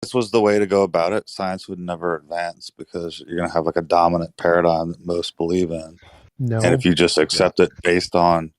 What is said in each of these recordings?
This was the way to go about it, science would never advance because you're going to have like a dominant paradigm that most believe in. No. And if you just accept it based on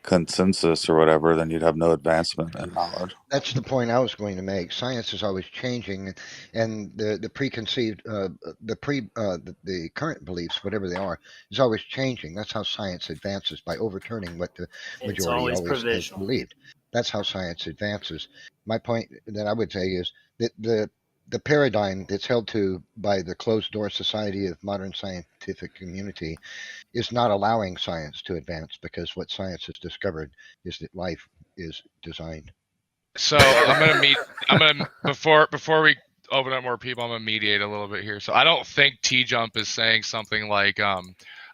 consensus or whatever, then you'd have no advancement in knowledge. That's the point I was going to make. Science is always changing, and the preconceived, the current beliefs, whatever they are, is always changing. That's how science advances, by overturning what the majority always has believed. That's how science advances. My point that I would say is that the paradigm that's held to by the closed door society of modern scientific community is not allowing science to advance, because what science has discovered is that life is designed. So before we open up more people, I'm gonna mediate a little bit here. So I don't think TJump is saying something like,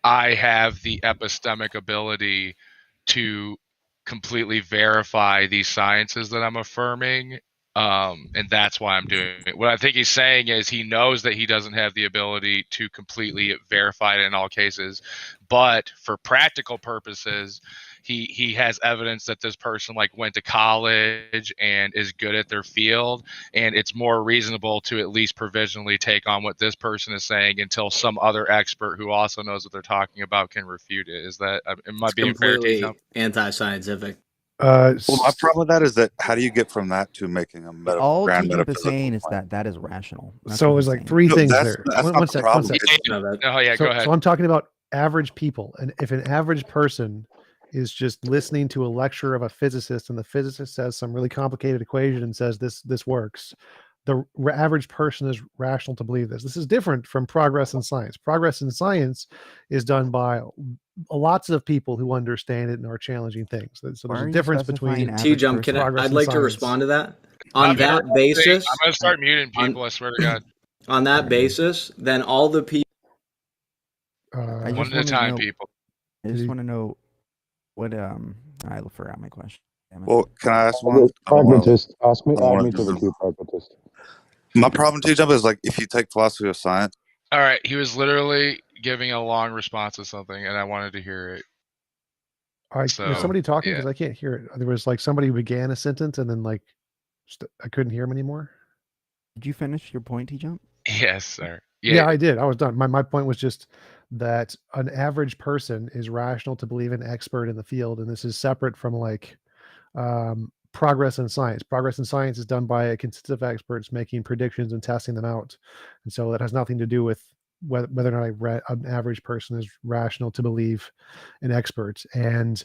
I have the epistemic ability to completely verify these sciences that I'm affirming. And that's why I'm doing it. What I think he's saying is he knows that he doesn't have the ability to completely verify it in all cases, but for practical purposes, he has evidence that this person like went to college and is good at their field, and it's more reasonable to at least provisionally take on what this person is saying until some other expert who also knows what they're talking about can refute it. Is that it might be completely anti-scientific? Well, my problem with that is that how do you get from that to making a grand all metaphysical is saying is claim? that is rational. That's So what it was he's like saying. three things that's, there. That's One not the sec. problem. Oh yeah, go ahead. So I'm talking about average people, and if an average person is just listening to a lecture of a physicist, and the physicist says some really complicated equation and says this works, the average person is rational to believe this. This is different from progress in science. Progress in science is done by lots of people who understand it and are challenging things. So there's a difference between TJump. I'd like to respond to that. On that basis, I'm gonna start muting people. I swear to God. On that basis, then all the people. One at a time, people. I just want to know what I forgot my question. Well, can I ask one? Pragmatist. Ask me to the queue, pragmatist. My problem, TJump, is like if you take philosophy of science. All right, he was literally giving a long response to something, and I wanted to hear it. Was somebody talking? Because I can't hear it. There was like somebody began a sentence and then like I couldn't hear him anymore. Did you finish your point, TJump? Yes, sir. Yeah, I did. I was done. My point was just that an average person is rational to believe an expert in the field, and this is separate from like progress in science. Progress in science is done by a consensus of experts making predictions and testing them out, and so that has nothing to do with whether or not an average person is rational to believe an expert. And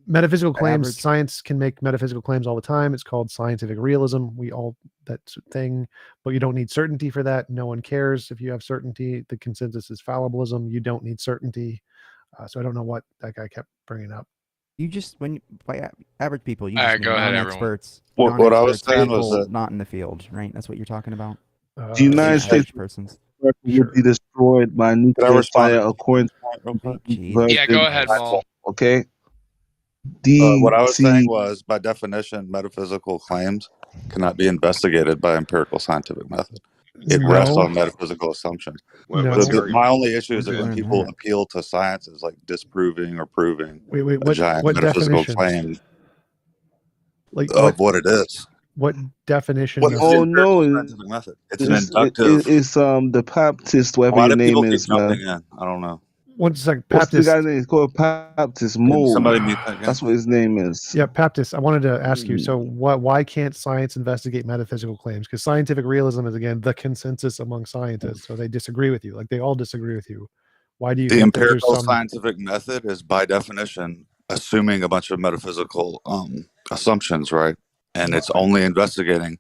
metaphysical claims, science can make metaphysical claims all the time. It's called scientific realism. That thing, but you don't need certainty for that. No one cares if you have certainty. The consensus is fallibilism. You don't need certainty. So I don't know what that guy kept bringing up. You just, by average people, you all just right, go ahead, non-experts. What I was saying was that not in the field, right? That's what you're talking about. The United States persons will be destroyed by nuclear fire according to yeah, go ahead, Paul. Okay. What I was saying was, by definition, metaphysical claims cannot be investigated by empirical scientific method. It rests on metaphysical assumptions. My only issue is that when people appeal to science as like disproving or proving a giant metaphysical claim of what it is. What definition? Scientific method. It's an inductive. It's the Baptist, whatever Why your do name people is. keep jumping in? I don't know. One second, What's Baptist. the guy's name? It's called Baptist Mold. That's what his name is. Yeah, Baptist. I wanted to ask you. So, why can't science investigate metaphysical claims? Because scientific realism is again the consensus among scientists. So they disagree with you. Like they all disagree with you. Why do you? The empirical scientific method is by definition assuming a bunch of metaphysical assumptions, right? And it's only investigating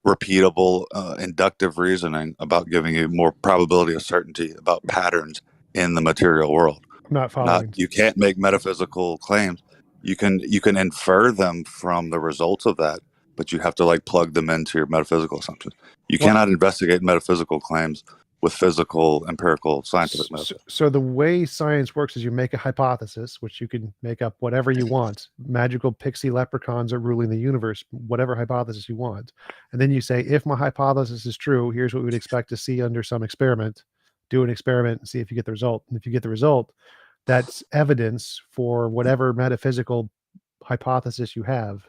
repeatable inductive reasoning about giving you more probability of certainty about patterns in the material world. I'm not following. You can't make metaphysical claims. You can infer them from the results of that, but you have to like plug them into your metaphysical assumptions. You cannot investigate metaphysical claims with physical, empirical, scientific methods. So the way science works is you make a hypothesis, which you can make up whatever you want. Magical pixie leprechauns are ruling the universe, whatever hypothesis you want. And then you say, if my hypothesis is true, here's what we would expect to see under some experiment. Do an experiment and see if you get the result. And if you get the result, that's evidence for whatever metaphysical hypothesis you have.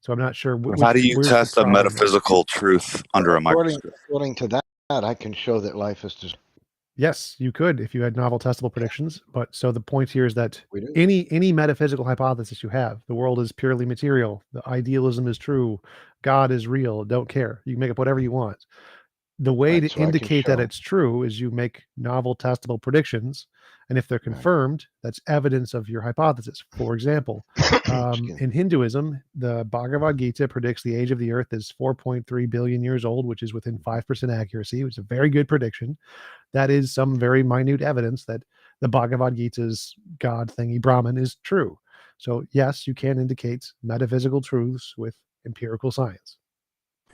So I'm not sure. How do you test a metaphysical truth under a microscope? According to that, I can show that life is designed. Yes, you could if you had novel testable predictions. But so the point here is that any metaphysical hypothesis you have, the world is purely material, the idealism is true, God is real, don't care. You can make up whatever you want. The way to indicate that it's true is you make novel testable predictions. And if they're confirmed, that's evidence of your hypothesis. For example, in Hinduism, the Bhagavad Gita predicts the age of the earth is 4.3 billion years old, which is within 5% accuracy, which is a very good prediction. That is some very minute evidence that the Bhagavad Gita's God thingy Brahman is true. So yes, you can indicate metaphysical truths with empirical science.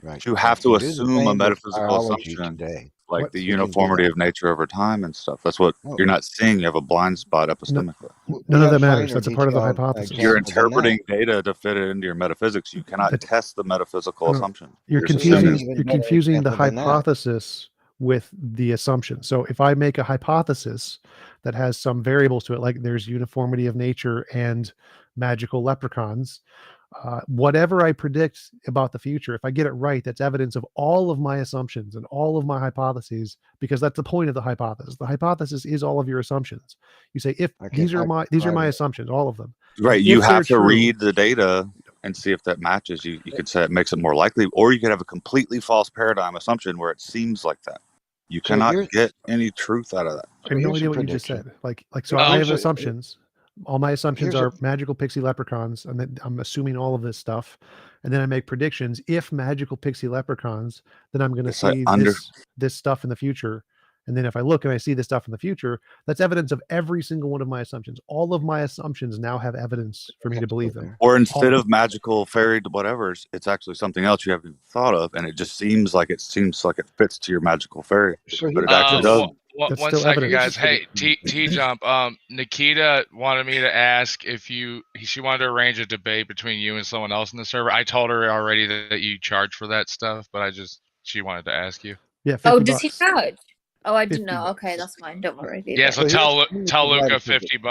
Right. You have to assume a metaphysical assumption today, like the uniformity of nature over time and stuff. That's what you're not seeing. You have a blind spot epistemically. None of that matters. That's a part of the hypothesis. You're interpreting data to fit it into your metaphysics. You cannot test the metaphysical assumption. You're confusing the hypothesis with the assumption. So if I make a hypothesis that has some variables to it, like there's uniformity of nature and magical leprechauns, whatever I predict about the future, if I get it right, that's evidence of all of my assumptions and all of my hypotheses, because that's the point of the hypothesis. The hypothesis is all of your assumptions. You say, if these are my assumptions, all of them. Right. You have to read the data and see if that matches. You could say it makes it more likely, or you could have a completely false paradigm assumption where it seems like that. You cannot get any truth out of that. I have no idea what you just said. So I have assumptions. All my assumptions are magical pixie leprechauns, and then I'm assuming all of this stuff, and then I make predictions. If magical pixie leprechauns, then I'm going to see this stuff in the future. And then if I look and I see this stuff in the future, that's evidence of every single one of my assumptions. All of my assumptions now have evidence for me to believe them. Or instead of magical fairy whatever's, it's actually something else you haven't thought of, and it just seems like it fits to your magical fairy, but it actually doesn't. One second, guys. Hey, TJump. Nikita wanted me to ask if she wanted to arrange a debate between you and someone else in the server. I told her already that you charge for that stuff, but she wanted to ask you. Yeah. Oh, does he charge? Oh, I didn't know. Okay, that's fine. Don't worry. Yeah, so tell Luca $50.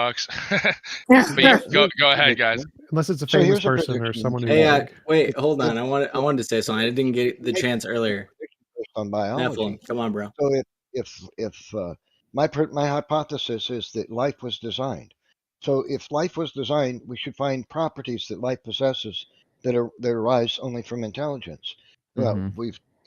But go ahead, guys. Unless it's a famous person or someone who. Hey, wait, hold on. I wanted to say something. I didn't get the chance earlier. On biology. Nephilim. Come on, bro. So if my hypothesis is that life was designed, so if life was designed, we should find properties that life possesses that arise only from intelligence.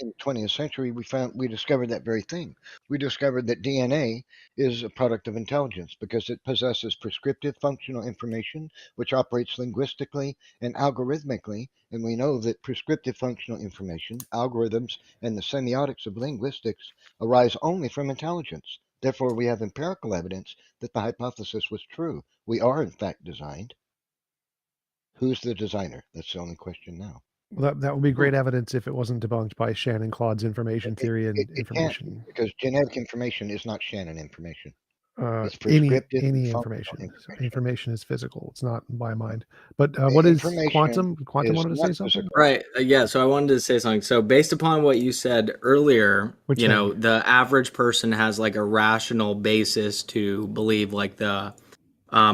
In the 20th century, we discovered that very thing. We discovered that DNA is a product of intelligence because it possesses prescriptive functional information, which operates linguistically and algorithmically. And we know that prescriptive functional information, algorithms, and the semiotics of linguistics arise only from intelligence. Therefore, we have empirical evidence that the hypothesis was true. We are, in fact, designed. Who's the designer? That's the only question now. Well, that would be great evidence if it wasn't debunked by Shannon Claude's information theory and information. Because genetic information is not Shannon information. It's prescriptive any information. Information is physical. It's not by mind. But what is quantum? Quantum wanted to say something? Right. Yeah. So I wanted to say something. So based upon what you said earlier, the average person has like a rational basis to believe, like the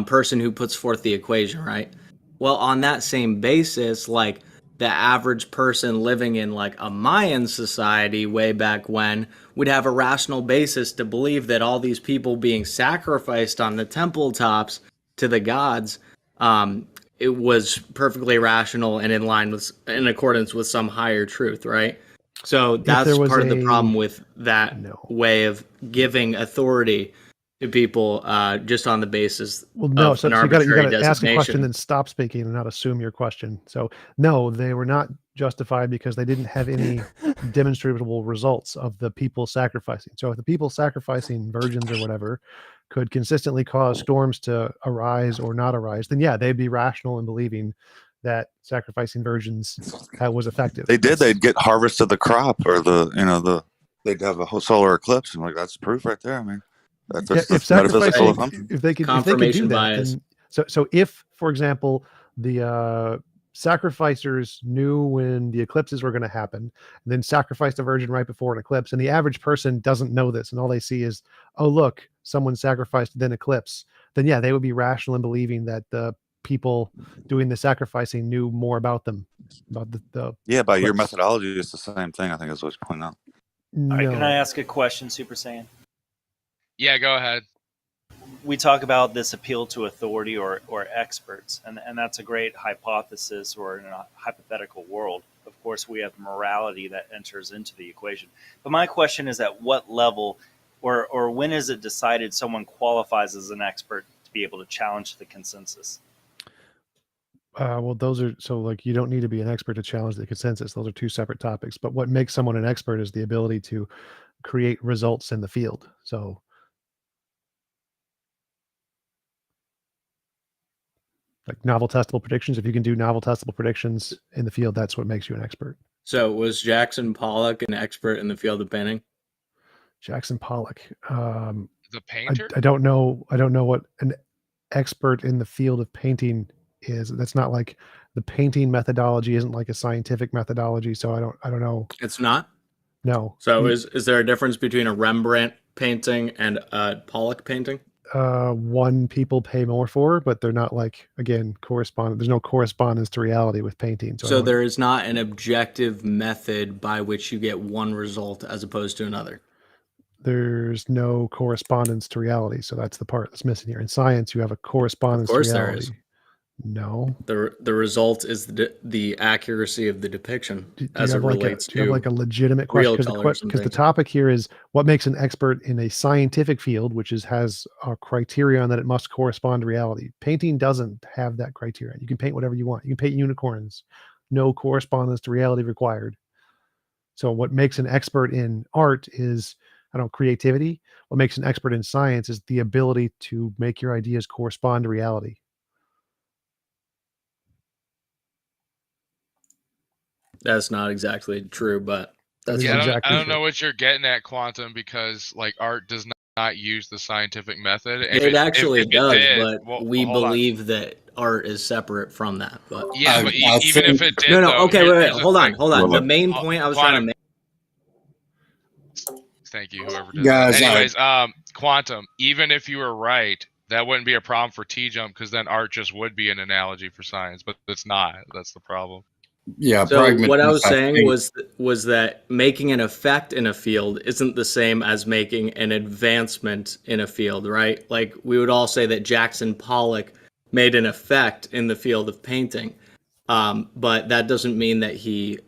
person who puts forth the equation, right? Well, on that same basis, like the average person living in like a Mayan society way back when would have a rational basis to believe that all these people being sacrificed on the temple tops to the gods, it was perfectly rational and in accordance with some higher truth, right? So that's part of the problem with that way of giving authority to people just on the basis of an arbitrary you got to ask a question and stop speaking and not assume your question. So no, they were not justified because they didn't have any demonstrable results of the people sacrificing. So if the people sacrificing virgins or whatever could consistently cause storms to arise or not arise, then yeah, they'd be rational in believing that sacrificing virgins was effective. They did. They'd get harvest of the crop, or they'd have a whole solar eclipse, and that's proof right there. I mean. That's if they could do that, then, so if, for example, the sacrificers knew when the eclipses were going to happen, and then sacrificed a virgin right before an eclipse, and the average person doesn't know this, and all they see is, oh look, someone sacrificed then eclipse, then yeah, they would be rational in believing that the people doing the sacrificing knew more about them, about the yeah. By your methodology, it's the same thing. I think is what you point out. No. All right, can I ask a question, Super Saiyan? Yeah, go ahead. We talk about this appeal to authority or experts, and that's a great hypothesis or in a hypothetical world. Of course, we have morality that enters into the equation. But my question is, at what level or when is it decided someone qualifies as an expert to be able to challenge the consensus? Well, those are so like you don't need to be an expert to challenge the consensus. Those are two separate topics. But what makes someone an expert is the ability to create results in the field. So like novel testable predictions, if you can do novel testable predictions in the field, that's what makes you an expert. So was Jackson Pollock an expert in the field of painting? Jackson Pollock. The painter? I don't know. I don't know what an expert in the field of painting is. That's not like the painting methodology isn't like a scientific methodology. So I don't know. It's not? No. So is there a difference between a Rembrandt painting and a Pollock painting? One people pay more for, but they're not like, again, correspondent. There's no correspondence to reality with painting. So there is not an objective method by which you get one result as opposed to another. There's no correspondence to reality. So that's the part that's missing here. In science, you have a correspondence to reality. There is. No. The result is the accuracy of the depiction as it relates to. Do you have like a legitimate question? Because the topic here is what makes an expert in a scientific field, which has a criterion that it must correspond to reality. Painting doesn't have that criterion. You can paint whatever you want. You can paint unicorns. No correspondence to reality required. So what makes an expert in art is, I don't know, creativity. What makes an expert in science is the ability to make your ideas correspond to reality. That's not exactly true, but that's I don't know what you're getting at, Quantum, because like art does not use the scientific method. It actually does, but we believe that art is separate from that. But yeah, but even if it did, okay, wait, hold on. The main point I was trying to make. Thank you, whoever did that. Anyways, Quantum, even if you were right, that wouldn't be a problem for TJump because then art just would be an analogy for science, but it's not. That's the problem. Yeah. So what I was saying was that making an effect in a field isn't the same as making an advancement in a field, right? Like we would all say that Jackson Pollock made an effect in the field of painting, but that doesn't mean that he,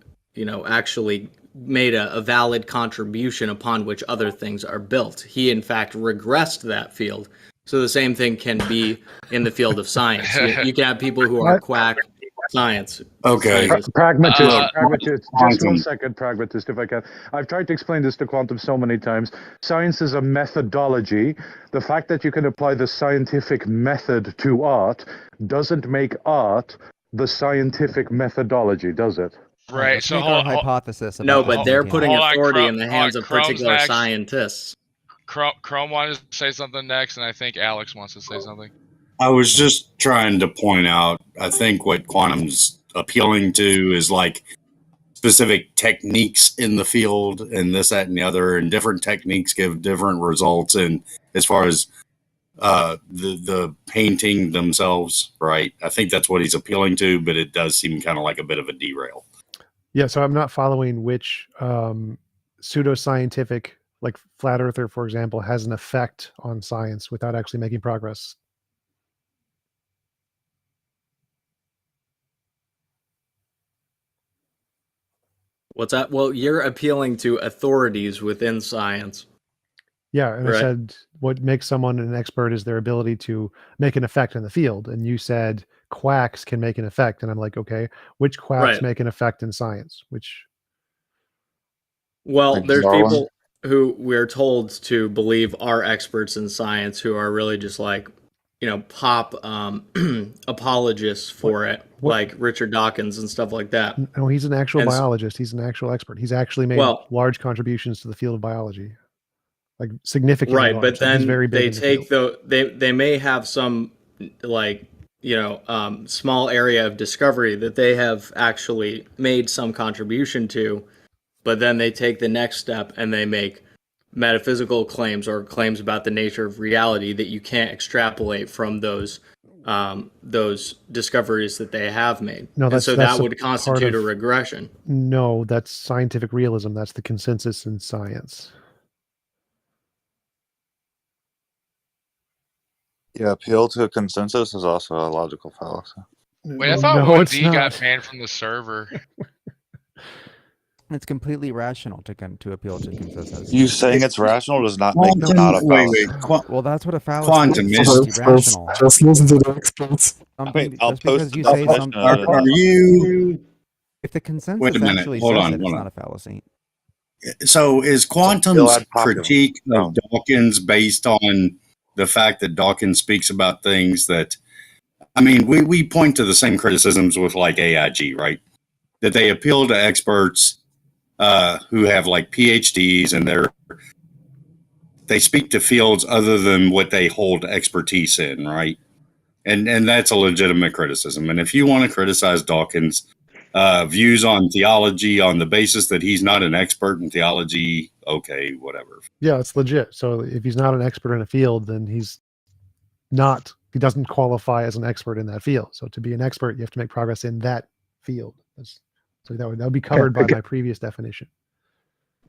actually made a valid contribution upon which other things are built. He in fact regressed that field. So the same thing can be in the field of science. You can have people who are quack science. Okay. Pragmatist. Just 1 second, pragmatist, if I can. I've tried to explain this to Quantum so many times. Science is a methodology. The fact that you can apply the scientific method to art doesn't make art the scientific methodology, does it? Right. So our hypothesis. No, but they're putting authority in the hands of particular scientists. Chrome wanted to say something next, and I think Alex wants to say something. I was just trying to point out, I think what Quantum's appealing to is like specific techniques in the field and this, that, and the other, and different techniques give different results. And as far as the painting themselves, right, I think that's what he's appealing to, but it does seem kind of like a bit of a derail. Yeah, so I'm not following which pseudoscientific, like flat earther, for example, has an effect on science without actually making progress. What's that? Well, you're appealing to authorities within science. Yeah, and I said what makes someone an expert is their ability to make an effect in the field. And you said quacks can make an effect. And I'm like, okay, which quacks make an effect in science? Well, there's people who we're told to believe are experts in science who are really just like, pop apologists for it, like Richard Dawkins and stuff like that. No, he's an actual biologist. He's an actual expert. He's actually made large contributions to the field of biology, like significant. Right, large. but then very big they take they may have some small area of discovery that they have actually made some contribution to, but then they take the next step and they make metaphysical claims or claims about the nature of reality that you can't extrapolate from those discoveries that they have made. No, and so that would constitute a regression. No, that's scientific realism. That's the consensus in science. Yeah, appeal to a consensus is also a logical fallacy. Wait, I thought No, OD got banned from the server. It's completely rational to appeal to consensus. You saying it's rational does not make it not a fallacy. Well, that's what a fallacy Quantum is. is It's irrational. Just listen to the experts. Something, I'll just because post you the say definition something, of it. Are you? if the consensus Wait a minute. actually Hold says on, it, it's hold not on. a fallacy. So is Quantum's Still ad populum. critique of Dawkins based on the fact that Dawkins speaks about things that, I mean, we point to the same criticisms with like AIG, right? That they appeal to experts who have like PhDs and they speak to fields other than what they hold expertise in, right? And that's a legitimate criticism. And if you want to criticize Dawkins' views on theology on the basis that he's not an expert in theology, okay, whatever. Yeah, it's legit. So if he's not an expert in a field, then he doesn't qualify as an expert in that field. So to be an expert, you have to make progress in that field. So that would be covered by my previous definition.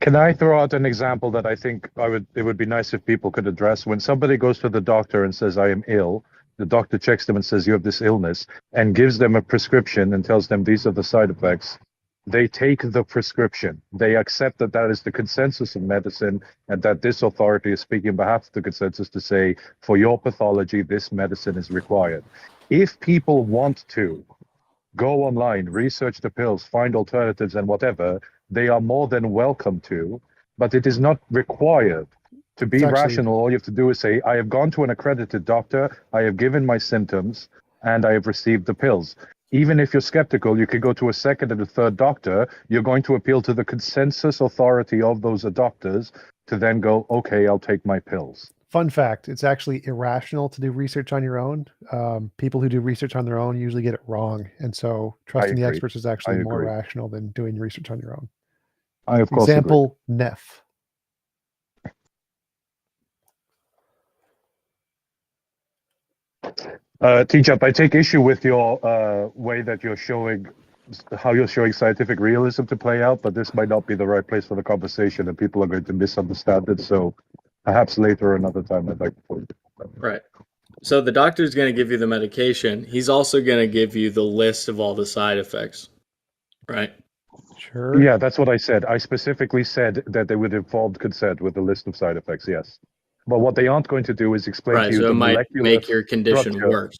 Can I throw out an example that I think it would be nice if people could address? When somebody goes to the doctor and says, I am ill, the doctor checks them and says, you have this illness, and gives them a prescription and tells them these are the side effects. They take the prescription. They accept that that is the consensus of medicine and that this authority is speaking on behalf of the consensus to say, for your pathology, this medicine is required. If people want to go online, research the pills, find alternatives and whatever, they are more than welcome to, but it is not required. To be rational, all you have to do is say, I have gone to an accredited doctor, I have given my symptoms, and I have received the pills. Even if you're skeptical, you could go to a second and a third doctor. You're going to appeal to the consensus authority of those doctors to then go, okay, I'll take my pills. Fun fact, it's actually irrational to do research on your own. People who do research on their own usually get it wrong. And so trusting the experts is actually more rational than doing research on your own. I, of course, Example, Neff. TJump, I take issue with your way that you're showing, how you're showing scientific realism to play out, but this might not be the right place for the conversation and people are going to misunderstand it. So perhaps later or another time I'd like to point it out. Right. So the doctor's going to give you the medication. He's also going to give you the list of all the side effects. Right? Sure. Yeah, that's what I said. I specifically said that they would involve consent with a list of side effects, yes. But what they aren't going to do is explain to you the molecular structure. Right, so it might make your condition worse.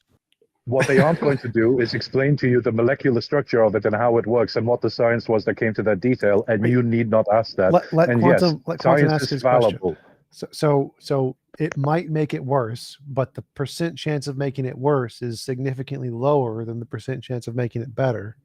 What they aren't going to do is explain to you the molecular structure of it and how it works and what the science was that came to that detail, and you need not ask that. Let Quantum science ask is his question. fallible. So it might make it worse, but the percent chance of making it worse is significantly lower than the percent chance of making it better.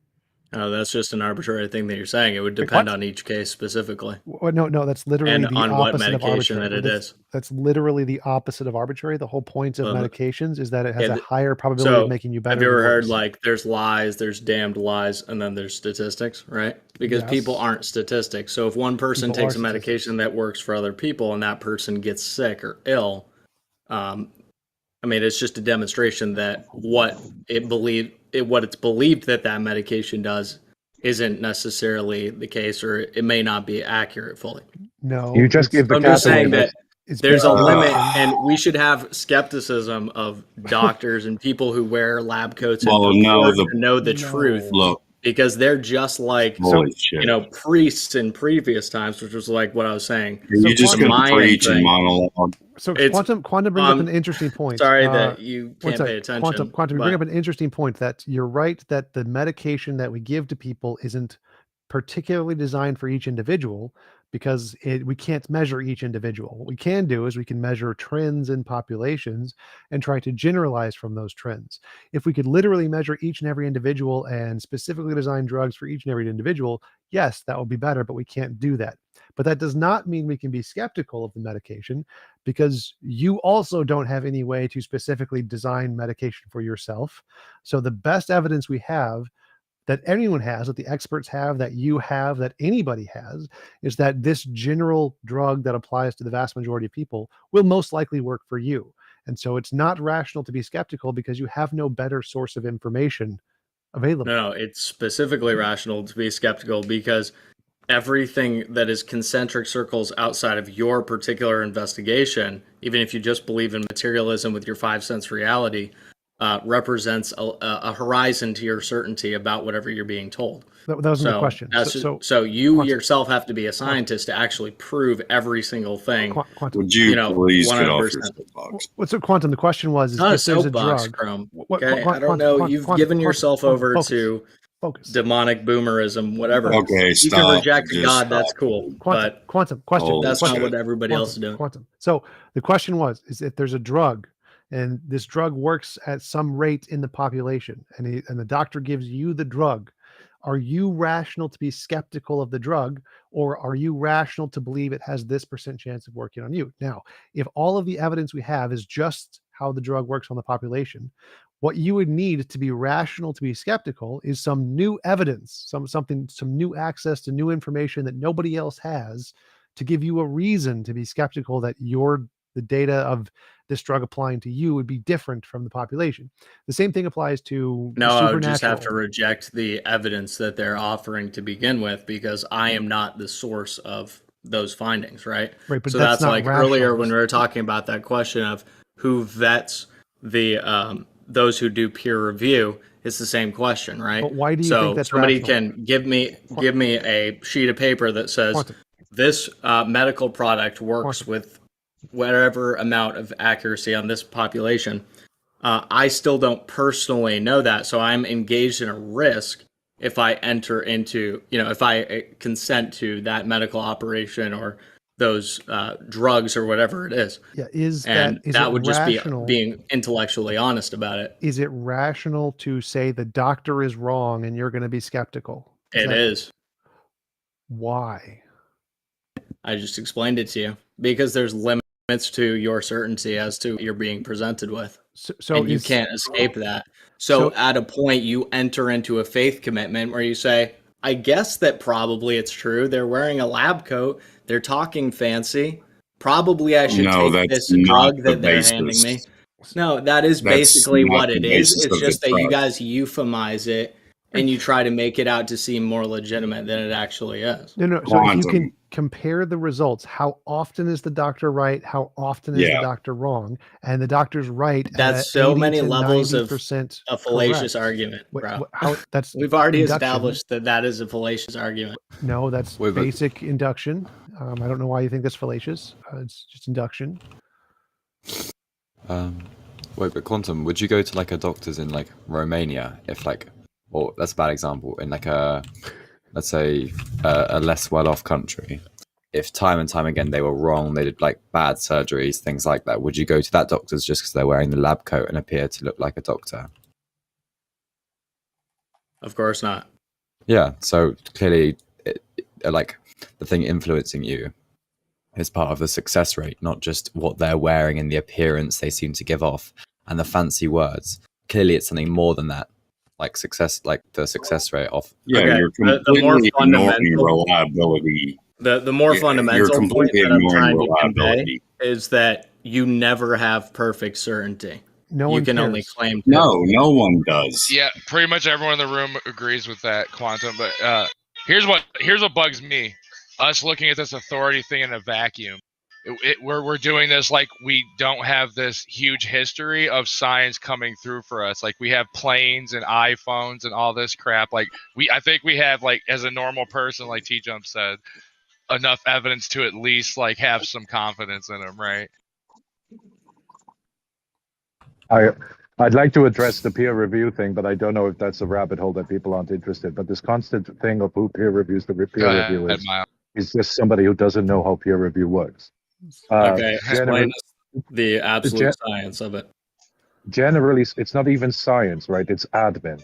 Oh, that's just an arbitrary thing that you're saying. It would depend on each case specifically. Well, no, that's literally the on what opposite of medication arbitrary. that it is. That's literally the opposite of arbitrary. The whole point of medications is that it has a higher probability of making you better. Have you ever heard like there's lies, there's damned lies, and then there's statistics, right? Because people aren't statistics. So if one person takes a medication that works for other people and that person gets sick or ill, I mean, it's just a demonstration that what it's believed that medication does isn't necessarily the case, or it may not be accurate fully. No, you just give the. I'm just saying that there's a limit, and we should have skepticism of doctors and people who wear lab coats and know the truth. Look, because they're just like priests in previous times, which was like what I was saying. You just gonna preach and monologue. So Quantum brings up an interesting point. Sorry that you can't pay attention. Quantum, you bring up an interesting point that you're right that the medication that we give to people isn't particularly designed for each individual, because we can't measure each individual. What we can do is we can measure trends in populations and try to generalize from those trends. If we could literally measure each and every individual and specifically design drugs for each and every individual, yes, that would be better, but we can't do that. But that does not mean we can be skeptical of the medication, because you also don't have any way to specifically design medication for yourself. So the best evidence we have that anyone has, that the experts have, that you have, that anybody has, is that this general drug that applies to the vast majority of people will most likely work for you. And so it's not rational to be skeptical because you have no better source of information available. No, it's specifically rational to be skeptical because everything that is concentric circles outside of your particular investigation, even if you just believe in materialism with your 5 sense reality, represents a horizon to your certainty about whatever you're being told. That wasn't the question. So you yourself have to be a scientist to actually prove every single thing. Quantum. Would you please get off your soapbox? What's a quantum? The question was, is if there's a drug. Chrome. Okay, I don't know. You've given yourself over to demonic boomerism, whatever. Okay, you stop. can reject God, that's cool. But quantum question. That's not what everybody else is doing. Quantum. So the question was, is if there's a drug and this drug works at some rate in the population and the doctor gives you the drug, are you rational to be skeptical of the drug, or are you rational to believe it has this % chance of working on you? Now, if all of the evidence we have is just how the drug works on the population, what you would need to be rational to be skeptical is some new evidence, some new access to new information that nobody else has to give you a reason to be skeptical that the data of this drug applying to you would be different from the population. The same thing applies to I would just have to reject the evidence that they're offering to begin with because I am not the source of those findings, right? Right, but so that's not like rational. Earlier when we were talking about that question of who vets the those who do peer review, it's the same question, right? But why do you think that's somebody rational? can give me a sheet of paper that says this medical product works with whatever amount of accuracy on this population. I still don't personally know that, so I'm engaged in a risk if I enter into, if I consent to that medical operation or those drugs or whatever it is. Yeah, that would just be being intellectually honest about it. Is it rational to say the doctor is wrong and you're going to be skeptical? It is. Why? I just explained it to you. Because there's limits to your certainty as to what you're being presented with. So and you can't escape that. So at a point you enter into a faith commitment where you say, I guess that probably it's true. They're wearing a lab coat. They're talking fancy. Probably I should take this drug that they're handing me. No, that's basically what it is. It's just that you guys euphemize it and you try to make it out to seem more legitimate than it actually is. No. So if you can compare the results, how often is the doctor right? How often is the doctor wrong? And the doctor's right. That's so many levels of a fallacious correct. argument, bro. We've already established that is a fallacious argument. No, that's basic induction. I don't know why you think that's fallacious. It's just induction. Wait, but Quantum, would you go to like a doctor's in like Romania if like, or that's a bad example, in like let's say a less well-off country, if time and time again they were wrong, they did like bad surgeries, things like that, would you go to that doctor's just because they're wearing the lab coat and appear to look like a doctor? Of course not. Yeah, so clearly like the thing influencing you is part of the success rate, not just what they're wearing and the appearance they seem to give off and the fancy words. Clearly it's something more than that. Like success, like the success rate of you're completely ignoring reliability. The more fundamental point that I'm trying to convey is that you never have perfect certainty. You can only claim to. No one does. Yeah, pretty much everyone in the room agrees with that, Quantum. But here's what bugs me: us looking at this authority thing in a vacuum. We're doing this like we don't have this huge history of science coming through for us. Like we have planes and iPhones and all this crap. Like I think we have, like, as a normal person, like TJump said, enough evidence to at least like have some confidence in them, right? I'd like to address the peer review thing, but I don't know if that's a rabbit hole that people aren't interested. But this constant thing of who peer reviews the peer review is just somebody who doesn't know how peer review works. Explain the absolute science of it. Generally, it's not even science, right? It's admin.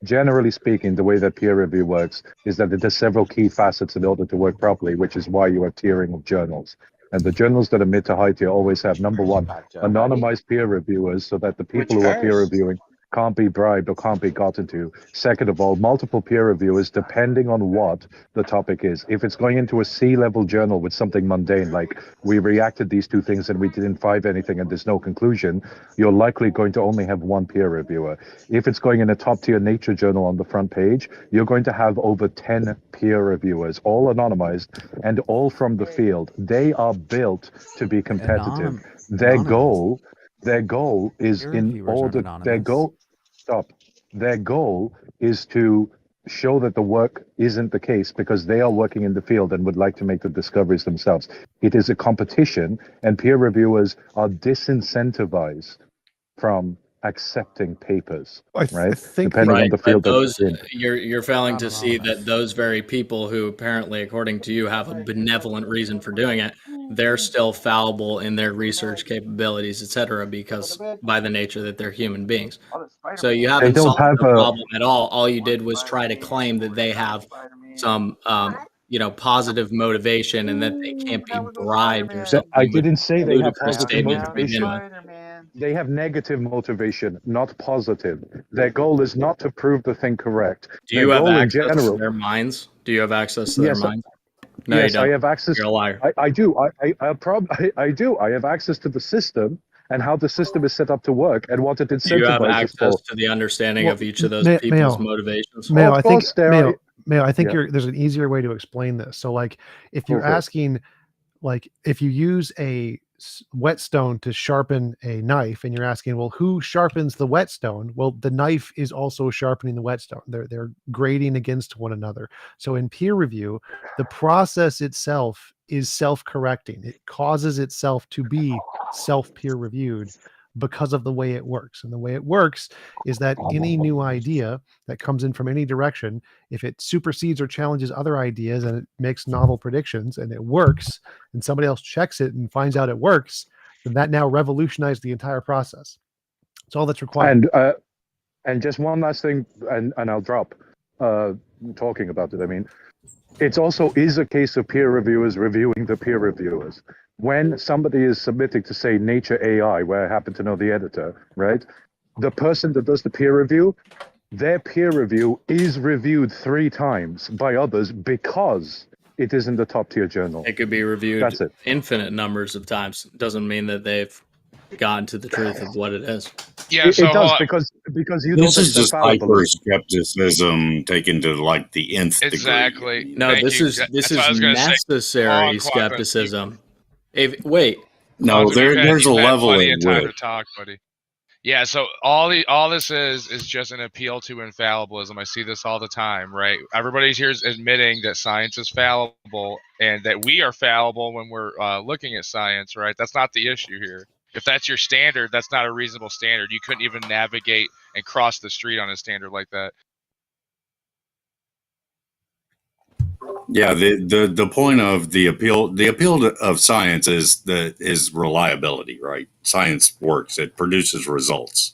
Generally speaking, the way that peer review works is that it has several key facets in order to work properly, which is why you have tiering of journals. And the journals that are mid to high tier always have, number one, anonymized peer reviewers, so that the people who are peer reviewing can't be bribed or can't be gotten to. Second of all, multiple peer reviewers, depending on what the topic is. If it's going into a C-level journal with something mundane, like we reacted these two things and we didn't find anything and there's no conclusion, you're likely going to only have one peer reviewer. If it's going in a top-tier Nature journal on the front page, you're going to have over 10 peer reviewers, all anonymized and all from the field. They are built to be competitive. Their goal is in order. Their goal is to show that the work isn't the case because they are working in the field and would like to make the discoveries themselves. It is a competition, and peer reviewers are disincentivized from accepting papers, right? Depending on the field that those, they're in. you're failing to see that those very people who apparently, according to you, have a benevolent reason for doing it, they're still fallible in their research capabilities, etc., because by the nature that they're human beings. So you haven't solved the problem at all. All you did was try to claim that they have some positive motivation and that they can't be bribed or something. I didn't say they have positive motivation. They have negative motivation, not positive. Their goal is not to prove the thing correct. Do you have access to their minds? Do you have access to their minds? No, yes, you don't. I have access. You're a liar. I do. I do. I have access to the system and how the system is set up to work and what it incentivizes. Do you have access to the understanding of each of those people's motivations? Mayo, I think there's an easier way to explain this. So, like, if you're asking, like, if you use a whetstone to sharpen a knife and you're asking, well, who sharpens the whetstone? Well, the knife is also sharpening the whetstone. They're grading against one another. So in peer review, the process itself is self-correcting. It causes itself to be self-peer reviewed because of the way it works. And the way it works is that any new idea that comes in from any direction, if it supersedes or challenges other ideas and it makes novel predictions and it works, and somebody else checks it and finds out it works, then that now revolutionized the entire process. That's all that's required. And just one last thing, and I'll drop talking about it. I mean, it also is a case of peer reviewers reviewing the peer reviewers. When somebody is submitting to, say, Nature AI, where I happen to know the editor, right? The person that does the peer review, their peer review is reviewed 3 times by others because it is in the top tier journal. It could be reviewed infinite numbers of times. It doesn't mean that they've gotten to the truth of what it is. Yeah, it does because you don't. This is just hyper skepticism taken to like the nth degree. Exactly. No, this is necessary skepticism. No, there's a level plenty at of time which. to talk, buddy. Yeah, so all this is just an appeal to infallibilism. I see this all the time, right? Everybody here is admitting that science is fallible and that we are fallible when we're looking at science, right? That's not the issue here. If that's your standard, that's not a reasonable standard. You couldn't even navigate and cross the street on a standard like that. Yeah, the point of the appeal of science is reliability, right? Science works; it produces results.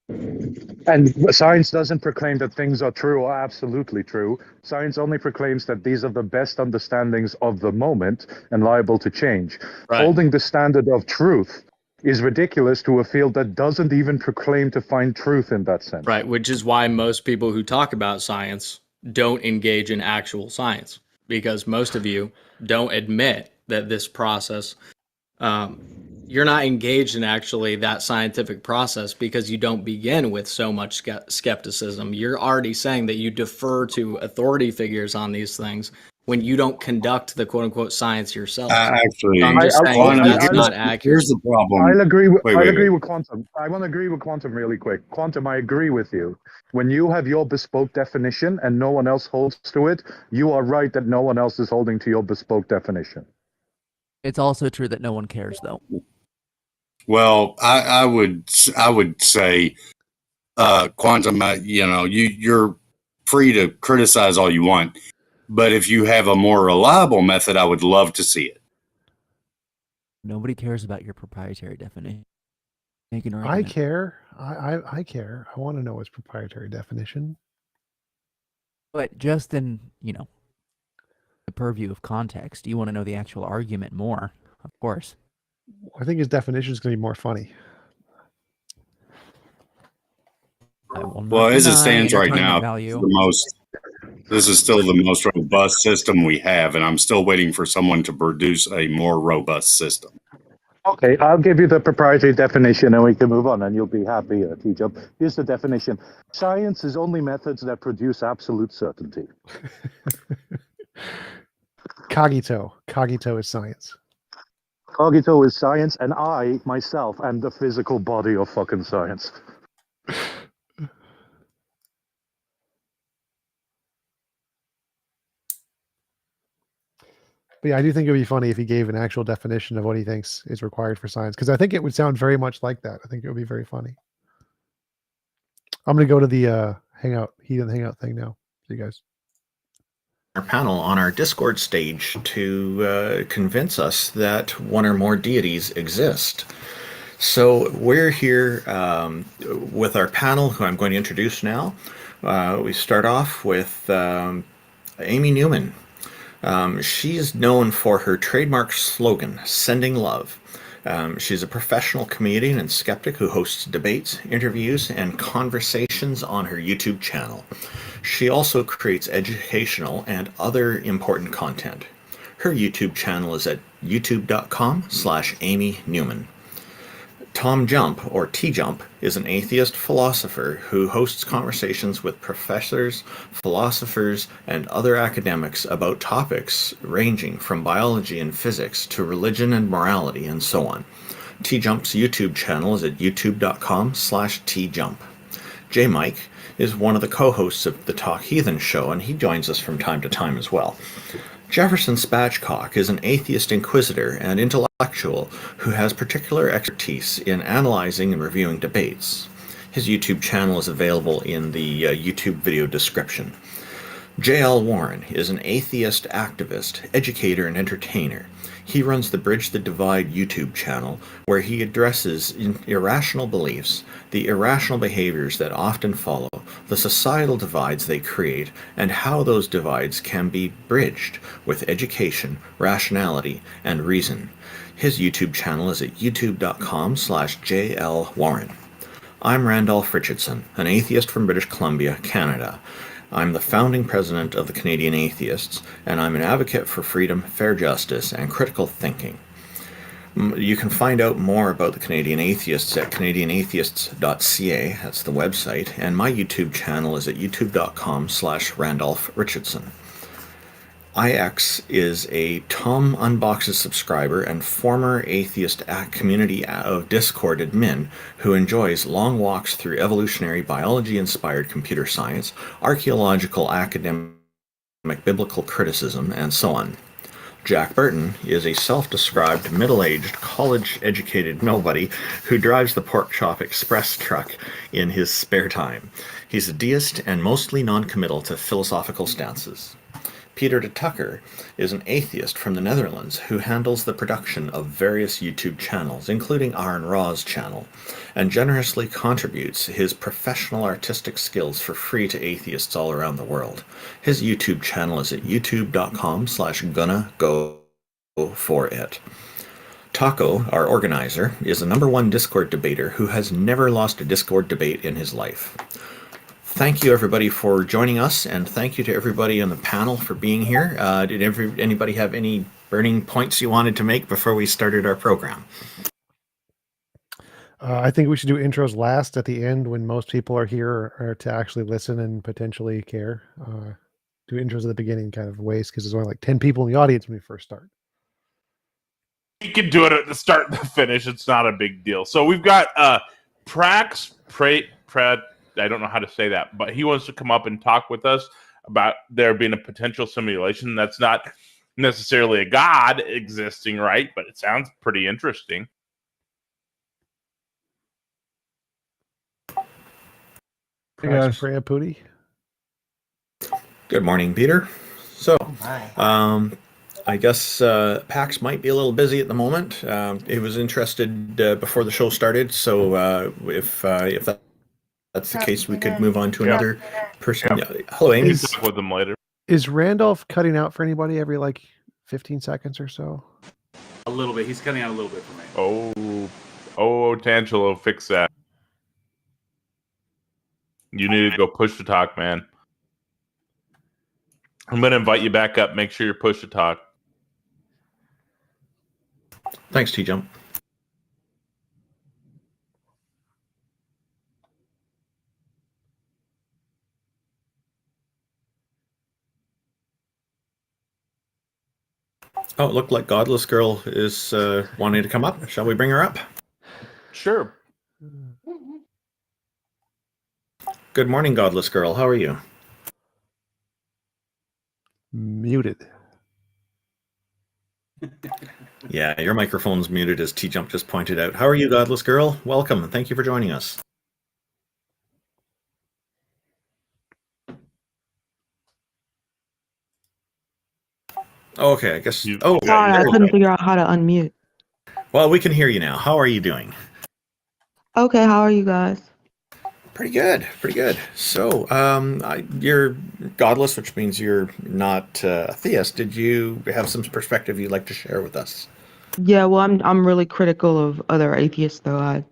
And science doesn't proclaim that things are true or absolutely true. Science only proclaims that these are the best understandings of the moment and liable to change. Right. Holding the standard of truth is ridiculous to a field that doesn't even proclaim to find truth in that sense. Right, which is why most people who talk about science don't engage in actual science, because most of you don't admit that this process, you're not engaged in actually that scientific process because you don't begin with so much skepticism. You're already saying that you defer to authority figures on these things when you don't conduct the quote-unquote science yourself. Actually, I'm just saying that's not accurate. Here's the problem. I'll agree with Quantum. I want to agree with Quantum really quick. Quantum, I agree with you. When you have your bespoke definition and no one else holds to it, you are right that no one else is holding to your bespoke definition. It's also true that no one cares, though. Well, I would say, Quantum, you're free to criticize all you want. But if you have a more reliable method, I would love to see it. Nobody cares about your proprietary definition. I care. I care. I want to know its proprietary definition. But just in, the purview of context, you want to know the actual argument more, of course. I think his definition is going to be more funny. Well, as it stands right now, this is still the most robust system we have, and I'm still waiting for someone to produce a more robust system. Okay, I'll give you the proprietary definition and we can move on and you'll be happy, TJump. Here's the definition. Science is only methods that produce absolute certainty. Cogito. Cogito is science. Cogito is science, and I, myself, am the physical body of fucking science. But yeah, I do think it would be funny if he gave an actual definition of what he thinks is required for science, because I think it would sound very much like that. I think it would be very funny. I'm going to go to the Heathen Hangout thing now. See you guys. Our panel on our Discord stage to convince us that one or more deities exist. So we're here with our panel, who I'm going to introduce now. We start off with Amy Newman. She's known for her trademark slogan, Sending Love. She's a professional comedian and skeptic who hosts debates, interviews, and conversations on her YouTube channel. She also creates educational and other important content. Her YouTube channel is at youtube.com/Amy Newman. TJump, or TJump, is an atheist philosopher who hosts conversations with professors, philosophers, and other academics about topics ranging from biology and physics to religion and morality and so on. TJump's YouTube channel is at youtube.com/TJump. J. Mike is one of the co-hosts of the Talk Heathen show, and he joins us from time to time as well. Jefferson Spatchcock is an atheist inquisitor and intellectual who has particular expertise in analyzing and reviewing debates. His YouTube channel is available in the YouTube video description. J.L. Warren is an atheist activist, educator, and entertainer. He runs the Bridge the Divide YouTube channel, where he addresses irrational beliefs, the irrational behaviors that often follow, the societal divides they create, and how those divides can be bridged with education, rationality, and reason. His YouTube channel is at youtube.com/JLWarren. I'm Randolph Richardson, an atheist from British Columbia, Canada. I'm the founding president of the Canadian Atheists, and I'm an advocate for freedom, fair justice, and critical thinking. You can find out more about the Canadian Atheists at canadianatheists.ca, that's the website, and my YouTube channel is at youtube.com/Randolph Richardson. IX is a Tom Unboxes subscriber and former atheist community of Discord admin who enjoys long walks through evolutionary biology-inspired computer science, archaeological, academic, biblical criticism, and so on. Jack Burton is a self-described middle-aged, college-educated nobody who drives the Pork Chop Express truck in his spare time. He's a deist and mostly non-committal to philosophical stances. Peter de Tucker is an atheist from the Netherlands who handles the production of various YouTube channels, including Aaron Ra's channel, and generously contributes his professional artistic skills for free to atheists all around the world. His YouTube channel is at youtube.com/GonnaGoForIt. Taco, our organizer, is a #1 Discord debater who has never lost a Discord debate in his life. Thank you, everybody, for joining us, and thank you to everybody on the panel for being here. Did anybody have any burning points you wanted to make before we started our program? I think we should do intros last at the end when most people are here or to actually listen and potentially care. Do intros at the beginning kind of waste because there's only like 10 people in the audience when we first start. You can do it at the start and the finish. It's not a big deal. So we've got Prax, Pred. I don't know how to say that, but he wants to come up and talk with us about there being a potential simulation that's not necessarily a god existing, right? But it sounds pretty interesting. Hey guys, Freya Pooty. Good morning, Peter. So, I guess Pax might be a little busy at the moment. He was interested before the show started, so if that's the case, we could move on to another person. Yeah. Hello, Amy. Talk with them later. Is Randolph cutting out for anybody every like 15 seconds or so? A little bit. He's cutting out a little bit for me. Oh, Tangelo, fix that. You need to go push to talk, man. I'm going to invite you back up. Make sure you're push to talk. Thanks, TJump. Oh, it looked like Godless Girl is wanting to come up. Shall we bring her up? Sure. Good morning, Godless Girl. How are you? Muted. Yeah, your microphone's muted, as TJump just pointed out. How are you, Godless Girl? Welcome, and thank you for joining us. Okay, I guess. Sorry, I couldn't figure out how to unmute. Well, we can hear you now. How are you doing? Okay, how are you guys? Pretty good, pretty good. So, you're godless, which means you're not a theist. Did you have some perspective you'd like to share with us? Yeah, well, I'm really critical of other atheists, though. I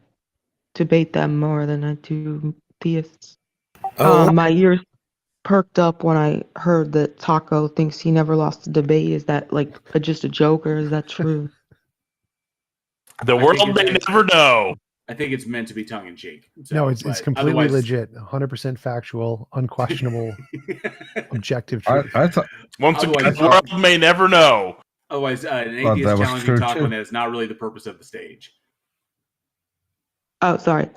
debate them more than I do theists. My ears perked up when I heard that Taco thinks he never lost a debate. Is that like just a joke, or is that true? The world may never know. I think it's meant to be tongue in cheek. So, no, it's completely legit, 100% factual, unquestionable, objective truth. I thought once again, the world may never know. Otherwise, an atheist challenging Taco, and it's not really the purpose of the stage. Oh, sorry.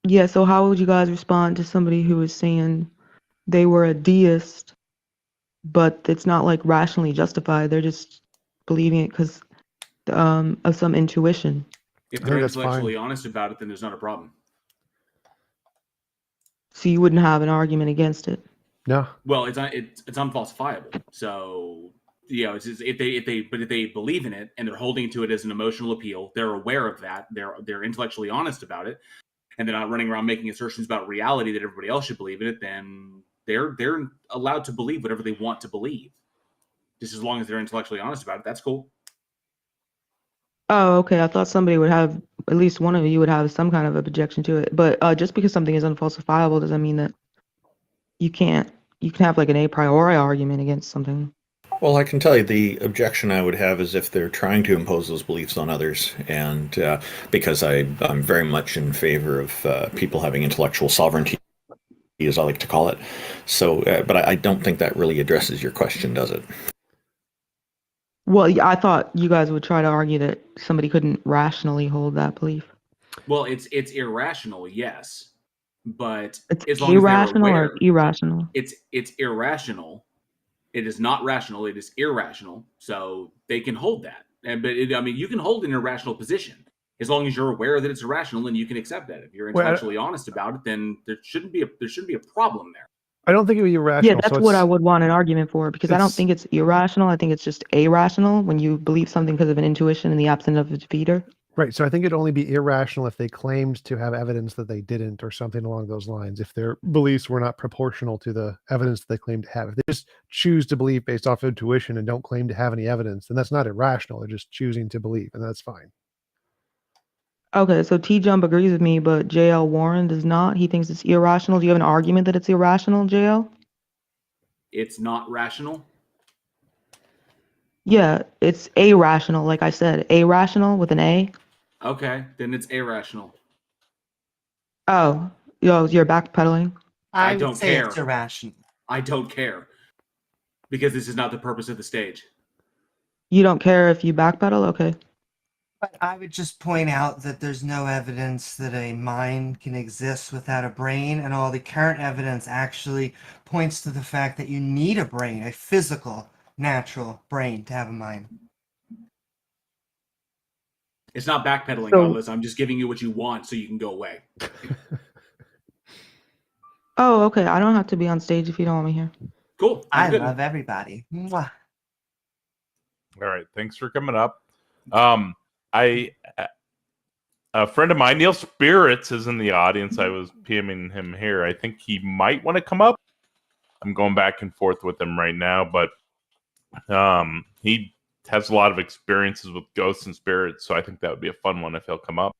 Yeah. So, how would you guys respond to somebody who is saying they were a deist, but it's not like rationally justified? They're just believing it because of some intuition. If they're intellectually honest about it, then there's not a problem. So you wouldn't have an argument against it? No. Well, it's unfalsifiable. So it's just, if they believe in it and they're holding to it as an emotional appeal, they're aware of that. They're intellectually honest about it, and they're not running around making assertions about reality that everybody else should believe in it. Then they're allowed to believe whatever they want to believe, just as long as they're intellectually honest about it. That's cool. Oh, okay. I thought somebody would have, at least one of you would have some kind of objection to it. But just because something is unfalsifiable doesn't mean that you can have like an a priori argument against something. Well, I can tell you the objection I would have is if they're trying to impose those beliefs on others. And because I'm very much in favor of people having intellectual sovereignty, as I like to call it. So, but I don't think that really addresses your question, does it? Well, I thought you guys would try to argue that somebody couldn't rationally hold that belief. Well, it's irrational, yes, but it's as long irrational as they're aware, or irrational. It's irrational. It is not rational. It is irrational. So they can hold that. You can hold an irrational position as long as you're aware that it's irrational, and you can accept that. If you're intellectually honest about it, then there shouldn't be a problem there. I don't think it would be irrational. Yeah, that's what I would want an argument for, because I don't think it's irrational. I think it's just irrational when you believe something because of an intuition in the absence of a defeater. Right. So I think it'd only be irrational if they claimed to have evidence that they didn't, or something along those lines. If their beliefs were not proportional to the evidence that they claim to have. If they just choose to believe based off intuition and don't claim to have any evidence, then that's not irrational. They're just choosing to believe, and that's fine. Okay, so TJump agrees with me, but JL Warren does not. He thinks it's irrational. Do you have an argument that it's irrational, JL? It's not rational? Yeah, it's irrational, like I said. Irrational with an A. Okay, then it's irrational. Oh, you're backpedaling? I don't care. It's irrational. I don't care. Because this is not the purpose of the stage. You don't care if you backpedal? Okay. But I would just point out that there's no evidence that a mind can exist without a brain, and all the current evidence actually points to the fact that you need a brain, a physical, natural brain to have a mind. It's not backpedaling, Godless. I'm just giving you what you want so you can go away. Oh, okay. I don't have to be on stage if you don't want me here. Cool. I love everybody. Mwah. All right. Thanks for coming up. A friend of mine, Neil Spirits, is in the audience. I was PMing him here. I think he might want to come up. I'm going back and forth with him right now, but he has a lot of experiences with ghosts and spirits, so I think that would be a fun one if he'll come up.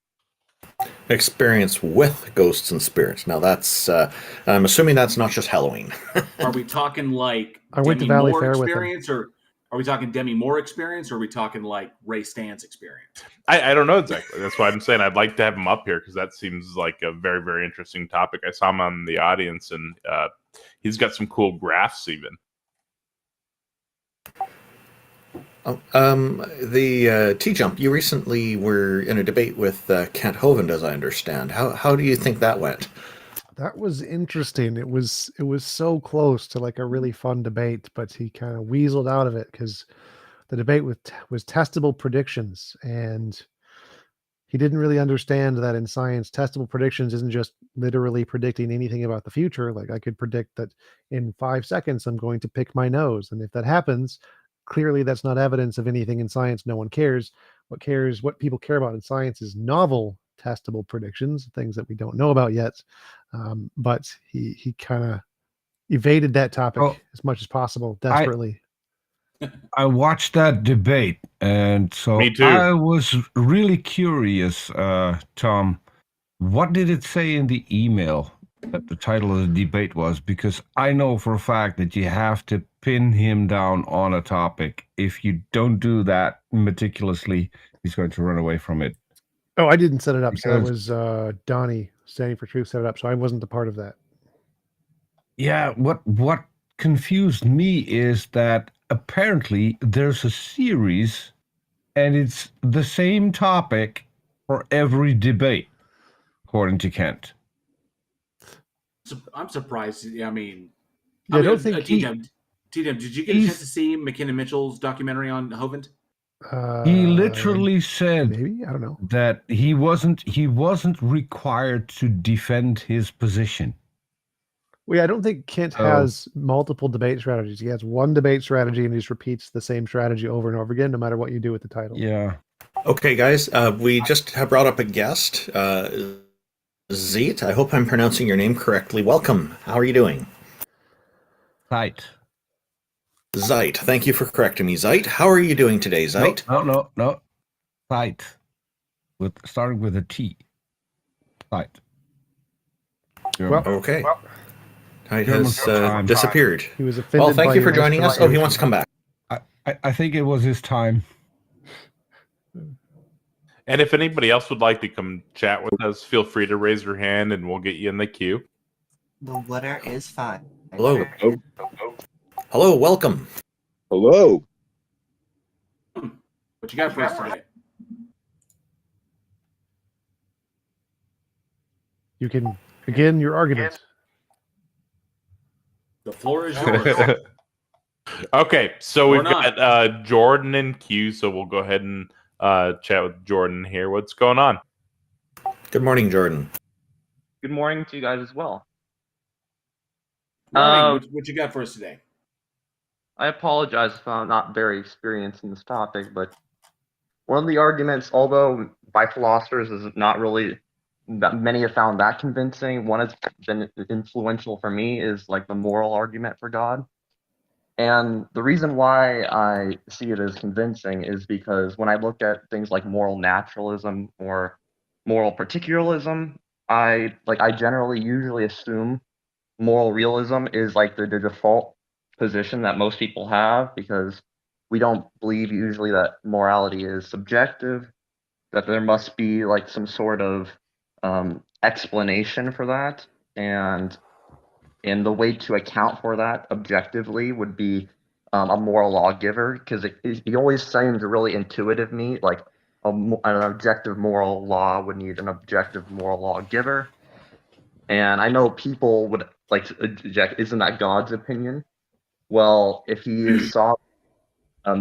experience with ghosts and spirits. Now that's, I'm assuming that's not just Halloween. Are we talking like I went to Valley Fair with him. experience, or are we talking Demi Moore experience, or are we talking like Ray Stantz experience? I don't know exactly. That's why I'm saying I'd like to have him up here because that seems like a very, very interesting topic. I saw him on the audience, and he's got some cool graphs even. The TJump, you recently were in a debate with Kent Hovind, as I understand. How do you think that went? That was interesting. It was so close to like a really fun debate, but he kind of weaseled out of it because the debate was testable predictions, and he didn't really understand that in science, testable predictions isn't just literally predicting anything about the future. Like I could predict that in 5 seconds I'm going to pick my nose, and if that happens, clearly that's not evidence of anything in science. No one cares. What people care about in science is novel testable predictions, things that we don't know about yet. But he kind of evaded that topic as much as possible, desperately. I watched that debate, and so Me too. I was really curious, Tom. What did it say in the email that the title of the debate was? Because I know for a fact that you have to pin him down on a topic. If you don't do that meticulously, he's going to run away from it. Oh, I didn't set it up. So it was Donnie, Standing for Truth, set it up. So I wasn't a part of that. Yeah, what confused me is that apparently there's a series and it's the same topic for every debate, according to Kent. I'm surprised. I mean, I don't think TJump, did you get a chance to see McKinnon Mitchell's documentary on Hovind? He literally said maybe, I don't know, that he wasn't required to defend his position. Well, yeah, I don't think Kent has multiple debate strategies. He has one debate strategy and he just repeats the same strategy over and over again, no matter what you do with the title. Yeah. Okay, guys, we just have brought up a guest, Zeet. I hope I'm pronouncing your name correctly. Welcome. How are you doing? Zeit. Zeit. Thank you for correcting me, Zeit. How are you doing today, Zeit? No. Zeit. Starting with a T. Zeit. Well, okay. Zeit has disappeared. He was offended. Well, thank you for joining us. Oh, he wants to come back. I think it was his time. And if anybody else would like to come chat with us, feel free to raise your hand and we'll get you in the queue. The letter is fine. Hello. Hello, welcome. Hello. What you got for us today? You can begin your arguments. The floor is yours. Okay, so we've got Jordan and Q, so we'll go ahead and chat with Jordan here. What's going on? Good morning, Jordan. Good morning to you guys as well. What you got for us today? I apologize if I'm not very experienced in this topic, but one of the arguments, although by philosophers is not really that many have found that convincing, one that's been influential for me is like the moral argument for God. And the reason why I see it as convincing is because when I look at things like moral naturalism or moral particularism, I generally usually assume moral realism is like the default position that most people have, because we don't believe usually that morality is subjective, that there must be like some sort of explanation for that, and the way to account for that objectively would be a moral lawgiver, because it always seems really intuitive to me, like an objective moral law would need an objective moral lawgiver. And I know people would like to object, isn't that God's opinion? Well, if he is sovereign,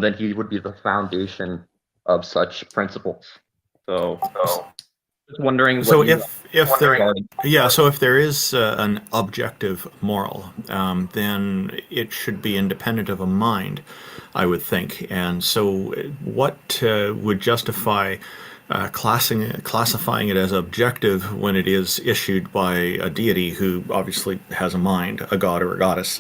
then he would be the foundation of such principles. So just wondering. So if there is an objective moral, then it should be independent of a mind, I would think. And so, what would justify classifying it as objective when it is issued by a deity who obviously has a mind, a god or a goddess?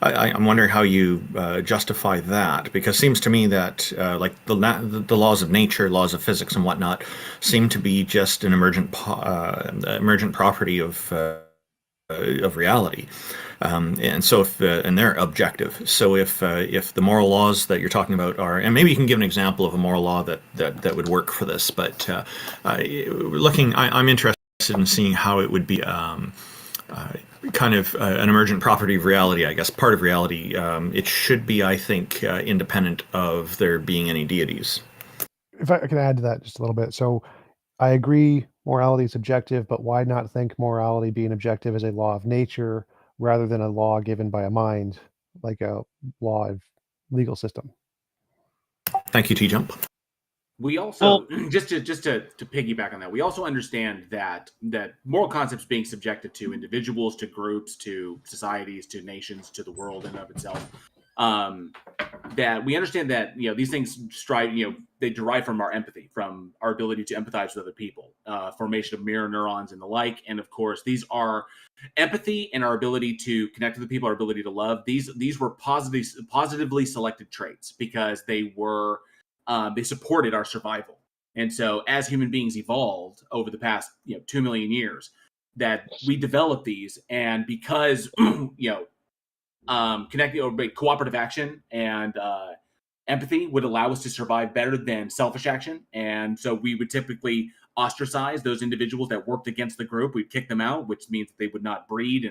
I'm wondering how you justify that, because it seems to me that like the laws of nature, laws of physics, and whatnot seem to be just an emergent property of reality, and so and they're objective. So if the moral laws that you're talking about are, and maybe you can give an example of a moral law that would work for this, but I'm interested in seeing how it would be. Kind of an emergent property of reality, I guess, part of reality. It should be, I think, independent of there being any deities. If I can add to that just a little bit. So I agree morality is subjective, but why not think morality being objective as a law of nature rather than a law given by a mind, like a law of legal system? Thank you, TJump. We also just to piggyback on that, we also understand that moral concepts being subjected to individuals, to groups, to societies, to nations, to the world in and of itself. That we understand that these things they derive from our empathy, from our ability to empathize with other people, formation of mirror neurons and the like. And of course, these are empathy and our ability to connect with the people, our ability to love. These were positively selected traits because they were. They supported our survival. And so as human beings evolved over the past 2 million years, that we developed these, and because connecting or cooperative action and empathy would allow us to survive better than selfish action. And so we would typically ostracize those individuals that worked against the group. We'd kick them out, which means that they would not breed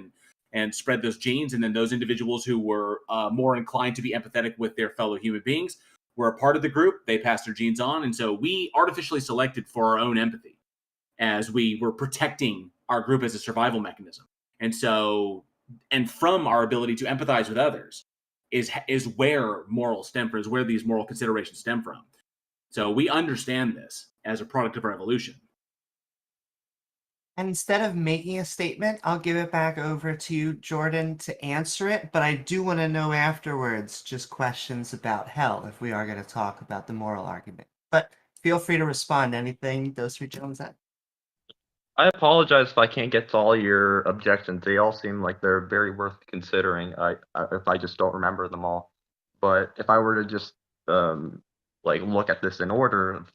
and spread those genes. And then those individuals who were more inclined to be empathetic with their fellow human beings were a part of the group. They passed their genes on. And so we artificially selected for our own empathy as we were protecting our group as a survival mechanism. And so, and from our ability to empathize with others is where morals stem from, is where these moral considerations stem from. So we understand this as a product of our evolution. And instead of making a statement, I'll give it back over to Jordan to answer it. But I do want to know afterwards just questions about hell if we are going to talk about the moral argument. But feel free to respond to anything those three gentlemen said. I apologize if I can't get to all your objections. They all seem like they're very worth considering. If I just don't remember them all. But if I were to just look at this in order,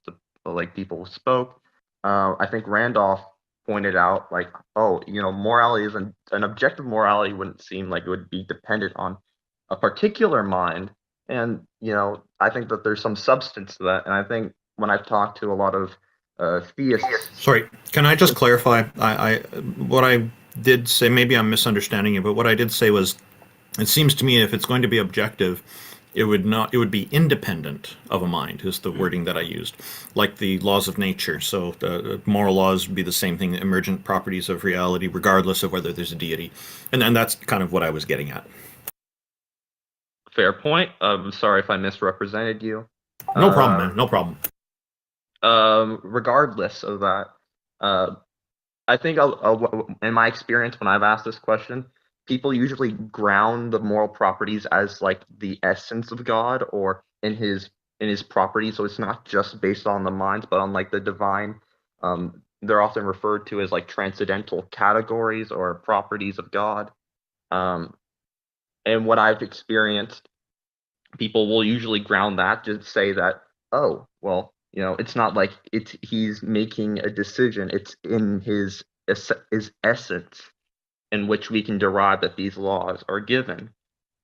people spoke, I think Randolph pointed out morality isn't an objective morality. Wouldn't seem like it would be dependent on a particular mind, and I think that there's some substance to that. And I think when I've talked to a lot of theists. Sorry, can I just clarify? What I did say, maybe I'm misunderstanding you, but what I did say was, it seems to me if it's going to be objective, it would be independent of a mind, is the wording that I used, like the laws of nature. So the moral laws would be the same thing, emergent properties of reality, regardless of whether there's a deity. And that's kind of what I was getting at. Fair point. I'm sorry if I misrepresented you. No problem, man. No problem. Regardless of that, I think in my experience, when I've asked this question, people usually ground the moral properties as like the essence of God or in his properties. So it's not just based on the mind, but on like the divine. They're often referred to as like transcendental categories or properties of God. And what I've experienced, people will usually ground that to say that, oh, well, it's not like he's making a decision. It's in his essence in which we can derive that these laws are given.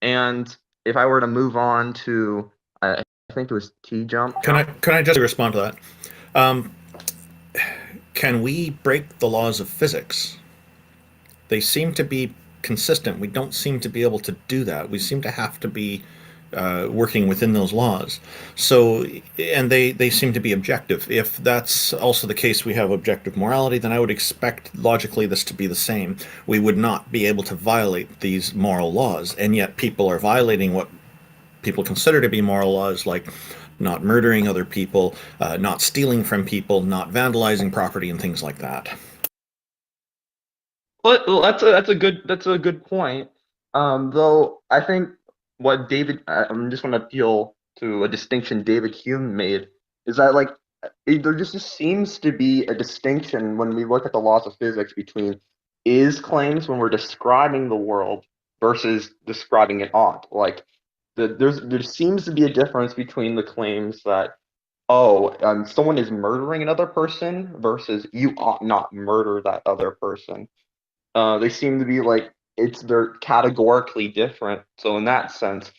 And if I were to move on to, I think it was TJump. Can I just respond to that? Can we break the laws of physics? They seem to be consistent. We don't seem to be able to do that. We seem to have to be working within those laws. So, and they seem to be objective. If that's also the case, we have objective morality, then I would expect logically this to be the same. We would not be able to violate these moral laws, and yet people are violating what people consider to be moral laws, like not murdering other people, not stealing from people, not vandalizing property, and things like that. Well, that's a good point. Though I think what I'm just going to appeal to a distinction David Hume made, is that there just seems to be a distinction when we look at the laws of physics between is claims when we're describing the world versus describing an ought. Like there seems to be a difference between the claims that someone is murdering another person versus you ought not murder that other person. They seem to be like they're categorically different. So in that sense,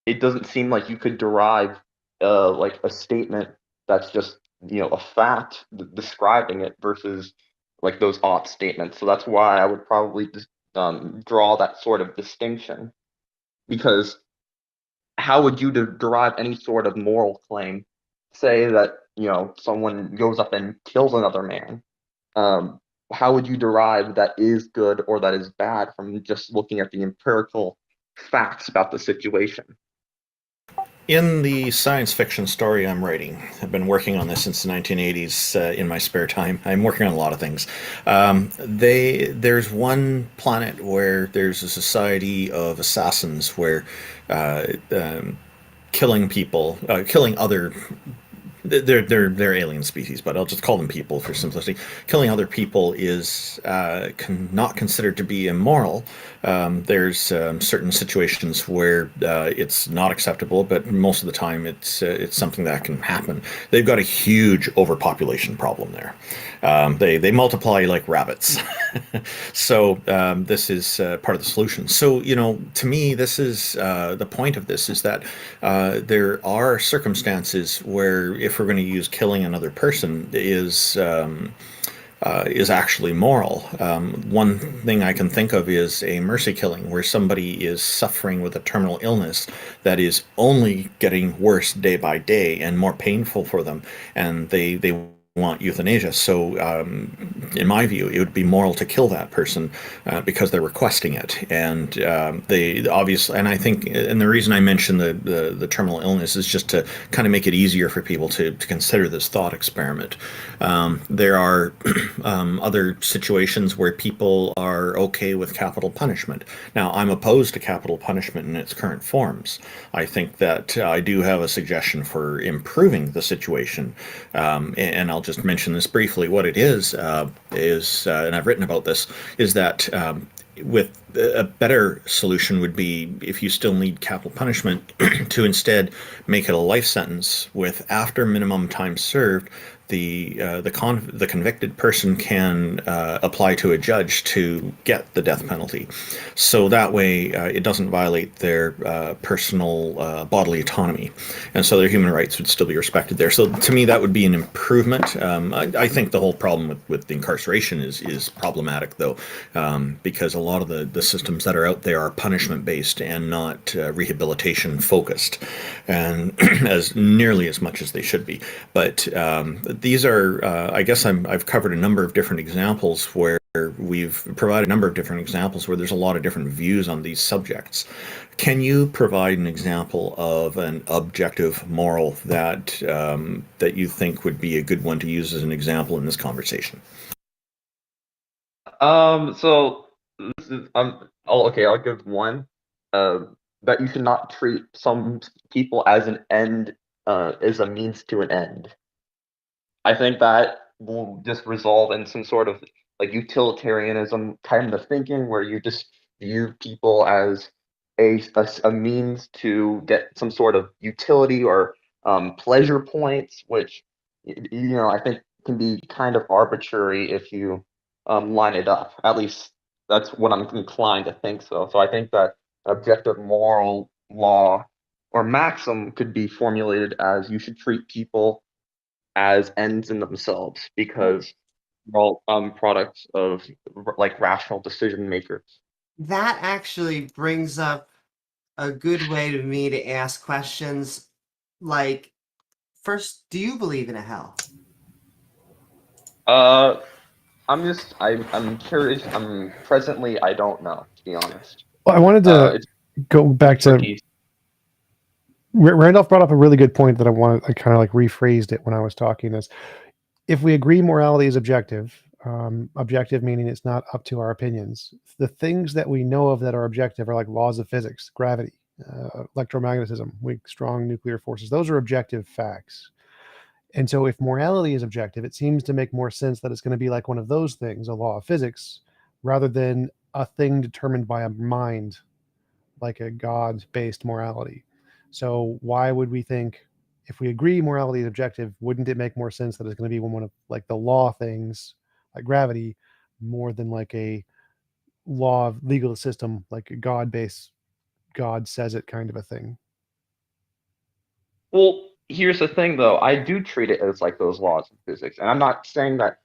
it doesn't seem like you could derive like a statement that's just a fact describing it versus like those ought statements. So that's why I would probably just draw that sort of distinction, because how would you derive any sort of moral claim? Say that someone goes up and kills another man. How would you derive that is good or that is bad from just looking at the empirical facts about the situation? In the science fiction story I'm writing, I've been working on this since the 1980s in my spare time. I'm working on a lot of things. There's one planet where there's a society of assassins where killing people, killing other. They're alien species, but I'll just call them people for simplicity. Killing other people is not considered to be immoral. There's certain situations where it's not acceptable, but most of the time it's something that can happen. They've got a huge overpopulation problem there. They multiply like rabbits. So this is part of the solution. So to me, this is the point of this is that there are circumstances where if we're going to use killing another person is actually moral. One thing I can think of is a mercy killing, where somebody is suffering with a terminal illness that is only getting worse day by day and more painful for them, and they want euthanasia. So in my view, it would be moral to kill that person because they're requesting it. And they obviously, and I think, and the reason I mention the terminal illness is just to kind of make it easier for people to consider this thought experiment. There are other situations where people are okay with capital punishment. Now, I'm opposed to capital punishment in its current forms. I think that I do have a suggestion for improving the situation, and I'll just mention this briefly. What it is, and I've written about this, is that with a better solution would be, if you still need capital punishment, to instead make it a life sentence with, after minimum time served, the convicted person can apply to a judge to get the death penalty. So that way it doesn't violate their personal bodily autonomy, and so their human rights would still be respected there. So to me, that would be an improvement. I think the whole problem with incarceration is problematic, though, because a lot of the systems that are out there are punishment based and not rehabilitation focused, and as nearly as much as they should be. But these are, I guess I've covered a number of different examples where we've provided a number of different examples where there's a lot of different views on these subjects. Can you provide an example of an objective moral that you think would be a good one to use as an example in this conversation? So this is I'll give one. That you should not treat some people as an end, as a means to an end. I think that will just resolve in some sort of like utilitarianism kind of thinking, where you just view people as a means to get some sort of utility or pleasure points, which I think can be kind of arbitrary if you line it up. At least that's what I'm inclined to think. So I think that objective moral law or maxim could be formulated as, you should treat people as ends in themselves, because we're all products of like rational decision makers. That actually brings up a good way to me to ask questions. Like, first, do you believe in a hell? I'm curious. Presently, I don't know, to be honest. Well, I wanted to go back to Randolph brought up a really good point that I kind of like rephrased it when I was talking. Is, if we agree morality is objective, objective meaning it's not up to our opinions, the things that we know of that are objective are like laws of physics, gravity, electromagnetism, weak, strong nuclear forces. Those are objective facts. And so if morality is objective, it seems to make more sense that it's going to be like one of those things, a law of physics, rather than a thing determined by a mind like a God-based morality. So why would we think, if we agree morality is objective, wouldn't it make more sense that it's going to be one of like the law things, like gravity, more than like a law of legal system, like a God-based, God says it kind of a thing? Well, here's the thing, though. I do treat it as like those laws of physics, and I'm not saying that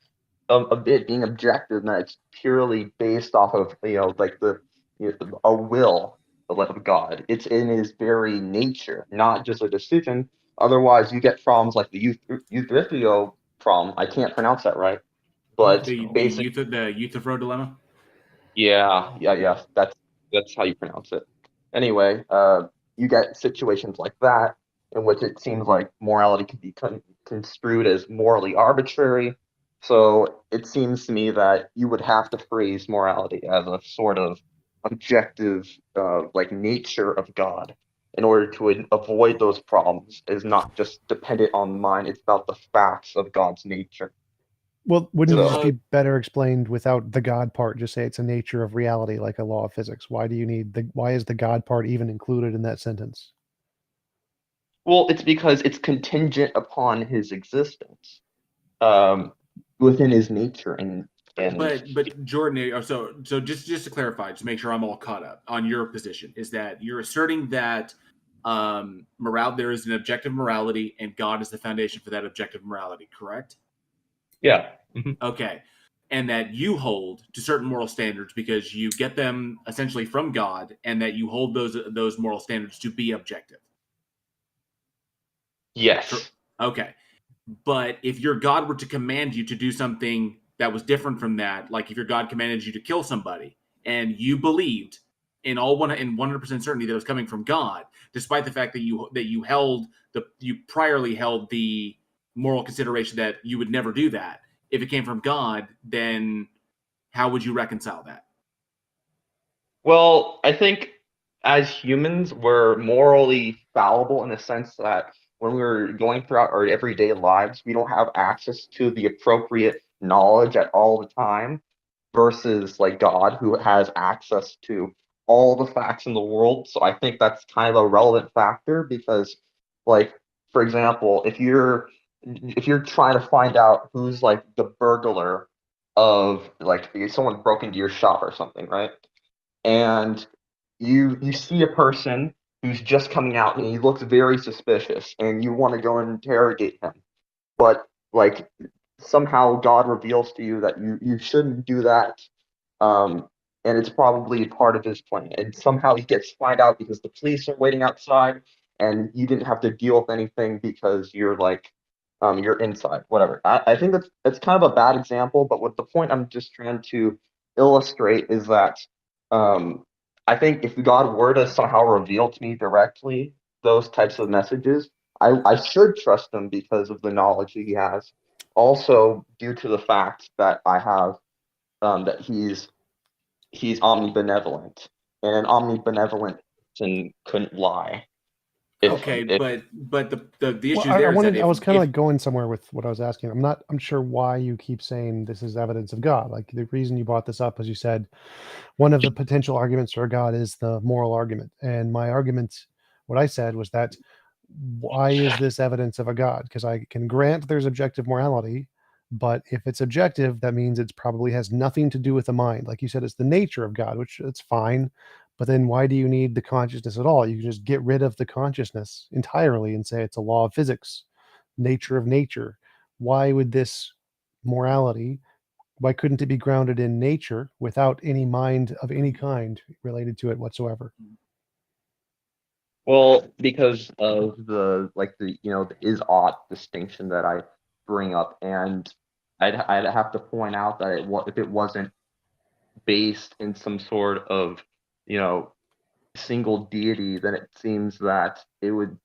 of it being objective, and that it's purely based off of like a will of God. It's in his very nature, not just a decision. Otherwise, you get problems like the Euthyphro problem. I can't pronounce that right, but the Euthyphro dilemma. Yeah. That's how you pronounce it. Anyway, you get situations like that in which it seems like morality can be construed as morally arbitrary. So it seems to me that you would have to phrase morality as a sort of objective, like nature of God, in order to avoid those problems. Is not just dependent on mind; it's about the facts of God's nature. Well, wouldn't it just be better explained without the God part? Just say it's a nature of reality, like a law of physics. Why do you need why is the God part even included in that sentence? Well, it's because it's contingent upon his existence, within his nature, and But Jordan, so just to clarify, just make sure I'm all caught up on your position, is that you're asserting that there is an objective morality, and God is the foundation for that objective morality, correct? Yeah. Okay. And that you hold to certain moral standards because you get them essentially from God, and that you hold those moral standards to be objective. Yes. Okay. But if your God were to command you to do something that was different from that, like if your God commanded you to kill somebody, and you believed in 100% certainty that it was coming from God, despite the fact that you priorly held the moral consideration that you would never do that, if it came from God, then how would you reconcile that? Well, I think as humans, we're morally fallible in the sense that when we're going throughout our everyday lives, we don't have access to the appropriate knowledge at all the time, versus like God, who has access to all the facts in the world. So I think that's kind of a relevant factor because, like, for example, if you're trying to find out who's like the burglar of, like, someone broke into your shop or something, right? And you see a person who's just coming out and he looks very suspicious, and you want to go and interrogate him, but like somehow God reveals to you that you shouldn't do that, and it's probably part of his plan, and somehow he gets find out because the police are waiting outside, and you didn't have to deal with anything because you're like you're inside, whatever. I think that's kind of a bad example, but what the point I'm just trying to illustrate is that I think if God were to somehow reveal to me directly those types of messages, I should trust him because of the knowledge he has. Also, due to the fact that I have that he's omnibenevolent, and an omnibenevolent person couldn't lie. Okay, but the issue there is that I was kind of like going somewhere with what I was asking. I'm sure why you keep saying this is evidence of God. Like the reason you brought this up, as you said, one of the potential arguments for God is the moral argument. And my argument, what I said was that why is this evidence of a God? Because I can grant there's objective morality, but if it's objective, that means it probably has nothing to do with the mind. Like you said, it's the nature of God, which it's fine. But then why do you need the consciousness at all? You can just get rid of the consciousness entirely and say it's a law of physics, nature of nature. Why would this morality, why couldn't it be grounded in nature without any mind of any kind related to it whatsoever? Well, because of the is-ought distinction that I bring up, and I'd have to point out that if it wasn't based in some sort of single deity, then it seems that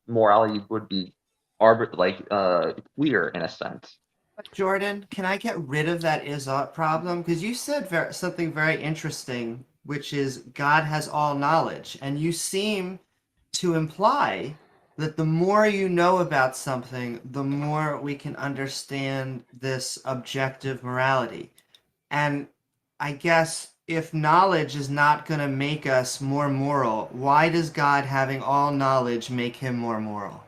morality would be clear in a sense. Jordan, can I get rid of that is-ought problem? Because you said something very interesting, which is God has all knowledge, and you seem to imply that the more you know about something, the more we can understand this objective morality. And I guess if knowledge is not going to make us more moral, why does God having all knowledge make him more moral?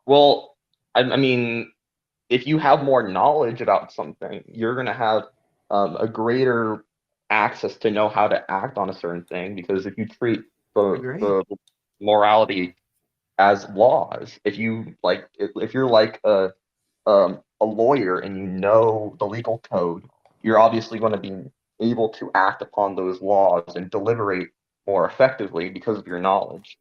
Well, I mean, if you have more knowledge about something, you're going to have a greater access to know how to act on a certain thing. Because if you treat the morality as laws, if you like, if you're like a lawyer and you know the legal code, you're obviously going to be able to act upon those laws and deliberate more effectively because of your knowledge.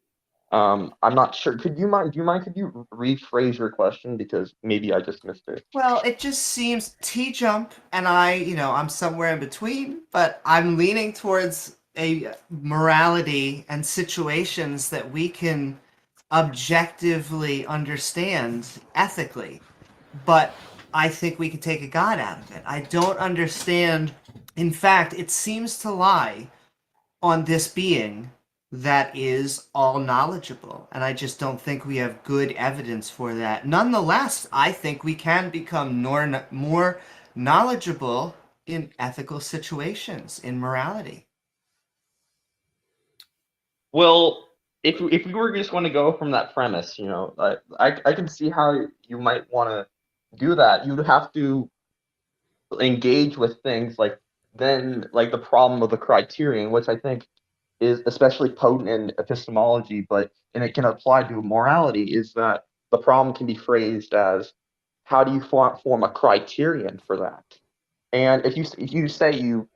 I'm not sure. Could you rephrase your question, because maybe I just missed it? Well, it just seems TJump and I, I'm somewhere in between, but I'm leaning towards a morality and situations that we can objectively understand ethically. But I think we could take a God out of it. I don't understand. In fact, it seems to lie on this being that is all knowledgeable. And I just don't think we have good evidence for that. Nonetheless, I think we can become more knowledgeable in ethical situations, in morality. Well, if we were just going to go from that premise, I can see how you might want to do that. You'd have to engage with things like the problem of the criterion, which I think is especially potent in epistemology, and it can apply to morality, is that the problem can be phrased as, how do you form a criterion for that? And if you say you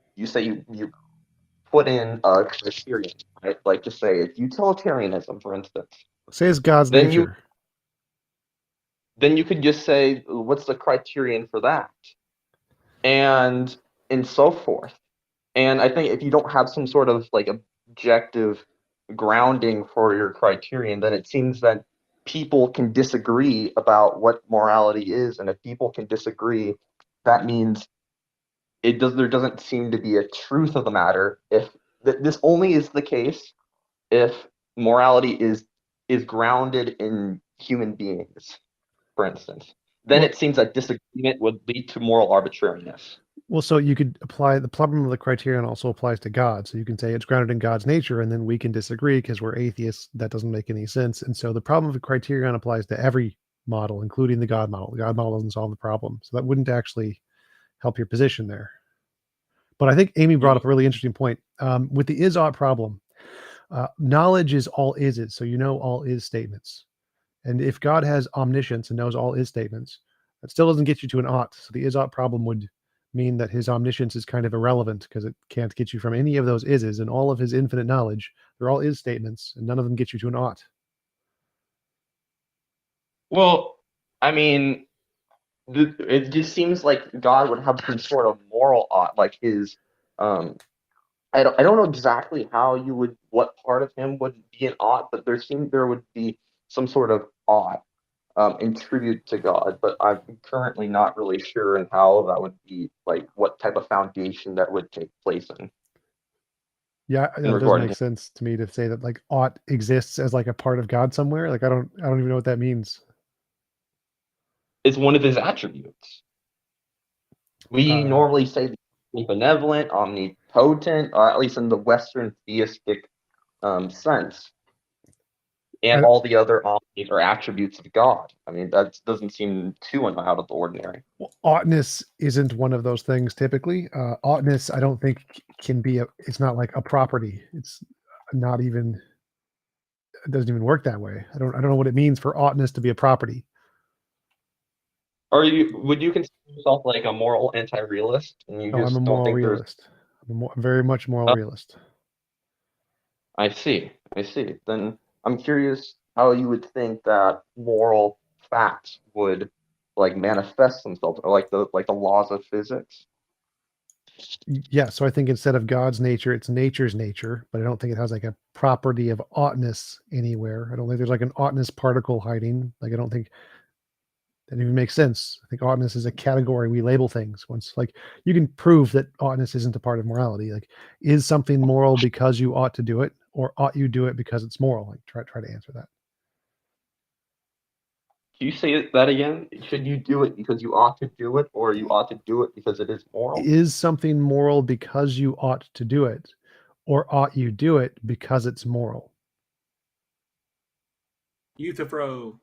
put in a criterion, right? Like, just say it's utilitarianism, for instance. Say it's God's nature. Then you could just say, what's the criterion for that? And so forth. And I think if you don't have some sort of like objective grounding for your criterion, then it seems that people can disagree about what morality is. And if people can disagree, that means there doesn't seem to be a truth of the matter. If this only is the case if morality is grounded in human beings, for instance, then it seems that disagreement would lead to moral arbitrariness. Well, so you could apply the problem of the criterion also applies to God. So you can say it's grounded in God's nature, and then we can disagree because we're atheists. That doesn't make any sense. And so the problem of the criterion applies to every model, including the God model. The God model doesn't solve the problem. So that wouldn't actually help your position there. But I think Amy brought up a really interesting point. With the is-ought problem, knowledge is all is. So all is statements. And if God has omniscience and knows all is statements, that still doesn't get you to an ought. So the is-ought problem would mean that his omniscience is kind of irrelevant because it can't get you from any of those ises, and all of his infinite knowledge, they're all is statements, and none of them get you to an ought. Well, I mean, it just seems like God would have some sort of moral ought, like his. I don't know exactly what part of him would be an ought, but there would be some sort of ought in tribute to God, but I'm currently not really sure in how that would be, like what type of foundation that would take place in. Yeah, it doesn't make sense to me to say that like ought exists as like a part of God somewhere. Like I don't even know what that means. It's one of his attributes. We normally say benevolent, omnipotent, or at least in the Western theistic sense. And all the other omnis are attributes of God. I mean, that doesn't seem too out of the ordinary. Well, oughtness isn't one of those things typically. Oughtness, I don't think can be it's not like a property. It's not even, it doesn't even work that way. I don't know what it means for oughtness to be a property. Would you consider yourself like a moral anti-realist? And you just I'm a moral realist. I'm very much moral realist. I see. Then I'm curious how you would think that moral facts would like manifest themselves, or like the laws of physics. Yeah, so I think instead of God's nature, it's nature's nature, but I don't think it has like a property of oughtness anywhere. I don't think there's like an oughtness particle hiding. Like I don't think that even makes sense. I think oughtness is a category we label things. Once like you can prove that oughtness isn't a part of morality. Like is something moral because you ought to do it, or ought you do it because it's moral? Like try to answer that. Can you say that again? Should you do it because you ought to do it, or you ought to do it because it is moral? Is something moral because you ought to do it, or ought you do it because it's moral? Euthyphro.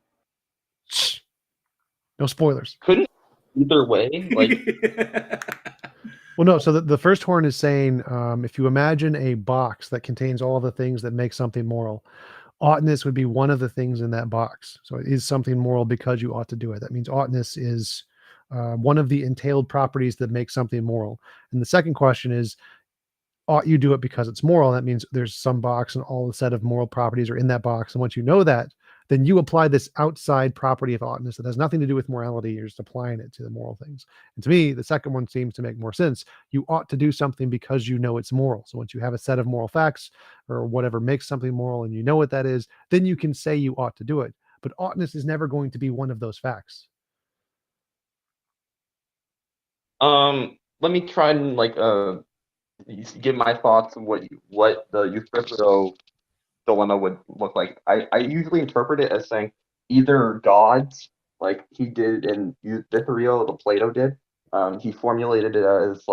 No spoilers. Couldn't either way, like. Well, no. So the first horn is saying, if you imagine a box that contains all the things that make something moral, oughtness would be one of the things in that box. So it is something moral because you ought to do it. That means oughtness is one of the entailed properties that make something moral. And the second question is, ought you do it because it's moral? That means there's some box and all the set of moral properties are in that box. And once you know that, then you apply this outside property of oughtness that has nothing to do with morality. You're just applying it to the moral things. And to me, the second one seems to make more sense. You ought to do something because you know it's moral. So once you have a set of moral facts or whatever makes something moral and you know what that is, then you can say you ought to do it. But oughtness is never going to be one of those facts. Let me try and give my thoughts on what the Euthyphro dilemma would look like. I usually interpret it as saying either gods, like he did in Euthyphro, the Plato did. He formulated it as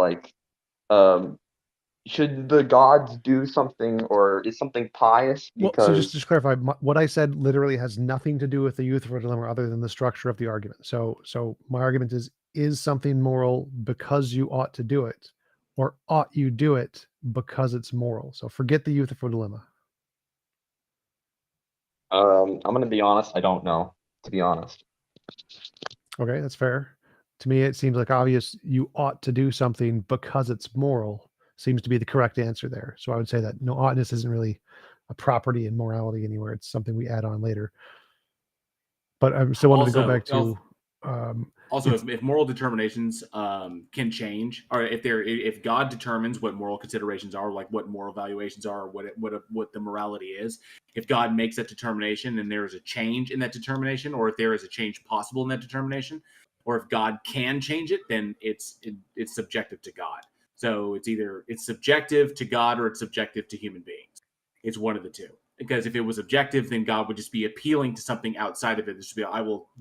should the gods do something, or is something pious? Because so just to clarify, what I said literally has nothing to do with the Euthyphro dilemma other than the structure of the argument. So my argument is something moral because you ought to do it, or ought you do it because it's moral? So forget the Euthyphro dilemma. I'm going to be honest. I don't know, to be honest. Okay, that's fair. To me, it seems like obvious you ought to do something because it's moral seems to be the correct answer there. So I would say that no, oughtness isn't really a property in morality anywhere. It's something we add on later. But I still wanted to go back to also if moral determinations can change, or if God determines what moral considerations are, like what moral valuations are, or what the morality is, if God makes that determination and there is a change in that determination, or if there is a change possible in that determination, or if God can change it, then it's subjective to God. So it's subjective to God or it's subjective to human beings. It's one of the two. Because if it was objective, then God would just be appealing to something outside of it.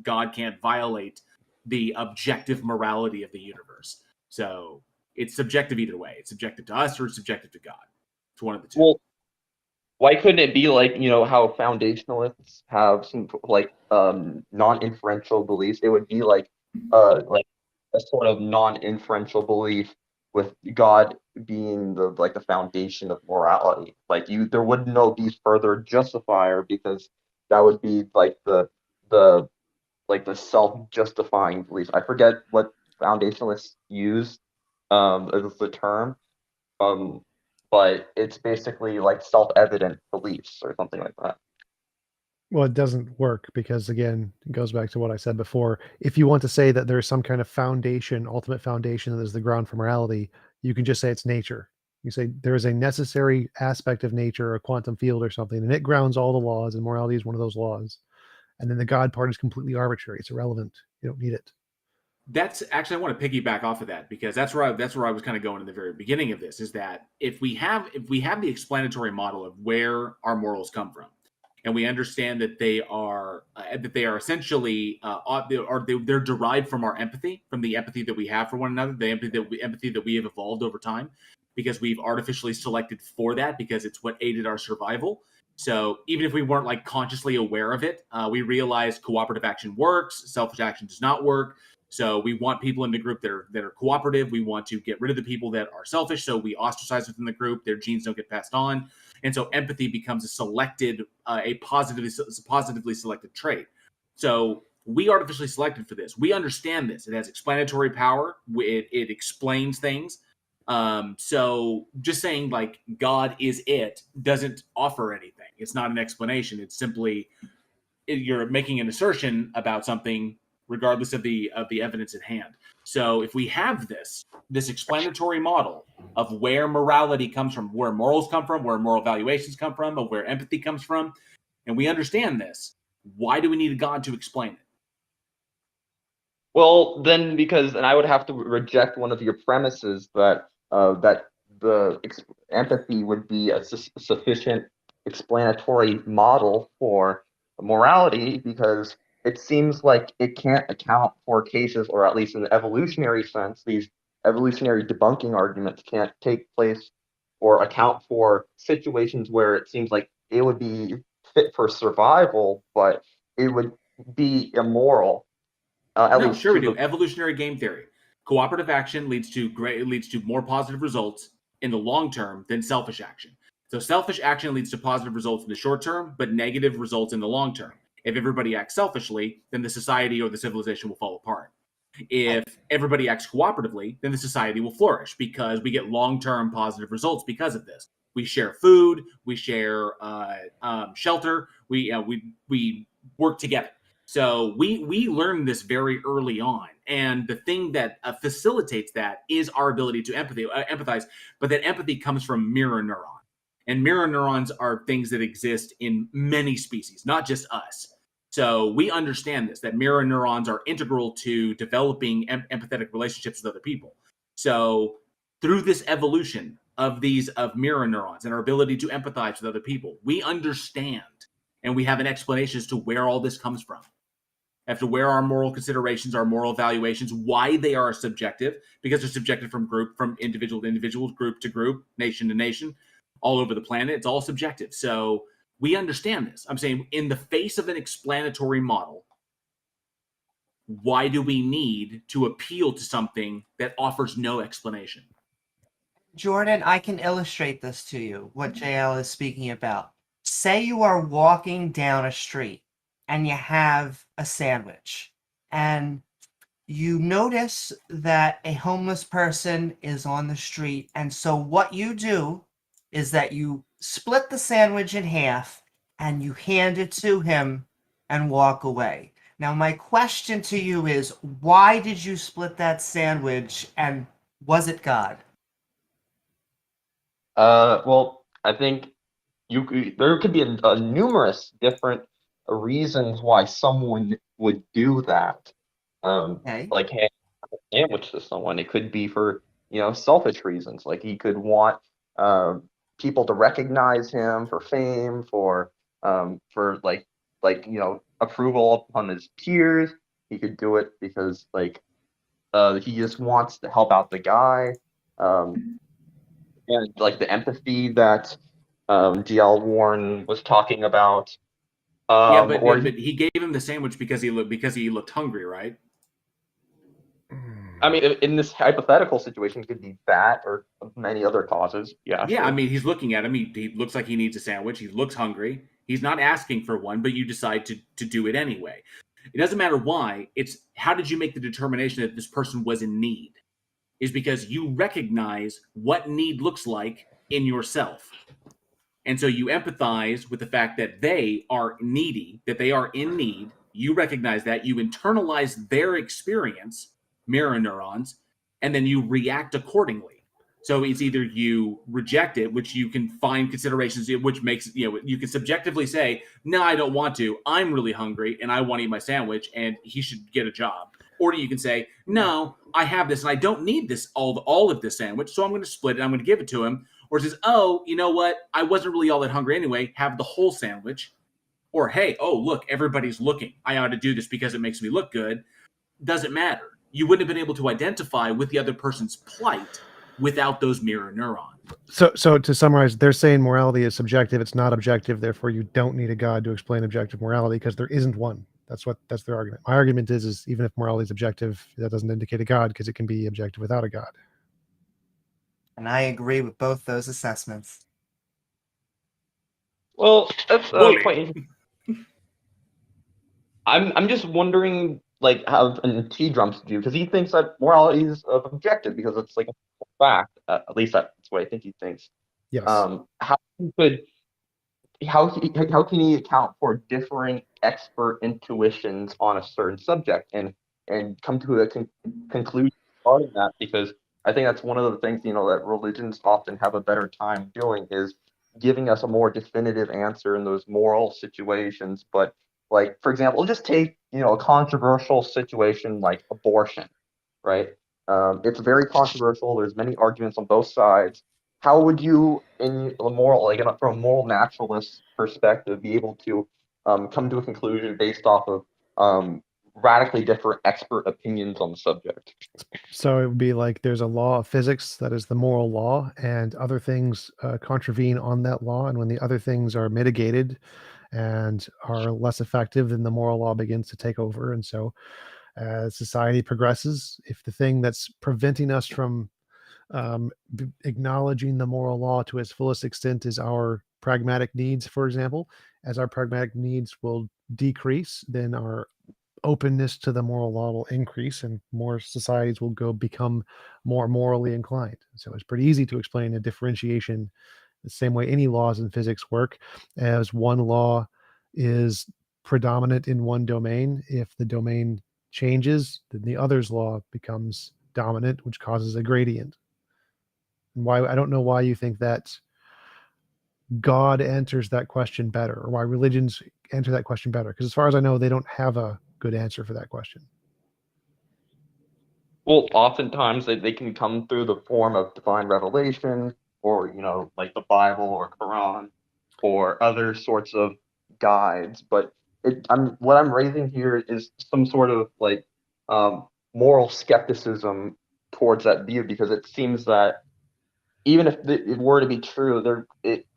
God can't violate the objective morality of the universe. So it's subjective either way. It's subjective to us or it's subjective to God. It's one of the two. Well, why couldn't it be like, how foundationalists have some non-inferential beliefs? It would be like a sort of non-inferential belief with God being the foundation of morality. There would no be further justifier, because that would be the self-justifying belief. I forget what foundationalists use as the term, but it's basically like self-evident beliefs or something like that. Well, it doesn't work because, again, it goes back to what I said before. If you want to say that there's some kind of foundation, ultimate foundation that is the ground for morality, you can just say it's nature. You say there is a necessary aspect of nature, a quantum field or something, and it grounds all the laws, and morality is one of those laws. And then the God part is completely arbitrary. It's irrelevant. You don't need it. That's actually, I want to piggyback off of that, because that's where I was kind of going in the very beginning of this, is that if we have the explanatory model of where our morals come from, and we understand that they are essentially they're derived from our empathy, from the empathy that we have for one another, the empathy that we have evolved over time, because we've artificially selected for that, because it's what aided our survival. So even if we weren't consciously aware of it, we realize cooperative action works, selfish action does not work. So we want people in the group that are cooperative. We want to get rid of the people that are selfish. So we ostracize within the group. Their genes don't get passed on. And so empathy becomes a positively selected trait. So we artificially selected for this. We understand this. It has explanatory power. It explains things. So just saying God is it doesn't offer anything. It's not an explanation. It's simply you're making an assertion about something regardless of the evidence at hand. So if we have this explanatory model of where morality comes from, where morals come from, where moral valuations come from, of where empathy comes from, and we understand this, why do we need a God to explain it? Well, then and I would have to reject one of your premises that the empathy would be a sufficient explanatory model for morality, because it seems like it can't account for cases, or at least in the evolutionary sense, these evolutionary debunking arguments can't take place or account for situations where it seems like it would be fit for survival, but it would be immoral. No, sure we do. Evolutionary game theory. Cooperative action leads to more positive results in the long term than selfish action. So selfish action leads to positive results in the short term, but negative results in the long term. If everybody acts selfishly, then the society or the civilization will fall apart. If everybody acts cooperatively, then the society will flourish because we get long-term positive results because of this. We share food, we share shelter, we work together. So we learned this very early on, and the thing that facilitates that is our ability to empathize. But that empathy comes from mirror neuron, and mirror neurons are things that exist in many species, not just us. So we understand this, that mirror neurons are integral to developing empathetic relationships with other people. So through this evolution of mirror neurons and our ability to empathize with other people, we understand and we have an explanation as to where all this comes from. As to where our moral considerations, our moral evaluations, why they are subjective, because they're subjective from individual to individual, group to group, nation to nation, all over the planet. It's all subjective. So we understand this. I'm saying in the face of an explanatory model, why do we need to appeal to something that offers no explanation? Jordan, I can illustrate this to you, what JL is speaking about. Say you are walking down a street and you have a sandwich, and you notice that a homeless person is on the street, and so what you do is that you split the sandwich in half and you hand it to him and walk away. Now, my question to you is, why did you split that sandwich, and was it God? Well, I think there could be a numerous different reasons why someone would do that. Like hand a sandwich to someone. It could be for selfish reasons. Like he could want people to recognize him for fame, for approval upon his peers. He could do it because he just wants to help out the guy. And like the empathy that DL Warren was talking about. But he gave him the sandwich because he looked hungry, right? I mean, in this hypothetical situation, it could be that or many other causes. Yeah. Yeah, sure. I mean, he's looking at him. He looks like he needs a sandwich. He looks hungry. He's not asking for one, but you decide to do it anyway. It doesn't matter why. It's how did you make the determination that this person was in need? Is because you recognize what need looks like in yourself. And so you empathize with the fact that they are needy, that they are in need. You recognize that. You internalize their experience, mirror neurons, and then you react accordingly. So it's either you reject it, which you can find considerations, which makes, you can subjectively say, no, I don't want to. I'm really hungry and I want to eat my sandwich and he should get a job. Or you can say, no, I have this and I don't need this all of this sandwich, so I'm going to split it. I'm going to give it to him. Or it says, oh, you know what? I wasn't really all that hungry anyway. Have the whole sandwich. Or, hey, oh, look, everybody's looking. I ought to do this because it makes me look good. Doesn't matter. You wouldn't have been able to identify with the other person's plight without those mirror neurons. So to summarize, they're saying morality is subjective. It's not objective. Therefore, you don't need a God to explain objective morality because there isn't one. That's their argument. My argument is even if morality is objective, that doesn't indicate a God because it can be objective without a God. And I agree with both those assessments. Well, that's quite interesting. I'm just wondering, how TJump's view, because he thinks that morality is objective because it's like a fact. At least that's what I think he thinks. Yes. How can he account for differing expert intuitions on a certain subject and come to a conclusion regarding that? Because I think that's one of the things that religions often have a better time doing is giving us a more definitive answer in those moral situations. But for example, just take a controversial situation like abortion, right? It's very controversial. There's many arguments on both sides. How would you, in a moral, from a moral naturalist perspective, be able to come to a conclusion based off of radically different expert opinions on the subject. So it would be like there's a law of physics that is the moral law, and other things contravene on that law. And when the other things are mitigated and are less effective, then the moral law begins to take over. And so as society progresses, if the thing that's preventing us from acknowledging the moral law to its fullest extent is our pragmatic needs, for example, as our pragmatic needs will decrease, then our openness to the moral law will increase and more societies will become more morally inclined. So it's pretty easy to explain a differentiation the same way any laws in physics work. As one law is predominant in one domain, if the domain changes, then the other's law becomes dominant, which causes a gradient. And why, I don't know why you think that God answers that question better, or why religions answer that question better, because as far as I know, they don't have a good answer for that question. Well, oftentimes they can come through the form of divine revelation, or like the Bible or Quran, or other sorts of guides. But what I'm raising here is some sort of like moral skepticism towards that view, because it seems that even if it were to be true,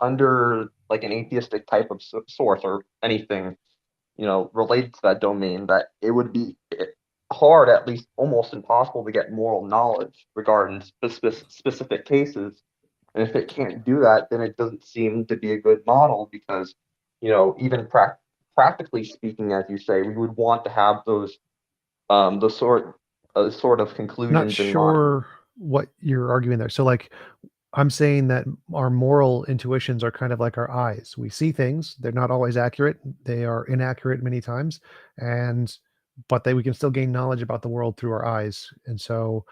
under like an atheistic type of source or anything, related to that domain, that it would be hard, at least almost impossible, to get moral knowledge regarding specific cases. And if it can't do that, then it doesn't seem to be a good model, because, even practically speaking, as you say, we would want to have those sort of conclusions Not in mind. sure what you're arguing there. So like, I'm saying that our moral intuitions are kind of like our eyes. We see things, they're not always accurate. They are inaccurate many times, but we can still gain knowledge about the world through our eyes. And so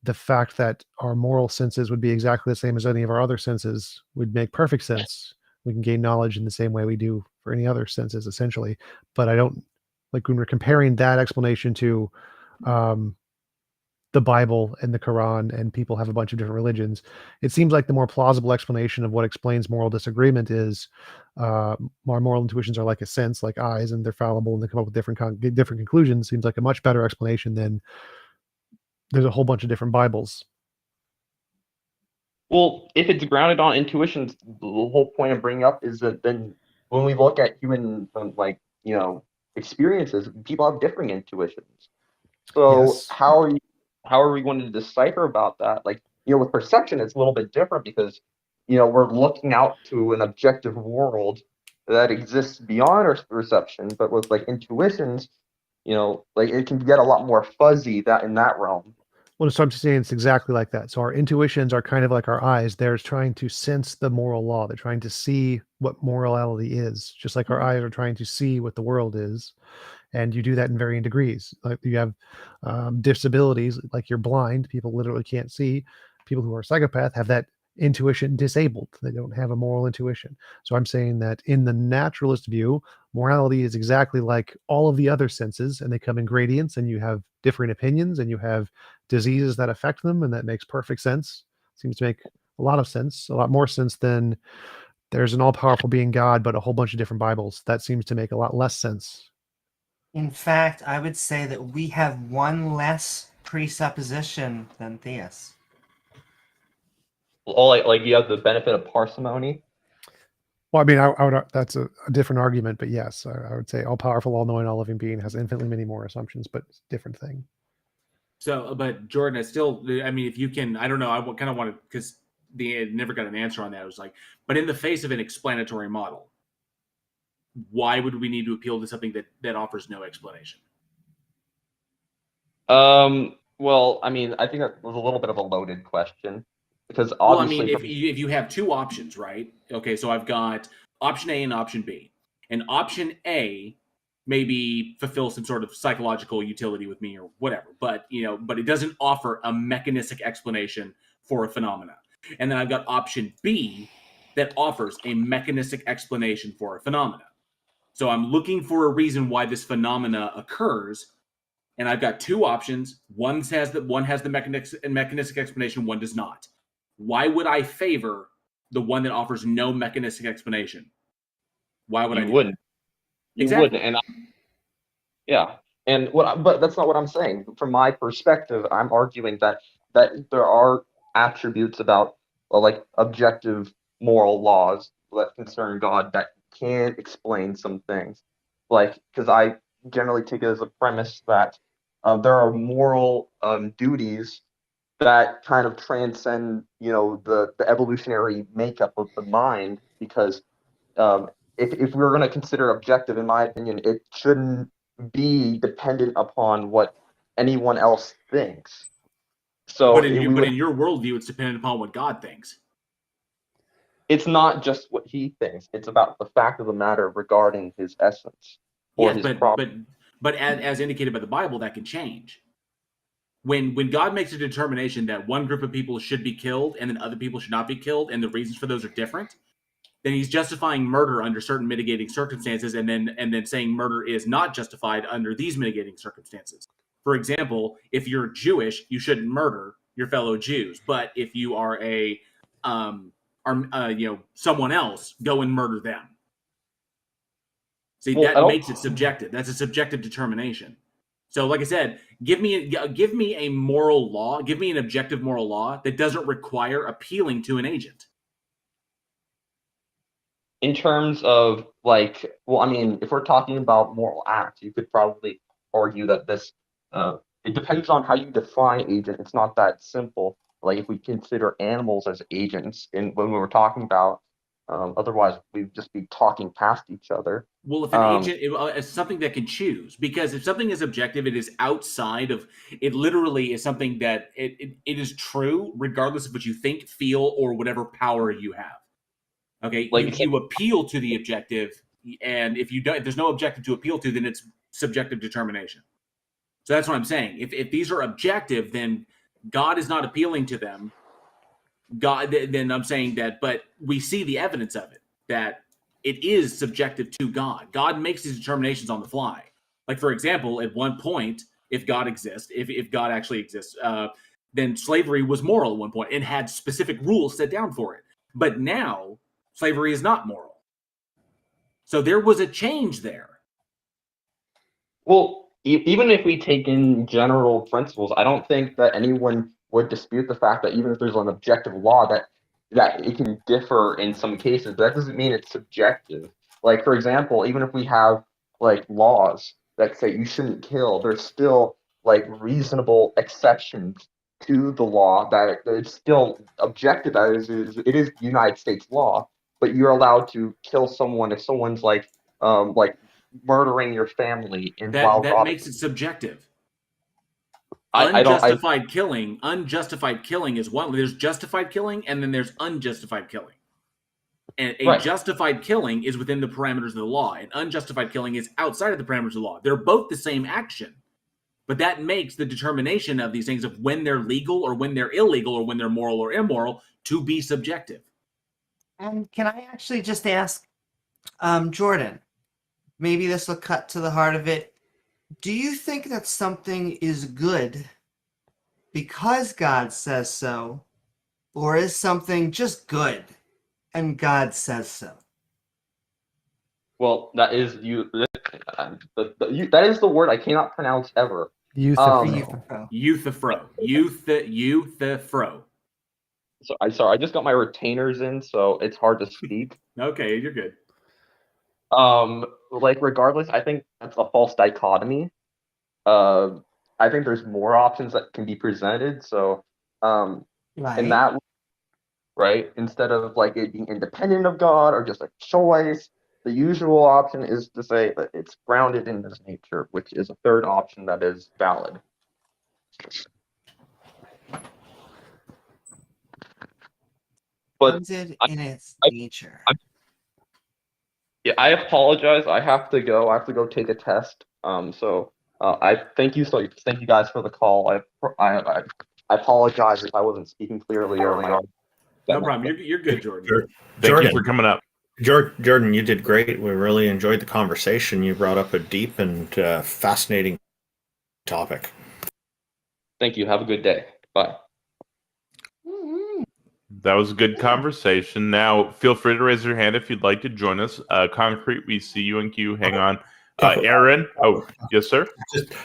the fact that our moral senses would be exactly the same as any of our other senses would make perfect sense. We can gain knowledge in the same way we do for any other senses, essentially. But I don't, like, when we're comparing that explanation to the Bible and the Quran, and people have a bunch of different religions, it seems like the more plausible explanation of what explains moral disagreement is our moral intuitions are like a sense, like eyes, and they're fallible, and they come up with different conclusions. Seems like a much better explanation than there's a whole bunch of different Bibles. Well, if it's grounded on intuitions, the whole point of bringing up is that then when we look at human experiences, people have differing intuitions. So yes. How are we going to decipher about that? Like, with perception, it's a little bit different, because, we're looking out to an objective world that exists beyond our perception. But with like intuitions, like it can get a lot more fuzzy in that realm. Well, so I'm saying it's exactly like that. So our intuitions are kind of like our eyes. They're trying to sense the moral law. They're trying to see what morality is, just like our eyes are trying to see what the world is. And you do that in varying degrees. Like you have disabilities, like you're blind, people literally can't see. People who are psychopath have that intuition disabled. They don't have a moral intuition. So I'm saying that in the naturalist view, morality is exactly like all of the other senses, and they come in gradients, and you have different opinions, and you have diseases that affect them, and that makes perfect sense. Seems to make a lot of sense, a lot more sense than there's an all-powerful being God, but a whole bunch of different Bibles. That seems to make a lot less sense. In fact, I would say that we have one less presupposition than theists. Well, like you have the benefit of parsimony. Well, I mean, I would, that's a different argument, but yes, I would say all-powerful, all-knowing, all-loving being has infinitely many more assumptions, but it's a different thing. So, but Jordan, I mean, if you can, I don't know, I kind of wanted, because they never got an answer on that. It was like, but in the face of an explanatory model, why would we need to appeal to something that offers no explanation? Well, I mean, I think that was a little bit of a loaded question, because obviously, well, I mean, if you have two options, right? Okay, so I've got option A and option B, and option A maybe fulfill some sort of psychological utility with me or whatever, but it doesn't offer a mechanistic explanation for a phenomena. And then I've got option B that offers a mechanistic explanation for a phenomena. So I'm looking for a reason why this phenomena occurs, and I've got two options. One has the mechanistic explanation, one does not. Why would I favor the one that offers no mechanistic explanation? Why would I do wouldn't? That? You Exactly. wouldn't, and Yeah, and but that's not what I'm saying. From my perspective, I'm arguing that there are attributes about like objective moral laws that concern God that can explain some things. Like, because I generally take it as a premise that there are moral duties that kind of transcend, the evolutionary makeup of the mind. Because um, if we're going to consider objective, in my opinion, it shouldn't be dependent upon what anyone else thinks. So but in your worldview, it's dependent upon what God thinks. It's not just what he thinks; it's about the fact of the matter regarding his essence or Yes, his but as indicated by the Bible, that can change. When God makes a determination that one group of people should be killed and then other people should not be killed, and the reasons for those are different, then he's justifying murder under certain mitigating circumstances, and then saying murder is not justified under these mitigating circumstances. For example, if you're Jewish, you shouldn't murder your fellow Jews, but if you are someone else, go and murder them. See, that makes it subjective. That's a subjective determination. So, like I said, give me a moral law, give me an objective moral law that doesn't require appealing to an agent. In terms of if we're talking about moral acts, you could probably argue that this it depends on how you define agent. It's not that simple. Like if we consider animals as agents, when we were talking about, otherwise we'd just be talking past each other. Well, if an agent is something that can choose, because if something is objective, it is outside of it. Literally, is something that it is true regardless of what you think, feel, or whatever power you have. Okay, you appeal to the objective, and if there's no objective to appeal to, then it's subjective determination. So that's what I'm saying. If these are objective, then God is not appealing to them. Then I'm saying that, but we see the evidence of it, that it is subjective to God. God makes these determinations on the fly. Like, for example, at one point, if God exists, if God actually exists, then slavery was moral at one point and had specific rules set down for it. But now, slavery is not moral. So there was a change there. Well, even if we take in general principles, I don't think that anyone would dispute the fact that even if there's an objective law that it can differ in some cases, but that doesn't mean it's subjective. Like, for example, even if we have like laws that say you shouldn't kill, there's still like reasonable exceptions to the law that it's still objective. That it is United States law, but you're allowed to kill someone if someone's like murdering your family that makes it subjective. Unjustified killing is one. There's justified killing and then there's unjustified killing. And a justified killing is within the parameters of the law, and unjustified killing is outside of the parameters of the law. They're both the same action, but that makes the determination of these things of when they're legal or when they're illegal or when they're moral or immoral to be subjective. And can I actually just ask, Jordan, maybe this will cut to the heart of it. Do you think that something is good because God says so, or is something just good and God says so? Well, that is that is the word I cannot pronounce ever. Euthyphro. Sorry, I just got my retainers in, so it's hard to speak. Okay, you're good. Regardless, I think that's a false dichotomy. I think there's more options that can be presented. So, in that, right, instead of like it being independent of God or just a choice, the usual option is to say that it's grounded in His nature, which is a third option that is valid. Grounded in its nature. Yeah, I apologize. I have to go. I have to go take a test. I thank you. So thank you guys for the call. I apologize if I wasn't speaking clearly early on. No problem. You're good, Jordan. Thank you for coming up. Jordan, you did great. We really enjoyed the conversation. You brought up a deep and fascinating topic. Thank you. Have a good day. Bye. That was a good conversation. Now, feel free to raise your hand if you'd like to join us. Concrete, we see you in queue. Hang on. Aaron. Oh, yes, sir.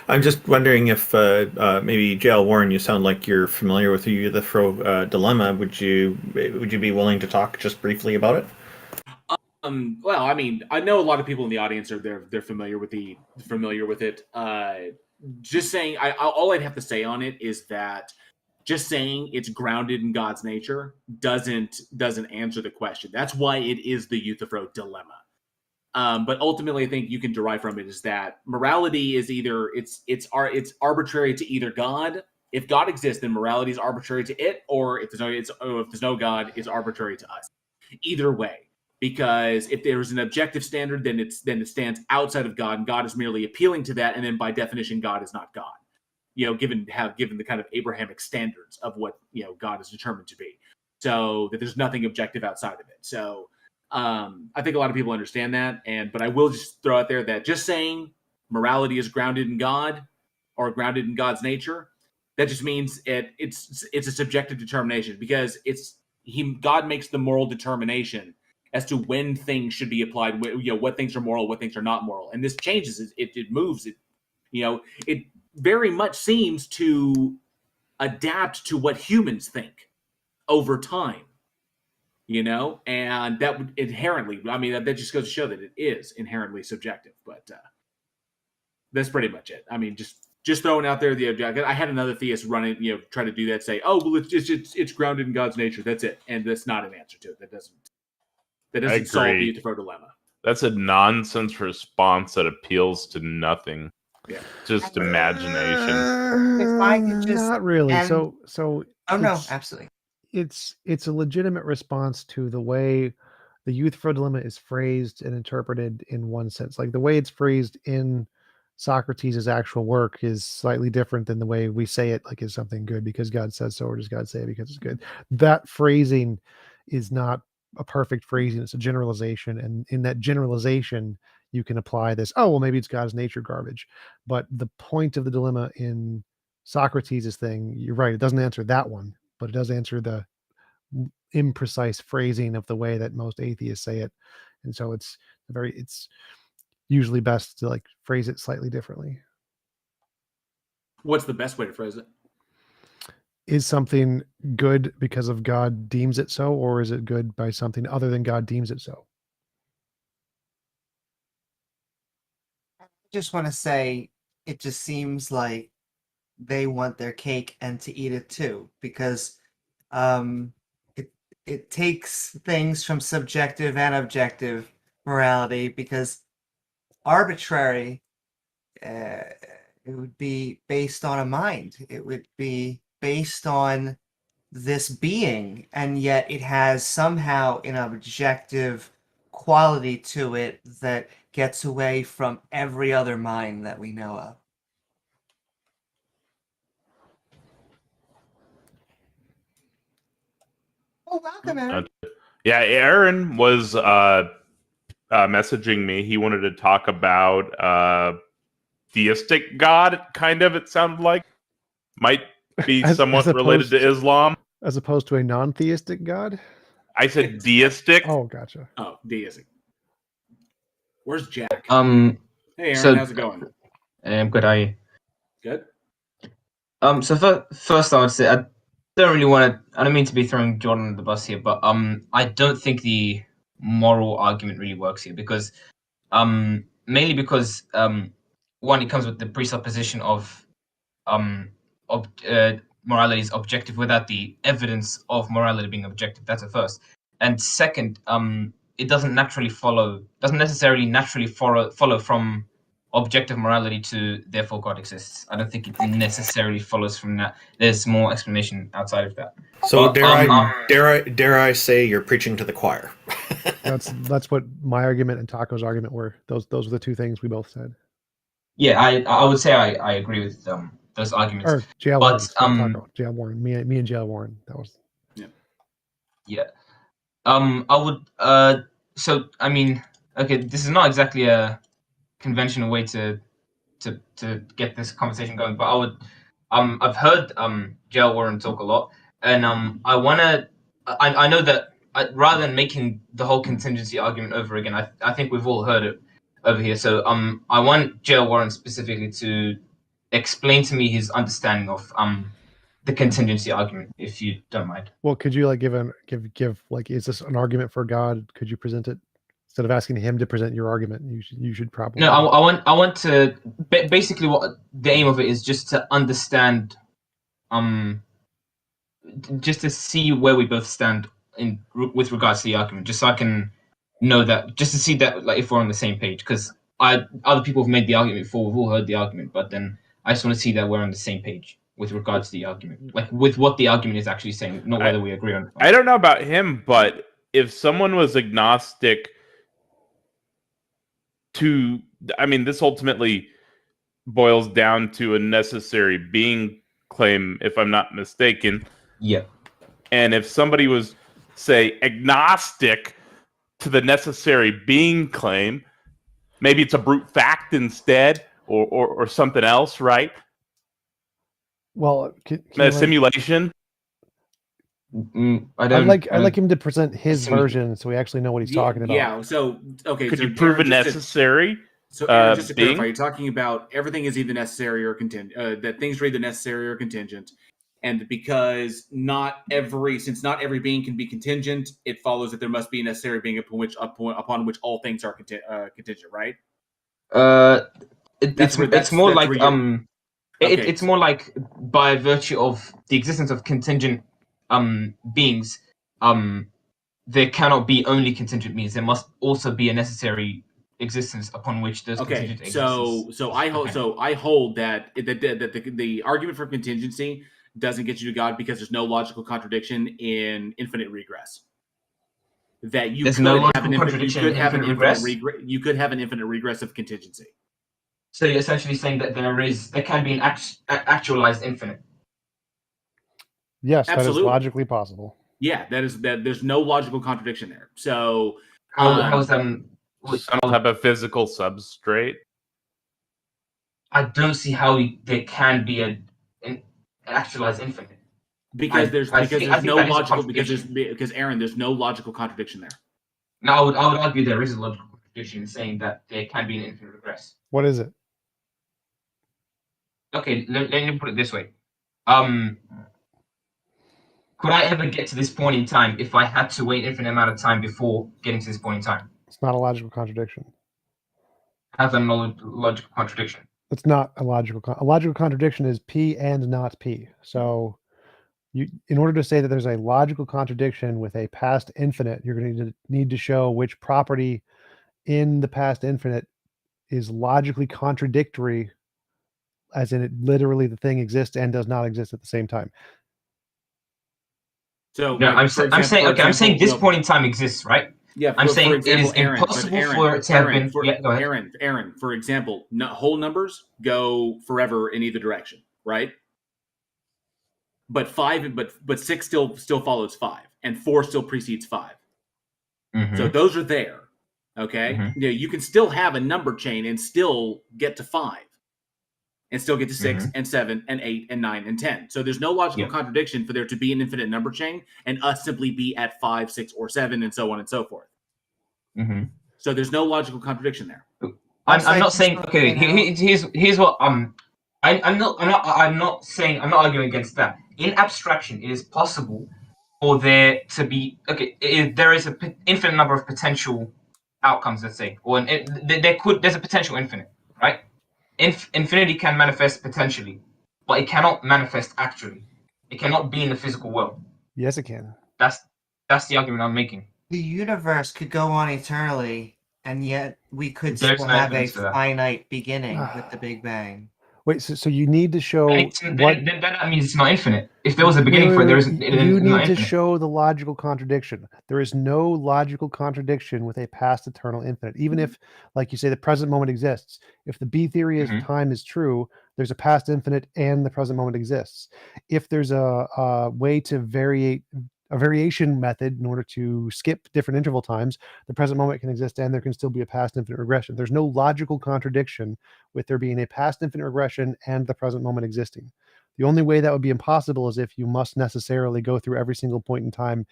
I'm just wondering if maybe J.L. Warren, you sound like you're familiar with the Euthyphro dilemma. Would you be willing to talk just briefly about it? Well, I mean, I know a lot of people in the audience are they're familiar with it. Just saying, all I'd have to say on it is that just saying it's grounded in God's nature doesn't answer the question. That's why it is the Euthyphro dilemma. But ultimately, I think you can derive from it is that morality is either it's arbitrary to either God. If God exists, then morality is arbitrary to it, or if there's no God, it's arbitrary to us. Either way, because if there's an objective standard, then it stands outside of God, and God is merely appealing to that, and then by definition, God is not God. Given the kind of Abrahamic standards of what God is determined to be, so that there's nothing objective outside of it. So. I think a lot of people understand that, but I will just throw out there that just saying morality is grounded in God or grounded in God's nature, that just means it's a subjective determination because God makes the moral determination as to when things should be applied, what things are moral, what things are not moral, and this changes. It moves. It very much seems to adapt to what humans think over time. And that would inherently, that just goes to show that it is inherently subjective, but that's pretty much it. I mean, just throwing out there the objective. I had another theist running, try to do that, say, oh, well, it's grounded in God's nature. That's it. And that's not an answer to it. That doesn't solve the Euthyphro dilemma. That's a nonsense response that appeals to nothing. Yeah. Just imagination. If I could just not really. So oh no, absolutely. It's a legitimate response to the way the Euthyphro dilemma is phrased and interpreted in one sense. Like the way it's phrased in Socrates' actual work is slightly different than the way we say it, like is something good because God says so, or does God say it because it's good? That phrasing is not a perfect phrasing. It's a generalization. And in that generalization, you can apply this, oh, well, maybe it's God's nature garbage. But the point of the dilemma in Socrates' thing, you're right, it doesn't answer that one, but it does answer the imprecise phrasing of the way that most atheists say it. And so it's usually best to like phrase it slightly differently. What's the best way to phrase it? Is something good because of God deems it so, or is it good by something other than God deems it so? I just want to say it just seems like they want their cake and to eat it too, because it takes things from subjective and objective morality, because arbitrary it would be based on a mind. It would be based on this being, and yet it has somehow an objective quality to it that gets away from every other mind that we know of. Oh, welcome, Aaron. Yeah, Aaron was messaging me. He wanted to talk about theistic God, kind of, it sounded like. Might be somewhat related to Islam. As opposed to a non-theistic God? I said deistic. Oh, gotcha. Oh, deistic. Where's Jack? Hey, Aaron, how's it going? I'm good, how are you? Good. So first I would say I don't mean to be throwing Jordan under the bus here, but I don't think the moral argument really works here because mainly because one, it comes with the presupposition of morality is objective without the evidence of morality being objective. That's a first. And second, it doesn't necessarily naturally follow from objective morality to therefore God exists. I don't think it necessarily follows from that. There's more explanation outside of that. So but, dare I say you're preaching to the choir? That's what my argument and Taco's argument were. Those were the two things we both said. Yeah, I would say I agree with those arguments. Or JL Warren, Taco, JL Warren, me and JL Warren. That was. Yeah. I would. So I mean, okay, this is not exactly a conventional way to get this conversation going, but I would. I've heard JL Warren talk a lot, and I wanna. I know that rather than making the whole contingency argument over again, I think we've all heard it. over here. So I want J.L. Warren specifically to explain to me his understanding of the contingency argument, if you don't mind. Well, could you like give like, is this an argument for God? Could you present it instead of asking him to present your argument? You should probably. No, I want to basically what the aim of it is just to understand, just to see where we both stand with regards to the argument, just so I can know that, just to see that like if we're on the same page, because other people have made the argument before, we've all heard the argument, but then I just want to see that we're on the same page with regards to the argument, like with what the argument is actually saying, not whether we agree on it. I don't know about him, but if someone was agnostic to, I mean, this ultimately boils down to a necessary being claim, if I'm not mistaken. Yeah. And if somebody was, say, agnostic to the necessary being claim, maybe it's a brute fact instead, or something else, right? Well, a simulation. I'd like him to present his version so we actually know what he's talking about. Yeah. So okay. Could so you prove a Aaron, necessary? So Aaron, just to being? clarify, you're talking about everything is either necessary or contingent. That things are either necessary or contingent, and because not every being can be contingent, it follows that there must be a necessary being upon which all things are contingent, right? It's more like it's more like by virtue of the existence of contingent beings, there cannot be only contingent beings. There must also be a necessary existence upon which those contingent existence. So I hold that the argument for contingency doesn't get you to God because there's no logical contradiction in infinite regress. That you could have an infinite regress of contingency. So you're essentially saying that there can be an actualized infinite. Yes, absolutely. That is logically possible. Yeah, there's no logical contradiction there. So how's some type of physical substrate? I don't see how there can be an actualized infinite. Because Aaron, there's no logical contradiction there. No, I would argue there is a logical contradiction in saying that there can be an infinite regress. What is it? Okay, let me put it this way. Could I ever get to this point in time if I had to wait an infinite amount of time before getting to this point in time? It's not a logical contradiction. How's that a logical contradiction? It's not a logical contradiction is P and not P. So in order to say that there's a logical contradiction with a past infinite, you're going to need to show which property in the past infinite is logically contradictory, as in it literally the thing exists and does not exist at the same time. So no, I'm saying this point in time exists, right? Yeah, I'm saying it is impossible for it to have been. Go ahead. Aaron, for example, whole numbers go forever in either direction, right? But 6 still follows 5, and 4 still precedes 5. Mm-hmm. So those are there. Okay, you can still have a number chain and still get to 5, and still get to 6 and 7 and 8 and 9 and 10. So there's no logical contradiction for there to be an infinite number chain and us simply be at 5, 6, or 7, and so on and so forth. Mm-hmm. So there's no logical contradiction there. I'm not saying. Okay, here's what I'm not arguing against that. In abstraction, it is possible for there to be there is an infinite number of potential outcomes, let's say, or there's a potential infinite, right? Infinity can manifest potentially, but it cannot manifest actually. It cannot be in the physical world. Yes, it can. That's the argument I'm making. The universe could go on eternally, and yet we could still have a finite beginning with the Big Bang. Wait, so you need to show then that means it's not infinite. If there was a beginning for it, there isn't. You need to show the logical contradiction. There is no logical contradiction with a past eternal infinite. Even if, like you say, the present moment exists. If the B theory of time is true, there's a past infinite and the present moment exists. If there's a way to a variation method in order to skip different interval times, the present moment can exist and there can still be a past infinite regression. There's no logical contradiction with there being a past infinite regression and the present moment existing. The only way that would be impossible is if you must necessarily go through every single point in time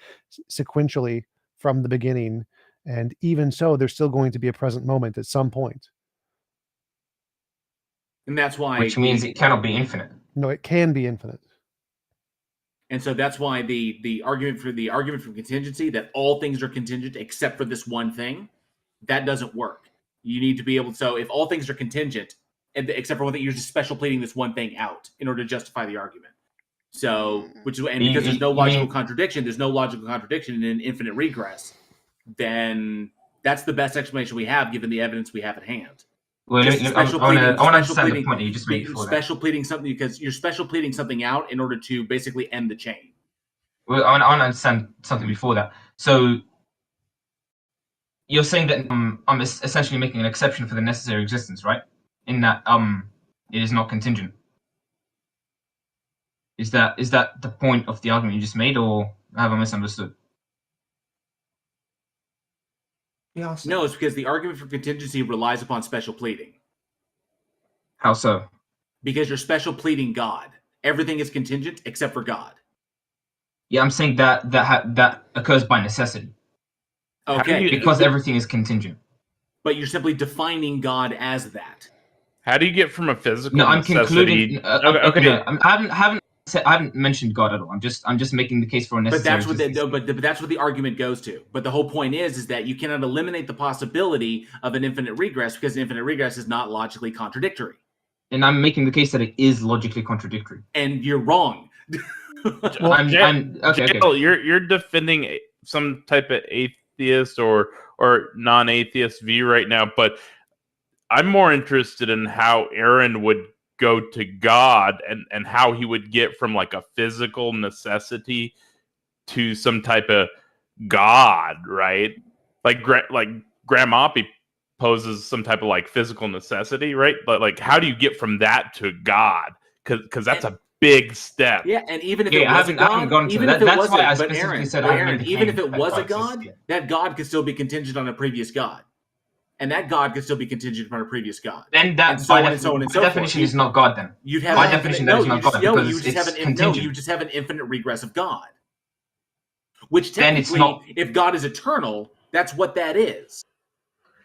sequentially from the beginning And even so, there's still going to be a present moment at some point. And that's why... Which means it cannot be infinite. No, it can be infinite. And so that's why the argument for contingency, that all things are contingent except for this one thing, that doesn't work. You need to be able to... So if all things are contingent, except for one thing, you're just special pleading this one thing out in order to justify the argument. So, because there's no logical contradiction, in an infinite regress, then that's the best explanation we have given the evidence we have at hand. Well, I want to understand the point that you just made. Special pleading something because you're special pleading something out in order to basically end the chain. Well, I want to understand something before that. So you're saying that I'm essentially making an exception for the necessary existence, right? In that it is not contingent. Is that the point of the argument you just made, or have I misunderstood? No, it's because the argument for contingency relies upon special pleading. How so? Because you're special pleading God. Everything is contingent except for God. Yeah, I'm saying that occurs by necessity. Okay. Because everything is contingent. But you're simply defining God as that. How do you get from a physical necessity? I'm concluding. Okay. No, I haven't mentioned God at all. I'm just making the case for a necessary. But that's what the argument goes to. But the whole point is that you cannot eliminate the possibility of an infinite regress because an infinite regress is not logically contradictory. And I'm making the case that it is logically contradictory. And you're wrong. You're defending some type of atheist or non-atheist view right now, but I'm more interested in how Aaron would go to God and how he would get from like a physical necessity to some type of God, right? Like Grandmoppy poses some type of like physical necessity, right? But like, how do you get from that to God? Because that's a big step. Yeah, and even if it was a God, even if it was a God, that God could still be contingent on a previous God. And that God could still be contingent upon a previous God. Then that, by definition, is not God. Then you'd have by definition that is not God because you just have an infinite regress of God. Which technically, if God is eternal, that's what that is.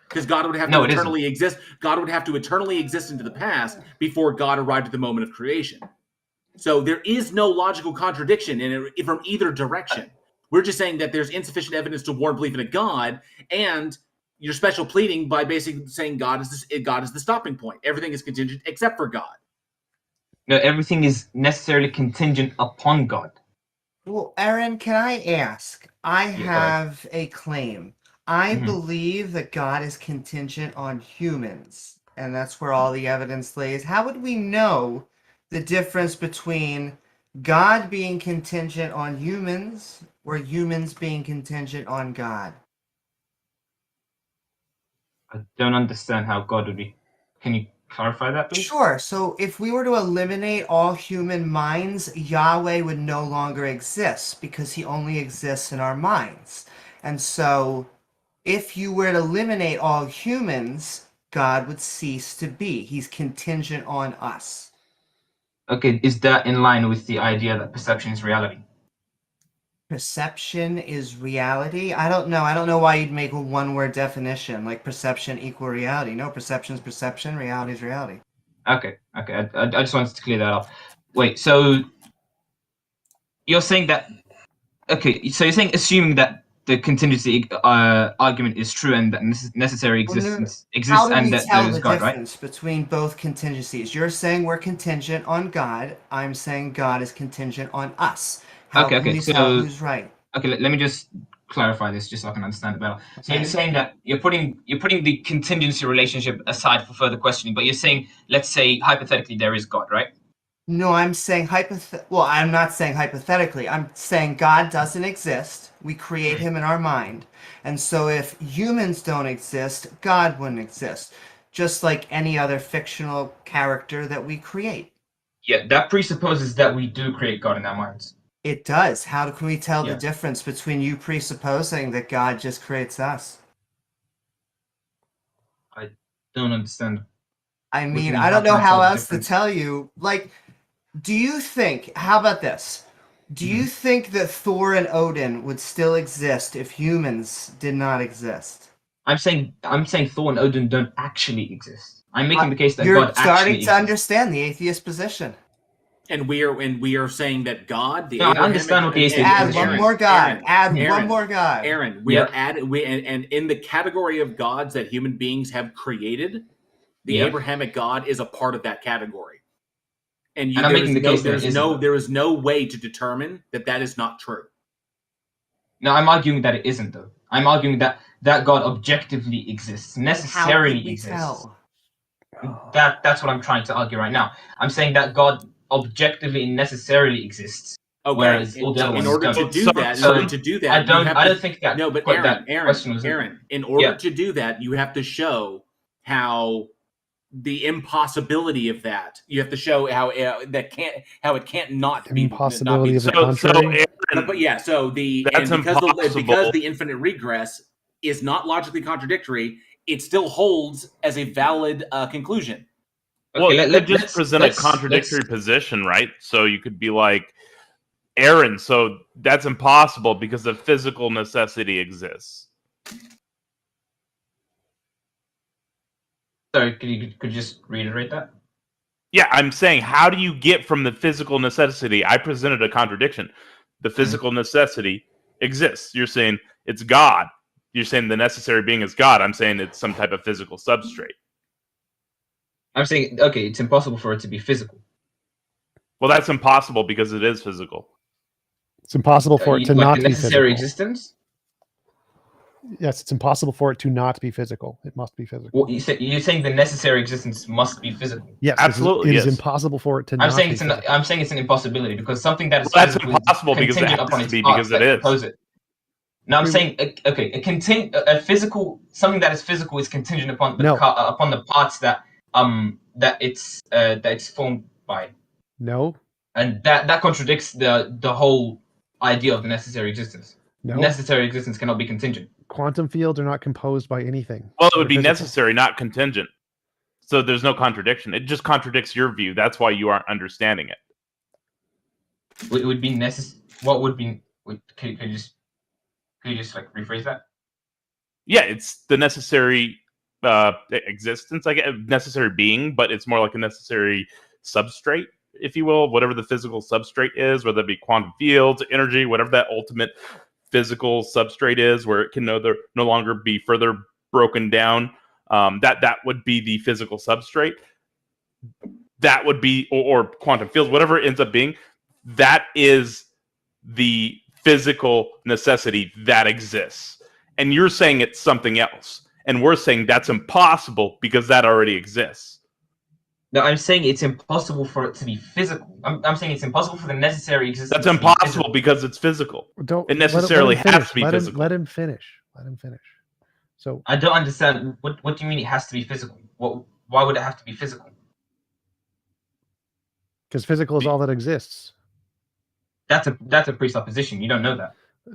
Because God would have to eternally exist. God would have to eternally exist into the past before God arrived at the moment of creation. So there is no logical contradiction from either direction. We're just saying that there's insufficient evidence to warrant belief in a God, and you're special pleading by basically saying God is the stopping point. Everything is contingent except for God. No, everything is necessarily contingent upon God. Well, Aaron, can I ask? I have a claim. I believe that God is contingent on humans, and that's where all the evidence lays. How would we know the difference between God being contingent on humans or humans being contingent on God? I don't understand how God would be. Can you clarify that, please? Sure. So if we were to eliminate all human minds, Yahweh would no longer exist because he only exists in our minds. And so if you were to eliminate all humans, God would cease to be. He's contingent on us. Okay, is that in line with the idea that perception is reality? Perception is reality? I don't know. I don't know why you'd make a one-word definition, like perception equal reality. No, perception is perception, reality is reality. Okay. I just wanted to clear that up. Wait, so you're saying that... Okay, so you're saying assuming that the contingency argument is true and that necessary existence exists and that there is God, right? How do we tell the difference between both contingencies? You're saying we're contingent on God. I'm saying God is contingent on us. How can we tell who's right? Okay, let me just clarify this just so I can understand it better. So you're saying that you're putting the contingency relationship aside for further questioning, but you're saying, let's say hypothetically there is God, right? No, I'm saying I'm not saying hypothetically. I'm saying God doesn't exist. We create him in our mind. And so if humans don't exist, God wouldn't exist. Just like any other fictional character that we create. Yeah, that presupposes that we do create God in our minds. It does. How can we tell the difference between you presupposing that God just creates us? I don't understand. I mean, I don't know how else to tell you. Like, do you think, how about this? Do you think that Thor and Odin would still exist if humans did not exist? I'm saying Thor and Odin don't actually exist. I'm making the case that You're God actually starting to exists. understand the atheist position. And we are saying that God, the No, I understand what the atheist Add position one is. more god. Add one more god. Aaron, and in the category of gods that human beings have created, the Yep. Abrahamic God is a part of that category. And I'm making the case that it isn't. there is no way to determine that is not true. No, I'm arguing that it isn't, though. I'm arguing that God objectively exists, necessarily exists. That's what I'm trying to argue right now. I'm saying that God objectively and necessarily exists, whereas all the other ones don't. To do that, I don't think that. No, but Aaron, in order to do that, you have to show how the impossibility of that. You have to show how it can't not be impossibility of the contrary. Because the infinite regress is not logically contradictory, it still holds as a valid conclusion. Well, you could just present a contradictory position, right? So you could be like, Aaron, so that's impossible because the physical necessity exists. Sorry, could you just reiterate that? Yeah, I'm saying, how do you get from the physical necessity? I presented a contradiction. The physical necessity exists. You're saying it's God. You're saying the necessary being is God. I'm saying it's some type of physical substrate. I'm saying, okay, it's impossible for it to be physical. Well, that's impossible because it is physical. It's impossible for it to not be necessary physical. existence? Yes, it's impossible for it to not be physical. It must be physical. Well, you're saying the necessary existence must be physical. Yes, absolutely. It is impossible for it to not be physical. I'm saying it's an impossibility because something that is that's impossible because it has to be because it is. No, I'm saying a physical something that is physical is contingent upon the parts that it's formed by. No. And that contradicts the whole idea of the necessary existence. No. Necessary existence cannot be contingent. Quantum fields are not composed by anything. Well, it would be necessary, not contingent. So there's no contradiction. It just contradicts your view. That's why you aren't understanding it. It would be necessary. What would be? Could you just like rephrase that? Yeah, it's the necessary existence, like a necessary being, but it's more like a necessary substrate, if you will, whatever the physical substrate is, whether it be quantum fields, energy, whatever that ultimate physical substrate is, where it can no longer be further broken down. That would be the physical substrate. That would be, or quantum fields, whatever it ends up being. That is the physical necessity that exists. And you're saying it's something else. And we're saying that's impossible because that already exists. No, I'm saying it's impossible for it to be physical. I'm saying it's impossible for the necessary existence. That's impossible because it's physical. It necessarily has to be physical. Let him finish. Let him finish. So I don't understand. What do you mean it has to be physical? Why would it have to be physical? Because physical is all that exists. That's a presupposition. You don't know that.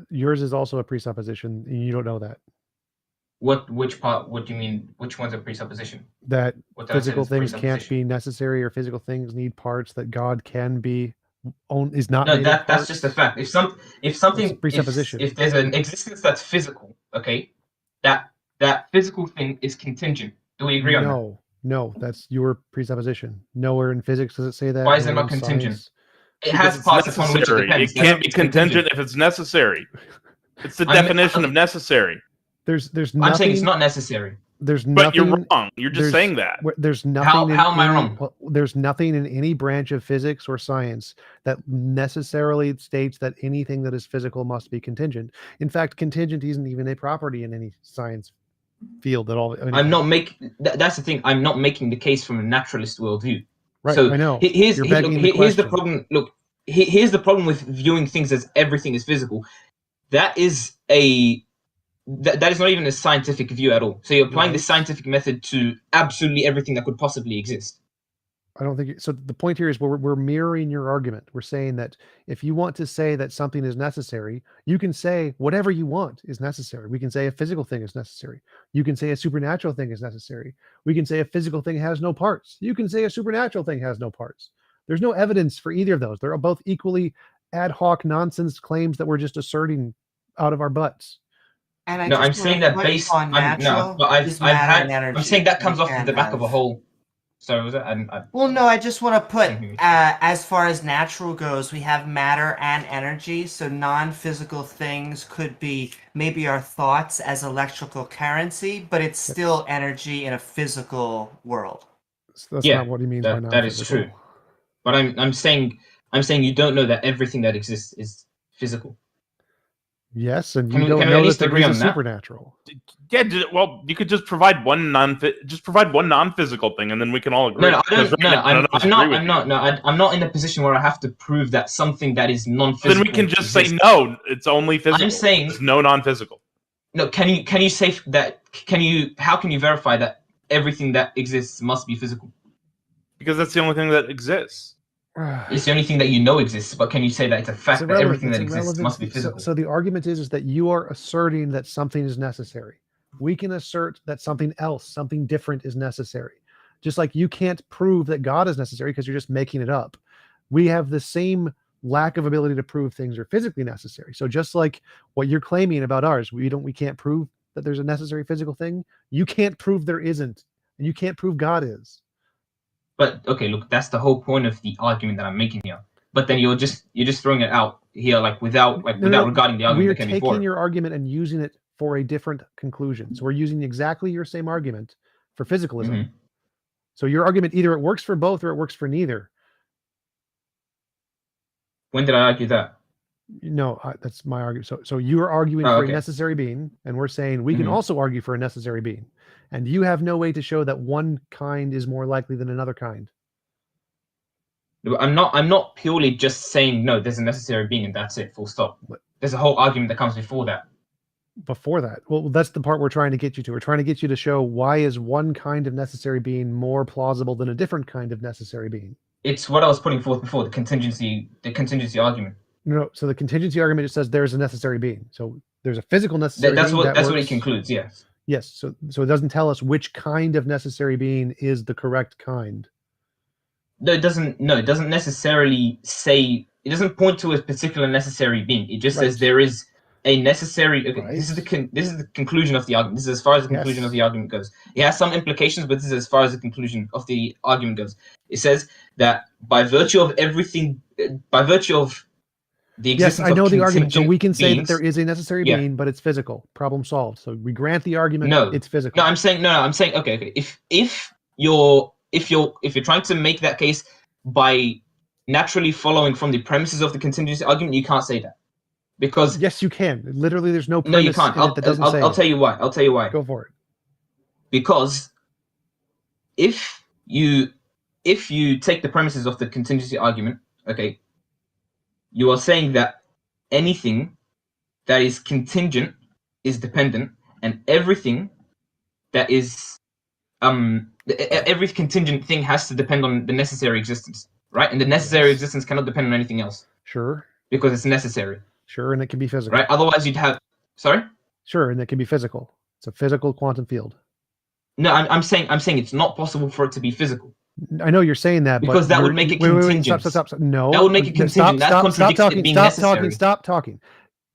Yours is also a presupposition. And you don't know that. Which part? What do you mean? Which one's a presupposition? That physical things can't be necessary, or physical things need parts that God can be is not. No, that's just a fact. If something presupposition. If there's an existence that's physical, okay, that physical thing is contingent. Do we agree on that? No, that's your presupposition. Nowhere in physics does it say that. Why is it not contingent? Science. It has parts upon which it depends. It can't be contingent if it's necessary. It's the definition of necessary. There's nothing. I'm saying it's not necessary. There's nothing. But you're wrong. You're just saying that. There's nothing. How am I wrong? There's nothing in any branch of physics or science that necessarily states that anything that is physical must be contingent. In fact, contingent isn't even a property in any science field at all. I'm not making. That's the thing. I'm not making the case from a naturalist worldview. Right. So I know. Here's the problem. Look, here's the problem with viewing things as everything is physical. That is that is not even a scientific view at all. So you're applying the scientific method to absolutely everything that could possibly exist. I don't think so. The point here is we're mirroring your argument. We're saying that if you want to say that something is necessary, you can say whatever you want is necessary. We can say a physical thing is necessary. You can say a supernatural thing is necessary. We can say a physical thing has no parts. You can say a supernatural thing has no parts. There's no evidence for either of those. They're both equally ad hoc nonsense claims that we're just asserting out of our butts. And I No, just I'm saying that based on natural but I've is matter had and energy. I'm saying that so comes we off can the back of a have- whole. Sorry, was it? Well, no, I just want to put, as far as natural goes, we have matter and energy. So non-physical things could be maybe our thoughts as electrical currency, but it's still energy in a physical world. That's not what he means by non-physical. That is true. But I'm saying you don't know that everything that exists is physical. Yes, and Can you we don't at know that least there agree is a on that? supernatural. Yeah, well, you could just provide one non-physical thing, and then we can all agree. No, I don't. Because No, right now, none of us agree with you. I'm not in a position where I have to prove that something that is non-physical. Then we can just say no. It's only physical. I'm saying there's no non-physical. No, can you say that? How can you verify that everything that exists must be physical? Because that's the only thing that exists. It's the only thing that you know exists, but can you say that it's a fact that everything that exists must be physical? So the argument is that you are asserting that something is necessary. We can assert that something else, something different is necessary. Just like you can't prove that God is necessary because you're just making it up. We have the same lack of ability to prove things are physically necessary. So just like what you're claiming about ours, we can't prove that there's a necessary physical thing. You can't prove there isn't, and you can't prove God is. But okay, look, that's the whole point of the argument that I'm making here. But then you're just throwing it out here, without regarding the argument. We're that came before. taking your argument and using it for a different conclusion. So we're using exactly your same argument for physicalism. Mm-hmm. So your argument, either it works for both or it works for neither. When did I argue that? No, that's my argument. So you are arguing for a necessary being, and we're saying we can also argue for a necessary being. And you have no way to show that one kind is more likely than another kind. I'm not purely just saying no, there's a necessary being and that's it, full stop. There's a whole argument that comes before that. Before that? Well, that's the part we're trying to get you to. We're trying to get you to show why is one kind of necessary being more plausible than a different kind of necessary being. It's what I was putting forth before, the contingency argument. No, so the contingency argument just says there's a necessary being. So there's a physical necessary being. That's what it concludes, yes. Yes. So it doesn't tell us which kind of necessary being is the correct kind. No, it doesn't necessarily say, it doesn't point to a particular necessary being. It just says there is a necessary. Okay, this is the conclusion of the argument. This is as far as the conclusion of the argument goes. It has some implications, but this is as far as the conclusion of the argument goes. It says that by virtue of the existence I know of the argument. So we can say beings, that there is a necessary being, but it's physical. Problem solved. So we grant the argument. It's physical. No, I'm saying okay. If you're trying to make that case by naturally following from the premises of the contingency argument, you can't say that. Because yes, you can. Literally, there's no premise. No, you can't. I'll tell you why. Go for it. Because if you take the premises of the contingency argument, okay, you are saying that anything that is contingent is dependent, and everything that is every contingent thing has to depend on the necessary existence, right? And the necessary existence cannot depend on anything else. Sure. Because it's necessary. Sure, and it can be physical. Right? Otherwise, you'd have. Sorry. Sure, and it can be physical. It's a physical quantum field. No, I'm saying it's not possible for it to be physical. I know you're saying that, because that would make it contingent. Stop. No, that would make it contingent. That contradicts it being necessary. Stop talking.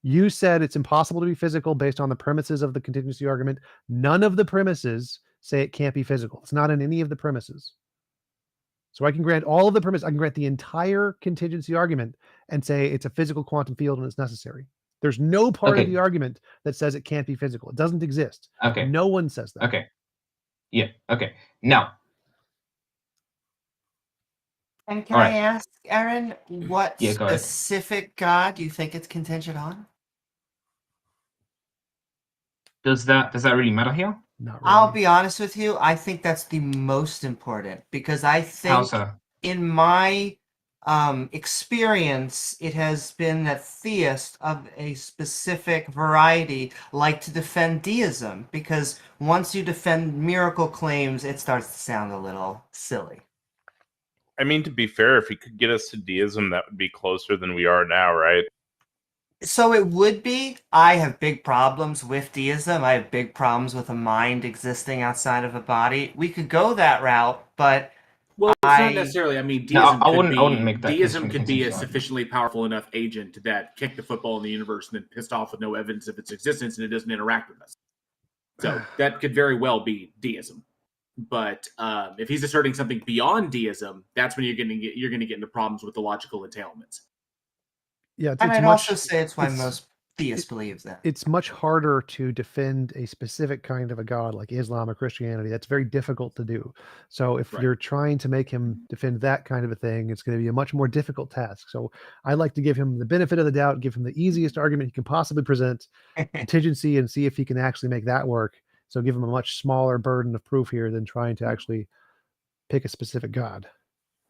You said it's impossible to be physical based on the premises of the contingency argument. None of the premises say it can't be physical. It's not in any of the premises. So I can grant all of the premises. I can grant the entire contingency argument and say it's a physical quantum field and it's necessary. There's no part of the argument that says it can't be physical. It doesn't exist. Okay. No one says that. Okay. Yeah. Okay. Now. And can I ask, Aaron, what specific God do you think it's contingent on? Does that really matter here? Not really. I'll be honest with you. I think that's the most important because I think in my experience, it has been that theists of a specific variety like to defend deism because once you defend miracle claims, it starts to sound a little silly. I mean, to be fair, if he could get us to deism, that would be closer than we are now, right? So it would be. I have big problems with deism. I have big problems with a mind existing outside of a body. We could go that route, but Well, it's not necessarily. I mean, deism I wouldn't make that deism could be a contingent. sufficiently powerful enough agent that kicked the football in the universe and then pissed off with no evidence of its existence, and it doesn't interact with us. So that could very well be deism. But if he's asserting something beyond deism, that's when you're going to get into problems with the logical entailments. Yeah, and I'd also say it's why most theists believe that. It's much harder to defend a specific kind of a god like Islam or Christianity. That's very difficult to do. So if you're trying to make him defend that kind of a thing, it's going to be a much more difficult task. So I like to give him the benefit of the doubt, give him the easiest argument he can possibly present, contingency, and see if he can actually make that work. So give him a much smaller burden of proof here than trying to actually pick a specific god.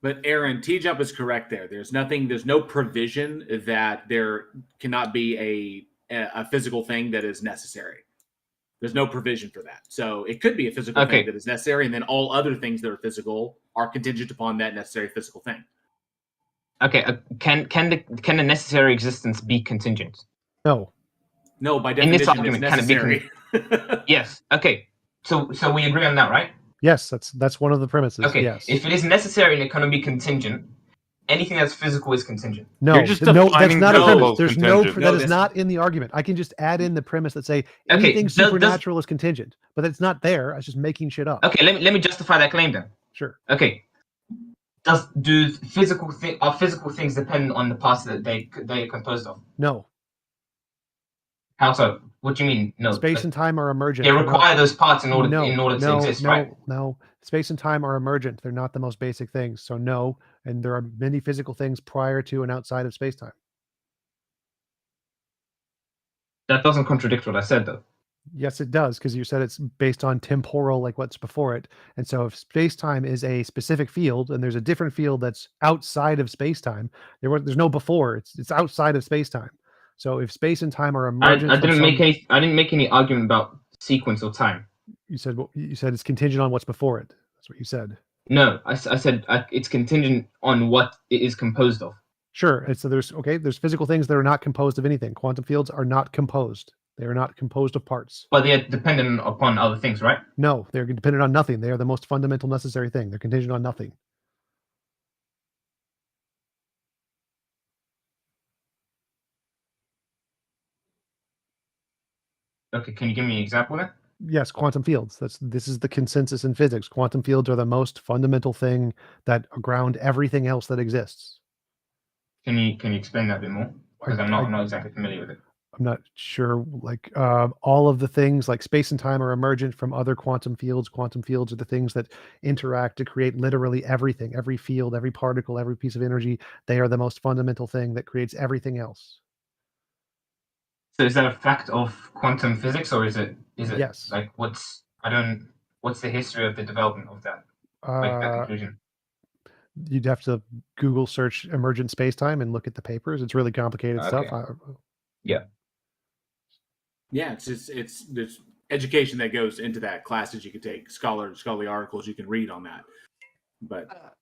But Aaron, TJump is correct there. There's no provision that there cannot be a physical thing that is necessary. There's no provision for that. So it could be a physical thing that is necessary, and then all other things that are physical are contingent upon that necessary physical thing. Okay, can the necessary existence be contingent? No. No, by definition, in this argument, it's necessary. Yes. Okay. So we agree on that, right? Yes, that's one of the premises. Okay. Yes. If it is necessary and it cannot be contingent, anything that's physical is contingent. No, that's not a premise. There's that is not in the argument. I can just add in the premise that say anything supernatural is contingent, but it's not there. I was just making shit up. Okay, let me justify that claim then. Sure. Okay. Do physical things depend on the parts that they are composed of? No. How so? What do you mean? No. Space and time are emergent. They require those parts in order to exist, right? No. Space and time are emergent. They're not the most basic things. So no, and there are many physical things prior to and outside of space-time. That doesn't contradict what I said, though. Yes, it does, because you said it's based on temporal, like what's before it. And so if space-time is a specific field, and there's a different field that's outside of space-time, there's no before. It's outside of space-time. So if space and time are emergent, I didn't make any argument about sequence or time. You said it's contingent on what's before it. That's what you said. No, I said it's contingent on what it is composed of. Sure. And so there's physical things that are not composed of anything. Quantum fields are not composed. They are not composed of parts. But they are dependent upon other things, right? No, they're dependent on nothing. They are the most fundamental necessary thing. They're contingent on nothing. Okay, can you give me an example of that? Yes, quantum fields. This is the consensus in physics. Quantum fields are the most fundamental thing that ground everything else that exists. Can you explain that a bit more? Because I'm not exactly familiar with it. I'm not sure. Like all of the things, like space and time, are emergent from other quantum fields. Quantum fields are the things that interact to create literally everything, every field, every particle, every piece of energy. They are the most fundamental thing that creates everything else. So is that a fact of quantum physics, or is it yes. Like what's the history of the development of that? Like that conclusion? You'd have to Google search emergent spacetime and look at the papers. It's really complicated stuff. Yeah. Yeah, it's there's education that goes into that, classes you can take, scholarly articles you can read on that. But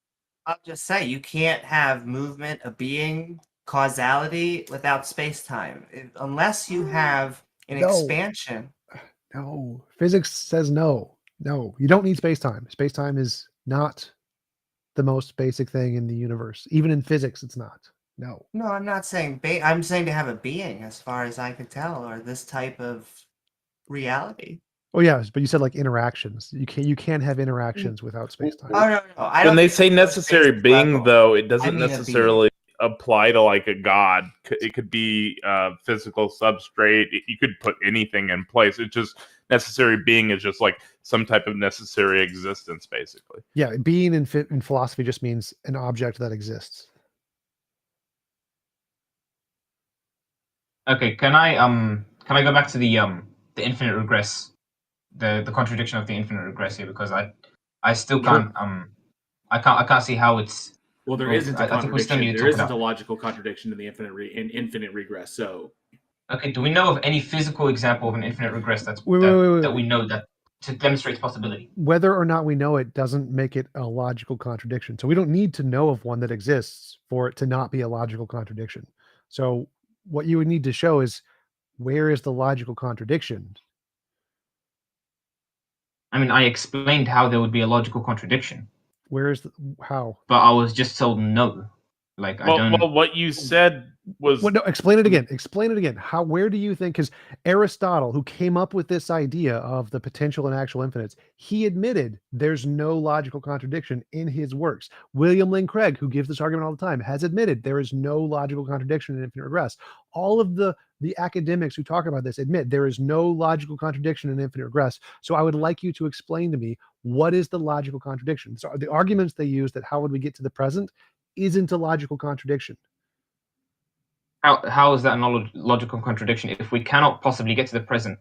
I'll just say you can't have movement, a being, causality without space-time unless you have an expansion. No, physics says no. You don't need space-time. Space-time is not the most basic thing in the universe. Even in physics, it's not. No, I'm not saying I'm saying to have a being, as far as I could tell, or this type of reality. Oh yeah, but you said like interactions. You can't have interactions without space-time. Oh no. When they say necessary being, though, it doesn't necessarily apply to like a god. It could be physical substrate. You could put anything in place. It's just necessary being is just like some type of necessary existence, basically. Yeah, being in philosophy just means an object that exists. Okay, can I go back to the infinite regress, the contradiction of the infinite regress here, because I still can't I can't see how it's. Well, there isn't a contradiction. There isn't a logical contradiction in the infinite regress. So, okay, do we know of any physical example of an infinite regress that we know that to demonstrate possibility? Whether or not we know it doesn't make it a logical contradiction. So we don't need to know of one that exists for it to not be a logical contradiction. So what you would need to show is, where is the logical contradiction? I mean, I explained how there would be a logical contradiction. Where is the how? But I was just told no. Like I don't. Well, what you said was. Well, no, explain it again. Explain it again. How? Where do you think? Because Aristotle, who came up with this idea of the potential and actual infinites, he admitted there's no logical contradiction in his works. William Lane Craig, who gives this argument all the time, has admitted there is no logical contradiction in infinite regress. All of the academics who talk about this admit there is no logical contradiction in infinite regress. So I would like you to explain to me, what is the logical contradiction? So the arguments they use that how would we get to the present isn't a logical contradiction. How is that a logical contradiction if we cannot possibly get to the present?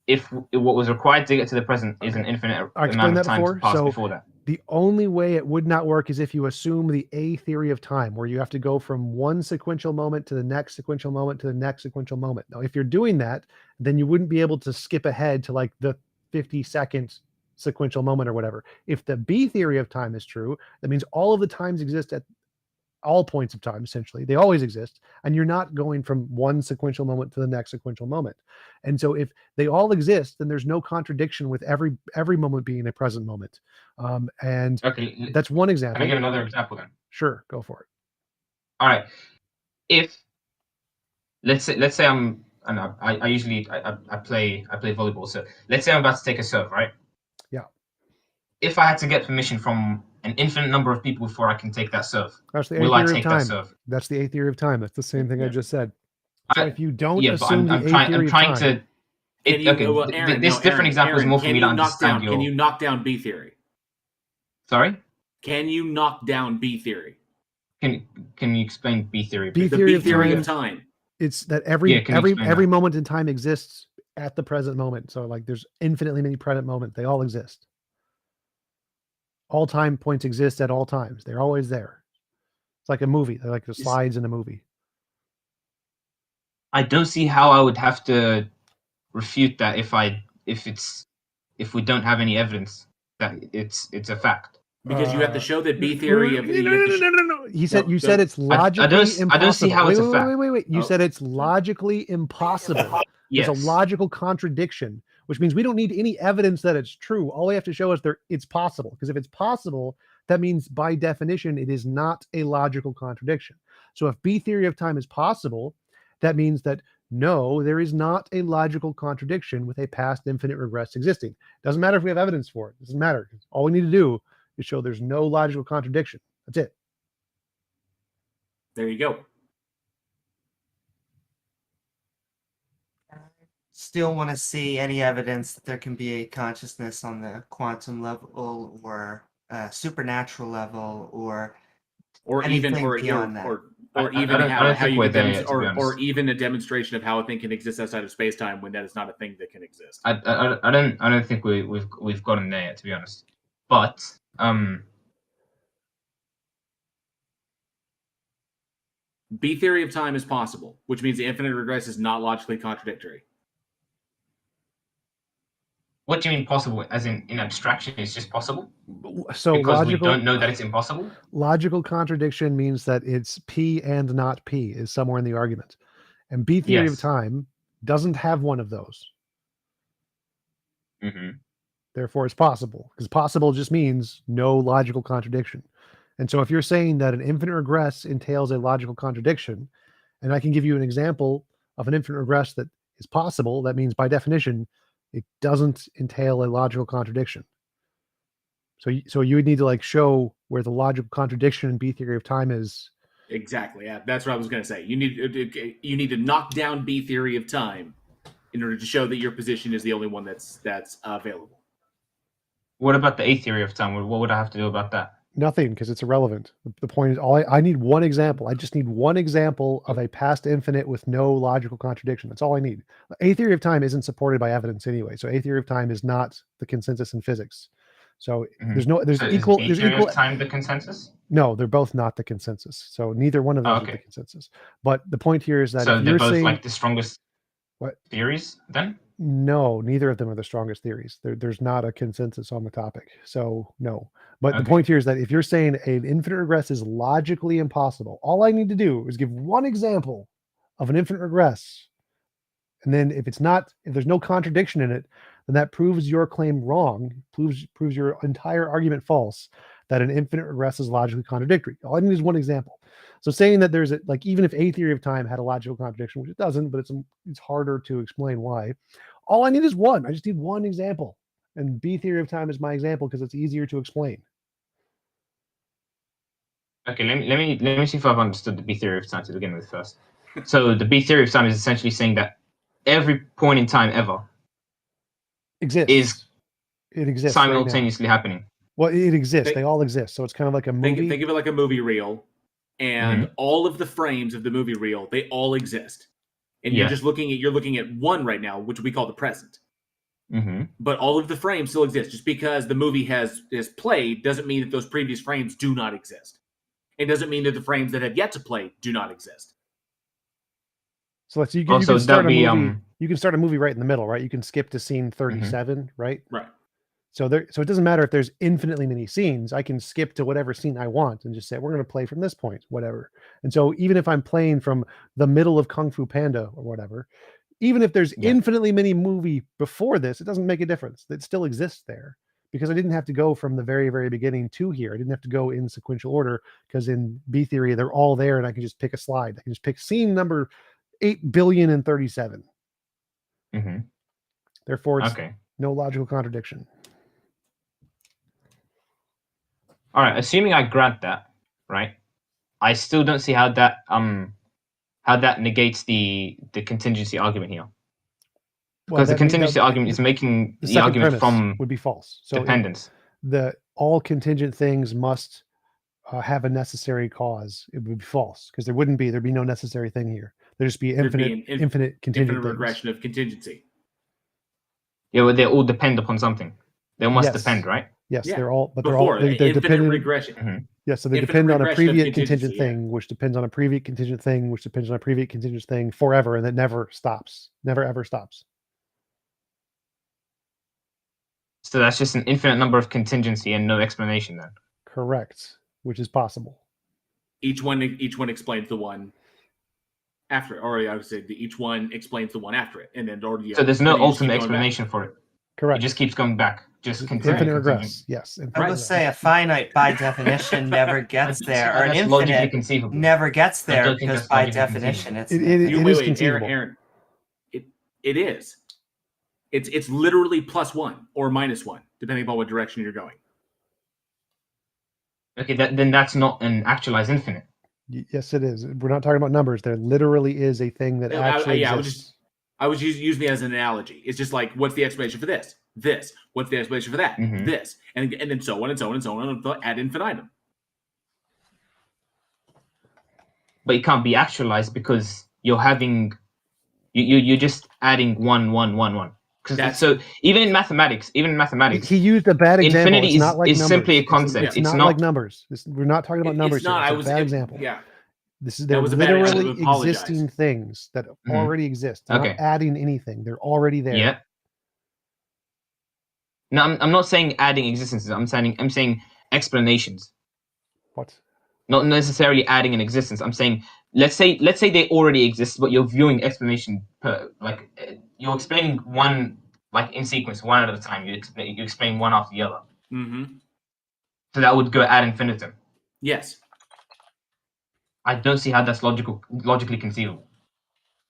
If what was required to get to the present is an infinite amount of time to pass before that. The only way it would not work is if you assume the A theory of time, where you have to go from one sequential moment to the next sequential moment to the next sequential moment. Now, if you're doing that, then you wouldn't be able to skip ahead to like the 50-second sequential moment or whatever. If the B theory of time is true, that means all of the times exist at all points of time, essentially. They always exist, and you're not going from one sequential moment to the next sequential moment. And so if they all exist, then there's no contradiction with every moment being a present moment. And okay, that's one example. Can I give another example then? Sure, go for it. All right. If let's say I'm, and I usually I play volleyball, so let's say I'm about to take a serve, right? Yeah. If I had to get permission from an infinite number of people before I can take that serve, that's the will I take take that serve? That's the A theory of time. That's the same thing I just said. So if you don't assume the A theory of time, this different example is more for me to understand. Can you knock down B theory? Sorry? Can you knock down B theory? Can you explain B theory? B theory of time. It's that every moment in time exists at the present moment. So like there's infinitely many present moments. They all exist. All time points exist at all times. They're always there. It's like a movie. They're like the slides in a movie. I don't see how I would have to refute that if we don't have any evidence that it's a fact. Because you have to show that B theory of no. You said it's logically impossible. I don't see how it's a fact. Wait. You said it's logically impossible. Yes. There's a logical contradiction, which means we don't need any evidence that it's true. All we have to show is it's possible. Because if it's possible, that means by definition, it is not a logical contradiction. So if B theory of time is possible, that means that no, there is not a logical contradiction with a past infinite regress existing. Doesn't matter if we have evidence for it. It doesn't matter. All we need to do is show there's no logical contradiction. That's it. There you go. Still want to see any evidence that there can be a consciousness on the quantum level or supernatural level or even beyond that. Or even a demonstration of how a thing can exist outside of space-time when that is not a thing that can exist. I don't think we've gotten there yet, to be honest. But B theory of time is possible, which means the infinite regress is not logically contradictory. What do you mean possible? As in abstraction, it's just possible? So because we don't know that it's impossible? Logical contradiction means that it's P and not P is somewhere in the argument. And B theory of time doesn't have one of those. Mm-hmm. Therefore, it's possible. Because possible just means no logical contradiction. And so if you're saying that an infinite regress entails a logical contradiction, and I can give you an example of an infinite regress that is possible, that means by definition, it doesn't entail a logical contradiction. So you would need to like show where the logical contradiction in B theory of time is. Exactly. Yeah, that's what I was going to say. You need to knock down B theory of time in order to show that your position is the only one that's available. What about the A theory of time? What would I have to do about that? Nothing, because it's irrelevant. The point is, I need one example. I just need one example of a past infinite with no logical contradiction. That's all I need. A theory of time isn't supported by evidence anyway. So A theory of time is not the consensus in physics. So there's equal. Is B theory of time the consensus? No, they're both not the consensus. So neither one of those is the consensus. But the point here is that so if they're you're both saying, like the strongest what theories then? No, neither of them are the strongest theories. There's not a consensus on the topic. So no. But the point here is that if you're saying an infinite regress is logically impossible, all I need to do is give one example of an infinite regress. And then if there's no contradiction in it, then that proves your claim wrong, proves your entire argument false. that an infinite regress is logically contradictory. All I need is one example. So saying that there's even if a theory of time had a logical contradiction, which it doesn't, but it's harder to explain why. All I need is one. I just need one example. And B theory of time is my example because it's easier to explain. Okay, let me see if I've understood the B theory of time to begin with first. So the B theory of time is essentially saying that every point in time ever exists. It exists simultaneously happening. Well, it exists. They all exist. So it's kind of like a movie. Think of it like a movie reel, and all of the frames of the movie reel, they all exist. And you're looking at one right now, which we call the present. But all of the frames still exist. Just because the movie has played doesn't mean that those previous frames do not exist. It doesn't mean that the frames that have yet to play do not exist. So you can start a movie. You can start a movie right in the middle, right? You can skip to scene 37, right? Right. So it doesn't matter if there's infinitely many scenes. I can skip to whatever scene I want and just say we're going to play from this point, whatever. And so even if I'm playing from the middle of Kung Fu Panda or whatever, even if there's infinitely many movie before this, it doesn't make a difference. It still exists there because I didn't have to go from the very, very beginning to here. I didn't have to go in sequential order because in B theory, they're all there and I can just pick a slide. I can just pick scene number 8,037,000,037. Therefore, it's no logical contradiction. All right, assuming I grant that, right? I still don't see how that negates the contingency argument here. Because the contingency argument is making the argument from would be false. So dependence. All contingent things must have a necessary cause. It would be false because there'd be no necessary thing here. There'd just be infinite contingent infinite regression of contingency. Yeah, well, they all depend upon something. They must depend, right? Yes, Yeah. they're all, but Before, they're dependent. Regression. Yeah, so they depend on a previous contingent thing, which depends on a previous contingent thing, which depends on a previous contingent thing forever, and it never stops, never ever stops. So that's just an infinite number of contingency and no explanation then. Correct, which is possible. Each one explains the one after it, or I would say each one explains the one after it, and then so there's no ultimate explanation for it. Correct. It just keeps coming back. Just infinite regress. Yes. I would say a finite by definition never gets there, or an infinite never gets there because by definition it's. It is conceivable. Aaron, it is. It's literally +1 or -1 depending upon what direction you're going. Okay, then that's not an actualized infinite. Yes, it is. We're not talking about numbers. There literally is a thing that actually exists. I was using it as an analogy. It's just like, what's the explanation for this? This. What's the explanation for that? This. And then so on and so on and so on ad infinitum. But it can't be actualized because you're you're just adding 1, 1, 1, 1. So even in mathematics, he used a bad example. Infinity it's not like is numbers. simply a concept. It's not like numbers. We're not talking about numbers. It's a bad example. Yeah. They're literally existing things that already exist. They're not adding anything. They're already there. Yeah. No, I'm not saying adding existences. I'm saying explanations. What? Not necessarily adding an existence. I'm saying let's say they already exist, but you're viewing explanation you're explaining one in sequence, one at a time. You explain one after the other. So that would go ad infinitum. Yes. I don't see how that's logically conceivable.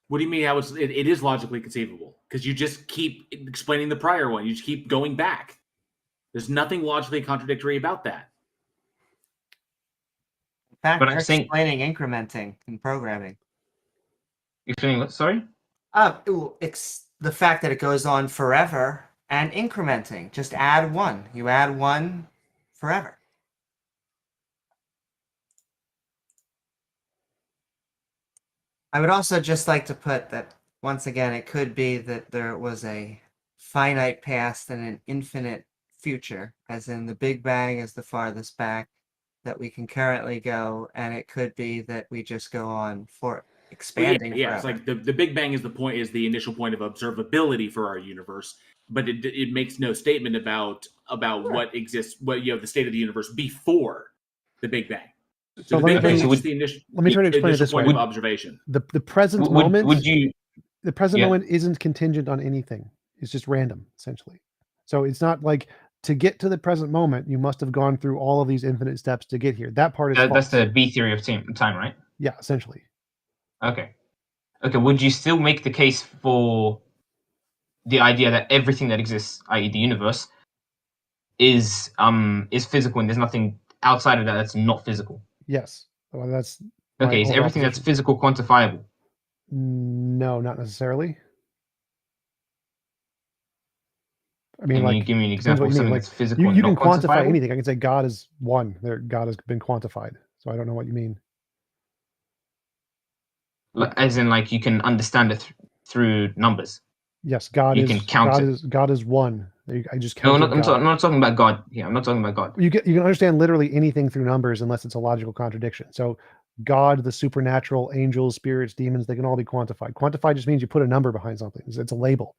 What do you mean how it is logically conceivable? Because you just keep explaining the prior one. You just keep going back. There's nothing logically contradictory about that. In fact, you're explaining incrementing in programming. Explaining what? Sorry? The fact that it goes on forever and incrementing. Just add 1. You add 1 forever. I would also just like to put that, once again, it could be that there was a finite past and an infinite future, as in the Big Bang is the farthest back that we can currently go, and it could be that we just go on for expanding. Yeah, it's like the Big Bang is the initial point of observability for our universe, but it makes no statement about what exists, the state of the universe before the Big Bang. So let me try to explain it this way. Observation. The present moment. The present moment isn't contingent on anything. It's just random, essentially. So it's not like to get to the present moment, you must have gone through all of these infinite steps to get here. That part is false. That's the B theory of time, right? Yeah, essentially. Okay. Would you still make the case for the idea that everything that exists, i.e., the universe, is physical, and there's nothing outside of that that's not physical? Yes. Well, that's okay. Is everything that's physical quantifiable? No, not necessarily. I mean, Can you give me an example of something that's physical? You can quantify anything. I can say God is one. God has been quantified. So I don't know what you mean. As in, like, you can understand it through numbers. Yes, God is. God is one. I just counted. No, I'm not talking about God. Yeah, I'm not talking about God. You can understand literally anything through numbers unless it's a logical contradiction. So, God, the supernatural, angels, spirits, demons, they can all be quantified. Quantified just means you put a number behind something. It's a label.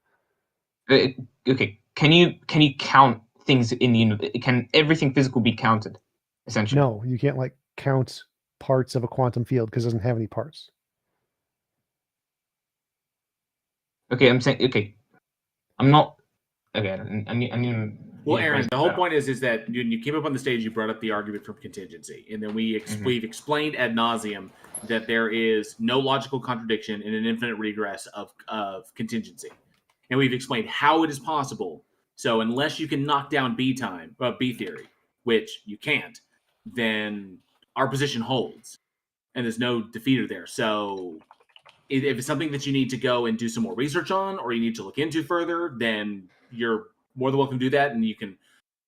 Okay. Can you count things in the universe? Can everything physical be counted? Essentially. No, you can't count parts of a quantum field because it doesn't have any parts. Okay, I'm saying. Okay, I'm not. Okay, I mean. Well, Aaron, the whole point is that when you came up on the stage, you brought up the argument from contingency, and then we've explained ad nauseum that there is no logical contradiction in an infinite regress of contingency, and we've explained how it is possible. So unless you can knock down B theory, which you can't, then our position holds, and there's no defeater there. So if it's something that you need to go and do some more research on, or you need to look into further, then you're more than welcome to do that, and you can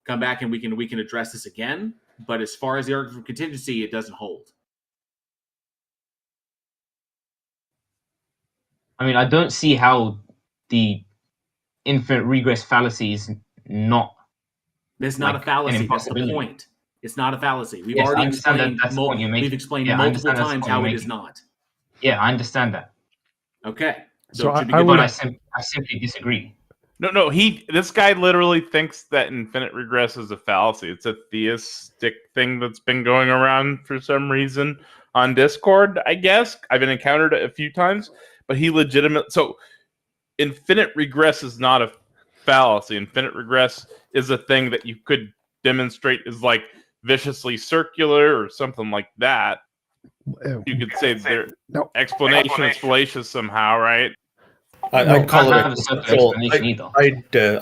come back and we can address this again. But as far as the argument for contingency, it doesn't hold. I mean, I don't see how the infinite regress fallacy is not. It's not a fallacy. That's the point. It's not a fallacy. We've already explained. We've explained multiple times how it is not. Yeah, I understand that. Okay. So I simply disagree. No. This guy literally thinks that infinite regress is a fallacy. It's a theistic thing that's been going around for some reason on Discord, I guess. I've been encountered it a few times, but so infinite regress is not a fallacy. Infinite regress is a thing that you could demonstrate is like viciously circular or something like that. You could say their explanation is fallacious somehow, right? I'd call it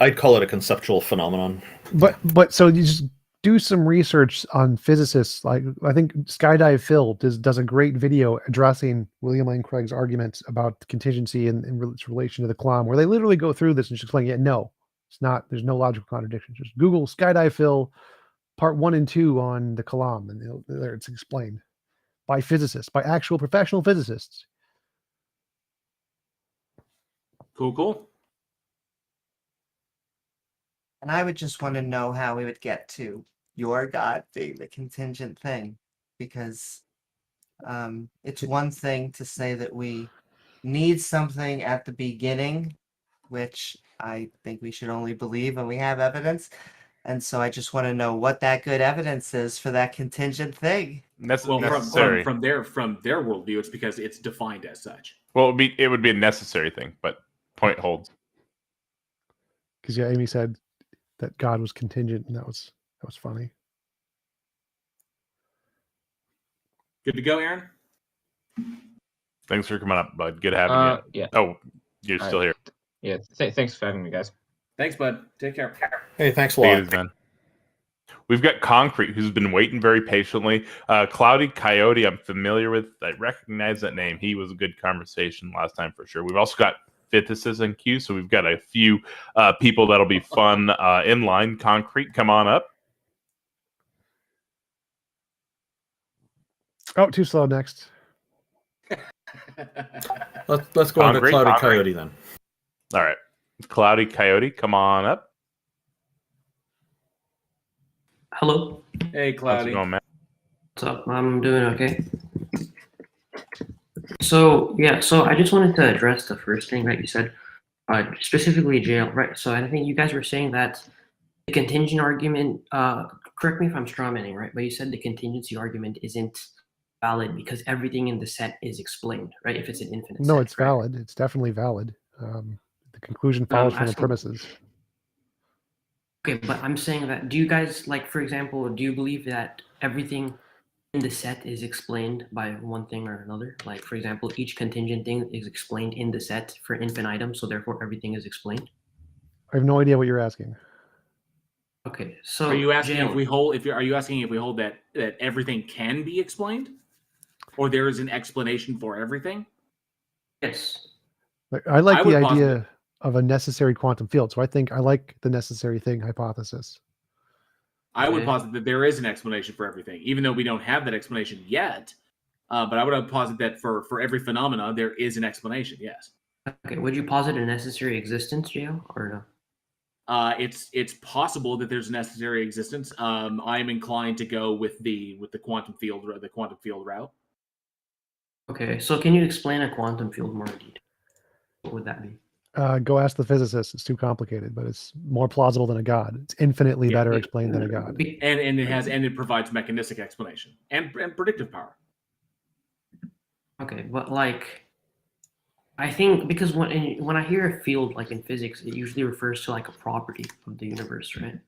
I'd call it a conceptual phenomenon. But so you just do some research on physicists. Like, I think Skydive Phil does a great video addressing William Lane Craig's arguments about contingency and in its relation to the Kalam, where they literally go through this and just explain, no, it's not. There's no logical contradiction. Just Google Skydive Phil part 1 and 2 on the Kalam, and there it's explained by physicists, by actual professional physicists. Cool. And I would just want to know how we would get to your God being the contingent thing, because it's one thing to say that we need something at the beginning, which I think we should only believe when we have evidence. And so I just want to know what that good evidence is for that contingent thing. Necessary. From their worldview, it's because it's defined as such. Well, it would be a necessary thing, but point holds. Because Amy said that God was contingent, and that was funny. Good to go, Aaron. Thanks for coming up, bud. Good having you. Yeah. Oh, you're still here. Yeah. Thanks for having me, guys. Thanks, bud. Take care. Hey, thanks a lot. Man. We've got Concrete, who's been waiting very patiently. Cloudy Coyote, I'm familiar with. I recognize that name. He was a good conversation last time for sure. We've also got Fithis in queue, so we've got a few people that'll be fun in line. Concrete, come on up. Oh, too slow. Next. Let's go on to Cloudy Coyote then. All right. Cloudy Coyote, come on up. Hello. Hey, Cloudy. How's it going, man? What's up? I'm doing okay. So I just wanted to address the first thing, right? You said specifically jail, right? So I think you guys were saying that the contingent argument, correct me if I'm strawmanning, right? But you said the contingency argument isn't valid because everything in the set is explained, right? If it's an infinite set. No, it's valid. It's definitely valid. The conclusion follows from the premises. Okay, but I'm saying that, do you guys, like, for example, do you believe that everything in the set is explained by one thing or another? Like, for example, each contingent thing is explained in the set for infinitum, so therefore everything is explained? I have no idea what you're asking. Okay, so are you asking Jalen, if we hold? Are you asking if we hold that everything can be explained, or there is an explanation for everything? Yes. I like the posit idea of a necessary quantum field, so I like the necessary thing hypothesis. I would posit that there is an explanation for everything, even though we don't have that explanation yet. But I would posit that for every phenomena, there is an explanation. Yes. Okay, would you posit a necessary existence, Jalen, or no? It's possible that there's necessary existence. I'm inclined to go with the quantum field route. Okay, so can you explain a quantum field more in detail? What would that be? Go ask the physicist. It's too complicated, but it's more plausible than a god. It's infinitely better explained than a god. And it provides mechanistic explanation and predictive power. Okay, but like, I think because when I hear a field like in physics, it usually refers to like a property of the universe, right?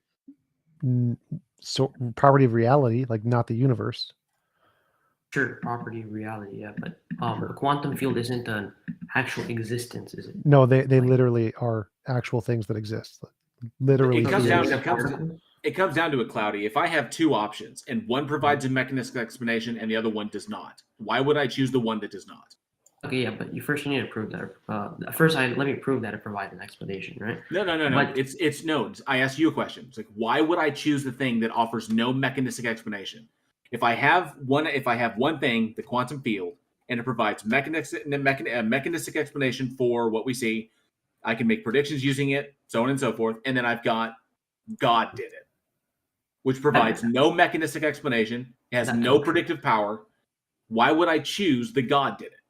So property of reality, like not the universe. Sure, property of reality, yeah, but a quantum field isn't an actual existence, is it? No, they literally are actual things that exist. Literally, It comes down to it, Cloudy. If I have two options and one provides a mechanistic explanation and the other one does not, why would I choose the one that does not? Okay, yeah, but you need to prove that. First, let me prove that it provides an explanation, right? No. But, it's no. I asked you a question. It's like, why would I choose the thing that offers no mechanistic explanation? If I have one thing, the quantum field, and it provides mechanistic explanation for what we see, I can make predictions using it, so on and so forth, and then I've got God did it, which provides no mechanistic explanation, has no predictive power. Why would I choose the God did it?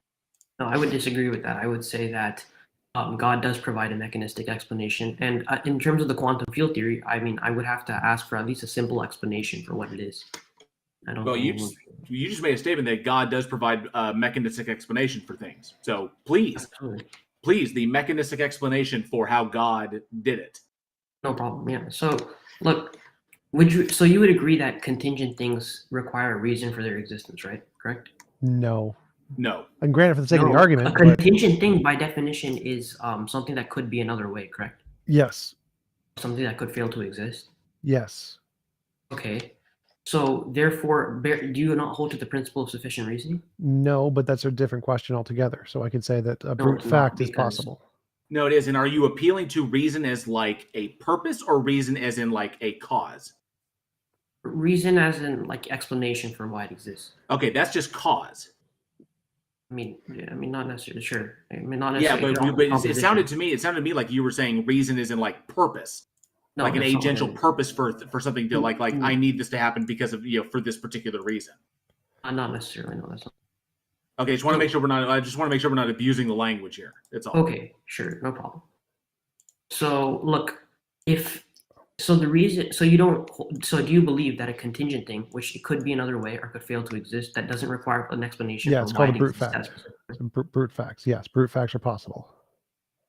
No, I would disagree with that. I would say that God does provide a mechanistic explanation. And in terms of the quantum field theory, I mean, I would have to ask for at least a simple explanation for what it is. I don't. Well, you just made a statement that God does provide a mechanistic explanation for things. So please, the mechanistic explanation for how God did it. No problem. Yeah. So look, you would agree that contingent things require a reason for their existence, right? Correct? No. No. And granted, for the sake of the argument, a contingent thing by definition is something that could be another way, correct? Yes. Something that could fail to exist. Yes. Okay. So therefore, do you not hold to the principle of sufficient reasoning? No, but that's a different question altogether. So I can say that a brute fact is possible. No, it is. And are you appealing to reason as like a purpose or reason as in like a cause? Reason as in like explanation for why it exists. Okay, that's just cause. I mean, not necessarily. Sure. I mean, not necessarily. Yeah, but it sounded to me like you were saying reason is in like purpose. No, like an agential purpose for something to like I need this to happen because of for this particular reason. Not necessarily. No, that's not. Okay, I just want to make sure we're not abusing the language here. That's all. Okay, sure, no problem. So look, do you believe that a contingent thing, which it could be another way or could fail to exist, that doesn't require an explanation? Yeah, it's called a brute fact. Brute facts. Yes, brute facts are possible.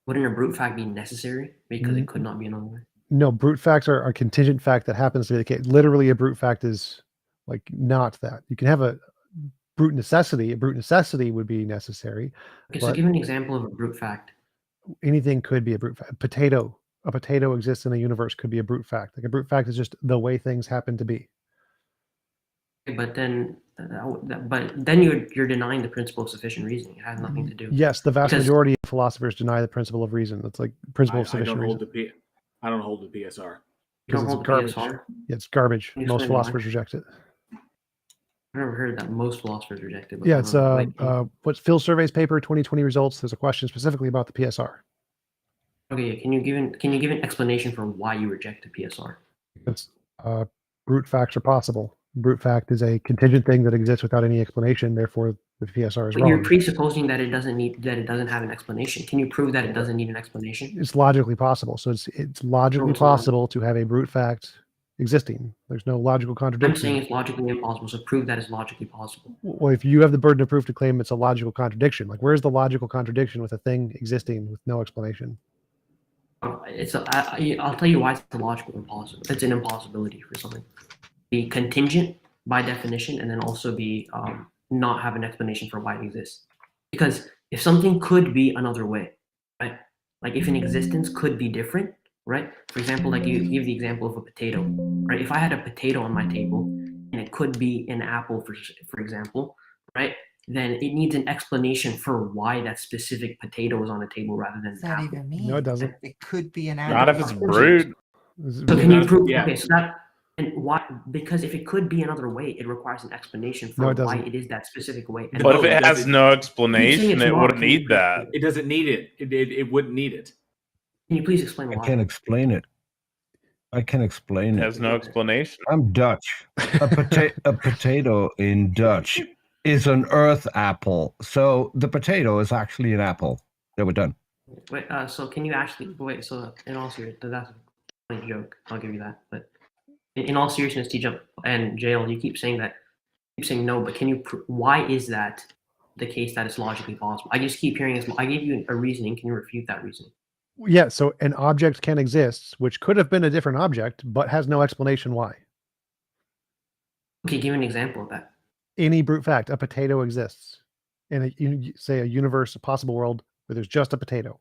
Wouldn't a brute fact be necessary because it could not be another way? No, brute facts are a contingent fact that happens to be the case. Literally, a brute fact is like not that. You can have a brute necessity. A brute necessity would be necessary. Okay, so give an example of a brute fact. Anything could be a brute fact. A potato exists in a universe could be a brute fact. Like a brute fact is just the way things happen to be. But then you're denying the principle of sufficient reasoning. It has nothing to do. Yes, the vast majority of philosophers deny the principle of reason. It's like principle of sufficient reason. I don't hold the PSR. You don't hold the PSR? Yeah, it's garbage. Most philosophers reject it. I've never heard that most philosophers reject it. Yeah, it's what's Phil Survey's paper 2020 results. There's a question specifically about the PSR. Okay, can you give an explanation for why you reject the PSR? It's brute facts are possible. Brute fact is a contingent thing that exists without any explanation. Therefore, the PSR is wrong. You're presupposing that it doesn't have an explanation. Can you prove that it doesn't need an explanation? It's logically possible. So it's logically possible to have a brute fact existing. There's no logical contradiction. I'm saying it's logically impossible. So prove that it's logically possible. Well, if you have the burden of proof to claim it's a logical contradiction, like where's the logical contradiction with a thing existing with no explanation? I'll tell you why it's illogical, impossible. It's an impossibility for something. Be contingent by definition, and then also be not have an explanation for why it exists. Because if something could be another way, right? Like if an existence could be different, right? For example, like you give the example of a potato, right? If I had a potato on my table and it could be an apple, for example, right? Then it needs an explanation for why that specific potato is on a table rather than What does that even mean? No, it doesn't. It could be an apple. Not if it's brewed. So can you prove? Okay, so that and why? Because if it could be another way, it requires an explanation for why it is that specific way. And But if it has no explanation, it wouldn't need that. It doesn't need it. It wouldn't need it. Can you please explain why? I can't explain it. I can explain it. It has no explanation. I'm Dutch. A potato in Dutch is an earth apple. So the potato is actually an apple. Then we're done. Wait, so can you actually wait? So in all seriousness, that's a funny joke. I'll give you that. But in all seriousness, TJump and JL, you keep saying that. You keep saying no, but can you? Why is that the case that it's logically possible? I just keep hearing this. I gave you a reasoning. Can you refute that reasoning? Yeah, so an object can exist, which could have been a different object, but has no explanation why. Okay, give an example of that. Any brute fact, a potato exists in a universe, a possible world where there's just a potato.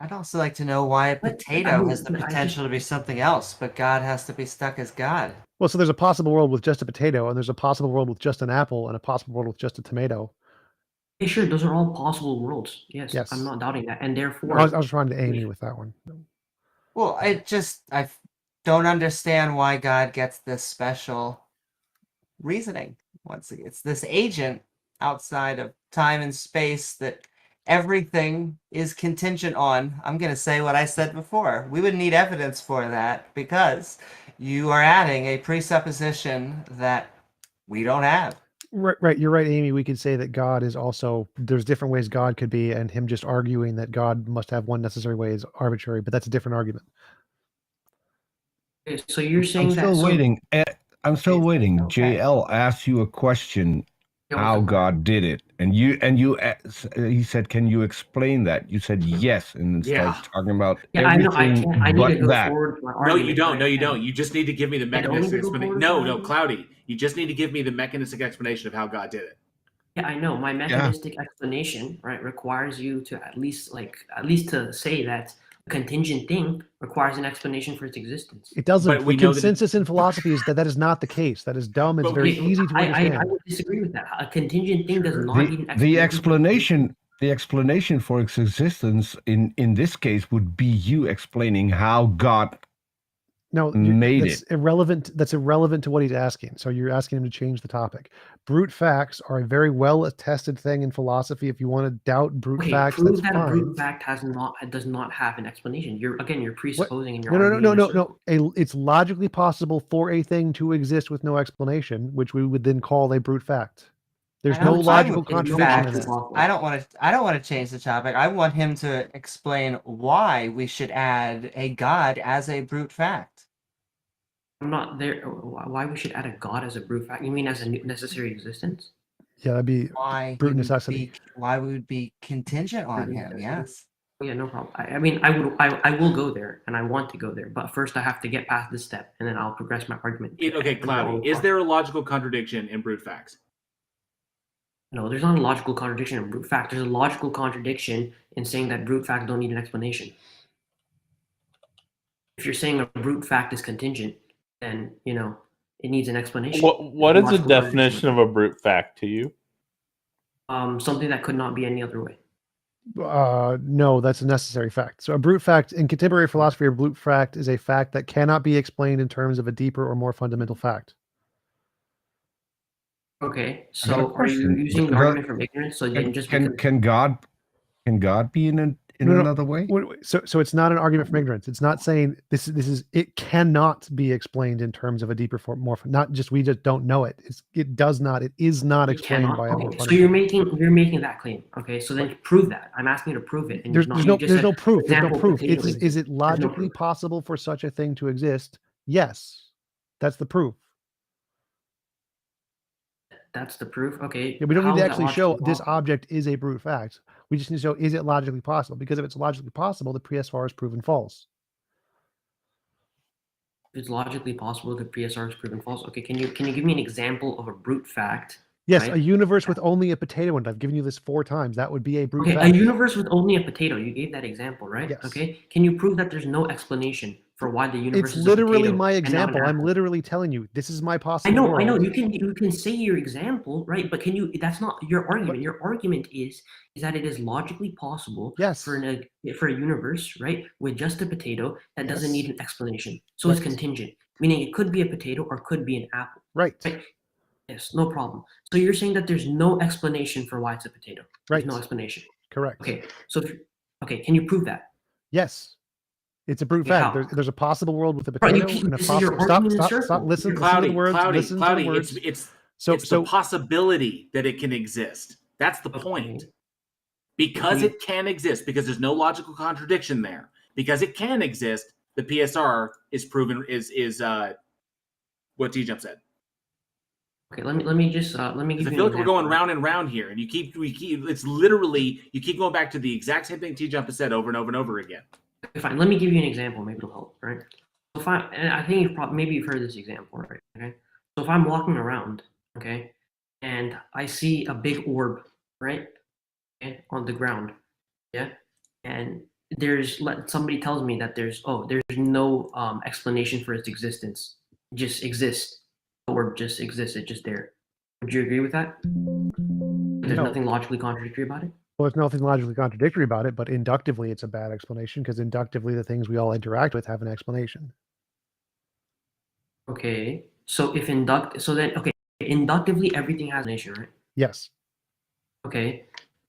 I'd also like to know why a potato has the potential to be something else, but God has to be stuck as God. Well, so there's a possible world with just a potato, and there's a possible world with just an apple, and a possible world with just a tomato. Yeah, sure, those are all possible worlds. Yes, I'm not doubting that, and therefore I was trying to aim you with that one. Well, I don't understand why God gets this special reasoning. Once again, it's this agent outside of time and space that everything is contingent on. I'm going to say what I said before. We would need evidence for that because you are adding a presupposition that we don't have. Right. You're right, Amy. We could say that God is also, there's different ways God could be, and him just arguing that God must have one necessary way is arbitrary, but that's a different argument. Okay, so you're saying I'm still waiting. I'm still waiting. Okay. JL asked you a question, how God did it, and he said, "Can you explain that?" You said yes, and then started talking about everything I need to go that. forward with my No, argument. you don't. No, you don't. You just need to give me the mechanistic explanation. No, Cloudy. You just need to give me the mechanistic explanation of how God did it. Yeah, I know. My mechanistic explanation, right, requires you to at least to say that a contingent thing requires an explanation for its existence. It doesn't. The consensus in philosophy is that is not the case. That is dumb. It's very easy to understand. I would disagree with that. A contingent thing does not need an explanation. The explanation for its existence in this case would be you explaining how God made it. Irrelevant. That's irrelevant to what he's asking. So you're asking him to change the topic. Brute facts are a very well attested thing in philosophy. If you want to doubt brute facts, prove that's that fine. A brute fact does not have an explanation. You're presupposing and you're No. It's logically possible for a thing to exist with no explanation, which we would then call a brute fact. There's no logical contradiction in that. I don't want to change the topic. I want him to explain why we should add a God as a brute fact. I'm not there. Why we should add a God as a brute fact? You mean as a necessary existence? Yeah, that'd be brute necessity. Why we would be contingent on him? Yes. Yeah, no problem. I will go there, and I want to go there. But first, I have to get past this step, and then I'll progress my argument. Okay, Cloudy. Is there a logical contradiction in brute facts? No, there's not a logical contradiction in brute fact. There's a logical contradiction in saying that brute facts don't need an explanation. If you're saying a brute fact is contingent, then it needs an explanation. What is the definition of a brute fact to you? Something that could not be any other way. No, that's a necessary fact. So a brute fact in contemporary philosophy, a brute fact is a fact that cannot be explained in terms of a deeper or more fundamental fact. Okay, so are you using the argument from ignorance? So then just can God be in another way? So it's not an argument from ignorance. It's not saying this is it cannot be explained in terms of a deeper form, more not just we just don't know it. It does not. It is not explained by a more fundamental. So you're making that claim. Okay, so then prove that. I'm asking you to prove it. And there's no proof. There's no proof. Is it logically possible for such a thing to exist? Yes, that's the proof. That's the proof. Okay. Yeah, we don't need to actually show this object is a brute fact. We just need to show, is it logically possible? Because if it's logically possible, the PSR is proven false. If it's logically possible, the PSR is proven false. Okay, can you give me an example of a brute fact? Yes, right? a universe with only a potato in it. I've given you this 4 times. That would be a brute Okay, fact. a universe with only a potato. You gave that example, right? Yes. Okay. Can you prove that there's no explanation for why the universe It's is a literally potato my and not an example. I'm apple? literally telling you, this is my possible world. I know. You can say your example, right? But can you? That's not your argument. Your argument is that it is logically possible for a universe, right, with just a potato that doesn't need an explanation. So it's contingent, meaning it could be a potato or could be an apple. Right. Yes, no problem. So you're saying that there's no explanation for why it's a potato. There's no explanation. Correct. Okay. So can you prove that? Yes. It's a brute Okay, fact. how? There's a possible world with a Right, potato and a this is your possible. argument in Stop. circles. Listen. Cloudy, Listen to the words. Cloudy, Listen Cloudy. to the words. It's so the possibility that it can exist. That's the point. Because it can exist, because there's no logical contradiction there. Because it can exist, the PSR is proven is what TJump said. Okay, let me give you. I feel like we're going round and round here, and we keep it's literally you keep going back to the exact same thing TJump has said over and over and over again. Okay, fine. Let me give you an example. Maybe it'll help, right? So I think maybe you've heard this example, right? Okay. So if I'm walking around, okay, and I see a big orb, right, on the ground, yeah, and somebody tells me that there's no explanation for its existence. It just exists. The orb just exists. It's just there. Would you agree with that? There's nothing logically contradictory about it? Well, there's nothing logically contradictory about it, but inductively it's a bad explanation because inductively the things we all interact with have an explanation. Okay. So inductively everything has an issue, right? Yes. Okay.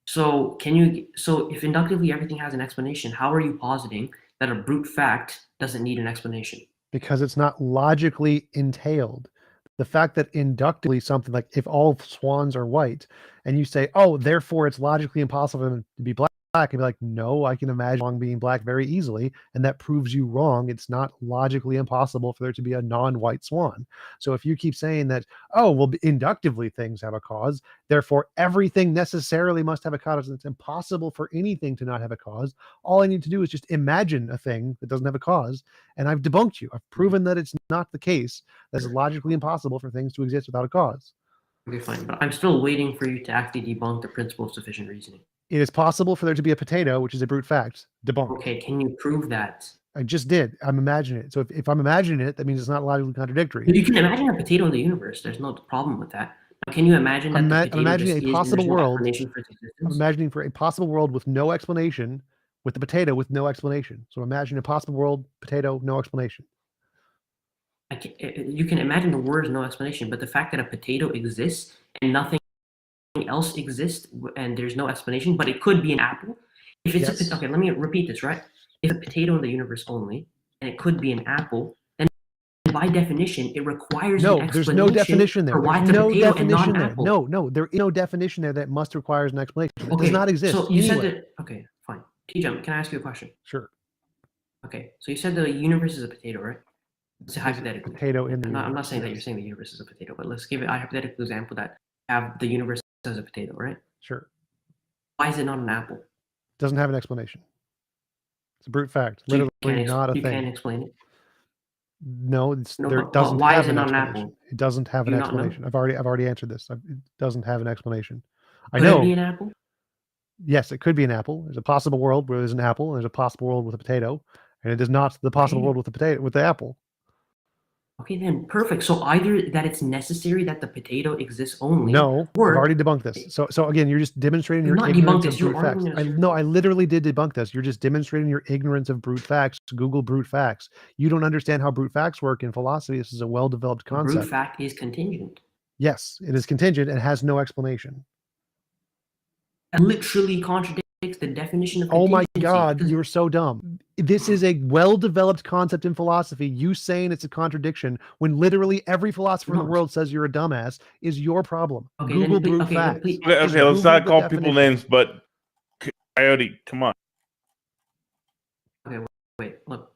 So if inductively everything has an explanation, how are you positing that a brute fact doesn't need an explanation? Because it's not logically entailed. The fact that inductively something like if all swans are white and you say, oh, therefore it's logically impossible to be black, and be like, no, I can imagine swan being black very easily. And that proves you wrong. It's not logically impossible for there to be a non-white swan. So if you keep saying that, oh, well, inductively things have a cause, therefore everything necessarily must have a cause. It's impossible for anything to not have a cause. All I need to do is just imagine a thing that doesn't have a cause. And I've debunked you. I've proven that it's not the case. That it's logically impossible for things to exist without a cause. Okay, fine. But I'm still waiting for you to actually debunk the principle of sufficient reasoning. It is possible for there to be a potato, which is a brute fact. Debunked. Okay, can you prove that? I just did. I'm imagining it. So if I'm imagining it, that means it's not logically contradictory. You can imagine a potato in the universe. There's no problem with that. Now, can you imagine that the potato I'm imagining just a possible world. I'm imagining for a possible world with no explanation, with the potato with no explanation. So imagine a possible world, potato, no explanation. You can imagine the words no explanation, but the fact that a potato exists and nothing else exists and there's no explanation, but it could be an apple. If it's okay, let me repeat this, right? If a potato in the universe only, and it could be an apple, then by definition, it requires an explanation. There's no definition there. For why There's it's a no potato and not definition an there. apple. No, there is no definition there that must requires an explanation. It Okay, does not exist. So you anyway. said that. Okay, fine. TJump, can I ask you a question? Sure. Okay, so you said the universe is a potato, right? It's a hypothetical. Potato in the I'm not saying that you're saying the universe is a potato, but let's give it a hypothetical example that have the universe as a potato, right? Sure. Why is it not an apple? Doesn't have an explanation. It's a brute fact. Literally not a thing. You can't explain it. No, there but doesn't why have is it an not an explanation. apple? It doesn't have Do an you not know? explanation. I've already answered this. It doesn't have an explanation. I Could know. it be an apple? Yes, it could be an apple. There's a possible world where there's an apple, and there's a possible world with a potato, and it is not the possible world with the potato with the apple. Okay, then perfect. So either that it's necessary that the potato exists only. No, or I've already debunked this. So again, you're just demonstrating your Not ignorance debunked of this, you're brute facts. arguing this. No, I literally did debunk this. You're just demonstrating your ignorance of brute facts. Google brute facts. You don't understand how brute facts work in philosophy. This is a well-developed brute concept. fact is contingent. Yes, it is contingent and has no explanation. It literally contradicts the definition of Oh my contingency. God, you're so dumb. This is a well-developed concept in philosophy. You saying it's a contradiction when literally every philosopher in the world says you're a dumbass is your problem. Okay, Google then brute okay, facts. please- Okay, Just let's Google not the call people definition. names, but Coyote, come on. Okay, wait, look.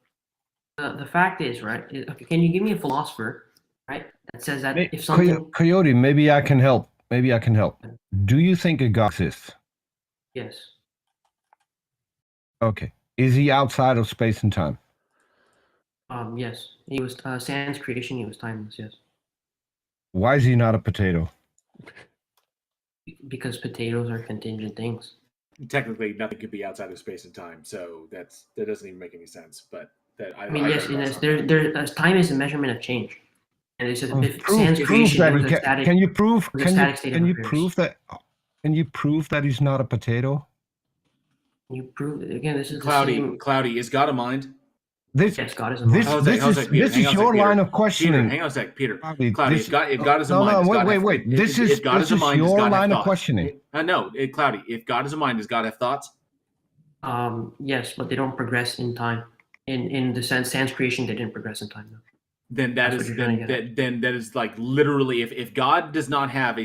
The fact is, right? Okay, can you give me a philosopher, right, that says that if something Coyote, maybe I can help. Do you think a God exists? yes, Okay. Is he outside of space and time? Yes. He was sans creation. He was timeless. Yes. Why is he not a potato? Because potatoes are contingent things. Technically, nothing could be outside of space and time, so that doesn't even make any sense. But I mean, yes, time is a measurement of change, and it's just Prove that can you prove that? Can you prove that he's not a potato? You prove it again. This is Cloudy. Is God a mind? Yes, God is a mind. This is your line of questioning. Hang on a sec, Peter. Cloudy, if God is a mind, wait. This is your line of questioning. No, Cloudy. If God is a mind, does God have thoughts? Yes, but they don't progress in time. In the sense, sans creation, they didn't progress in time. No. Then that is like literally, if God does not have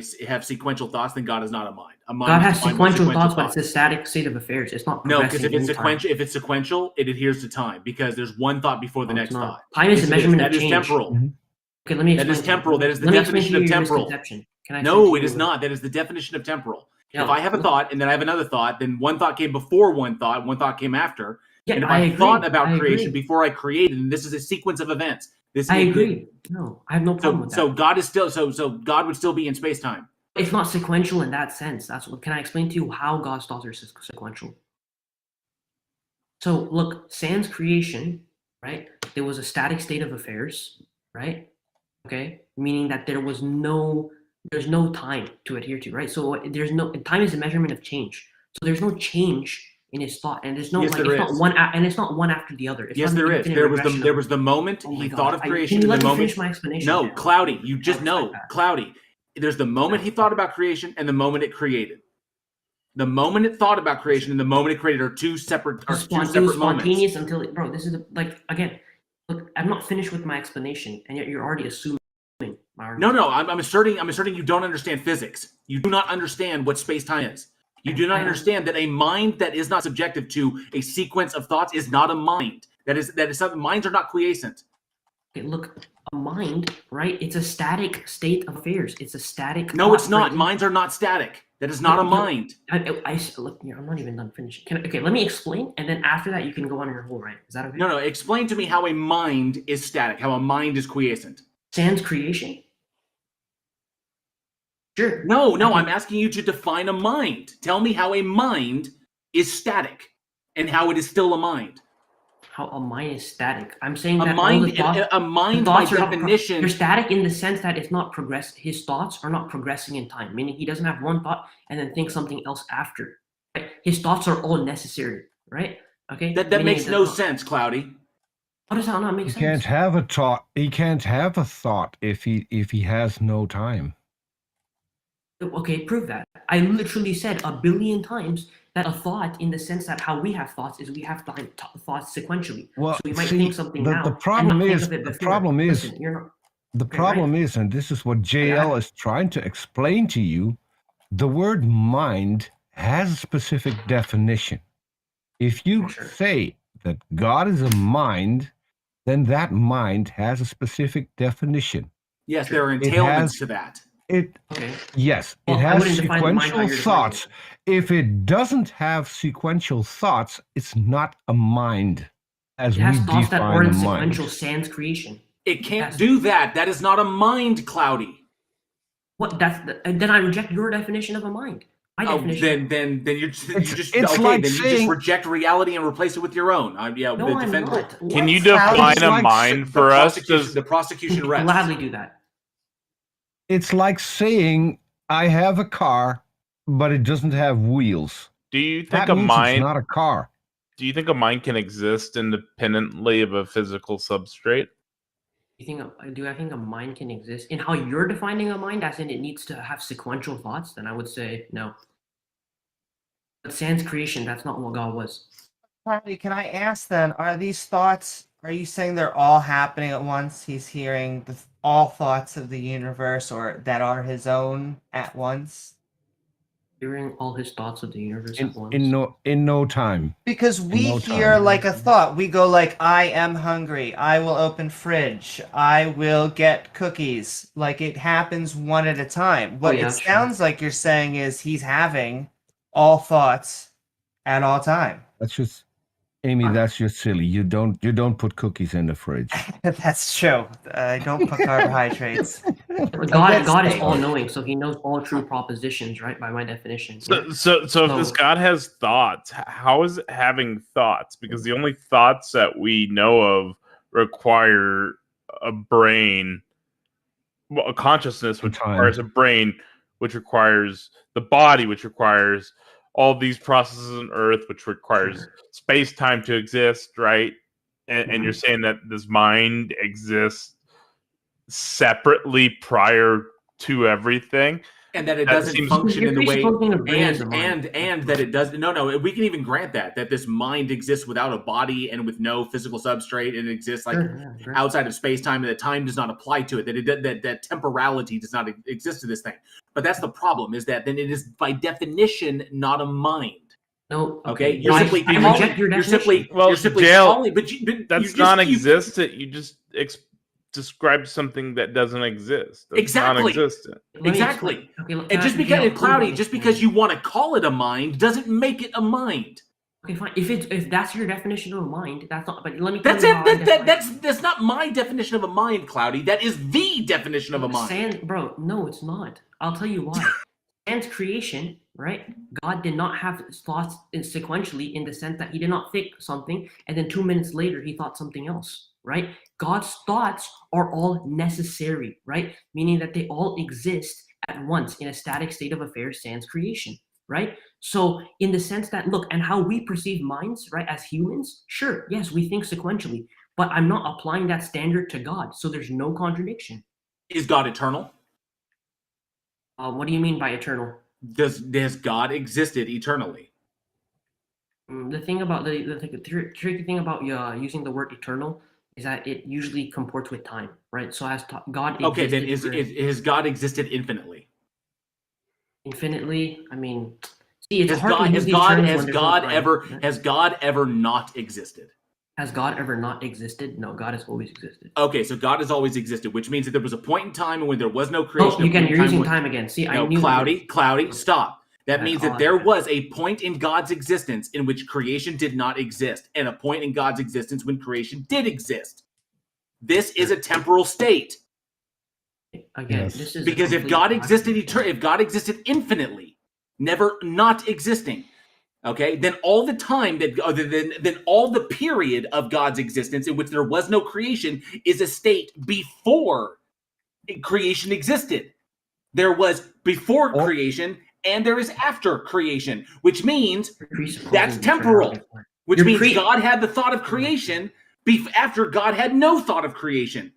sequential thoughts, then God is not a mind. God has sequential thoughts, but it's a static state of affairs. It's not no, because if it's sequential, it adheres to time because there's one thought before the next thought. Time is a measurement of change. That is temporal. Okay, let me explain. That is temporal. That is the definition of temporal. No, it is not. That is the definition of temporal. If I have a thought and then I have another thought, then one thought came before one thought came after. Yeah, and if I thought about creation before I created, and this is a sequence of events. I agree. No, I have no problem with that. So God is still so God would still be in space time. It's not sequential in that sense. That's what. Can I explain to you how God's thoughts are sequential? So look, sans creation, right? There was a static state of affairs, right? Okay, meaning that there's no time to adhere to, right? So time is a measurement of change. So there's no change in his thought, and there's no it's not one after the other. Yes, there is. There was the moment he thought of creation. Can you let me finish my explanation? No, Cloudy, you just know, Cloudy. There's the moment he thought about creation and the moment it created. The moment it thought about creation and the moment it created are two separate spontaneous moments. Until bro, this is again. Look, I'm not finished with my explanation, and yet you're already assuming. No, I'm asserting you don't understand physics. You do not understand what space-time is. You do not understand that a mind that is not subjective to a sequence of thoughts is not a mind. That is something. Minds are not quiescent. Okay, look, a mind, right? It's a static state of affairs. It's a static. No, it's not. Minds are not static. That is not a mind. Look, I'm not even done finishing. Let me explain, and then after that, you can go on your whole rant. Is that okay? No. Explain to me how a mind is static. How a mind is quiescent. Sans creation. Sure. No, I'm asking you to define a mind. Tell me how a mind is static and how it is still a mind. How a mind is static. I'm saying a mind by definition. They're static in the sense that it's not progress. His thoughts are not progressing in time, meaning he doesn't have one thought and then think something else after. Right? His thoughts are all necessary, right? Okay. That makes no sense, Cloudy. How does that not make sense? He can't have a thought. He can't have a thought if he has no time. Okay, prove that. I literally said 1 billion times that a thought, in the sense that how we have thoughts, is we have thoughts sequentially. Well, so we might think something now. The problem is, and this is what JL is trying to explain to you, the word mind has a specific definition. If you say that God is a mind, then that mind has a specific definition. Yes, there are entailments to that. Yes, it has sequential thoughts. If it doesn't have sequential thoughts, it's not a mind as we define a mind. Sequential sans creation. It can't do that. That is not a mind, Cloudy. What? Then I reject your definition of a mind. My definition. Then you just reject reality and replace it with your own. I'm not. Can you define a mind for us? The prosecution rests. Gladly do that. It's like saying I have a car, but it doesn't have wheels. Do you think a mind is not a car? Do you think a mind can exist independently of a physical substrate? Do I think a mind can exist? In how you're defining a mind, as in it needs to have sequential thoughts, then I would say no. But sans creation, that's not what God was. Can I ask then, are these thoughts, are you saying they're all happening at once? He's hearing all thoughts of the universe or that are his own at once? Hearing all his thoughts of the universe at once? In no time. Because we hear like a thought. We go like, I am hungry. I will open fridge. I will get cookies. Like it happens one at a time. What it sounds like you're saying is he's having all thoughts at all time. That's just Amy, that's just silly. You don't put cookies in the fridge. That's true. I don't put carbohydrates. God is all knowing, so he knows all true propositions, right? By my definition. So if this God has thoughts, how is it having thoughts? Because the only thoughts that we know of require a brain, well, a consciousness, which requires a brain, which requires the body, which requires all these processes on Earth, which requires space-time to exist, right? And you're saying that this mind exists separately prior to everything, and that it doesn't function in the way, and that it does. No, we can even grant that this mind exists without a body and with no physical substrate, and it exists like outside of space time, and that time does not apply to it. That temporality does not exist to this thing. But that's the problem: is that then it is by definition not a mind. No, okay. You're simply calling, but that's non-existent. You just describe something that doesn't exist. That's exactly. Non-existent. Exactly. And just because it's cloudy, just because you want to call it a mind, doesn't make it a mind. Okay, fine. If that's your definition of a mind, that's not. But let me. That's not my definition of a mind, Cloudy. That is the definition of a mind. Bro, no, it's not. I'll tell you why. Sans creation, right? God did not have thoughts sequentially in the sense that he did not think something and then 2 minutes later he thought something else, right? God's thoughts are all necessary, right? Meaning that they all exist at once in a static state of affairs sans creation, right? So in the sense that, look, and how we perceive minds, right, as humans, sure, yes, we think sequentially, but I'm not applying that standard to God, so there's no contradiction. Is God eternal? What do you mean by eternal? Does God existed eternally? The thing about the tricky thing about using the word eternal is that it usually comports with time, right? So as God. Okay, then is God existed infinitely? Infinitely, I mean, see, it's has hard to use these God terms has God ever not existed? Has God ever not existed? No, God has always existed. Okay, so God has always existed, which means that there was a point in time when there was no creation. Oh, you're using time again. See, no, I knew Cloudy, stop. That means that there was a point in God's existence in which creation did not exist, and a point in God's existence when creation did exist. This is a temporal state. Again, this is because if God existed infinitely, never not existing, okay, then all the time then all the period of God's existence in which there was no creation is a state before creation existed. There was before creation and there is after creation, which means that's temporal. Which means God had the thought of creation after God had no thought of creation.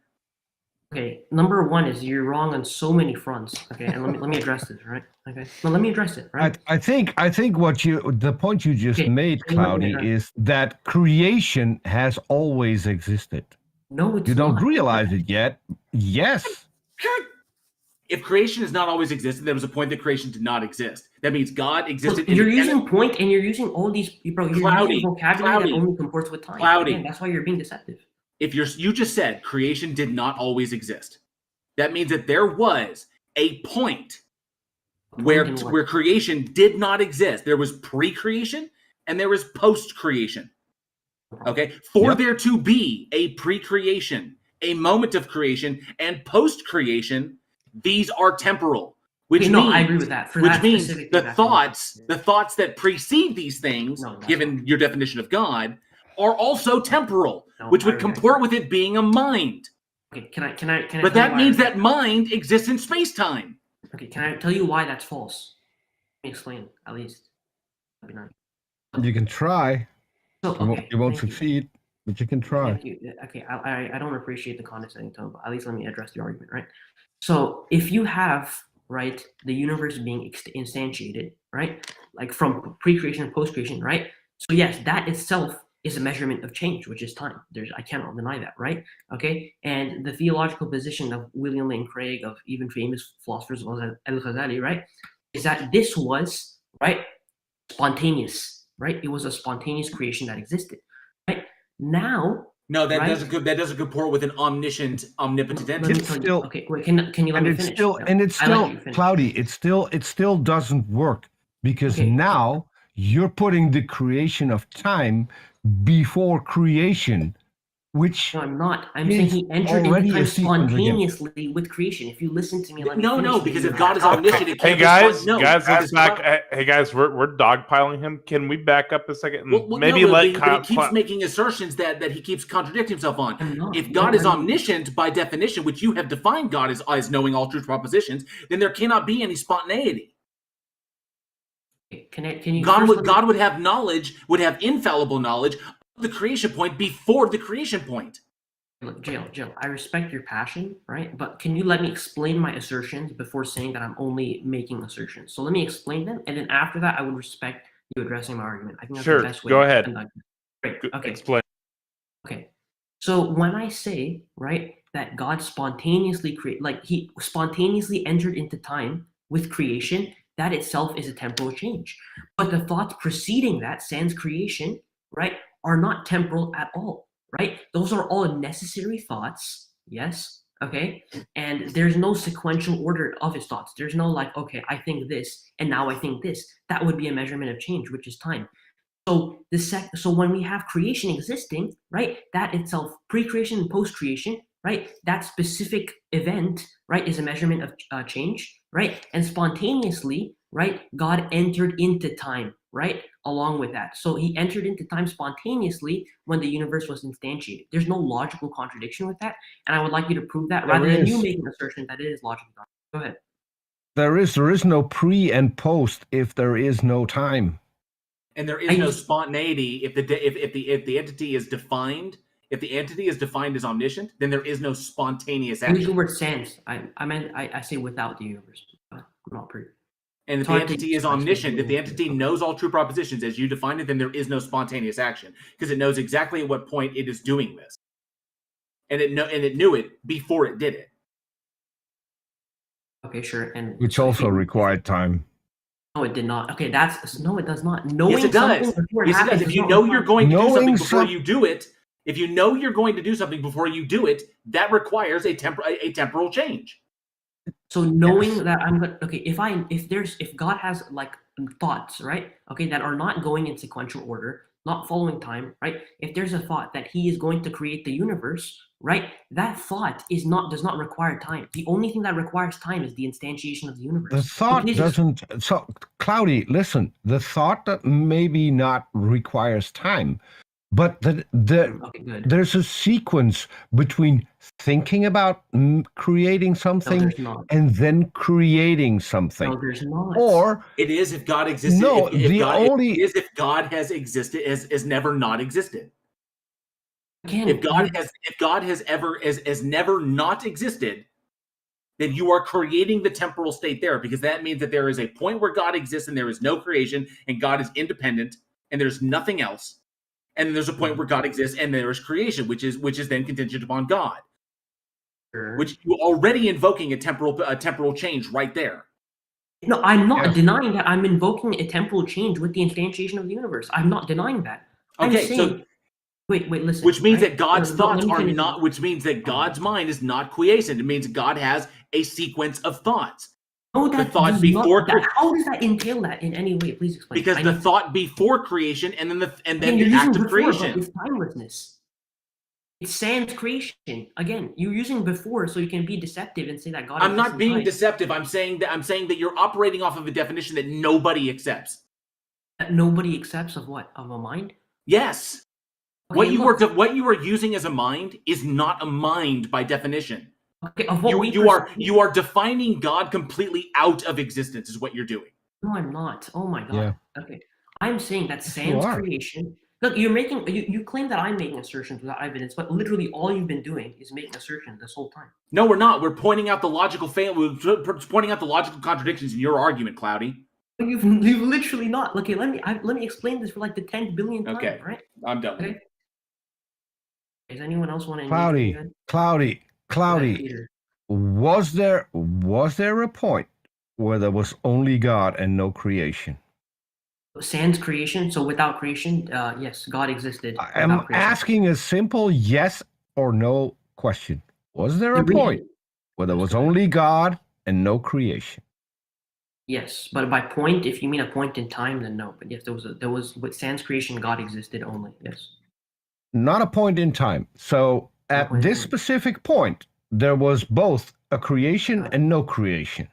Okay, number one is you're wrong on so many fronts. Okay, and let me address this, right? Okay, well, let me address it, right? I think the point you just made, Cloudy, is that creation has always existed. No, it's you don't not. realize it yet. Yes. If creation has not always existed, there was a point that creation did not exist. That means God existed. You're using point, and you're using all these, bro. You're using vocabulary that only comports with time. Cloudy. Again, that's why you're being deceptive. If you just said creation did not always exist, that means that there was a point where creation did not exist. There was pre-creation and there was post-creation. Okay, for there to be a pre-creation, a moment of creation, and post-creation, these are temporal. Which means, I agree with that. Which means the thoughts that precede these things, given your definition of God, are also temporal, which would comport with it being a mind. Okay, can I? But that means that mind exists in space-time. Okay, can I tell you why that's false? Let me explain, at least. That'd be nice. You can try. So, you won't succeed, but you can try. Thank you. Okay, I don't appreciate the condescending tone, but at least let me address the argument, right? So if you have, right, the universe being instantiated, right, like from pre-creation and post-creation, right? So yes, that itself is a measurement of change, which is time. I cannot deny that, right? Okay, and the theological position of William Lane Craig, of even famous philosophers like Al-Ghazali, right, is that this was, right, spontaneous, right? It was a spontaneous creation that existed, right? Now, no, that doesn't comport with an omniscient, omnipotent entity. Okay, wait, can you let me finish? It's still Cloudy. It still doesn't work because now you're putting the creation of time before creation, which no, I'm not. I'm saying he entered into time spontaneously with creation. If you listen to me, because if God is omniscient, it hey can't guys, let's back. Hey guys, we're dogpiling him. Can we back up a second and but he keeps making assertions that he keeps contradicting himself on. If God is omniscient by definition, which you have defined God as knowing all truth propositions, then there cannot be any spontaneity. God would have knowledge, would have infallible knowledge of the creation point before the creation point. Look, Jill, I respect your passion, right? But can you let me explain my assertions before saying that I'm only making assertions? So let me explain them, and then after that, I would respect you addressing my argument. I think that's the best way. Go ahead. Great. Okay. Explain. Okay. So when I say, right, that God spontaneously he spontaneously entered into time with creation, that itself is a temporal change. But the thoughts preceding that, sans creation, right, are not temporal at all. Right? Those are all necessary thoughts. Yes. Okay. And there's no sequential order of his thoughts. There's no like, okay, I think this, and now I think this. That would be a measurement of change, which is time. So so when we have creation existing, right, that itself, pre-creation and post-creation, right, that specific event, right, is a measurement of change, right? And spontaneously, right, God entered into time, right, along with that. So he entered into time spontaneously when the universe was instantiated. There's no logical contradiction with that, and I would like you to prove that rather than you making an assertion that it is logical. Go ahead. There is no pre and post if there is no time, and there is no spontaneity if the entity is defined. If the entity is defined as omniscient, then there is no spontaneous action. Use the word sans. I say without the universe. Not pre. And if the entity is omniscient, if the entity knows all true propositions as you define it, then there is no spontaneous action because it knows exactly at what point it is doing this, and it knew it before it did it. Okay, sure. And which also required time. No, it did not. Okay, no, it does not. Knowing yes, it does. Yes, it does. If you know you're going to do something before you do it, if you know you're going to do something before you do it, that requires a temporal change. So knowing that I'm gonna if God has like thoughts, right? Okay, that are not going in sequential order, not following time, right? If there's a thought that he is going to create the universe, right? That thought does not require time. The only thing that requires time is the instantiation of the universe. The thought doesn't. So Cloudy, listen. The thought that maybe not requires time, but there's a sequence between thinking about creating something and then creating something. No, there's not. Or it is if God existed. No, if God has existed has never not existed. Again, if God has never not existed, then you are creating the temporal state there, because that means that there is a point where God exists and there is no creation and God is independent and there's nothing else. And then there's a point where God exists and there is creation, which is then contingent upon God. Sure. Which you're already invoking a temporal change right there. No, I'm not denying that. I'm invoking a temporal change with the instantiation of the universe. I'm not denying that. Okay, so wait, listen. Which means that God's thoughts are not. Which means that God's mind is not quiescent. It means God has a sequence of thoughts. Oh, that thought before. How does that entail that in any way? Please explain. Because the thought before creation, and then the act of creation. It's timelessness. It's sans creation. Again, you're using before, so you can be deceptive and say that God. I'm not being deceptive. I'm saying that you're operating off of a definition that nobody accepts. That nobody accepts of what? Of a mind? Yes. Okay, what you are using as a mind is not a mind by definition. Okay, you are defining God completely out of existence is what you're doing. No, I'm not. Oh my God. Yeah. Okay. I'm saying that sans creation. Look, you claim that I'm making assertions without evidence, but literally all you've been doing is making assertions this whole time. No, we're not. We're pointing out the logical contradictions in your argument, Cloudy. You've literally not. Okay, let me explain this for like the 10th billionth time. Okay, right? I'm done. Okay. Does anyone else want to? Cloudy. Was there a point where there was only God and no creation? Sans creation, so without creation, yes, God existed. I'm asking a simple yes or no question. Was there a point where there was only God and no creation? Yes, but by point, if you mean a point in time, then no. But yes, there was with sans creation, God existed only. Yes. Not a point in time. So at this specific point, there was both a creation and no creation.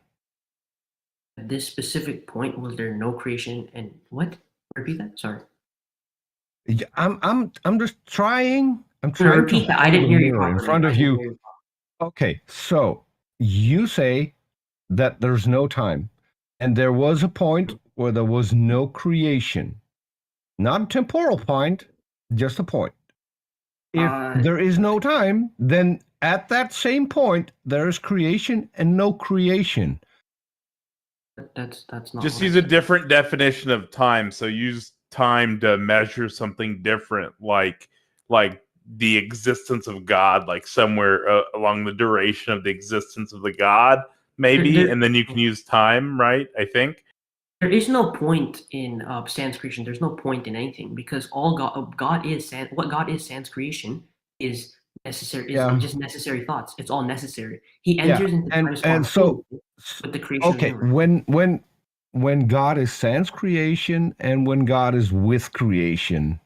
At this specific point, was there no creation and what? Repeat that. Sorry. I'm just trying. I'm trying to repeat that. I didn't hear you in front of you. Okay, so you say that there's no time, and there was a point where there was no creation, not a temporal point, just a point. If there is no time, then at that same point there is creation and no creation. That's not. Just use a different definition of time. So use time to measure something different, like the existence of God, like somewhere along the duration of the existence of the God, maybe, and then you can use time, right? I think there is no point in sans creation. There's no point in anything because all God is what God is sans creation is necessary. Is just necessary thoughts. It's all necessary. He enters into time and so with the creation. Okay, when God is sans creation and when God is with creation,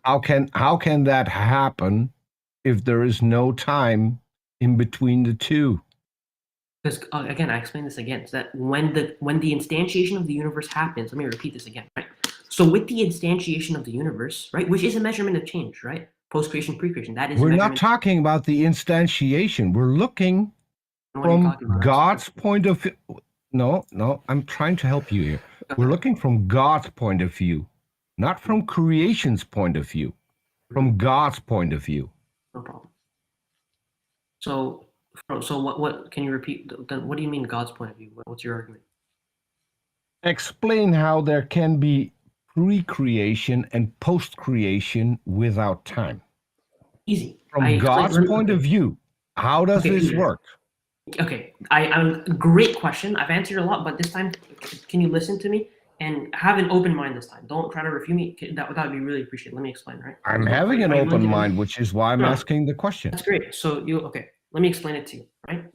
how can that happen if there is no time in between the two? Because again, I explain this again. So that when the instantiation of the universe happens, let me repeat this again. Right. So with the instantiation of the universe, right, which is a measurement of change, right, post creation, pre creation. That is. We're not talking about the instantiation. We're looking from God's point of view. No, I'm trying to help you here. We're looking from God's point of view, not from creation's point of view, from God's point of view. No problem. So what can you repeat? Then what do you mean God's point of view? What's your argument? Explain how there can be pre-creation and post-creation without time. Easy. From God's point of view, how does this work? Okay, great question. I've answered a lot, but this time, can you listen to me and have an open mind this time? Don't try to refute me. That would be really appreciated. Let me explain, right? I'm having an open mind, which is why I'm asking the question. That's great. So let me explain it to you, right?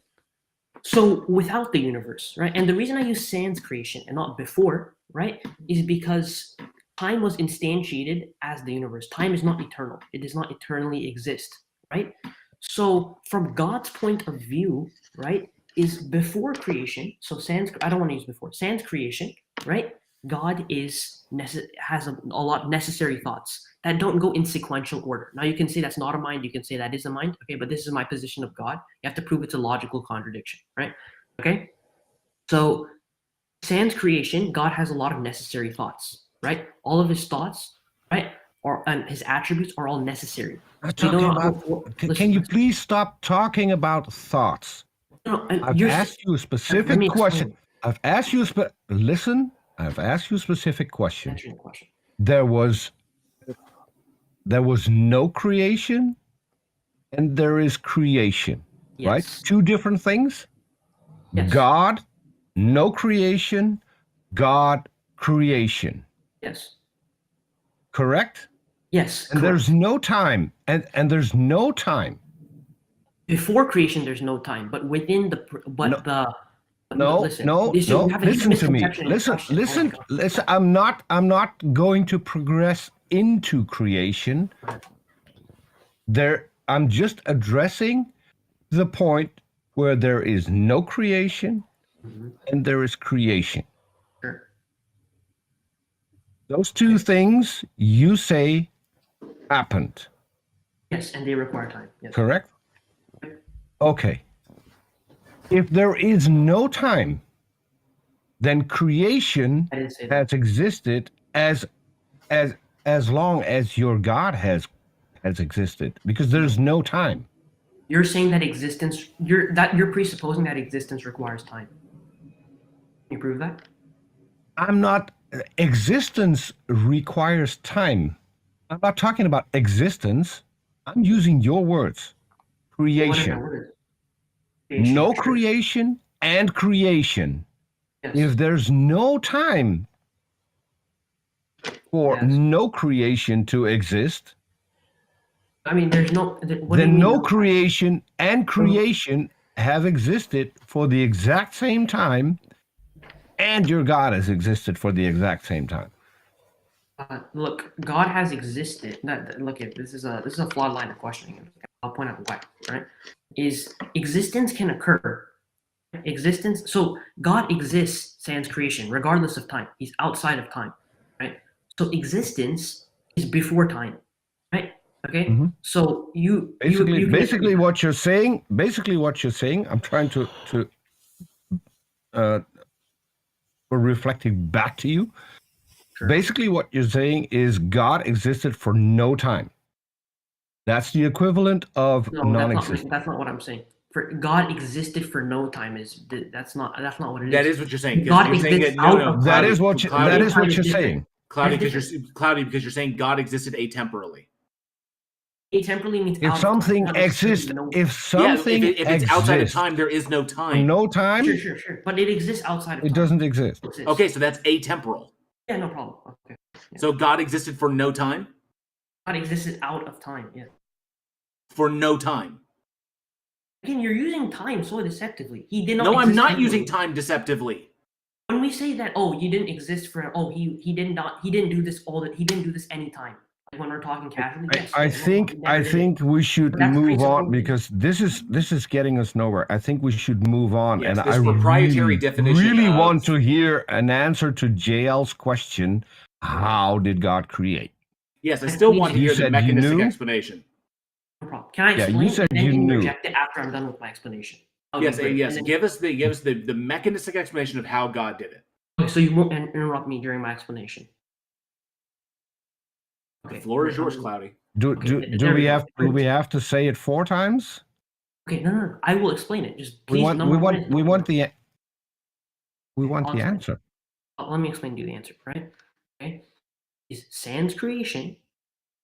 So without the universe, right? And the reason I use sans creation and not before, right, is because time was instantiated as the universe. Time is not eternal. It does not eternally exist, right? So from God's point of view, right, is before creation. So I don't want to use before. Sans creation, right? God has a lot of necessary thoughts that don't go in sequential order. Now you can say that's not a mind. You can say that is a mind. Okay, but this is my position of God. You have to prove it's a logical contradiction, right? Okay. So sans creation, God has a lot of necessary thoughts, right? All of his thoughts, right, and his attributes are all necessary. Can you please stop talking about thoughts? No, I've asked you a specific question. I've asked you a specific question. There was no creation and there is creation, right? Two different things. Yes. God, no creation, God, creation. Yes. Correct? Yes. And there's no time. And there's no time. Before creation, there's no time. But within listen to me. Listen. I'm not going to progress into creation. I'm just addressing the point where there is no creation and there is creation. Sure. Those two things you say happened. Yes, and they require time. Yes. Correct? Okay. If there is no time, then creation has existed as long as your God has existed, because there's no time. You're saying that you're presupposing that existence requires time. Can you prove that? I'm not. Existence requires time. I'm not talking about existence. I'm using your words. Creation. No creation and creation. Yes. If there's no time for no creation to exist, I mean, there's no. Then no creation and creation have existed for the exact same time and your God has existed for the exact same time. Look, God has existed. Look, this is a flawed line of questioning. I'll point out why. Right? Is existence can occur. Existence. So God exists sans creation, regardless of time. He's outside of time. Right? So existence is before time. Right? Okay. Mm-hmm. So basically what you're saying. I'm trying to reflecting back to you. Sure. Basically, what you're saying is God existed for no time. That's the equivalent of non-existence. That's not what I'm saying. For God existed for no time that's not what it is. That is what you're saying. God exists out of that is what you're saying. Cloudy, because you're saying God existed atemporally. Atemporally means if something exists. If something if it's outside of time, there is no time. No time. Sure. But it exists outside of time. It doesn't exist. Okay, so that's atemporal. Yeah, no problem. Okay. Yeah. So God existed for no time? God existed out of time, yeah. For no time. Again, you're using time so deceptively. He did not. No, I'm not using time deceptively. When we say that, you didn't exist for he didn't do this anytime. Like when we're talking casually. Yes, I think we should move on because this is getting us nowhere. I think we should move on. Yes, and this I proprietary definition really want to hear an answer to JL's question. How did God create? Yes, I still want to hear the mechanistic explanation. No problem. Can I explain? You said you knew. Reject it after I'm done with my explanation. Yes. Give us the mechanistic explanation of how God did it. Okay, so you won't interrupt me during my explanation. Okay. The floor is yours, Cloudy. Do we have to say it 4 times? Okay, no. I will explain it. Just please. We want the answer. Let me explain to you the answer. Right? Okay. Is sans creation,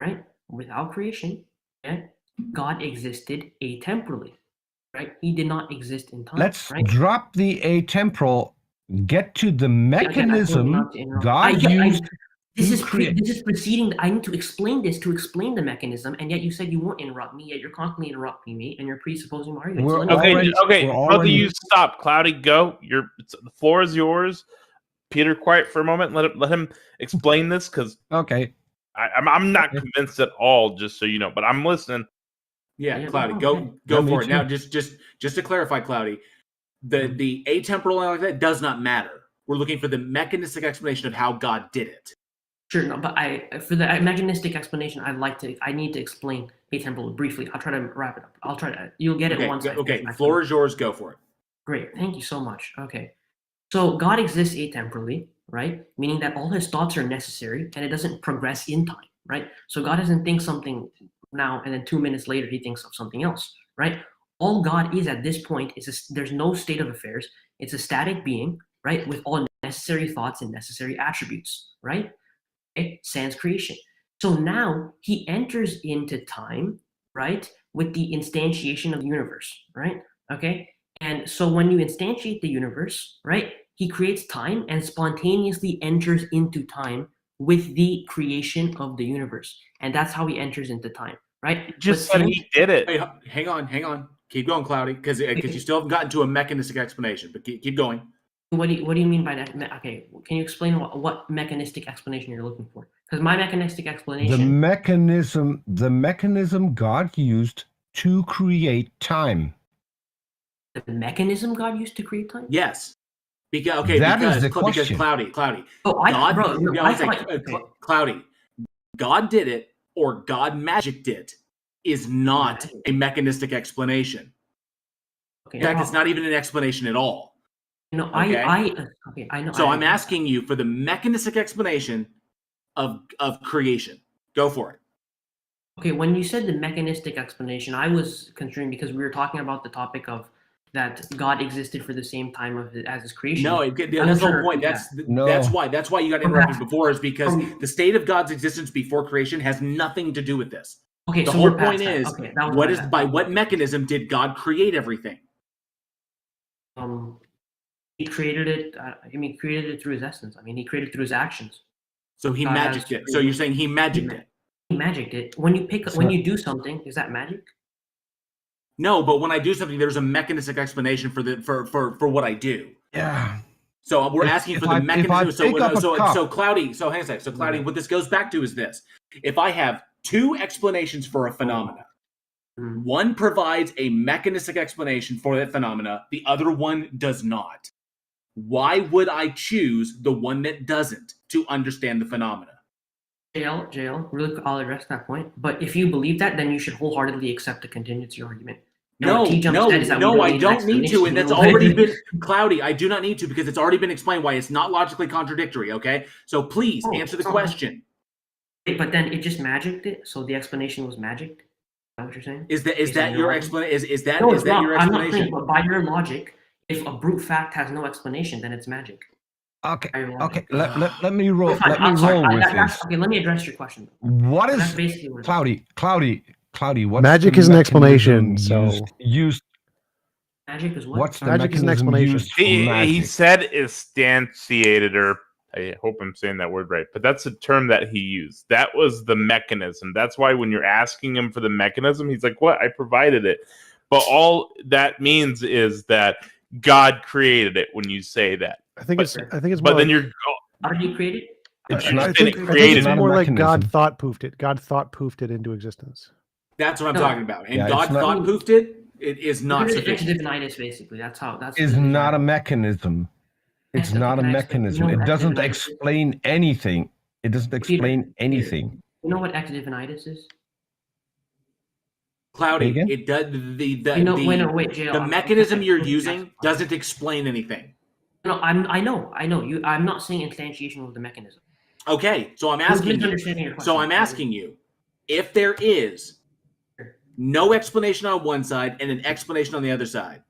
right? Without creation, okay? God existed atemporally, right? He did not exist in time. Let's drop the atemporal. Get to the mechanism God used. This is preceding. I need to explain this to explain the mechanism, and yet you said you won't interrupt me. Yet you're constantly interrupting me, and you're presupposing my argument. Okay. Both of you stop. Cloudy, go. The floor is yours. Peter, quiet for a moment. Let him explain this because I'm not convinced at all. Just so you know, but I'm listening. Yeah, Cloudy, go for it. Now, just to clarify, Cloudy, the atemporal like that does not matter. We're looking for the mechanistic explanation of how God did it. Sure, no, but for the mechanistic explanation, I need to explain atemporal briefly. I'll try to wrap it up. You'll get it once. Okay, the floor is yours. Go for it. Great, thank you so much. Okay, so God exists atemporally, right? Meaning that all his thoughts are necessary and it doesn't progress in time, right? So God doesn't think something now and then 2 minutes later he thinks of something else, right? All God is at this point is there's no state of affairs. It's a static being, right? With all necessary thoughts and necessary attributes, right? Okay? Sans creation. So now he enters into time, right? With the instantiation of the universe, right? Okay. And so when you instantiate the universe, right, he creates time and spontaneously enters into time with the creation of the universe. And that's how he enters into time, right? Just said he did it. Hey, hang on. Keep going, Cloudy, because you still haven't gotten to a mechanistic explanation, but keep going. What do you mean by that? Okay, can you explain what mechanistic explanation you're looking for? Because my mechanistic explanation... The mechanism God used to create time. The mechanism God used to create time? Yes. Because Cloudy. Cloudy. God did it or God magicked it is not a mechanistic explanation. Okay, in fact, it's not even an explanation at all. No, okay? I know. So I'm asking you for the mechanistic explanation of creation. Go for it. Okay, when you said the mechanistic explanation, I was concerned because we were talking about the topic of that God existed for the same time as his creation. No, that's the whole point. That's why you got interrupted before, is because the state of God's existence before creation has nothing to do with this. Okay, the whole point is by what mechanism did God create everything? He created it. Created it through his essence. He created it through his actions. So he magicked it. So you're saying he magicked it? He magicked it. When you do something, is that magic? No, but when I do something, there's a mechanistic explanation for what I do. Yeah. So we're asking for the mechanism. So Cloudy. So hang on a second. So Cloudy, what this goes back to is this: if I have two explanations for a phenomena, one provides a mechanistic explanation for that phenomena, the other one does not. Why would I choose the one that doesn't to understand the phenomena? JL, really quick, I'll address that point. But if you believe that, then you should wholeheartedly accept the contingency argument. No, I don't need to, and that's already been Cloudy. I do not need to because it's already been explained why it's not logically contradictory. Okay, so please answer the question. But then it just magicked it, so the explanation was magicked. Is that what you're saying? Is that your explanation? Is that your explanation? I'm not saying, but by your logic, if a brute fact has no explanation, then it's magic. Okay. Let me roll. Let me roll with this. Okay, let me address your question. What is basically what Cloudy? What's magic is an explanation. So used. Magic is what? What's the magic is an explanation? He said instantiated, or I hope I'm saying that word right, but that's a term that he used. That was the mechanism. That's why when you're asking him for the mechanism, he's like, "What? I provided it." But all that means is that God created it. When you say that, I think it's more. But then you're. How did you create it? I think it's more like God thought poofed it. God thought poofed it into existence. That's what I'm talking about. And God thought poofed it. It is not sufficient. Basically, that's how. That's is not a mechanism. It's not a mechanism. It doesn't explain anything. It doesn't explain anything. You know what ectodivinitis is? Cloudy. It does the mechanism you're using doesn't explain anything. No, I know. I'm not saying instantiation was the mechanism. Okay, so I'm asking you. So I'm asking you, if there is no explanation on one side and an explanation on the other side,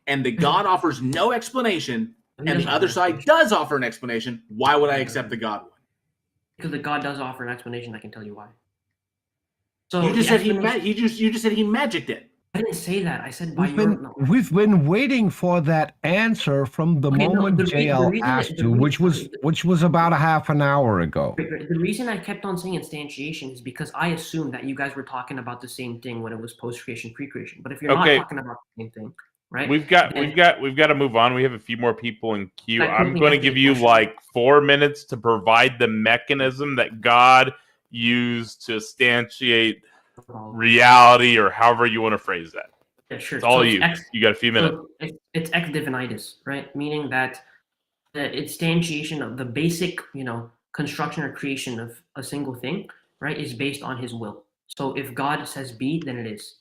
and the God offers no explanation, and the other side does offer an explanation, why would I accept the God one? Because the God does offer an explanation. I can tell you why. So you just said you just said he magicked it. I didn't say that. I said we've been waiting for that answer from the moment JL asked you, which was about a half an hour ago. The reason I kept on saying instantiation is because I assumed that you guys were talking about the same thing when it was post-creation, pre-creation. But if you're not talking about the same thing, right? We've got to move on. We have a few more people in queue. I'm going to give you like 4 minutes to provide the mechanism that God used to instantiate reality, or however you want to phrase that. Yeah, sure. It's all you got a few minutes. It's ectodivinitis, right? Meaning that the instantiation of the basic, construction or creation of a single thing, right, is based on his will. So if God says be, then it is.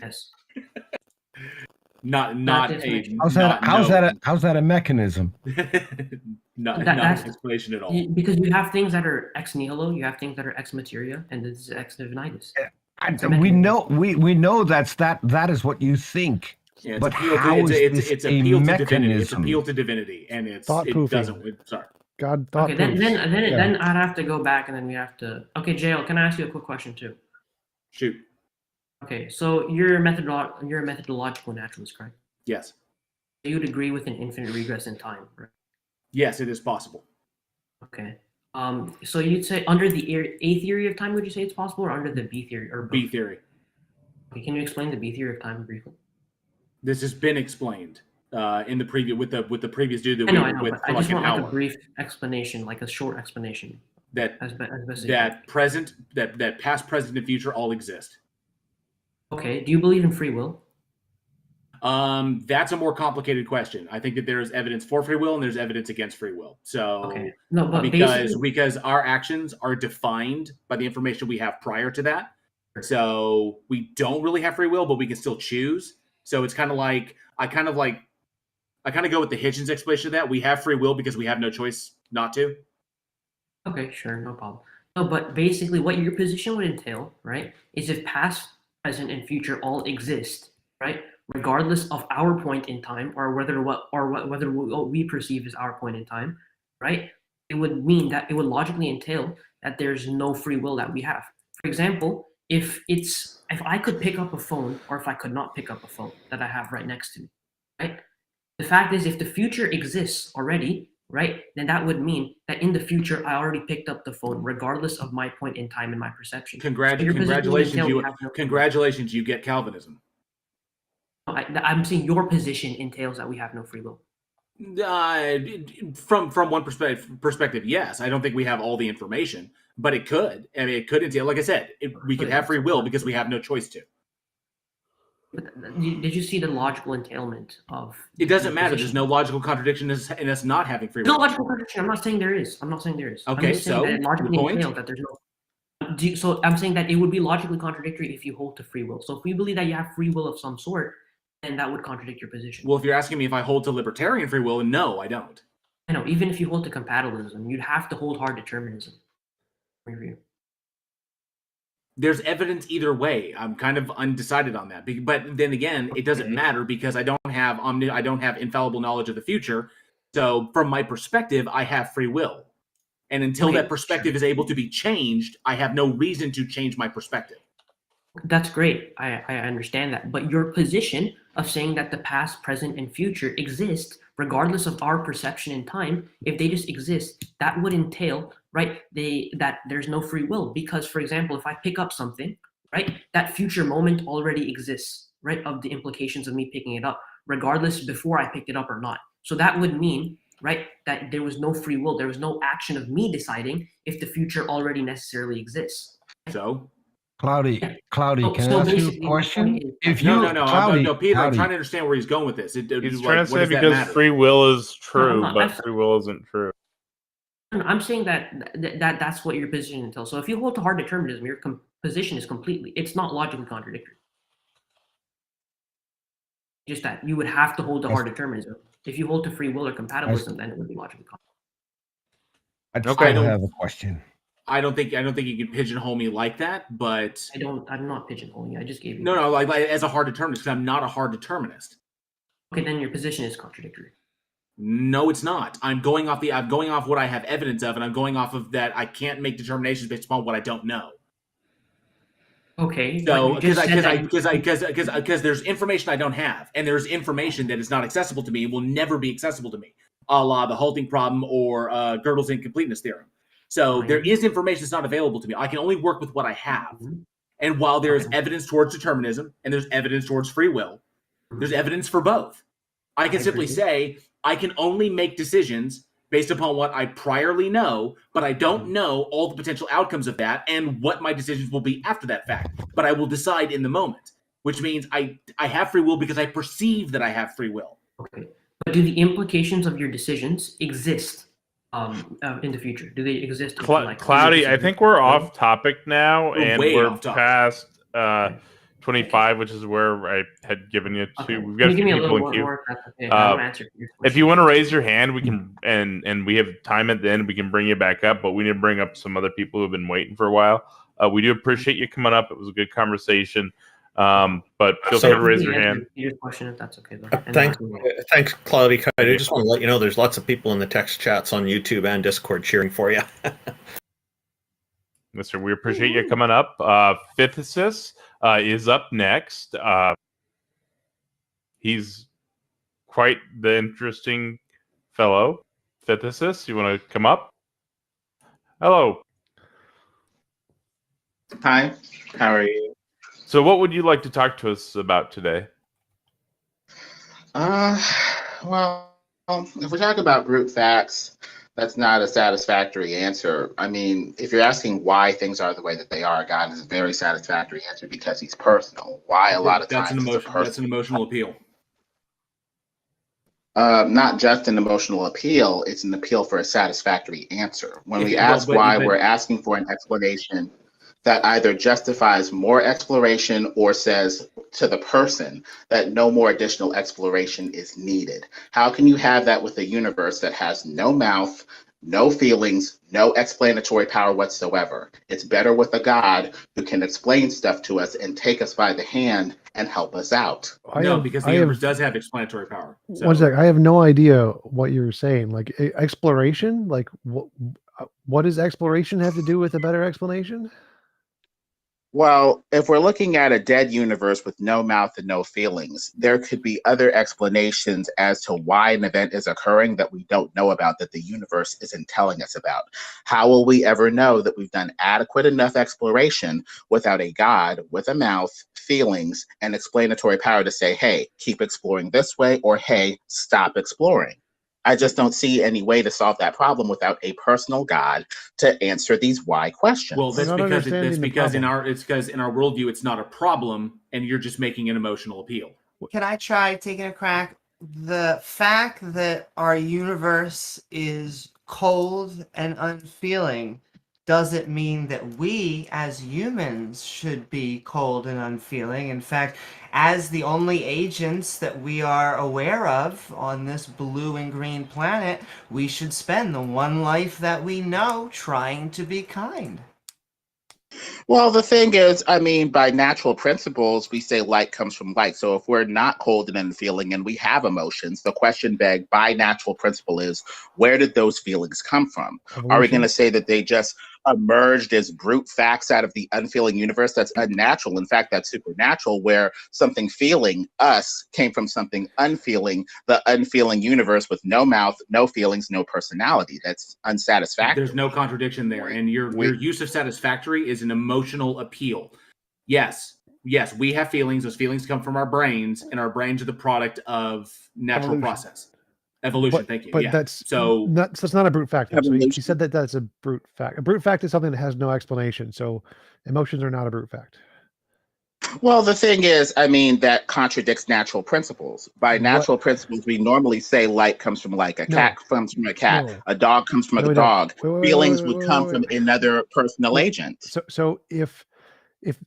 Yes. How's that a mechanism? not an explanation at all. Because you have things that are ex nihilo, you have things that are ex materia, and this is ex divinitis. We know that is what you think. Yeah, but how is this a mechanism? It's appeal to divinity, and it doesn't. Sorry. God thought. Okay, then I'd have to go back, and then we have to. Okay, JL, can I ask you a quick question too? Shoot. Okay, so you're a methodological naturalist, correct? Yes. You would agree with an infinite regress in time, right? Yes, it is possible. Okay. So you'd say under the A theory of time, would you say it's possible, or under the B theory, or both? B theory? Okay, can you explain the B theory of time briefly? This has been explained in the previous with the previous dude that I know, with I just want like a brief explanation, like a short explanation. That past, present, and future all exist. Okay. Do you believe in free will? That's a more complicated question. I think that there is evidence for free will and there's evidence against free will. So okay. No, but because our actions are defined by the information we have prior to that. So we don't really have free will, but we can still choose. So it's kind of like I kind of go with the Hitchens explanation of that. We have free will because we have no choice not to. Okay, sure, no problem. No, but basically what your position would entail, right, is if past, present, and future all exist, right, regardless of our point in time, or whether what we perceive as our point in time, right, it would mean that it would logically entail that there's no free will that we have. For example, if I could pick up a phone, or if I could not pick up a phone that I have right next to me, right? The fact is, if the future exists already, right, then that would mean that in the future I already picked up the phone, regardless of my point in time and my perception. Congratulations, you get Calvinism. I'm saying your position entails that we have no free will. From one perspective, yes. I don't think we have all the information, but it could. I mean, it could entail, like I said, we could have free will because we have no choice to. But did you see the logical entailment of? It doesn't matter. There's no logical contradiction in us not having free will. No logical contradiction. I'm not saying there is. I'm not saying there is. Okay, I'm just saying so that it logically the point? entails that there's no. So I'm saying that it would be logically contradictory if you hold to free will. So if we believe that you have free will of some sort, then that would contradict your position. Well, if you're asking me if I hold to libertarian free will, no, I don't. I know. Even if you hold to compatibilism, you'd have to hold hard determinism. Review. There's evidence either way. I'm kind of undecided on that. But then again, it doesn't matter because I don't have infallible knowledge of the future. So from my perspective, I have free will. And until that perspective is able to be changed, I have no reason to change my perspective. That's great. I understand that. But your position of saying that the past, present, and future exist regardless of our perception in time, if they just exist, that would entail, right, that there's no free will. Because, for example, if I pick up something, right, that future moment already exists, right, of the implications of me picking it up, regardless before I picked it up or not. So that would mean, right, that there was no free will. There was no action of me deciding if the future already necessarily exists. So? Cloudy, can I ask you a question? No, Peter, I'm trying to understand where he's going with this. He's trying to say because free will is true, but free will isn't true. I'm saying that's what your position entails. So if you hold to hard determinism, your position is it's not logically contradictory. Just that you would have to hold to hard determinism. If you hold to free will or compatibilism, then it would be logically contradictory. I have a question. I don't think you can pigeonhole me like that, but I'm not pigeonholing you. I just gave you no, like as a hard determinist, because I'm not a hard determinist. Okay, then your position is contradictory. No, it's not. I'm going off what I have evidence of, and I'm going off of that. I can't make determinations based upon what I don't know. Okay. So because there's information I don't have, and there's information that is not accessible to me, will never be accessible to me, a la the halting problem or Gödel's incompleteness theorem. So there is information that's not available to me. I can only work with what I have. And while there is evidence towards determinism and there's evidence towards free will, there's evidence for both. I can simply say I can only make decisions based upon what I priorly know, but I don't know all the potential outcomes of that and what my decisions will be after that fact. But I will decide in the moment, which means I have free will because I perceive that I have free will. Okay. But do the implications of your decisions exist in the future? Do they exist? Cloudy, I think we're off topic now, and we're past 25, which is where I had given you to. We've got a few people in queue. If you want to raise your hand, we can, and we have time at the end. We can bring you back up, but we need to bring up some other people who have been waiting for a while. We do appreciate you coming up. It was a good conversation. But feel free to raise your hand. Your question, if that's okay. Thanks, Cloudy. I just want to let you know there's lots of people in the text chats on YouTube and Discord cheering for you. Mister, we appreciate you coming up. Fifthicus is up next. He's quite the interesting fellow. Fifthicus, you want to come up? Hello. Hi. How are you? So what would you like to talk to us about today? Well, if we talk about brute facts, that's not a satisfactory answer. I mean, if you're asking why things are the way that they are, God is a very satisfactory answer because he's personal. Why a lot of times that's an emotional appeal. Not just an emotional appeal, it's an appeal for a satisfactory answer. When we ask why, we're asking for an explanation that either justifies more exploration or says to the person that no more additional exploration is needed. How can you have that with a universe that has no mouth, no feelings, no explanatory power whatsoever? It's better with a God who can explain stuff to us and take us by the hand and help us out. Because the universe does have explanatory power. So. One sec, I have no idea what you're saying. Like exploration? Like what does exploration have to do with a better explanation? Well, if we're looking at a dead universe with no mouth and no feelings, there could be other explanations as to why an event is occurring that we don't know about, that the universe isn't telling us about. How will we ever know that we've done adequate enough exploration without a God with a mouth, feelings, and explanatory power to say, hey, keep exploring this way, or hey, stop exploring? I just don't see any way to solve that problem without a personal God to answer these why questions. Well, that's because in our worldview it's not a problem, and you're just making an emotional appeal. Can I try taking a crack? The fact that our universe is cold and unfeeling doesn't mean that we as humans should be cold and unfeeling. In fact, as the only agents that we are aware of on this blue and green planet, we should spend the one life that we know trying to be kind. Well, the thing is, I mean, by natural principles, we say like comes from like. So if we're not cold and unfeeling and we have emotions, the question begged by natural principle is, where did those feelings come from? Evolution. Are we going to say that they just emerged as brute facts out of the unfeeling universe? That's unnatural. In fact, that's supernatural, where something feeling, us, came from something unfeeling, the unfeeling universe with no mouth, no feelings, no personality. That's unsatisfactory. There's no contradiction there. And your use of satisfactory is an emotional appeal. Yes, we have feelings. Those feelings come from our brains, and our brains are the product of natural process. Evolution, thank you. But yeah. that's not a brute fact. So you said that that's a brute fact. A brute fact is something that has no explanation. So emotions are not a brute fact. Well, the thing is, I mean, that contradicts natural principles. By natural principles, we normally say like comes from like, a cat comes from a cat, a dog comes from a dog. Feelings would come from another personal agent. So if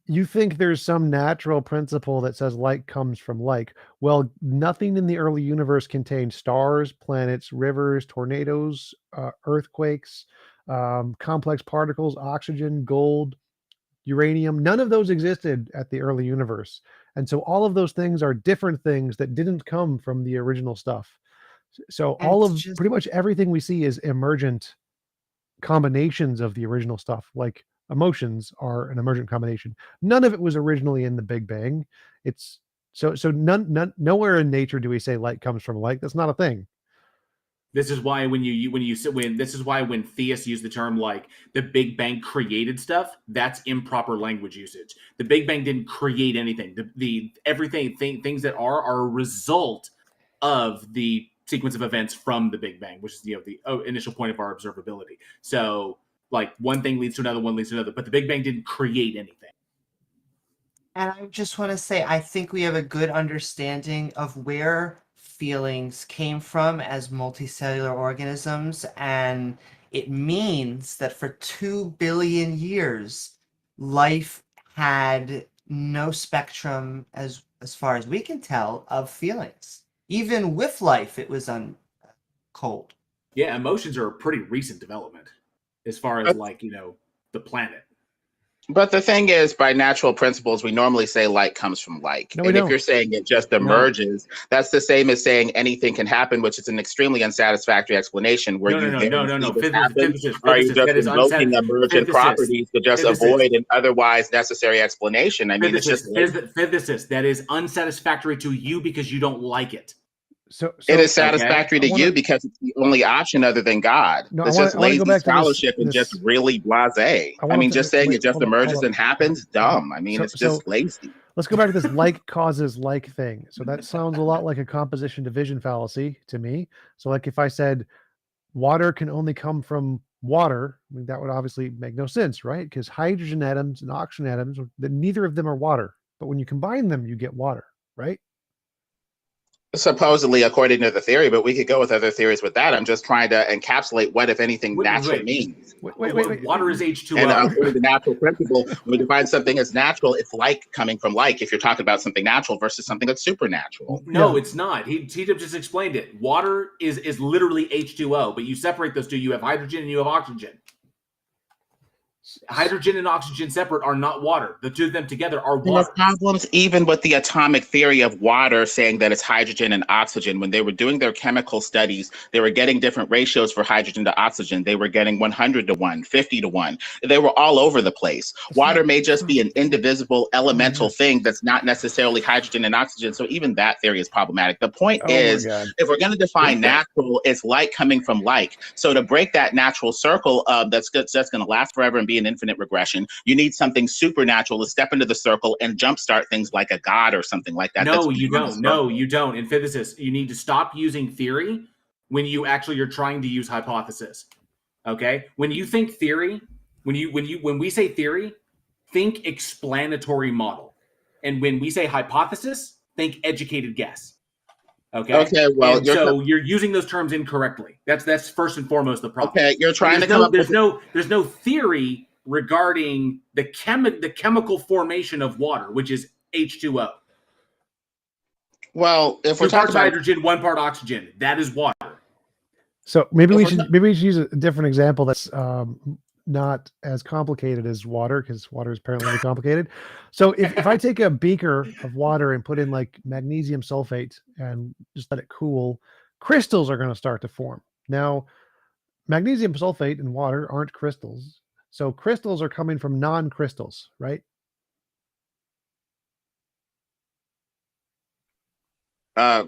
you think there's some natural principle that says like comes from like, well, nothing in the early universe contained stars, planets, rivers, tornadoes, earthquakes, complex particles, oxygen, gold, uranium. None of those existed at the early universe. And so all of those things are different things that didn't come from the original stuff. So pretty much everything we see is emergent combinations of the original stuff. Like emotions are an emergent combination. None of it was originally in the Big Bang. It's so nowhere in nature do we say light comes from light. That's not a thing. This is why when theists use the term like the Big Bang created stuff, that's improper language usage. The Big Bang didn't create anything. Things that are a result of the sequence of events from the Big Bang, which is the initial point of our observability. So like one thing leads to another, one leads to another, but the Big Bang didn't create anything. And I just want to say, I think we have a good understanding of where feelings came from as multicellular organisms, and it means that for 2 billion years, life had no spectrum, as far as we can tell, of feelings. Even with life, it was cold. Yeah, emotions are a pretty recent development as far as the planet. But the thing is, by natural principles, we normally say like comes from like. And if you're saying it just emerges, that's the same as saying anything can happen, which is an extremely unsatisfactory explanation. Where no. Are you just invoking emergent properties to just avoid an otherwise necessary explanation? I mean, it's just physicist. That is unsatisfactory to you because you don't like it. So it is satisfactory to you because it's the only option other than God. It's just lazy scholarship and just really blasé. I mean, just saying it just emerges and happens, dumb. I mean, it's just lazy. Let's go back to this like causes like thing. So that sounds a lot like a composition division fallacy to me. So like if I said water can only come from water, I mean, that would obviously make no sense, right? Because hydrogen atoms and oxygen atoms, neither of them are water. But when you combine them, you get water, right? Supposedly, according to the theory, but we could go with other theories with that. I'm just trying to encapsulate what, if anything, natural means. Wait. Water is H2O. And according to the natural principle, when we define something as natural, it's like coming from like, if you're talking about something natural versus something that's supernatural. No, it's not. TJump just explained it. Water is literally H2O, but you separate those two. You have hydrogen and you have oxygen. Hydrogen and oxygen separate are not water. The two of them together are water. There's problems even with the atomic theory of water saying that it's hydrogen and oxygen. When they were doing their chemical studies, they were getting different ratios for hydrogen to oxygen. They were getting 100 to 1, 50 to 1. They were all over the place. Water may just be an indivisible elemental thing that's not necessarily hydrogen and oxygen. So even that theory is problematic. The point is, if we're going to define natural, it's like coming from like. So to break that natural circle that's going to last forever and be an infinite regression, you need something supernatural to step into the circle and jumpstart things like a god or something like that. No, you don't. No, you don't. In physicists, you need to stop using theory when you're trying to use hypothesis. Okay? When you think theory, when we say theory, think explanatory model. And when we say hypothesis, think educated guess. Okay. Okay. Well, you're using those terms incorrectly. That's first and foremost the problem. Okay. You're trying to come up with there's no theory regarding the chemical formation of water, which is H2O. Well, if we're 2 parts talking hydrogen, 1 part oxygen, that is water. So maybe we should use a different example that's not as complicated as water, because water is apparently really complicated. So if I take a beaker of water and put in like magnesium sulfate and just let it cool, crystals are going to start to form. Now, magnesium sulfate and water aren't crystals. So crystals are coming from non-crystals, right?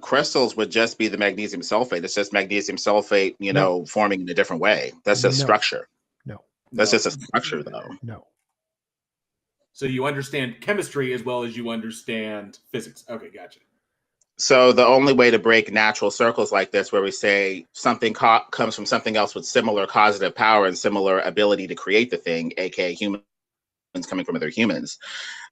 Crystals would just be the magnesium sulfate. It's just magnesium sulfate, forming in a different way. That's just structure. No. That's just a structure, though. No. So you understand chemistry as well as you understand physics. Okay, gotcha. So the only way to break natural circles like this, where we say something comes from something else with similar causative power and similar ability to create the thing, aka humans coming from other humans,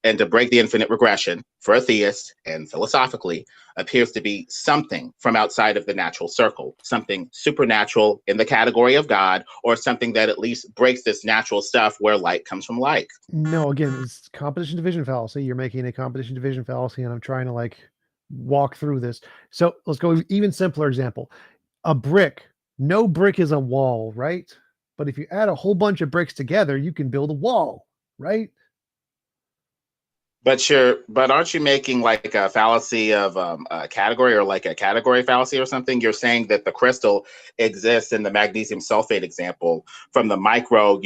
and to break the infinite regression for a theist and philosophically appears to be something from outside of the natural circle, something supernatural in the category of God, or something that at least breaks this natural stuff where like comes from like. No, again, it's competition division fallacy. You're making a competition division fallacy, and I'm trying to like walk through this. So let's go even simpler example. A brick. No brick is a wall, right? But if you add a whole bunch of bricks together, you can build a wall, right? But aren't you making like a fallacy of a category, or like a category fallacy or something? You're saying that the crystal exists in the magnesium sulfate example from the micro,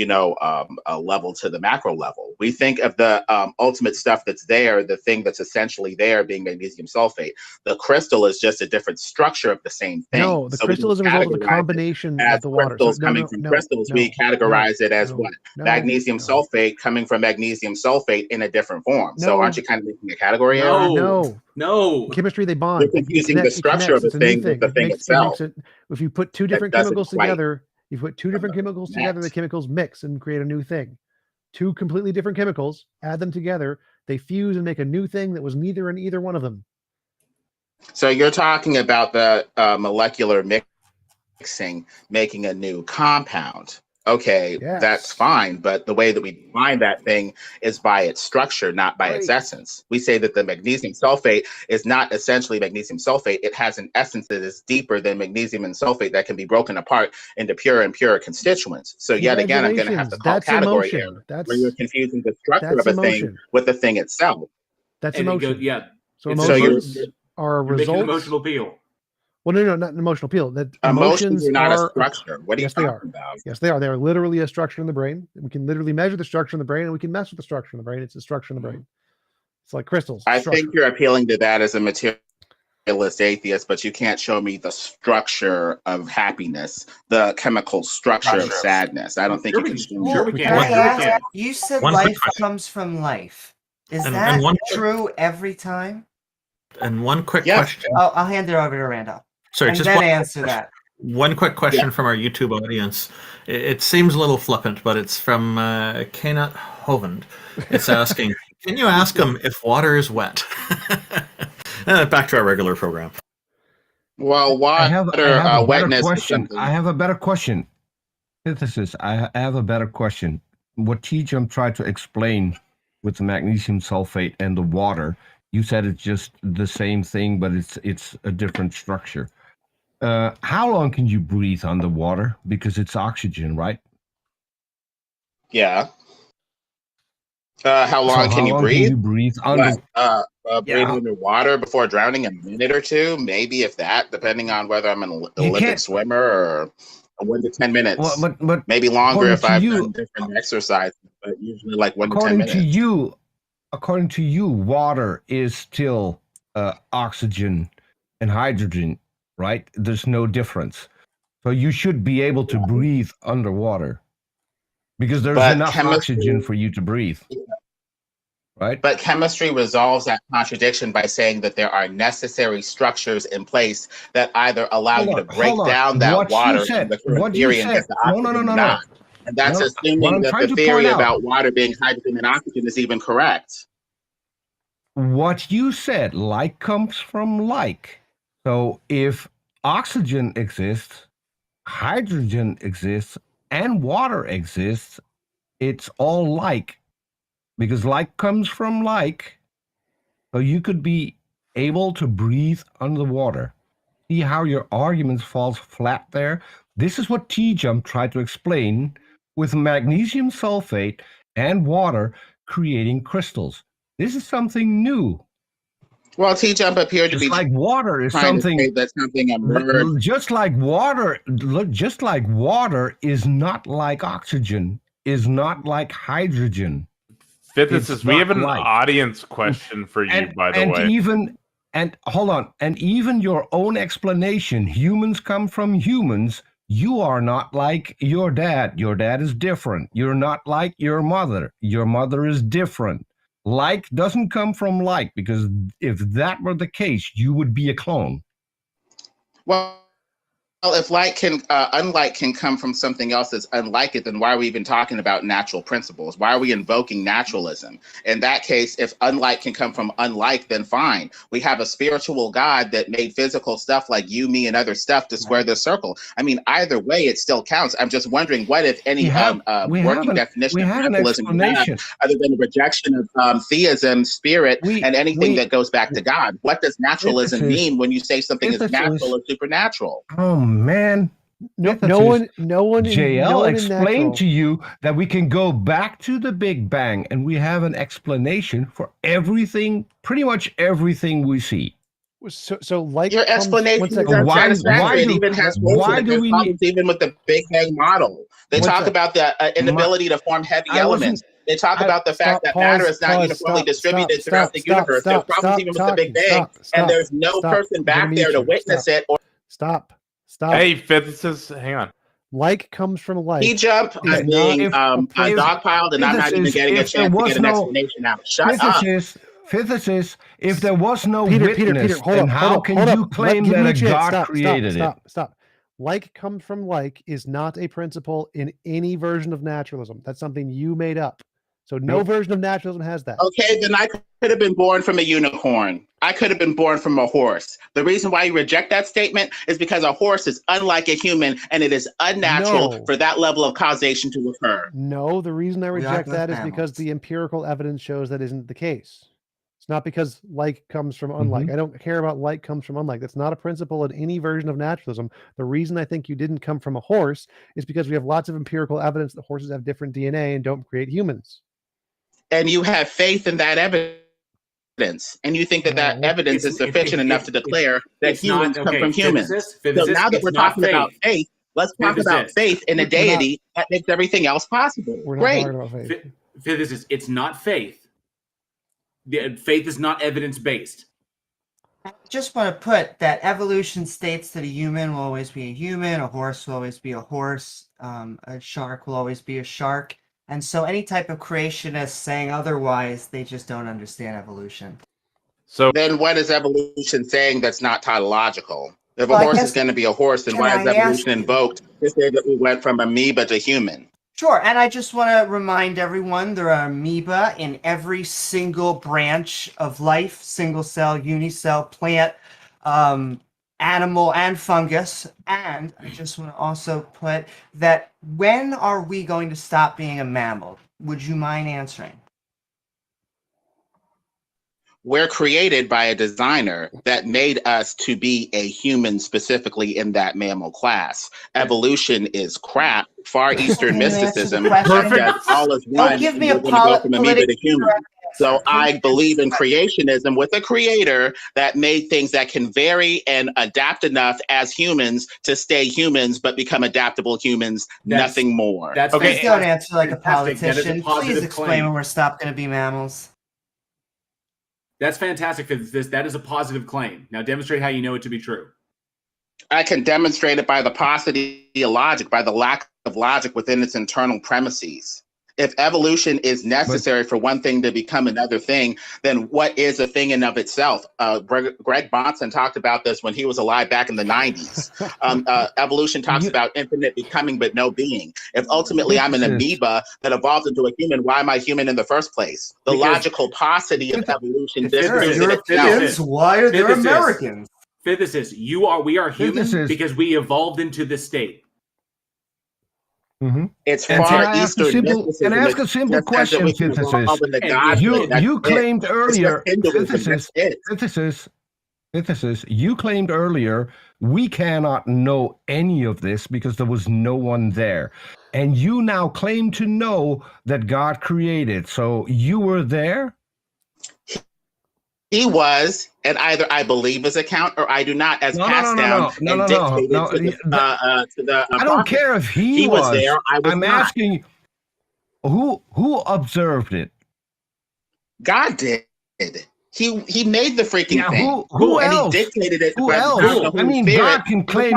level to the macro level. We think of the ultimate stuff that's there, the thing that's essentially there being magnesium sulfate. The crystal is just a different structure of the same thing. No, the crystal is a result of the combination of the water. Crystals coming from crystals, we categorize it as what? Magnesium sulfate coming from magnesium sulfate in a different form. So aren't you kind of making a category error? No. In chemistry, they bond. You're confusing the structure of the thing with the thing itself. If you put two different chemicals together, the chemicals mix and create a new thing. Two completely different chemicals, add them together, they fuse and make a new thing that was neither in either one of them. So you're talking about the molecular mixing, making a new compound. Okay, yes. That's fine, but the way that we define that thing is by its structure, not by its essence. We say that the magnesium sulfate is not essentially magnesium sulfate. It has an essence that is deeper than magnesium and sulfate that can be broken apart into pure and pure constituents. So yet again, I'm going to have to call category error, where you're confusing the structure of a thing with the thing itself. That's emotion. So emotions are a result. Emotional appeal. Well, no, not an emotional appeal. That emotions are not a structure. What are you talking about? Yes, they are. They are literally a structure in the brain. We can literally measure the structure in the brain, and we can mess with the structure in the brain. It's a structure in the brain. It's like crystals. I think you're appealing to that as a materialist atheist, but you can't show me the structure of happiness, the chemical structure of sadness. I don't think you can. Sure, we can. You said life comes from life. Is that true every time? And one quick question. I'll hand it over to Randall. Sorry, and just then answer that. One quick question from our YouTube audience. It seems a little flippant, but it's from Kenat Hovand. It's asking, can you ask him if water is wet? Back to our regular program. Well, wetness. I have a better question. Synthesis. I have a better question. What TJump tried to explain with the magnesium sulfate and the water, you said it's just the same thing, but it's a different structure. How long can you breathe underwater? Because it's oxygen, right? Yeah. How long can you breathe? Breathe underwater before drowning? A minute or two, maybe, if that, depending on whether I'm an Olympic swimmer, or 1 to 10 minutes. Well, but maybe longer if I've done different exercises, but usually like 1 to 10 minutes. According to you, water is still oxygen and hydrogen, right? There's no difference. So you should be able to breathe underwater because there's enough oxygen for you to breathe. right? But chemistry resolves that contradiction by saying that there are necessary structures in place that either allow you to break down that water in the current theory and get the oxygen or not. And that's assuming that the theory about water being hydrogen and oxygen is even correct. What you said, like comes from like. So if oxygen exists, hydrogen exists, and water exists, it's all like. Because like comes from like. So you could be able to breathe under the water. See how your argument falls flat there? This is what TJump tried to explain with magnesium sulfate and water creating crystals. This is something new. Well, TJump appeared to be like water is something that's something emerged. Just like water is not like oxygen, is not like hydrogen. Physicist, we have an audience question for you, by the way. And hold on, and even your own explanation, humans come from humans, you are not like your dad. Your dad is different. You're not like your mother. Your mother is different. Like doesn't come from like, because if that were the case, you would be a clone. Well, if unlike can come from something else that's unlike it, then why are we even talking about natural principles? Why are we invoking naturalism? In that case, if unlike can come from unlike, then fine. We have a spiritual God that made physical stuff like you, me, and other stuff to square the circle. I mean, either way, it still counts. I'm just wondering what, if any, working definition of naturalism you have, other than the rejection of theism, spirit, and anything that goes back to God. What does naturalism mean when you say something is natural or supernatural? Oh man, no one JL explained to you that we can go back to the Big Bang and we have an explanation for everything, pretty much everything we see. So like your explanation is unsatisfactory. It even has problems even with the Big Bang model. They talk about the inability to form heavy elements. They talk about the fact that matter is not uniformly distributed throughout the universe. There's problems even with the Big Bang, and there's no person back there to witness it. Stop. Hey, physicists, hang on. Like comes from like. TJump is being dogpiled, and I'm not even getting a chance to get an explanation out. Shut up. Physicists, if there was no witness, then how can you claim that a God created it? Stop. Like comes from like is not a principle in any version of naturalism. That's something you made up. So no version of naturalism has that. Okay, then I could have been born from a unicorn. I could have been born from a horse. The reason why you reject that statement is because a horse is unlike a human, and it is unnatural for that level of causation to occur. No, the reason I reject that is because the empirical evidence shows that isn't the case. It's not because like comes from unlike. I don't care about like comes from unlike. That's not a principle in any version of naturalism. The reason I think you didn't come from a horse is because we have lots of empirical evidence that horses have different DNA and don't create humans. And you have faith in that evidence, and you think that that evidence is sufficient enough to declare that humans come from humans. So now that we're talking about faith, let's talk about faith in a deity that makes everything else possible. Great. Physicists, it's not faith. Faith is not evidence-based. I just want to put that evolution states that a human will always be a human, a horse will always be a horse, a shark will always be a shark. And so any type of creationist saying otherwise, they just don't understand evolution. So then what is evolution saying that's not tautological? If a horse is going to be a horse, then why is evolution invoked to say that we went from amoeba to human? Sure, and I just want to remind everyone there are amoeba in every single branch of life, single cell, unicell, plant, animal, and fungus. And I just want to also put that when are we going to stop being a mammal? Would you mind answering? We're created by a designer that made us to be a human specifically in that mammal class. Evolution is crap. Far Eastern mysticism. All is one. Don't give me a amoeba to human. So I believe in creationism with a creator that made things that can vary and adapt enough as humans to stay humans, but become adaptable humans, nothing more. Please don't answer like a politician. Please explain when we're stopped going to be mammals. That's fantastic. That is a positive claim. Now demonstrate how you know it to be true. I can demonstrate it by the paucity of logic, by the lack of logic within its internal premises. If evolution is necessary for one thing to become another thing, then what is a thing in of itself? Greg Bonson talked about this when he was alive back in the 90s. Evolution talks about infinite becoming but no being. If ultimately I'm an amoeba that evolved into a human, why am I human in the first place? The logical paucity of evolution disproves it itself. Why are there Americans? Physicists, we are human because we evolved into this state. Mm-hmm. It's Far Eastern mysticism. And ask a simple question, physicist. You claimed earlier, physicist, you claimed earlier we cannot know any of this because there was no one there. And you now claim to know that God created. So you were there? He was, and either I believe his account or I do not, as passed down and dictated to the I don't care if he was there. I'm asking who observed it. God did. He made the freaking thing. Who and else? He dictated it. Who else? I mean, God can claim.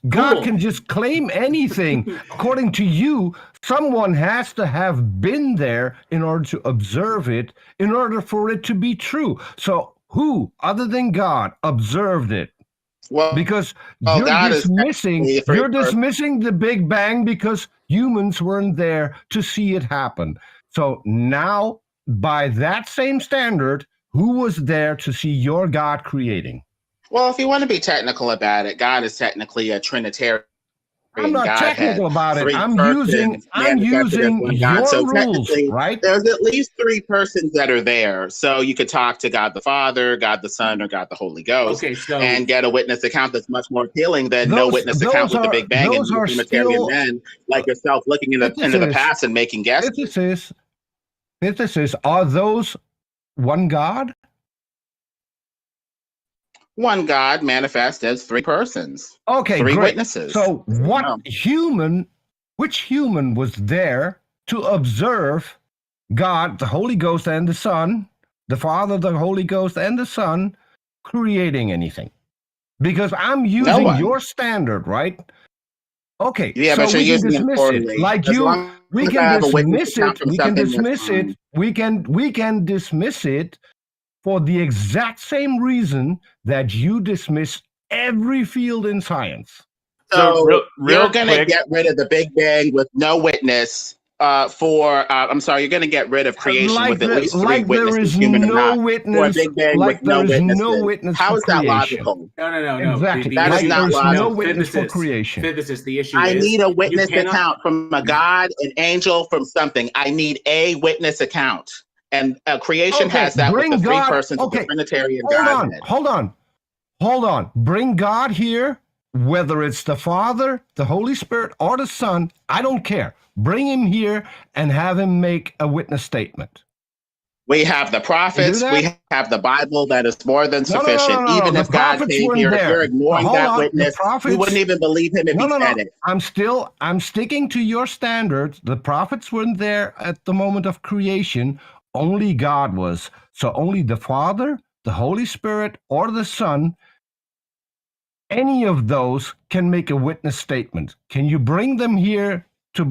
God can just claim anything. According to you, someone has to have been there in order to observe it, in order for it to be true. So who, other than God, observed it? Well, because you're dismissing the Big Bang because humans weren't there to see it happen. So now, by that same standard, who was there to see your God creating? Well, if you want to be technical about it, God is technically a Trinitarian. I'm not technical about it. I'm using your so rules, right? There's at least 3 persons that are there. So you could talk to God the Father, God the Son, or God the Holy Ghost, and get a witness account that's much more appealing than no witness account with the Big Bang and Trinitarian men like yourself looking into the past and making guesses. Physicists, are those one God? One God manifest as 3 persons. Okay, 3 great. witnesses. So which human was there to observe God, the Holy Ghost, and the Son, the Father, the Holy Ghost, and the Son, creating anything? Because I'm using your standard, right? Okay, yeah, so but you're using it it. Like you, we can dismiss it. We can dismiss it. We can dismiss it for the exact same reason that you dismiss every field in science. So you're going to get rid of the Big Bang with no witness you're going to get rid of creation with at least 3 witnesses, human or not, or a Big Bang with no witnesses. How is that logical? No. Exactly. That is not logical. No witness for creation. Physicist, the issue I need a witness account from a God, an angel, from something. I need a witness account. And creation has that with the 3 persons of the Trinitarian Godhead. Hold on. Bring God here, whether it's the Father, the Holy Spirit, or the Son. I don't care. Bring him here and have him make a witness statement. We have the prophets. We have the Bible that is more than sufficient. No. Even if God came here, if you're ignoring that witness, we wouldn't even believe him if he said it. I'm sticking to your standards. The prophets weren't there at the moment of creation. Only God was. So only the Father, the Holy Spirit, or the Son, any of those can make a witness statement. Can you bring them here to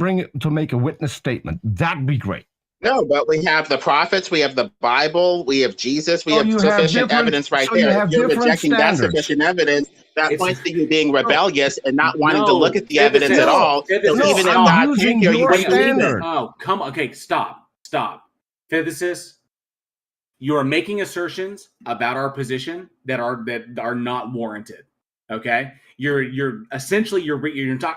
make a witness statement? That'd be great. No, but we have the prophets, we have the Bible, we have Jesus, we have sufficient evidence right there. If you're rejecting that sufficient evidence, that points to you being rebellious and not wanting to look at the evidence at all. So even if God came here, you wouldn't believe it. Oh, come on. Okay, stop. Physicists, you are making assertions about our position that are not warranted. Okay? You're essentially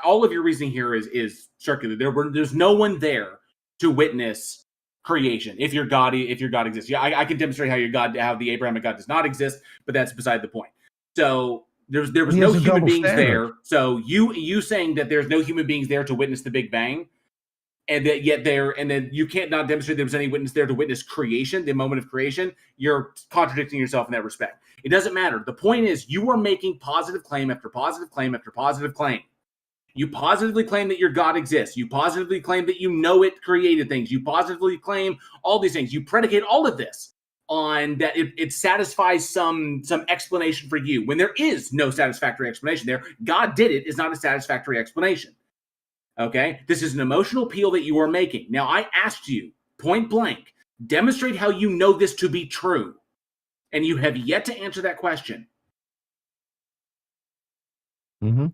all of your reasoning here is circular. There's no one there to witness creation. If your God exists, I can demonstrate how the Abrahamic God does not exist, but that's beside the point. So there was no human beings there. So you saying that there's no human beings there to witness the Big Bang, and then you can't not demonstrate there was any witness there to witness creation, the moment of creation. You're contradicting yourself in that respect. It doesn't matter. The point is you are making positive claim after positive claim after positive claim. You positively claim that your God exists. You positively claim that you know it created things. You positively claim all these things. You predicate all of this on that it satisfies some explanation for you when there is no satisfactory explanation there. God did it is not a satisfactory explanation. Okay? This is an emotional appeal that you are making. Now, I asked you, point blank, demonstrate how you know this to be true. And you have yet to answer that question. Mm-hmm.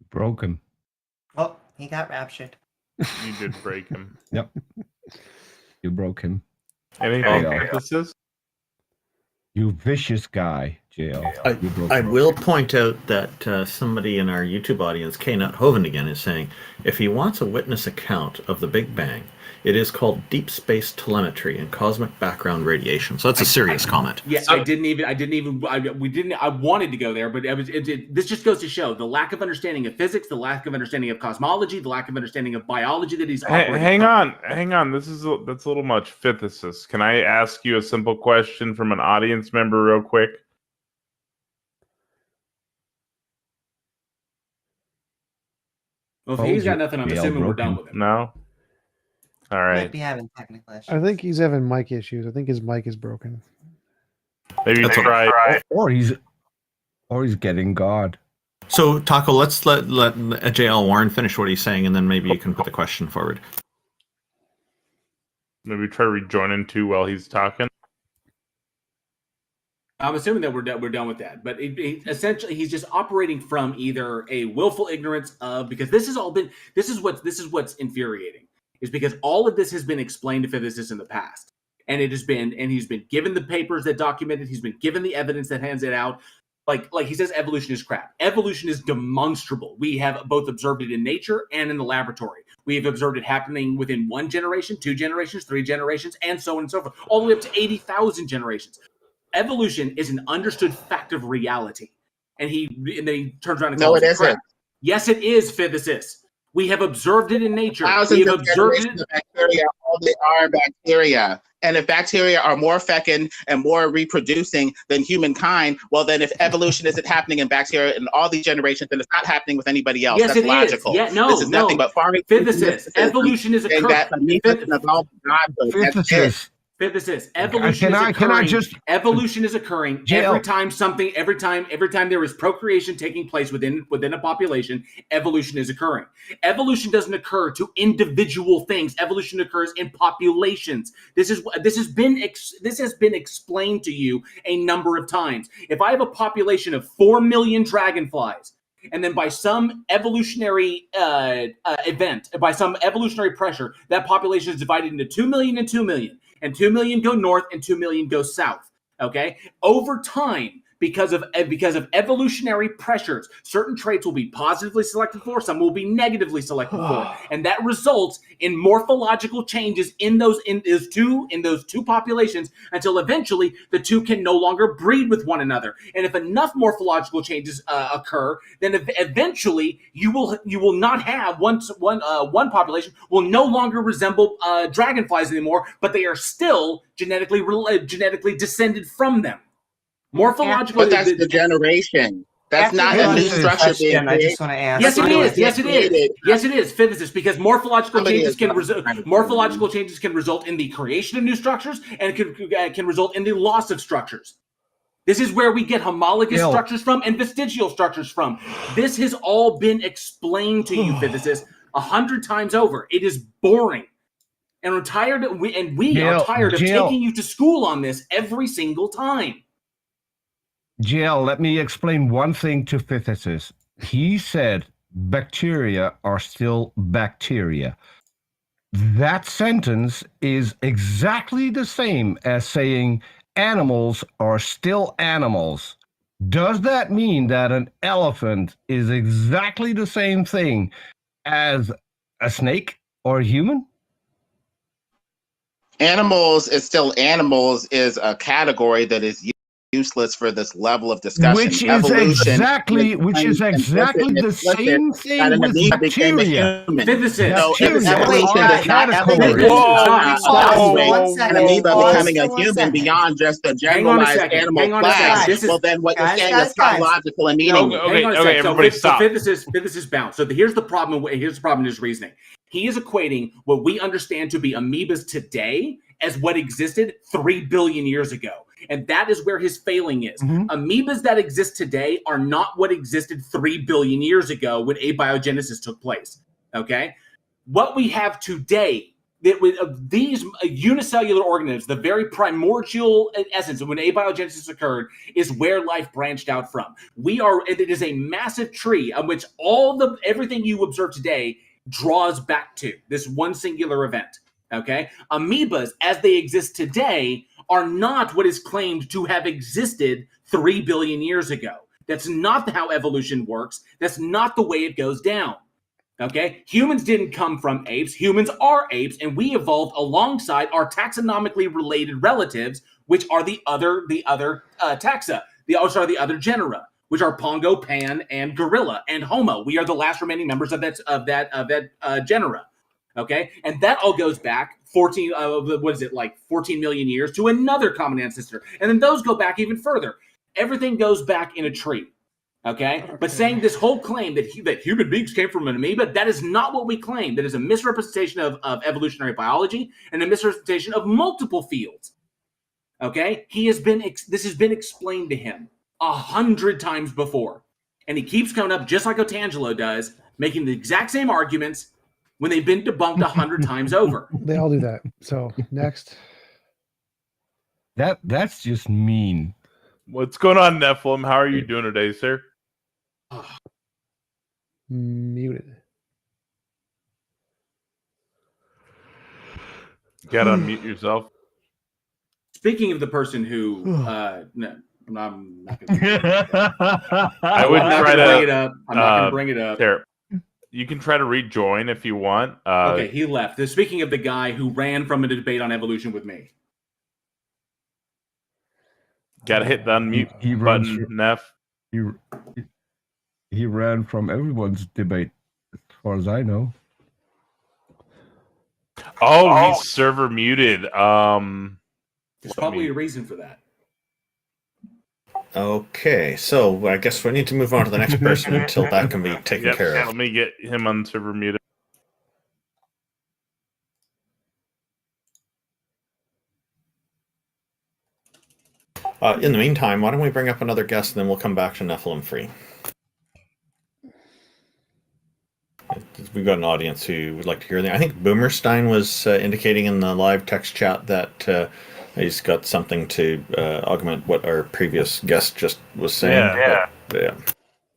Broke him. Oh, he got raptured. You did break him. Yep. You broke him. Anything JL. emphasis? You vicious guy, JL. I will point out that somebody in our YouTube audience, K-Nut Hoven again, is saying if he wants a witness account of the Big Bang, it is called deep space telemetry and cosmic background radiation. So that's a serious comment. Yeah, I wanted to go there, but this just goes to show the lack of understanding of physics, the lack of understanding of cosmology, the lack of understanding of biology that he's operating. Hang on. That's a little much. Physicist, can I ask you a simple question from an audience member real quick? Well, if he's got nothing, I'm assuming we're done with him. No? All right. Might be having technical issues. I think he's having mic issues. I think his mic is broken. Maybe try. Or he's getting God. So Taco, let's let JL Warren finish what he's saying, and then maybe you can put the question forward. Maybe try rejoining too while he's talking. I'm assuming that we're done with that, but essentially he's just operating from either a willful ignorance of, because this is what's infuriating, is because all of this has been explained to physicists in the past, and he's been given the papers that document it, he's been given the evidence that hands it out. Like he says, evolution is crap. Evolution is demonstrable. We have both observed it in nature and in the laboratory. We have observed it happening within 1 generation, 2 generations, 3 generations, and so on and so forth, all the way up to 80,000 generations. Evolution is an understood fact of reality. And then he turns around and calls it crap. Yes, it is, physicists. We have observed it in nature. Thousands of generations of bacteria, all they are bacteria. And if bacteria are more fecund and more reproducing than humankind, well, then if evolution isn't happening in bacteria in all these generations, then it's not happening with anybody else. Yes, that's it logical. Is. Yeah, no, this is nothing but farming. Physicists, evolution is occurring. Physicists, evolution is occurring. Evolution is occurring every time there is procreation taking place within a population. Evolution is occurring. Evolution doesn't occur to individual things. Evolution occurs in populations. This has been explained to you a number of times. If I have a population of 4 million dragonflies, and then by some evolutionary event, by some evolutionary pressure, that population is divided into 2 million and 2 million. And 2 million go north and 2 million go south. Okay? Over time, because of evolutionary pressures, certain traits will be positively selected for, some will be negatively selected for, and that results in morphological changes in those two populations until eventually the two can no longer breed with one another. And if enough morphological changes occur, then eventually you will not have one population will no longer resemble dragonflies anymore, but they are still genetically descended from them. Morphological, but that's the generation. That's not a new structure being created. I just want to ask. Yes, it is. Yes, it is. Yes, it is, physicists, because morphological changes can result in the creation of new structures and can result in the loss of structures. This is where we get homologous structures from and vestigial structures from. This has all been explained to you, physicists, 100 times over. It is boring. And we're tired. We are tired of taking you to school on this every single time. JL, let me explain one thing to physicists. He said bacteria are still bacteria. That sentence is exactly the same as saying animals are still animals. Does that mean that an elephant is exactly the same thing as a snake or a human? Animals is still animals is a category that is useless for this level of discussion. Which is exactly the same thing with bacteria. Evolution does not an amoeba becoming a human beyond just a generalized animal class. Well, then what you're saying is not logical and meaningful. Okay, everybody stop. Physicists bounce. So here's the problem. Here's the problem in his reasoning. He is equating what we understand to be amoebas today as what existed 3 billion years ago. And that is where his failing is. Amoebas that exist today are not what existed 3 billion years ago when abiogenesis took place. Okay? What we have today, these unicellular organisms, the very primordial essence of when abiogenesis occurred, is where life branched out from. It is a massive tree on which everything you observe today draws back to this one singular event. Okay? Amoebas, as they exist today, are not what is claimed to have existed 3 billion years ago. That's not how evolution works. That's not the way it goes down. Okay? Humans didn't come from apes. Humans are apes, and we evolved alongside our taxonomically related relatives, which are the other taxa, the other genera, which are Pongo, Pan, and Gorilla, and Homo. We are the last remaining members of that genera. Okay? And that all goes back 14 million years to another common ancestor. And then those go back even further. Everything goes back in a tree. Okay? But saying this whole claim that human beings came from an amoeba, that is not what we claim. That is a misrepresentation of evolutionary biology and a misrepresentation of multiple fields. Okay? This has been explained to him 100 times before. And he keeps coming up just like Otangelo does, making the exact same arguments when they've been debunked 100 times over. They all do that. So next. That's just mean. What's going on, Nephilim? How are you doing today, sir? Muted. Gotta unmute yourself. Speaking of the person who, no, I'm not going to. I would try to bring it up. I'm not going to bring it up. There. You can try to rejoin if you want. Okay, he left. Speaking of the guy who ran from a debate on evolution with me. Gotta hit the unmute button, Neff. He ran from everyone's debate, as far as I know. Oh, he's server muted. There's probably a reason for that. Okay, so I guess we need to move on to the next person until that can be taken care of. Let me get him on server muted. In the meantime, why don't we bring up another guest, and then we'll come back to Nephilim Free. We've got an audience who would like to hear that. I think Boomerstein was indicating in the live text chat that he's got something to augment what our previous guest just was saying. Yeah.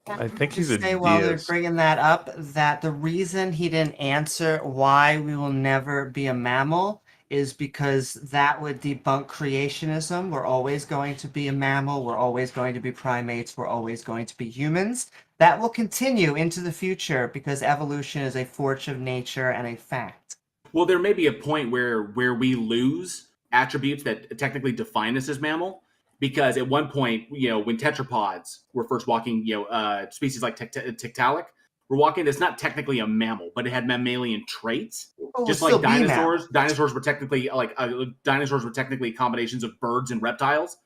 I think he's a say while they're bringing that up that the reason he didn't answer why we will never be a mammal is because that would debunk creationism. We're always going to be a mammal. We're always going to be primates. We're always going to be humans. That will continue into the future because evolution is a force of nature and a fact. Well, there may be a point where we lose attributes that technically define us as mammal, because at one point, when tetrapods were first walking, species like Tiktaalik were walking, it's not technically a mammal, but it had mammalian traits. Just like dinosaurs. Dinosaurs were technically combinations of birds and reptiles.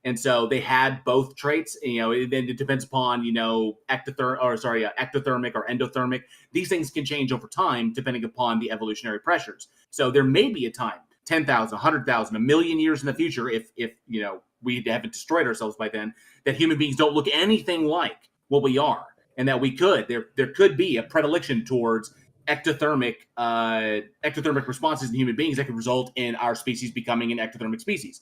And so they had both traits. It depends upon, ectothermic or endothermic. These things can change over time depending upon the evolutionary pressures. So there may be a time, 10,000, 100,000, a million years in the future, if we haven't destroyed ourselves by then, that human beings don't look anything like what we are, and that there could be a predilection towards ectothermic responses in human beings that could result in our species becoming an ectothermic species.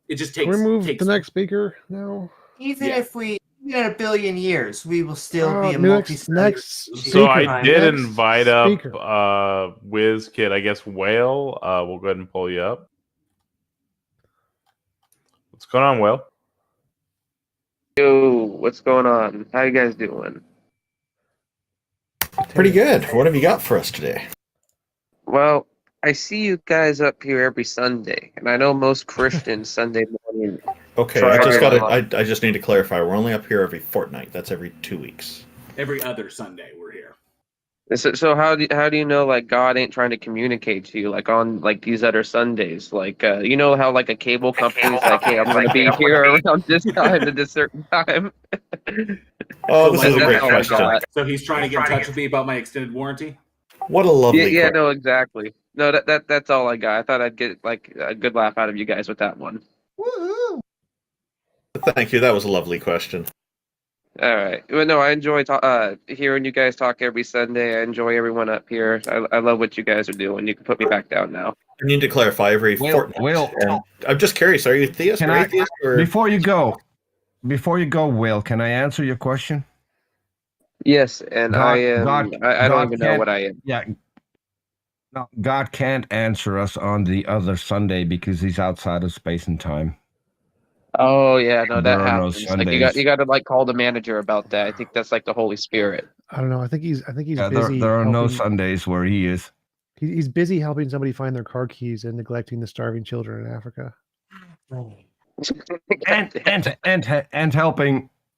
It just takes. Can we move the next speaker now? Even in a billion years, we will still be a next. So I did invite up WizKid, I guess Whale. We'll go ahead and pull you up. What's going on, Whale? Yo, what's going on? How you guys doing? Pretty good. What have you got for us today? Well, I see you guys up here every Sunday, and I know most Christians Sunday morning. Okay, I just need to clarify. We're only up here every fortnight. That's every 2 weeks. Every other Sunday we're here. So how do you know God ain't trying to communicate to you on these other Sundays? How a cable company's hey, I'm going to be here around this time at this certain time. Oh, this is a great question. So he's trying to get in touch with me about my extended warranty? What a lovely question. No, exactly. No, that's all I got. I thought I'd get a good laugh out of you guys with that one. Woo-hoo. Thank you. That was a lovely question. All right. Well, no, I enjoy hearing you guys talk every Sunday. I enjoy everyone up here. I love what you guys are doing. You can put me back down now. I need to clarify every fortnight. I'm just curious. Are you theist or atheist? Or... Before you go, Will, can I answer your question? Yes, and I am. I don't even know what I am. Yeah. No, God can't answer us on the other Sunday because he's outside of space and time. Oh yeah, no, that There are no happens. Like you got to like call the manager about that. I think that's like the Holy Spirit. I don't know. I think he's Yeah, busy. there are no Sundays where he is. He's busy helping somebody find their car keys and neglecting the starving children in Africa.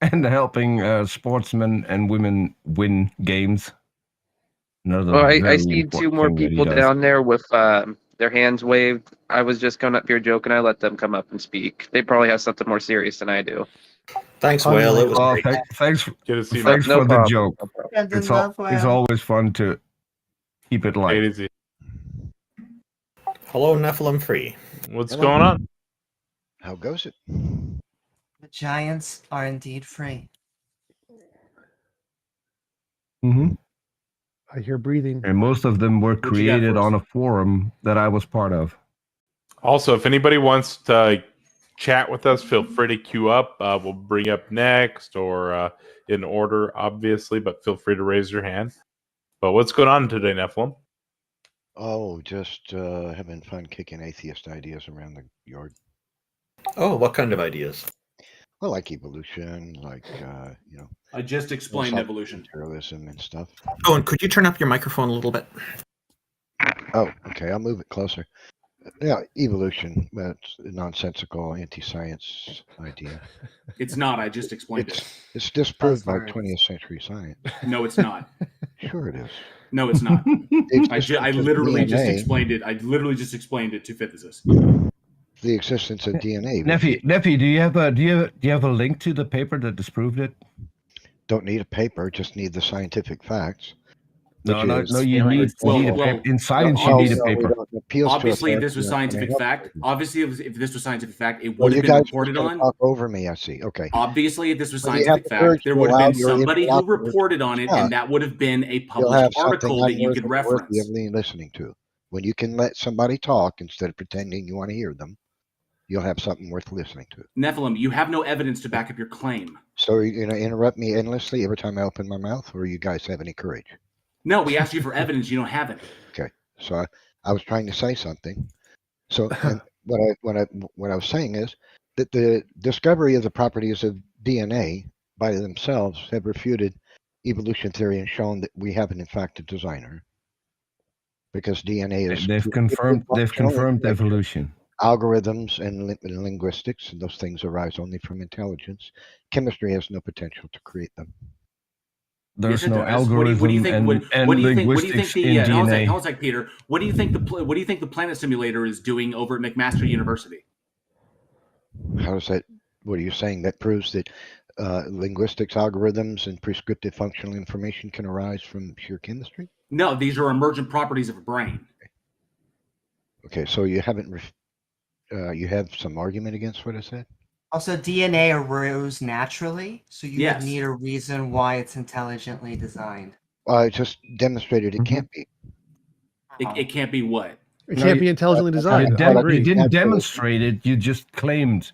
and helping sportsmen and women win games. Well, I see two more people down there with their hands waved. I was just coming up here joking. I let them come up and speak. They probably have something more serious than I do. Thanks, Will. It was great. Thanks for the joke. It's always fun to keep it light. Hello, Nephilim Free. What's going on? How goes it? The giants are indeed free. Mm-hmm. I hear breathing. And most of them were created on a forum that I was part of. Also, if anybody wants to chat with us, feel free to queue up. We'll bring you up next or in order, obviously, but feel free to raise your hand. But what's going on today, Nephilim? Oh, just having fun kicking atheist ideas around the yard. Oh, what kind of ideas? Well, like evolution, like, I just explained evolution. Materialism and stuff. Oh, and could you turn up your microphone a little bit? Oh, okay. I'll move it closer. Yeah, evolution. That's a nonsensical anti-science idea. It's not. I just explained it. It's disproved by 20th century science. No, it's not. Sure it is. No, it's not. I literally just explained it. I literally just explained it to physicists. The existence of DNA. Neffy, do you have a link to the paper that disproved it? Don't need a paper, just need the scientific facts. No, you need a paper. In science, you need a paper. Obviously, if this was scientific fact, if this was scientific fact, it would have been reported on. Talk over me, I see. Okay. Obviously, if this was scientific fact, there would have been somebody who reported on it, and that would have been a published article that you could reference. Listening to. When you can let somebody talk instead of pretending you want to hear them, you'll have something worth listening to. Nephilim, you have no evidence to back up your claim. So are you going to interrupt me endlessly every time I open my mouth, or you guys have any courage? No, we asked you for evidence. You don't have any. Okay, so I was trying to say something. So what I was saying is that the discovery of the properties of DNA by themselves have refuted evolution theory and shown that we haven't in fact a designer, because DNA is they've confirmed evolution. Algorithms and linguistics, and those things arise only from intelligence. Chemistry has no potential to create them. There's no algorithm and linguistics in DNA. Hold on, Peter. What do you think the planet simulator is doing over at McMaster University? How is that? What are you saying? That proves that linguistics, algorithms, and prescriptive functional information can arise from pure chemistry? No, these are emergent properties of a brain. Okay, so you haven't. You have some argument against what I said? Also, DNA arose naturally, so you would need a reason why it's intelligently designed. I just demonstrated it can't be. It can't be what? It can't be intelligently designed. You didn't demonstrate it. You just claimed.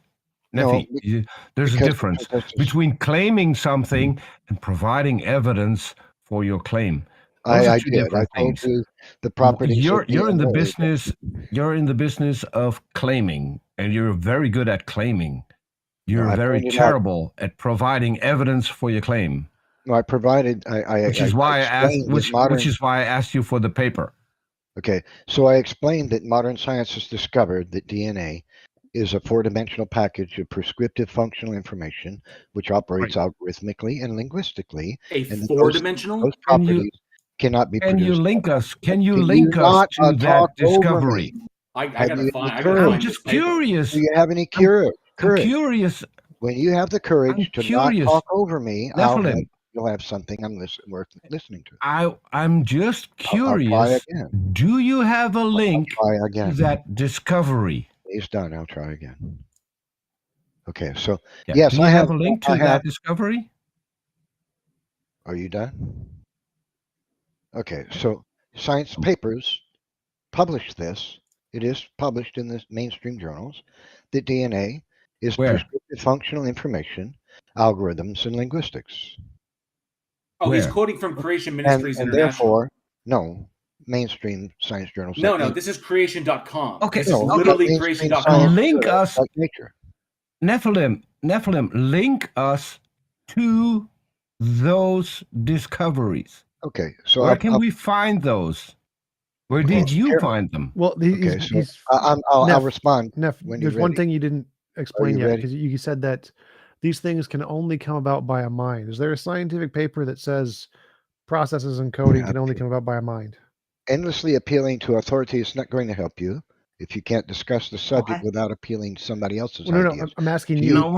Neffy, there's a difference between claiming something and providing evidence for your claim. I did. I told you the properties. You're in the business. You're in the business of claiming, and you're very good at claiming. You're very terrible at providing evidence for your claim. No, I provided. Which is why I asked you for the paper. Okay, so I explained that modern science has discovered that DNA is a four-dimensional package of prescriptive functional information, which operates algorithmically and linguistically. Four-dimensional? Those properties cannot be Can produced. you link us? Can you link us to that discovery? I gotta find. I'm just curious. Do you have any courage? I'm curious. When you have the courage to not talk over me, you'll have something worth listening to. I'm just curious. I'll try again. Do you have a link to that discovery? He's done. I'll try again. Okay, so Yeah. yes, Do you I have have a link to that discovery? Are you done? Okay, so science papers publish this. It is published in the mainstream journals that DNA is Where? prescriptive functional information, algorithms, and linguistics. Oh, he's Where? quoting from Creation And, Ministries and International. therefore, no, mainstream science journals No, like no, Nature. this is creation.com. Okay, This is No, literally mainstream creation.com. science Link us, like Nature. Nephilim, link us to those discoveries. Okay, so Where can we find those? Where did you here- find them? Well, Okay, so I'll Neff, respond Neff, when you're there's one ready. thing you didn't explain you yet, ready? because you said that these things can only come about by a mind. Is there a scientific paper that says processes and coding can only come about by a mind? Endlessly appealing to authority is not going to help you if you can't discuss the subject without appealing to somebody else's Well, no, ideas. I'm asking Can you. No,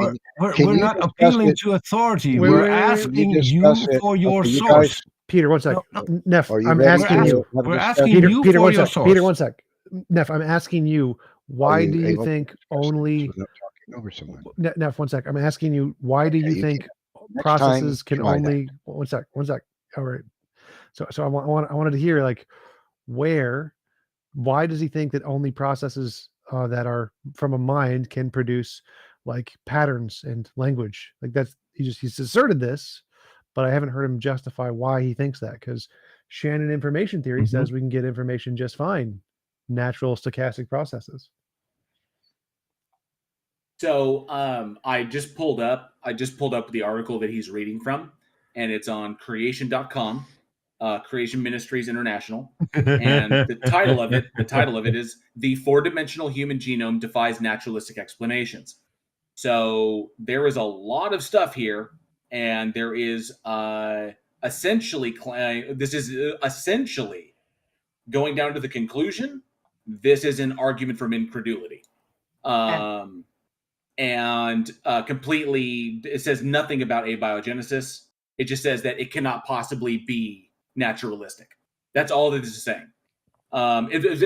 can we're you not discuss appealing it? to authority. Wait, We're wait, wait, wait. asking Can you you discuss it? for your Okay, you source. guys- Peter, one sec. No, Neff, Are you I'm ready asking to you. have a we're discussion? asking you Peter, for one your sec. source. Peter, one sec. Neff, I'm asking you, why you do you able to think only without talking over someone? Neff, one sec. I'm asking you, why do Okay, you you think Next processes time, can try that. only one sec. All right. So I wanted to hear, like, why does he think that only processes that are from a mind can produce like patterns and language? Like, that's he's asserted this, but I haven't heard him justify why he thinks that, because Shannon information theory says we can get information just fine, natural stochastic processes. So I just pulled up the article that he's reading from, and it's on creation.com, Creation Ministries International. And the title of it is "The Four-Dimensional Human Genome Defies Naturalistic Explanations." So there is a lot of stuff here, and there is essentially going down to the conclusion. This is an argument from incredulity. And completely, it says nothing about abiogenesis. It just says that it cannot possibly be naturalistic. That's all that this is saying.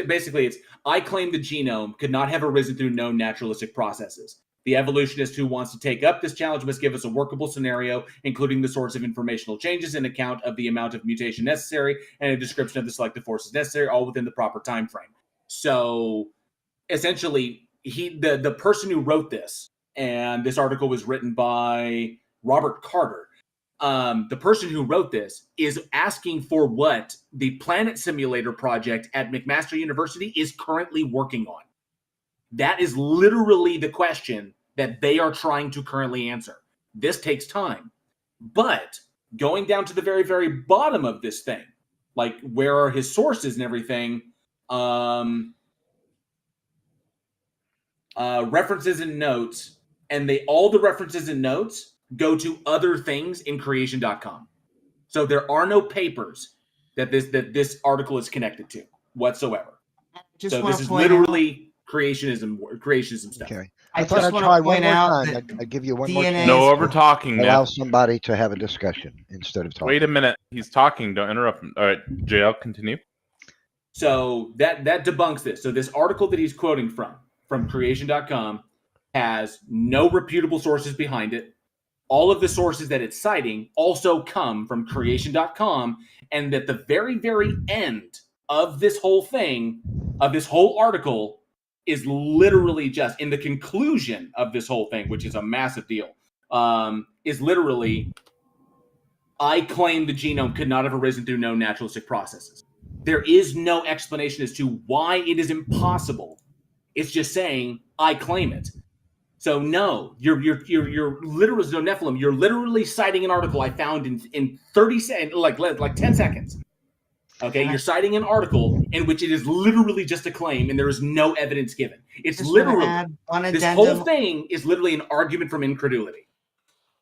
Basically, it's, I claim the genome could not have arisen through known naturalistic processes. The evolutionist who wants to take up this challenge must give us a workable scenario, including the source of informational changes, an account of the amount of mutation necessary, and a description of the selective forces necessary, all within the proper time frame. So essentially, the person who wrote this, and this article was written by Robert Carter. The person who wrote this is asking for what the Planet Simulator project at McMaster University is currently working on. That is literally the question that they are trying to currently answer. This takes time. But going down to the very, very bottom of this thing, like where are his sources and everything, references and notes, and all the references and notes go to other things in creation.com. So there are no papers that this article is connected to whatsoever. So this is literally creationism stuff. Okay. I thought I'd try one more time. I'd give you one more chance. No over talking. Allow Neff. somebody to have a discussion instead of talking. Wait a minute. He's talking. Don't interrupt him. All right, JL, continue. So that debunks this. So this article that he's quoting from creation.com has no reputable sources behind it. All of the sources that it's citing also come from creation.com, and at the very, very end of this whole thing, of this whole article, is literally just in the conclusion of this whole thing, which is a massive deal, is literally, I claim the genome could not have arisen through known naturalistic processes. There is no explanation as to why it is impossible. It's just saying, I claim it. So no, you're literally, no, Nephilim, you're literally citing an article I found in 30 seconds, like 10 seconds. Okay, you're citing an article in which it is literally just a claim and there is no evidence given. It's literally, this whole thing is literally an argument from incredulity.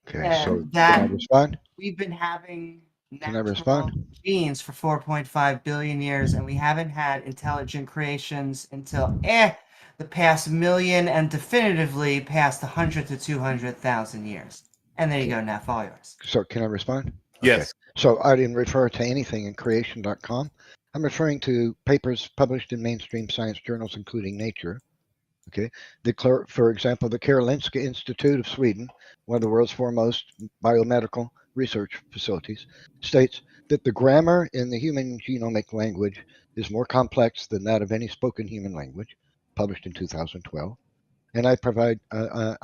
Okay, so that can I respond? we've been having Can I respond? genes for 4.5 billion years, and we haven't had intelligent creations until the past million, and definitively past 100 to 200,000 years. And there you go, Neff, all yours. So can I respond? Yes. Okay. So I didn't refer to anything in creation.com. I'm referring to papers published in mainstream science journals, including Nature. Okay, for example, the Karolinska Institute of Sweden, one of the world's foremost biomedical research facilities, states that the grammar in the human genomic language is more complex than that of any spoken human language, published in 2012. And I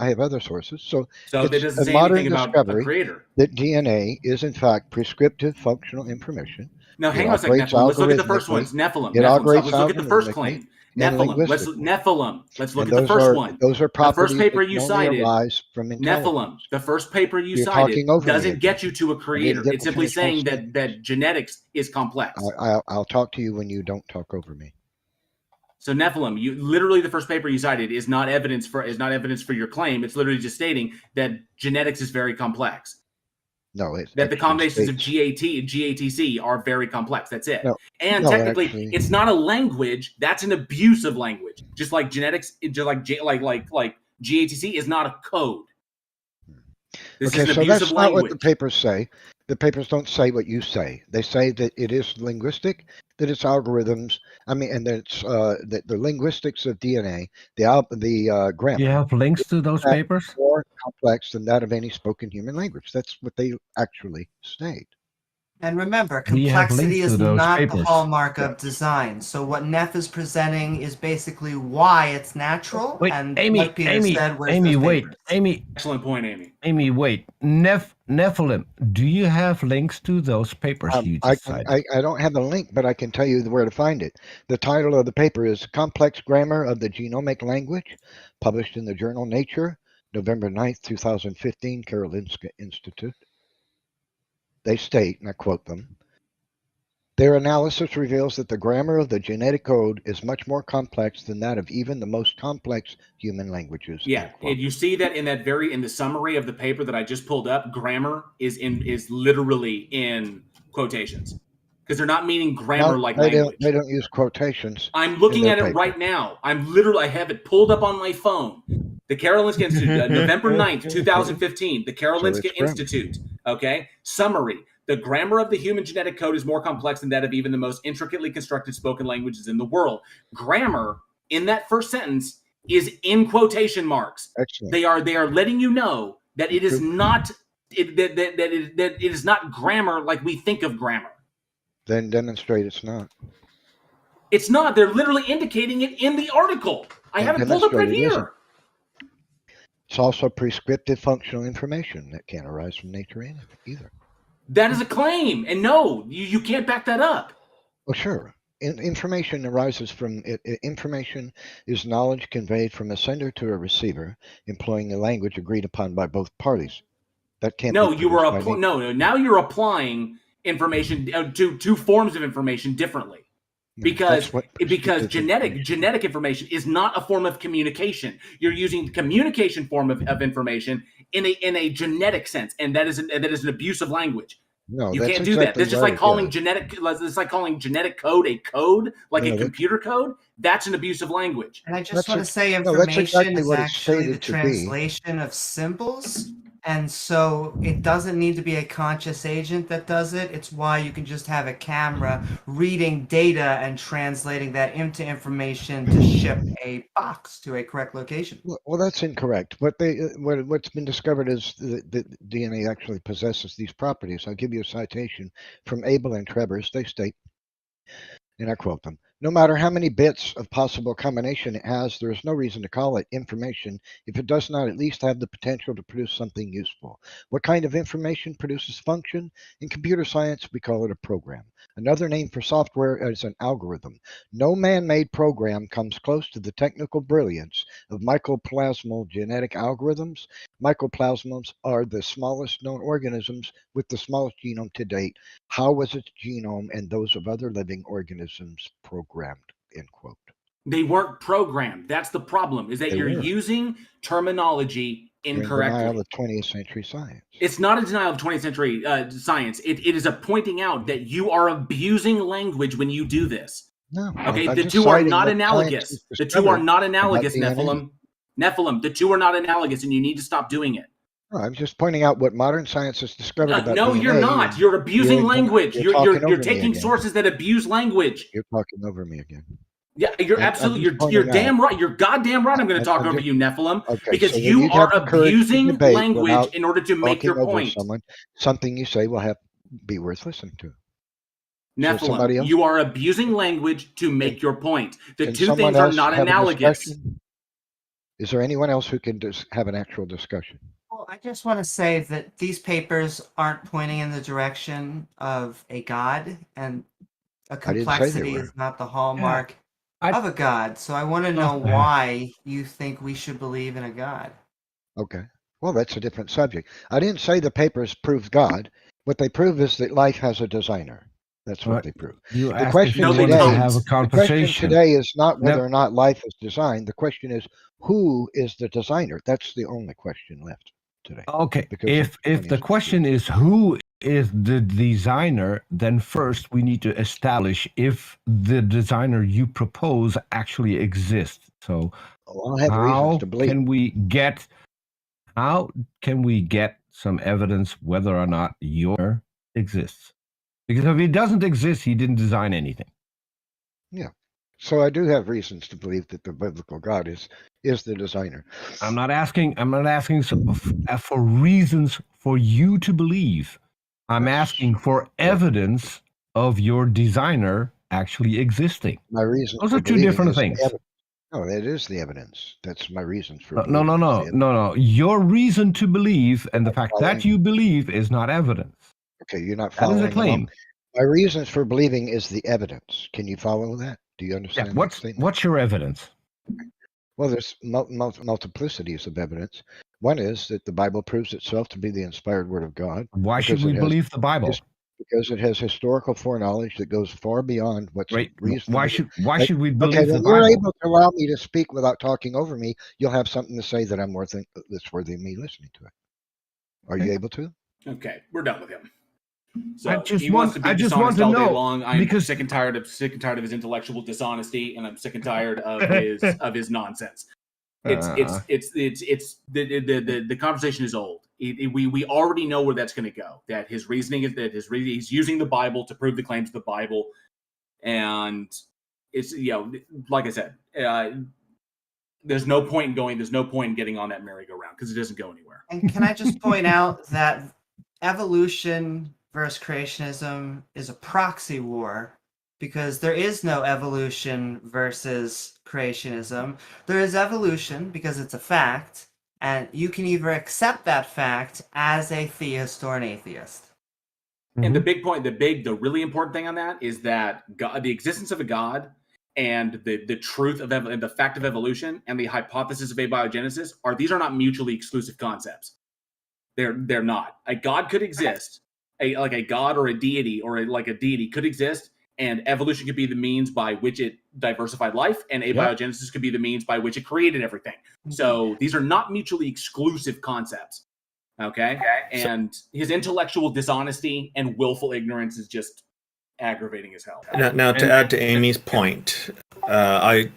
have other sources. So that it's doesn't a say modern anything about a discovery creator. that DNA is in fact prescriptive functional information. Now, It hang on a second, operates Nephilim. Let's look at the first algorithmically. ones. Nephilim. It Stop. operates Let's look at the first algorithmically claim. and Nephilim. linguistically. Nephilim. Let's look And at the first one. those are The first properties paper that you can only cited, arise from intelligence. Nephilim. The first paper you You're cited talking over me doesn't again. get you to a I didn't creator. get It's to simply finish my saying statement. that genetics is complex. I'll talk to you when you don't talk over me. So Nephilim, you literally the first paper you cited is not evidence for your claim. It's literally just stating that genetics is very complex. No, it's that the combinations of GAT and GATC are very complex. That's it. No, and no, technically, actually- it's not a language. That's an abuse of language. Just like genetics, just like GATC is not a code. This Okay, is an so abuse that's of not what language. the papers say. The papers don't say what you say. They say that it is linguistic, that it's algorithms. I mean, and that it's that the linguistics of DNA, the grammar. You have links to those is papers? more complex than that of any spoken human language. That's what they actually state. And remember, We have complexity links is to those not the papers. hallmark of design. So what Neff is presenting is basically why it's natural. Wait, and Amy, like Peter Amy, said, where's Amy, those wait, papers? Amy. Excellent point, Amy. Amy, wait. Nephilim, do you have links to those papers you just cited? I don't have a link, but I can tell you where to find it. The title of the paper is Complex Grammar of the Genomic Language, published in the journal Nature, November 9th, 2015, Karolinska Institute. They state, and I quote them, their analysis reveals that the grammar of the genetic code is much more complex than that of even the most complex human languages. Yeah, and you see that in the summary of the paper that I just pulled up. Grammar is literally in quotations because they're not meaning grammar like language. They don't use quotations. I'm looking at it paper. right now. I have it pulled up on my phone. The Karolinska Institute, November 9th, 2015. The Karolinska Institute. Okay, summary. The grammar of the human genetic code is more complex than that of even the most intricately constructed spoken languages in the world. Grammar in that first sentence is in quotation marks. Excellent. They are letting you know that it is not that it is not grammar like we think of grammar. Then demonstrate it's not. It's not. They're literally indicating it in the article. I have it pulled up right demonstrate it isn't. here. It's also prescriptive functional information that can't arise from nature either. That is a claim, and no, you can't back that up. Well, sure. Information arises from information is knowledge conveyed from a sender to a receiver, employing the language agreed upon by both parties. That can't. No, be you were produced by nature. no. Now you're applying information to two forms of information differently. Because genetic information is not a form of communication. You're using the communication form of information in a genetic sense, and that is an abuse of language. No, you that's can't do that. exactly That's just right, like calling yeah. It's like calling genetic code a code, like No, a computer code. That's an abuse of language. And I just That's want to say no, that's information exactly is what it's actually the stated to be. translation of symbols. And so it doesn't need to be a conscious agent that does it. It's why you can just have a camera reading data and translating that into information to ship a box to a correct location. Well, that's incorrect. What's been discovered is that DNA actually possesses these properties. I'll give you a citation from Abel and Trebers. They state, and I quote them, no matter how many bits of possible combination it has, there is no reason to call it information if it does not at least have the potential to produce something useful. What kind of information produces function? In computer science, we call it a program. Another name for software is an algorithm. No man-made program comes close to the technical brilliance of mycoplasmal genetic algorithms. Mycoplasmas are the smallest known organisms with the smallest genome to date. How was its genome and those of other living organisms programmed? End quote. They weren't programmed. That's the problem. Is that They you're were. using terminology You're in incorrectly. denial of 20th century science. It's not a denial of 20th century science. It is a pointing out that you are abusing language when you do this. No. Okay, I'm the just two are citing not what analogous. science has The two are discovered not about analogous, DNA. Nephilim. Nephilim, the two are not analogous, and you need to stop doing it. No, I'm just pointing out what modern science has discovered about No, DNA. you're not. You're abusing language. You're talking You're over me taking again. sources that abuse language. You're talking over me again. Yeah, you're absolutely, you're damn right. You're goddamn right. I'm going to talk over you, Nephilim, because so you have are the courage to abusing debate language without in order to make your talking over point. someone. Something you say will be worth listening to. Nephilim, else? you are abusing language to make your point. The Can two someone things are else not have a analogous. discussion? Is there anyone else who can have an actual discussion? Well, I just want to say that these papers aren't pointing in the direction of a god, and a I didn't say they complexity were. is not the hallmark of a god. So I want to know why you think we should believe in a god. Okay. Well, that's a different subject. I didn't say the papers prove God. What they prove is that life has a designer. That's what they prove. You The asked question if you wanted to have a conversation. today is not whether or not life is designed. The question is, who is the designer? That's the only question left today. Okay. If the question is who is the designer, then first we need to establish if the designer you propose actually exists. So how can we get some evidence whether or not your exists? Because if he doesn't exist, he didn't design anything. Yeah. So I do have reasons to believe that the biblical God is the designer. I'm not asking for reasons for you to believe. I'm asking for evidence of your designer actually existing. My reason Those for are two believing different is the things. No, that is the evidence. That's my reasons for No. believing. Your reason to believe and the fact that you believe is not evidence. Okay, you're not That is following a claim. along. My reasons for believing is the evidence. Can you follow that? Do you understand that statement? What's your evidence? Well, there's multiplicities of evidence. One is that the Bible proves itself to be the inspired word of God. Why should we believe the Bible? Because it has historical foreknowledge that goes far beyond what's reasonable. Why should we believe okay, the when Bible? you're able to allow me to speak without talking over me, you'll have something to say that that's worthy of me listening to it. Are you able to? Okay, we're done with him. So I just he wants to be want dishonest to all day know, long. I'm because- sick and tired of his intellectual dishonesty, and I'm sick and tired of his nonsense. The conversation is old. We already know where that's going to go. That his reasoning is that he's using the Bible to prove the claims of the Bible, and it's like I said, there's no point in getting on that merry-go-round because it doesn't go anywhere. And can I just point out that evolution versus creationism is a proxy war, because there is no evolution versus creationism. There is evolution because it's a fact, and you can either accept that fact as a theist or an atheist. And the big point, the really important thing on that is that God, the existence of a God, and the truth of and the fact of evolution and the hypothesis of abiogenesis these are not mutually exclusive concepts. They're not. A God could exist, like a God or a deity or a deity could exist, and evolution could be the means by which it diversified life, and abiogenesis could be the means by which it created everything. So these are not mutually exclusive concepts. Okay? And his intellectual dishonesty and willful ignorance is just aggravating as hell. Now to add to Amy's point, I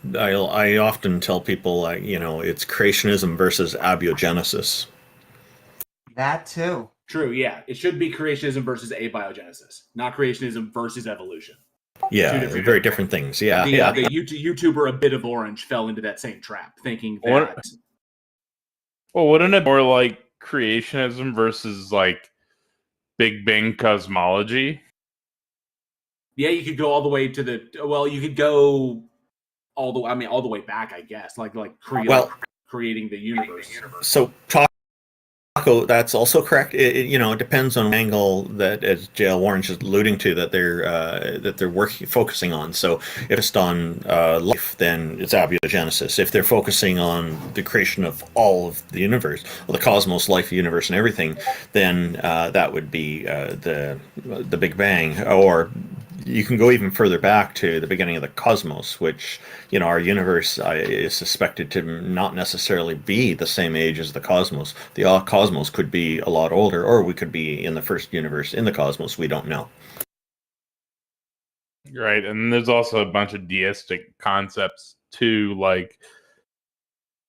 often tell people, it's creationism versus abiogenesis. That too. True, yeah. It should be creationism versus abiogenesis, not creationism versus evolution. Yeah, very different things. Yeah. The YouTuber A Bit of Orange fell into that same trap, thinking that... Well, wouldn't it more like creationism versus like Big Bang cosmology? Yeah, you could go all the way to you could go all the way back, I guess, creating the universe. So Taco, that's also correct. It depends on angle that, as JL Warren's just alluding to, that they're focusing on. So if it's on life, then it's abiogenesis. If they're focusing on the creation of all of the universe, the cosmos, life, universe, and everything, then that would be the Big Bang. Or you can go even further back to the beginning of the cosmos, which, our universe is suspected to not necessarily be the same age as the cosmos. The cosmos could be a lot older, or we could be in the first universe in the cosmos. We don't know. Right, and there's also a bunch of deistic concepts too, like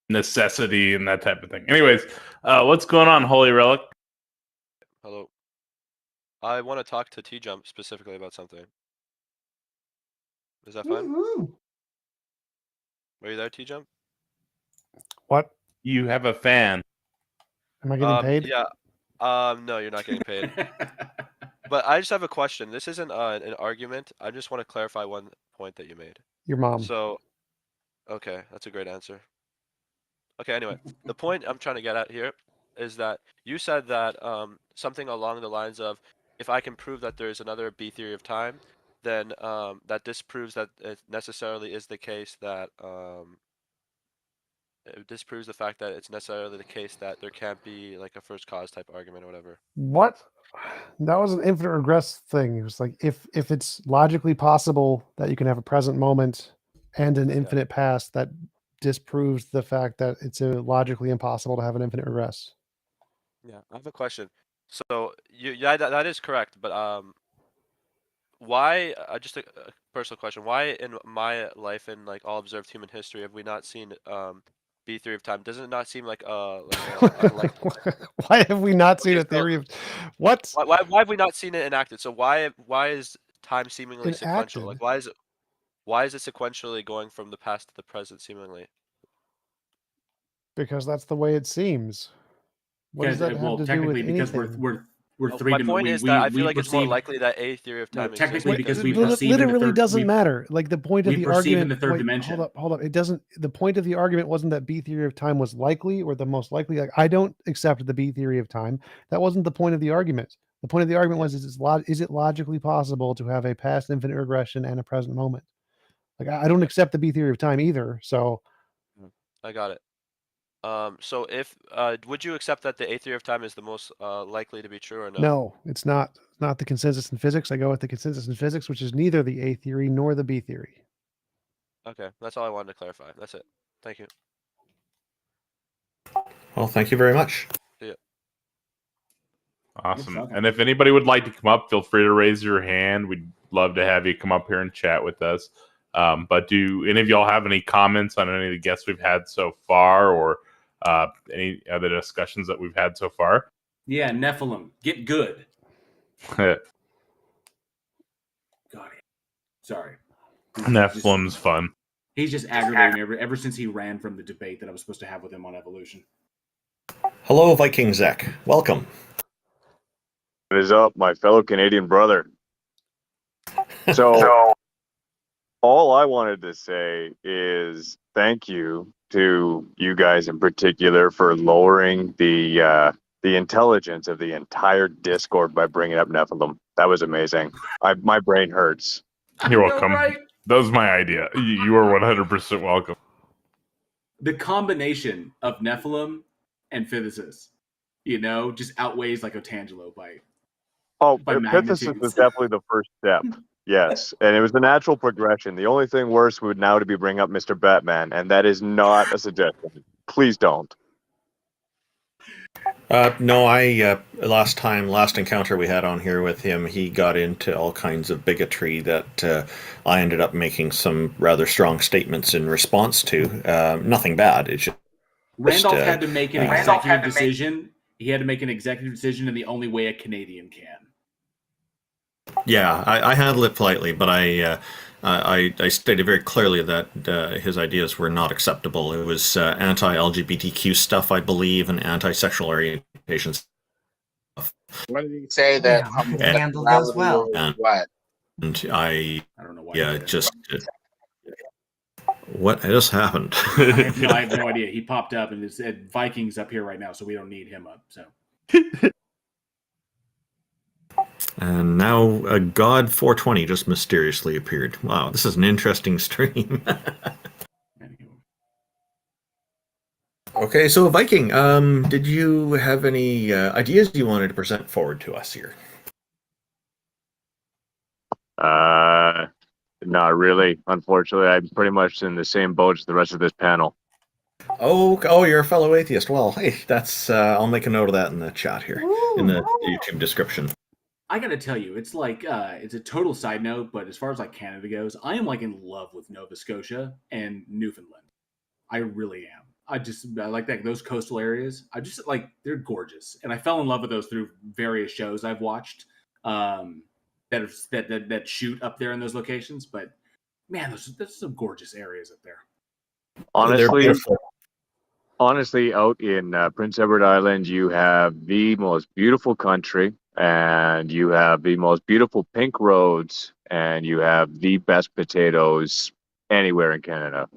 necessity and that type of thing. Anyways, what's going on, Holy Relic? Hello. I want to talk to TJump specifically about something. Is that fine? Are you there, TJump? What? You have a fan. Am I getting paid? Yeah. No, you're not getting paid. But I just have a question. This isn't an argument. I just want to clarify one point that you made. Your mom. So, okay, that's a great answer. Okay, anyway, the point I'm trying to get at here is that you said that something along the lines of, if I can prove that there's another B theory of time, then that disproves that it necessarily is the case that it disproves the fact that it's necessarily the case that there can't be like a first cause type argument or whatever. What? That was an infinite regress thing. It was like if it's logically possible that you can have a present moment and an infinite past, that disproves the fact that it's logically impossible to have an infinite regress. Yeah, I have a question. So yeah, that is correct, but why? Just a personal question. Why in my life and like all observed human history have we not seen B theory of time? Doesn't it not seem like Why have we not seen a theory of what? Why have we not seen it enacted? So why is time seemingly sequential? Enacted? Like why is it sequentially going from the past to the present seemingly? Because that's the way it seems. What does that have to do with anything? Because we're My three. point is that I feel like it's more likely that a theory of time exists. Technically, because we perceive in the literally third, doesn't matter. Like the point of we the perceive argument. in the third wait, dimension. Hold up. It doesn't. The point of the argument wasn't that B theory of time was likely or the most likely. Like I don't accept the B theory of time. That wasn't the point of the argument. The point of the argument was: is it logically possible to have a past infinite regression and a present moment? Like I don't accept the B theory of time either. So I got it. So if would you accept that the A theory of time is the most likely to be true or no? no, it's not. It's not the consensus in physics. I go with the consensus in physics, which is neither the A theory nor the B theory. Okay, that's all I wanted to clarify. That's it. Thank you. Well, thank you very much. See ya. Awesome. And if anybody would like to come up, feel free to raise your hand. We'd love to have you come up here and chat with us. But do any of y'all have any comments on any of the guests we've had so far, or any other discussions that we've had so far? Yeah, Nephilim, get good. God, Sorry. Nephilim's fun. He's just aggravating me ever since he ran from the debate that I was supposed to have with him on evolution. Hello, Viking Zek. Welcome. What is up, my fellow Canadian brother? So, all I wanted to say is thank you to you guys in particular for lowering the intelligence of the entire Discord by bringing up Nephilim. That was amazing. My brain hurts. You're welcome. Right? That was my idea. You are 100% welcome. The combination of Nephilim and physicists, just outweighs like Otangelo by Epiphysis was definitely the first step. Yes, and it was the natural progression. The only thing worse would now to be bring up Mr. Batman, and that is not a suggestion. Please don't. No, last encounter we had on here with him, he got into all kinds of bigotry that I ended up making some rather strong statements in response to. Nothing bad. It's just, Randolph had to make an executive decision. He had to make an executive decision in the only way a Canadian can. Yeah, I handled it politely, but I stated very clearly that his ideas were not acceptable. It was anti-LGBTQ stuff, I believe, and anti-sexual orientation stuff. What did he say that handled those well? What? And I don't know why. Yeah, what just happened? I have no idea. He popped up and it said Vikings up here right now, so we don't need him up. So. And now a God 420 just mysteriously appeared. Wow, this is an interesting stream. Okay, so Viking, did you have any ideas you wanted to present forward to us here? Not really. Unfortunately, I'm pretty much in the same boat as the rest of this panel. Oh, you're a fellow atheist. Well, hey, that's I'll make a note of that in the chat here, in the YouTube description. I gotta tell you, it's like it's a total side note, but as far as like Canada goes, I am like in love with Nova Scotia and Newfoundland. I really am. I like that, those coastal areas. I just like, they're gorgeous, and I fell in love with those through various shows I've watched that shoot up there in those locations. But man, those some gorgeous areas up there. Honestly, honestly, out in Prince Edward Island, you have the most beautiful country, and you have the most beautiful pink roads, and you have the best potatoes anywhere in Canada.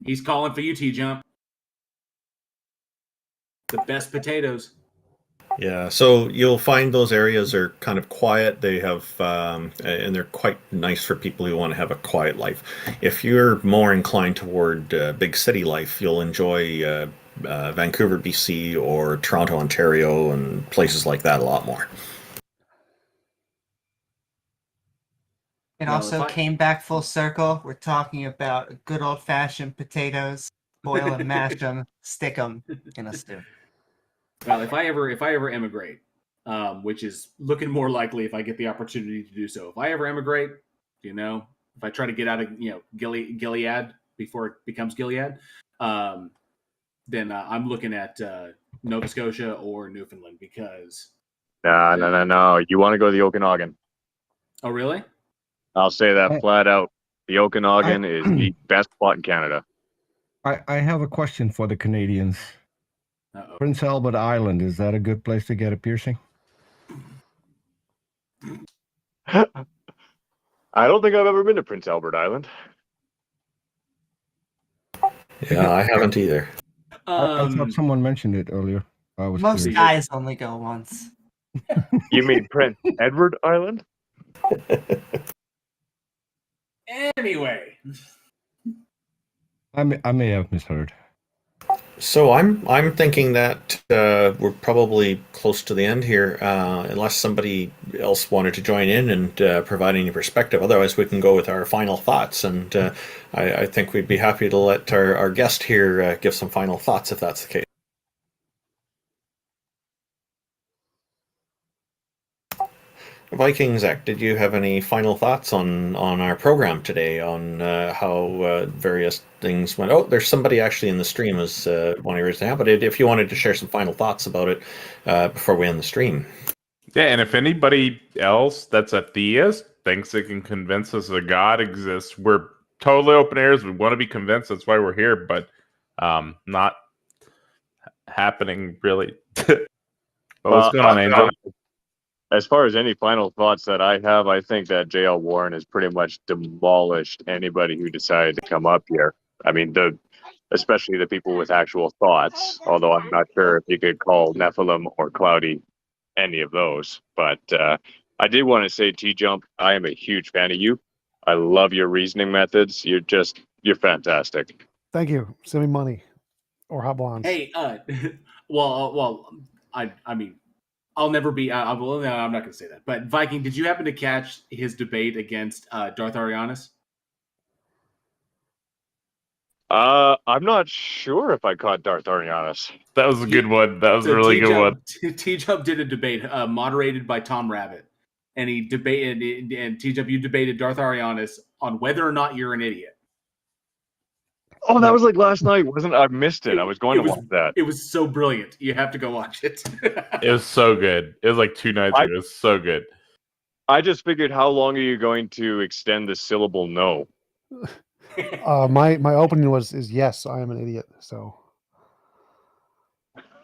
He's calling for you, TJump. The best potatoes. Yeah, so you'll find those areas are kind of quiet. They have, and they're quite nice for people who want to have a quiet life. If you're more inclined toward big city life, you'll enjoy Vancouver, BC, or Toronto, Ontario, and places like that a lot more. It Well, also came back full circle. We're talking about good old-fashioned potatoes. Boil and mash them, stick them in a stew. Well, if I ever emigrate, which is looking more likely if I get the opportunity to do so. If I ever emigrate, if I try to get out of Gilead before it becomes Gilead, then I'm looking at Nova Scotia or Newfoundland because. No. You want to go to the Okanagan? Oh, really? I'll say that flat out. The Okanagan is the best spot in Canada. I have a question for the Canadians. Uh-oh. Prince Albert Island, is that a good place to get a piercing? I don't think I've ever been to Prince Albert Island. Yeah, I haven't either. I thought someone mentioned it earlier. I was Most curious. guys only go once. You mean Prince Edward Island? Anyway. I may have misheard. So I'm thinking that we're probably close to the end here, unless somebody else wanted to join in and provide any perspective. Otherwise, we can go with our final thoughts, and I think we'd be happy to let our guest here give some final thoughts if that's the case. Viking Zach, did you have any final thoughts on our program today on how various things went? Oh, there's somebody actually in the stream is wanting to raise their hand, but if you wanted to share some final thoughts about it before we end the stream. Yeah, and if anybody else that's a theist thinks they can convince us a God exists, we're totally open ears. We want to be convinced. That's why we're here, but not happening really. What's going on, Angel? As far as any final thoughts that I have, I think that J.L. Warren has pretty much demolished anybody who decided to come up here. I mean, especially the people with actual thoughts, although I'm not sure if you could call Nephilim or Cloudy any of those. But I did want to say, TJump, I am a huge fan of you. I love your reasoning methods. You're fantastic. Thank you. Send me money or hot bonds. Hey, well, I mean, I'll never be. No, I'm not going to say that. But Viking, did you happen to catch his debate against Darth Arianis? I'm not sure if I caught Darth Arianis. That was a good one. That was a really good one. TJump did a debate moderated by Tom Rabbit, and he debated. And TJump, you debated Darth Arianis on whether or not you're an idiot. Oh, that was like last night, wasn't it? I missed it. I was going to watch that. It was so brilliant. You have to go watch it. It was so good. It was like 2 nights ago. It was so good. I just figured, how long are you going to extend the syllable no? My opening is yes, I am an idiot. So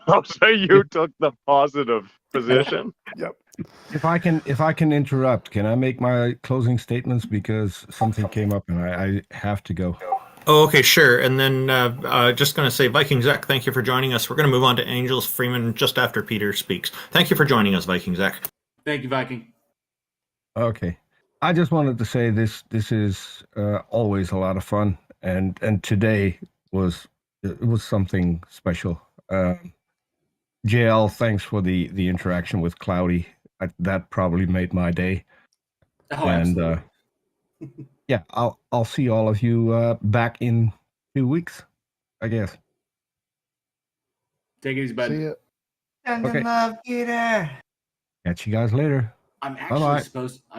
I'll say you took the positive position. Yep. If I can interrupt, can I make my closing statements because something came up and I have to go. Oh, okay, sure. And then just going to say, Viking Zach, thank you for joining us. We're going to move on to Angels Freeman just after Peter speaks. Thank you for joining us, Viking Zach. Thank you, Viking. Okay. I just wanted to say this is always a lot of fun, and today was something special. JL, thanks for the interaction with Cloudy. That probably made my day. Oh, absolutely. Yeah, I'll see all of you back in 2 weeks, I guess. Take it easy, bud. See ya. Send Okay. love, Peter. Catch you guys later. I'm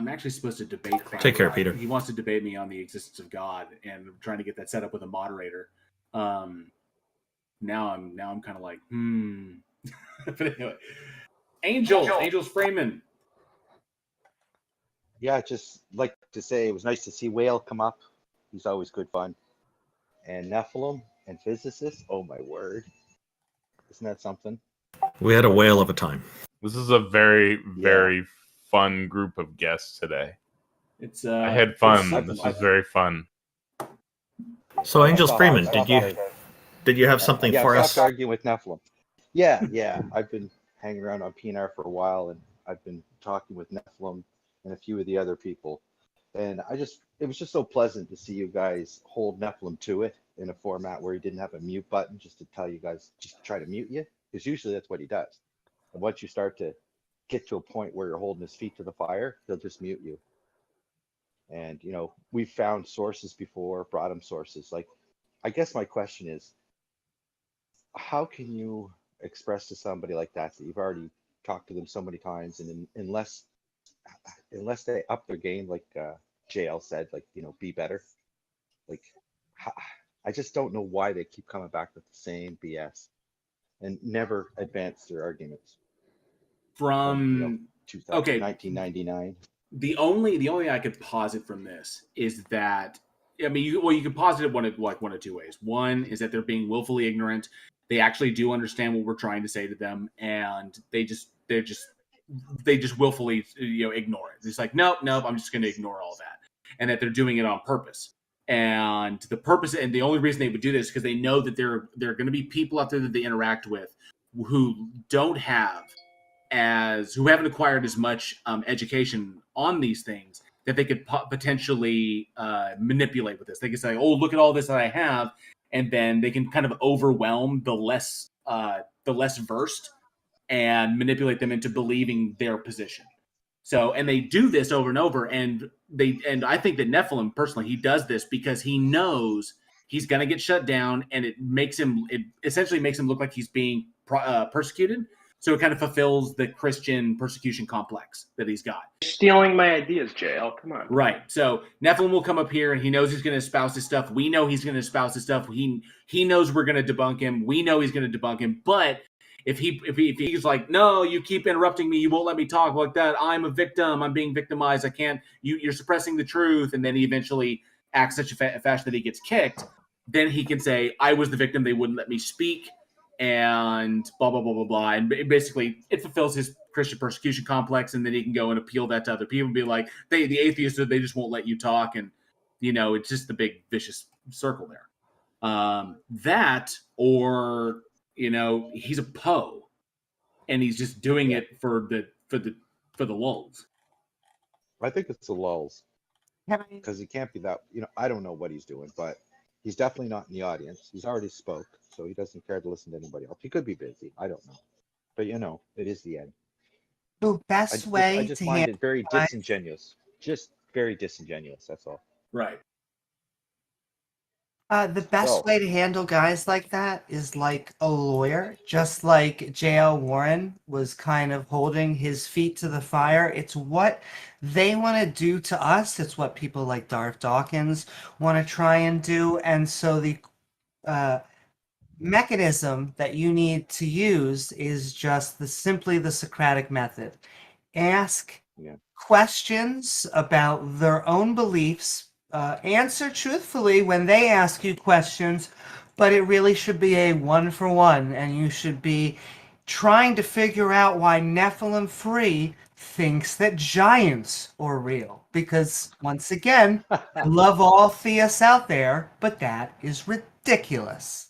actually supposed to debate Cloudy. Take care, Peter. He wants to debate me on the existence of God, and I'm trying to get that set up with a moderator. Now I'm kind of like, But anyway, Angels Freeman. Yeah, just like to say it was nice to see Whale come up. He's always good fun. and Nephilim and physicists. Oh my word. Isn't that something? We had a whale of a time. This is a very, very fun group of guests today. It's I had fun. This was very fun. So, Angels Freeman, did you have something for I us? stopped arguing with Nephilim. Yeah. I've been hanging around on PNR for a while, and I've been talking with Nephilim and a few of the other people. And it was just so pleasant to see you guys hold Nephilim to it in a format where he didn't have a mute button just to tell you guys, just try to mute you. Because usually that's what he does. And once you start to get to a point where you're holding his feet to the fire, he'll just mute you. And, we've found sources before, brought him sources. Like, I guess my question is, how can you express to somebody like that you've already talked to them so many times, and unless they up their game, like JL said, like, be better. Like, I just don't know why they keep coming back with the same BS and never advance their arguments. From 1999. The only I could posit from this is that, I mean, you can posit it one of two ways. One is that they're being willfully ignorant. They actually do understand what we're trying to say to them, and they just willfully ignore it. It's like, nope, I'm just going to ignore all that, and that they're doing it on purpose. And the purpose, and the only reason they would do this is because they know that there are going to be people out there that they interact with who haven't acquired as much education on these things that they could potentially manipulate with this. They could say, "Oh, look at all this that I have," and then they can kind of overwhelm the less versed and manipulate them into believing their position. So, and they do this over and over, and I think that Nephilim personally, he does this because he knows he's going to get shut down, and it essentially makes him look like he's being persecuted. So it kind of fulfills the Christian persecution complex that he's got. Stealing my ideas, JL. Come on. Right. So Nephilim will come up here, and he knows he's going to espouse his stuff. We know he's going to espouse his stuff. He knows we're going to debunk him. We know he's going to debunk him. But if he's like, no, you keep interrupting me, you won't let me talk like that. I'm a victim. I'm being victimized. I can't. You're suppressing the truth. And then he eventually acts such a fashion that he gets kicked. Then he can say, I was the victim. They wouldn't let me speak. And blah, blah, blah, blah, blah. And basically, it fulfills his Christian persecution complex, and then he can go and appeal that to other people and be like, the atheists, they just won't let you talk. And, it's just the big vicious circle there. That, or, he's a Poe, and he's just doing it for the lulz. I think it's the lulz. Because he can't be that, I don't know what he's doing, but he's definitely not in the audience. He's already spoke, so he doesn't care to listen to anybody else. He could be busy. I don't know. But, it is the end. The best way I just find it very disingenuous. Just very disingenuous, that's all. Right. The best way to handle guys like that is like a lawyer, just like J.L. Warren was kind of holding his feet to the fire. It's what they want to do to us. It's what people like Darth Dawkins want to try and do. And so the mechanism that you need to use is just simply the Socratic method. Ask questions about their own beliefs. Answer truthfully when they ask you questions, but it really should be a 1-for-1, and you should be trying to figure out why Nephilim Free thinks that giants are real. Because, once again, I love all theists out there, but that is ridiculous.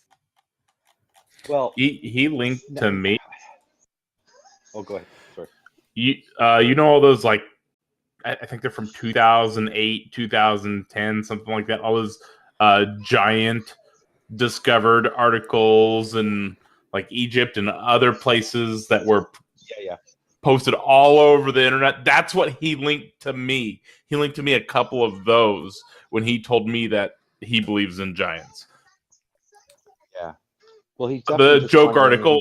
Well, he linked to me. Oh, go ahead. Sorry. You know all those, like, I think they're from 2008, 2010, something like that. All those giant discovered articles and like Egypt and other places that were posted all over the internet. That's what he linked to me. He linked to me a couple of those when he told me that he believes in giants. Yeah. Well, he's the joke article.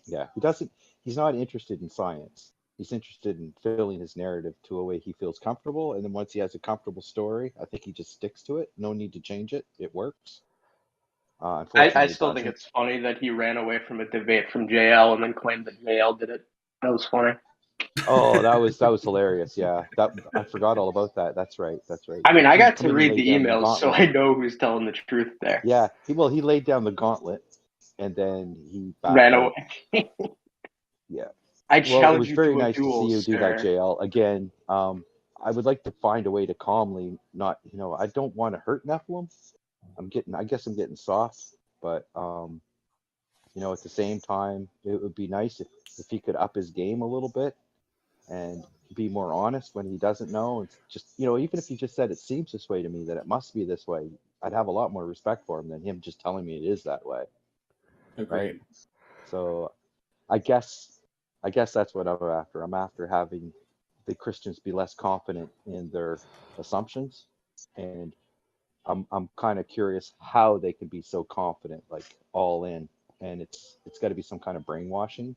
Yeah, he's not interested in science. He's interested in filling his narrative to a way he feels comfortable. And then once he has a comfortable story, I think he just sticks to it. No need to change it. It works. I still think it's funny that he ran away from a debate from JL and then claimed that JL did it. That was funny. Oh, that was hilarious. Yeah, I forgot all about that. That's right. That's right. I mean, I got Come to in and read laid the down emails, so gauntlet. I know who's telling the truth there. Yeah, he laid down the gauntlet, and then he backed Ran out. away. Yeah. I Well, it challenge was you very to a nice to duel, see you do that, sir. JL. Again, I would like to find a way to calmly not, I don't want to hurt Nephilim. I guess I'm getting soft, but at the same time, it would be nice if he could up his game a little bit and be more honest when he doesn't know. And just, even if he just said it seems this way to me, that it must be this way, I'd have a lot more respect for him than him just telling me it is that way. Agreed. Right? So I guess that's what I'm after. I'm after having the Christians be less confident in their assumptions, and I'm kind of curious how they can be so confident, like all in. And it's got to be some kind of brainwashing,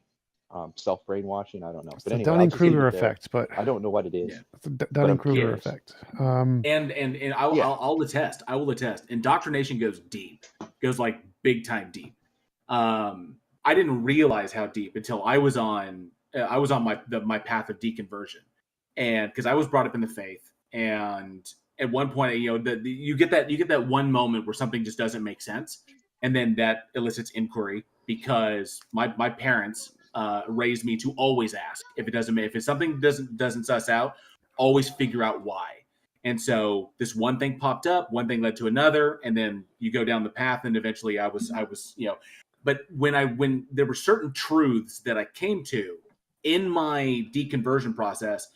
self brainwashing. I don't know. It's But the anyway, I'll just leave Dunning-Kruger it there. effect, but I don't know what it is. Yeah. it's the but I'm Dunning-Kruger curious. effect. And I'll attest. I will attest. Indoctrination goes deep. Goes like big time deep. I didn't realize how deep until I was on my path of deconversion, and because I was brought up in the faith, and at one point, you get that one moment where something just doesn't make sense, and then that elicits inquiry because my parents raised me to always ask if something doesn't suss out, always figure out why. And so this one thing popped up, one thing led to another, and then you go down the path, and eventually I was but when there were certain truths that I came to in my deconversion process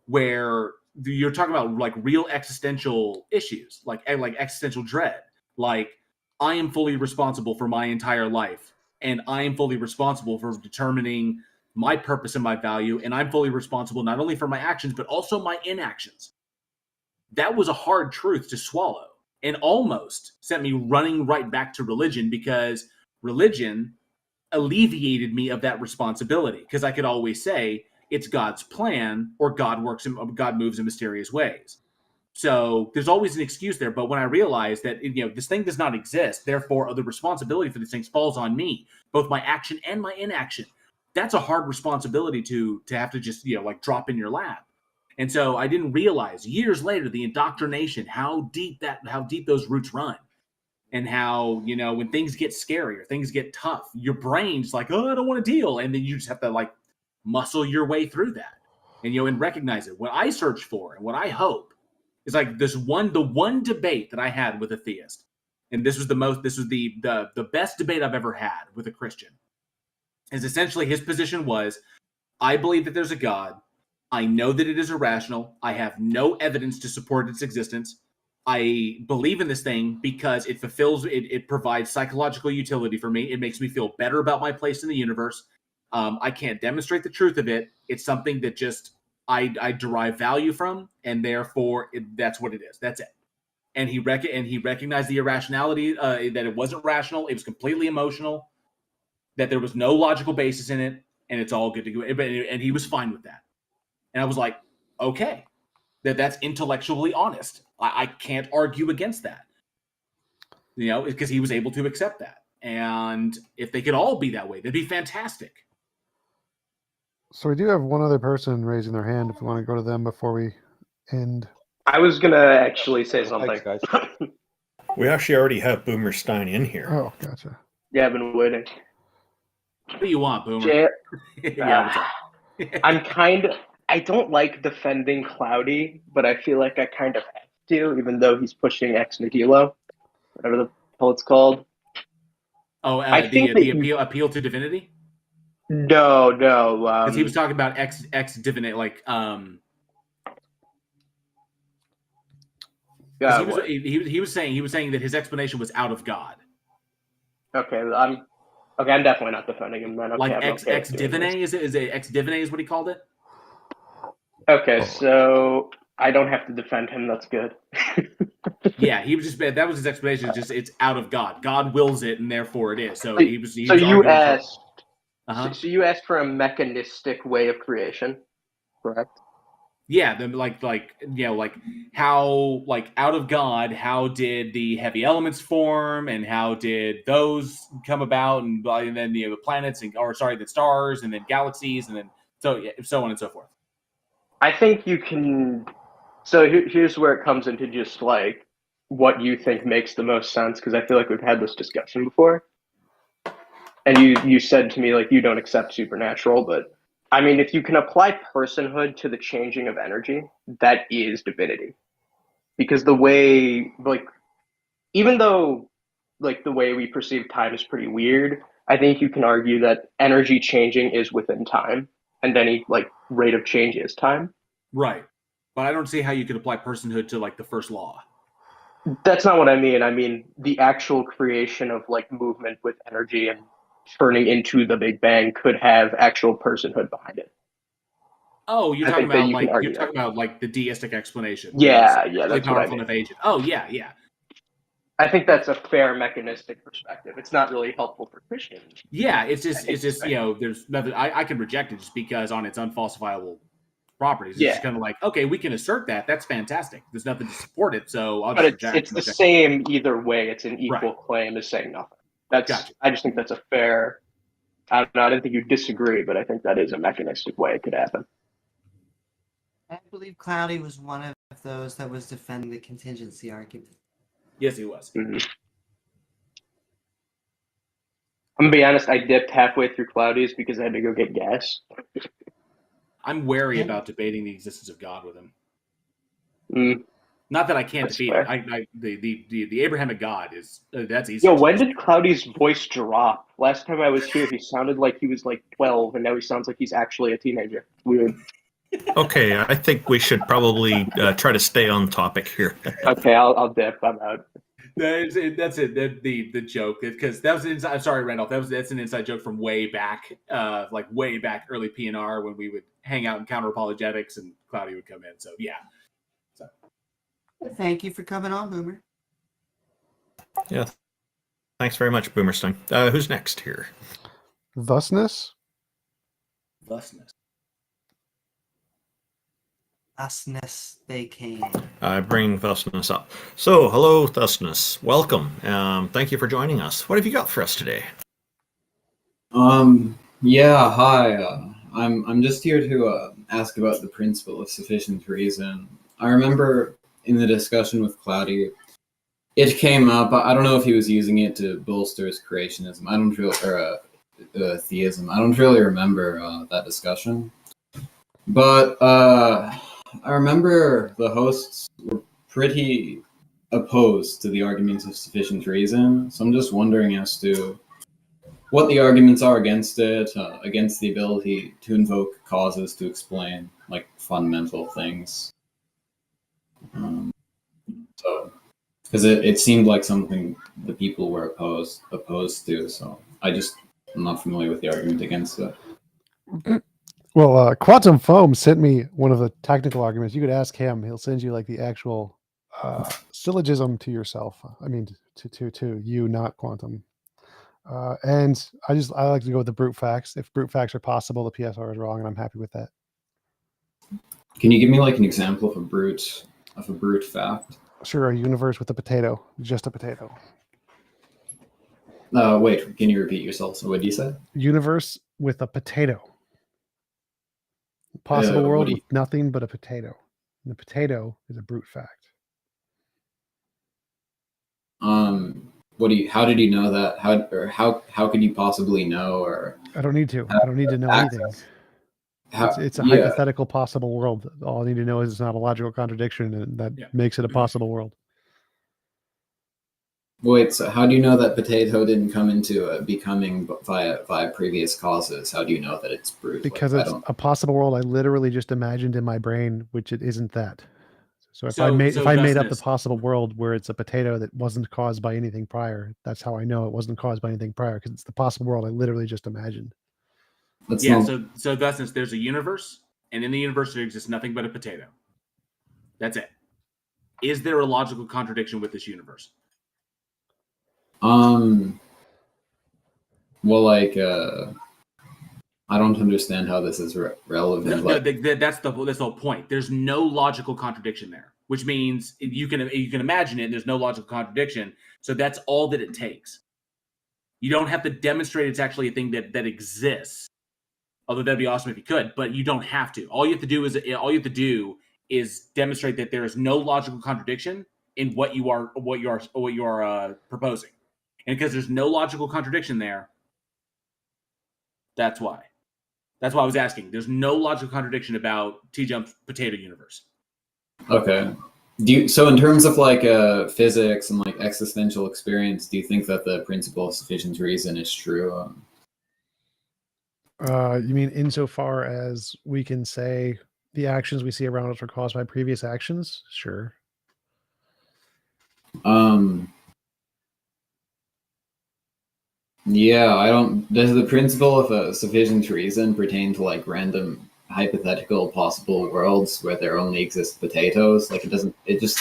where you're talking about like real existential issues, like existential dread, like I am fully responsible for my entire life, and I am fully responsible for determining my purpose and my value, and I'm fully responsible not only for my actions but also my inactions. That was a hard truth to swallow and almost sent me running right back to religion, because religion alleviated me of that responsibility, because I could always say it's God's plan or God moves in mysterious ways. So there's always an excuse there. But when I realized that this thing does not exist, therefore the responsibility for these things falls on me, both my action and my inaction. That's a hard responsibility to have to just drop in your lap. And so I didn't realize years later the indoctrination, how deep those roots run. And how, when things get scary or things get tough, your brain's like, oh, I don't want to deal. And then you just have to muscle your way through that and recognize it. What I search for and what I hope is the one debate that I had with a theist. And this was the best debate I've ever had with a Christian. Is essentially his position was, I believe that there's a God. I know that it is irrational. I have no evidence to support its existence. I believe in this thing because it provides psychological utility for me. It makes me feel better about my place in the universe. I can't demonstrate the truth of it. It's something that just I derive value from, and therefore that's what it is. That's it. And he recognized the irrationality, that it wasn't rational. It was completely emotional, that there was no logical basis in it, and it's all good to go. And he was fine with that. And I was like, okay, that's intellectually honest. I can't argue against that, because he was able to accept that. And if they could all be that way, that'd be fantastic. So we do have one other person raising their hand if we want to go to them before we end. I was going to actually say something. Thanks, guys. We actually already have Boomer Stein in here. Oh, gotcha. Yeah, I've been waiting. What do you want, Boomer? Yeah, what's up? I don't like defending Cloudy, but I feel like I kind of have to, even though he's pushing ex nihilo, whatever the hell it's called. Oh, the appeal to divinity? No. Because he was talking about ex divinity, he was saying that his explanation was out of God. Okay, I'm definitely not defending him then. Okay, like ex divinae is it ex divinae is what he called it? Okay, so I don't have to defend him. That's good. Yeah, that was his explanation. It's out of God. God wills it, and therefore it is. So he was. So you asked. So you asked for a mechanistic way of creation, correct? Yeah, then how out of God, how did the heavy elements form, and how did those come about, and then the planets the stars, and then galaxies, and then So on and so forth. I think you can. So here's where it comes into just like what you think makes the most sense, because I feel like we've had this discussion before. And you said to me like you don't accept supernatural, but I mean if you can apply personhood to the changing of energy, that is divinity. Because the way like even though like the way we perceive time is pretty weird, I think you can argue that energy changing is within time, and any like rate of change is time. Right. But I don't see how you could apply personhood to like the first law. That's not what I mean. I mean the actual creation of like movement with energy and turning into the Big Bang could have actual personhood behind it. Oh, you're I talking think that about you can like argue you're talking about like the deistic explanation. Yeah, It's yeah, really that's what I powerful mean. enough agent. Oh yeah, yeah. I think that's a fair mechanistic perspective. It's not really helpful for Christians. Yeah, it's just there's nothing I can reject it just because on its unfalsifiable properties. It's just kind of like, okay, we can assert that. That's fantastic. There's nothing to support it, so I'll But just it's the reject same either way. It's an equal claim as saying nothing. That's I just think that's a fair. I don't know. I didn't think you disagree, but I think that is a mechanistic way it could happen. I believe Cloudy was one of those that was defending the contingency argument. Yes, he was. Mm-hmm. I'm gonna be honest. I dipped halfway through Cloudy's because I had to go get gas. I'm wary about debating the existence of God with him. Mm. Not that I can't That's defeat fair. it. The Abrahamic God is that's easy. Yo, when did Cloudy's voice drop? Last time I was here, he sounded like he was like 12, and now he sounds like he's actually a teenager. Weird. Okay, I think we should probably try to stay on topic here. Okay, I'll dip. I'm out. That's it. The joke, because that was an inside. I'm sorry, Randolph. That's an inside joke from way back, like way back early PNR when we would hang out in counter apologetics and Cloudy would come in. So yeah. So. Thank you for coming on, Boomer. Yeah. Thanks very much, Boomerstein. Who's next here? Thusness? Thusness. Thusness they came. I bring Thusness up. So, hello, Thusness. Welcome. Thank you for joining us. What have you got for us today? Yeah, hi. I'm just here to ask about the principle of sufficient reason. I remember in the discussion with Cloudy, it came up. I don't know if he was using it to bolster his creationism. I don't really, or theism. I don't really remember that discussion. But I remember the hosts were pretty opposed to the arguments of sufficient reason. So I'm just wondering as to what the arguments are against it, against the ability to invoke causes to explain like fundamental things. So, because it seemed like something the people were opposed to. So I'm not familiar with the argument against it. Well, Quantum Foam sent me one of the technical arguments. You could ask him; he'll send you like the actual syllogism to yourself. I mean, to you, not Quantum. And I like to go with the brute facts. If brute facts are possible, the PSR is wrong, and I'm happy with that. Can you give me like an example of a brute fact? Sure, a universe with a potato, just a potato. Wait, can you repeat yourself? So what did you say? Universe with a potato. Possible world with nothing but a potato. And the potato is a brute fact. How did you know that? How could you possibly know? Or I don't need to. I don't need to know anything. It's a hypothetical possible world. All I need to know is it's not a logical contradiction, and that makes it a possible world. Wait, so how do you know that potato didn't come into becoming via previous causes? How do you know that it's brute? Because it's a possible world I literally just imagined in my brain, which it isn't that. So if I made up the possible world where it's a potato that wasn't caused by anything prior, that's how I know it wasn't caused by anything prior, because it's the possible world I literally just imagined. So thus there's a universe, and in the universe there exists nothing but a potato. That's it. Is there a logical contradiction with this universe? Well, like, I don't understand how this is relevant. That's the whole point. There's no logical contradiction there, which means you can imagine it. And there's no logical contradiction, so that's all that it takes. You don't have to demonstrate it's actually a thing that exists. Although that'd be awesome if you could, but you don't have to. All you have to do is demonstrate that there is no logical contradiction in what you are proposing. And because there's no logical contradiction there, that's why. That's why I was asking. There's no logical contradiction about TJump's potato universe. Okay. So in terms of like physics and like existential experience, do you think that the principle of sufficient reason is true? You mean insofar as we can say the actions we see around us are caused by previous actions? Sure. Yeah, I don't. Does the principle of sufficient reason pertain to like random hypothetical possible worlds where there only exist potatoes? Like it doesn't. It just.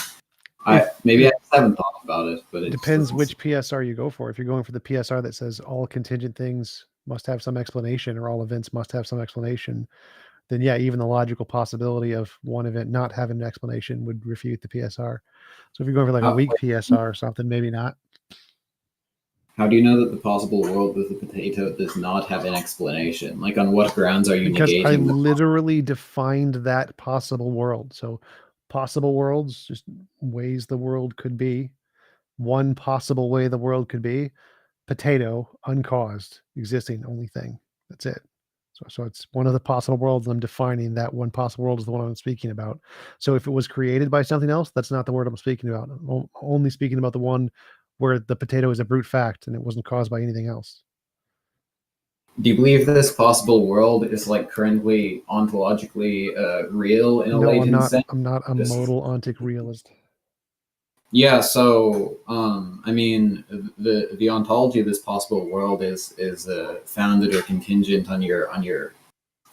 I just haven't thought about it, but it depends which PSR you go for. If you're going for the PSR that says all contingent things must have some explanation or all events must have some explanation, then yeah, even the logical possibility of one event not having an explanation would refute the PSR. So if you're going for like a weak PSR or something, maybe not. How do you know that the possible world with the potato does not have an explanation? Like on what grounds are you Because negating? I literally defined that possible world. So possible worlds, just ways the world could be. One possible way the world could be, potato, uncaused, existing, only thing. That's it. So it's one of the possible worlds. I'm defining that one possible world is the one I'm speaking about. So if it was created by something else, that's not the word I'm speaking about. I'm only speaking about the one where the potato is a brute fact and it wasn't caused by anything else. Do you believe this possible world is like currently ontologically real in a latent sense? I'm not a modal ontic realist. Yeah, so I mean, the ontology of this possible world is founded or contingent on your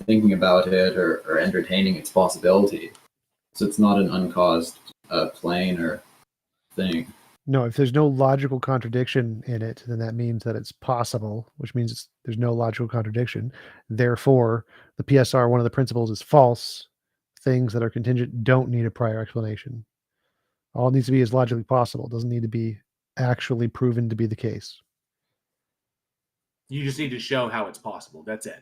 thinking about it or entertaining its possibility. So it's not an uncaused plane or thing. No, if there's no logical contradiction in it, then that means that it's possible, which means there's no logical contradiction. Therefore, the PSR, one of the principles is false. Things that are contingent don't need a prior explanation. All it needs to be is logically possible. It doesn't need to be actually proven to be the case. You just need to show how it's possible. That's it.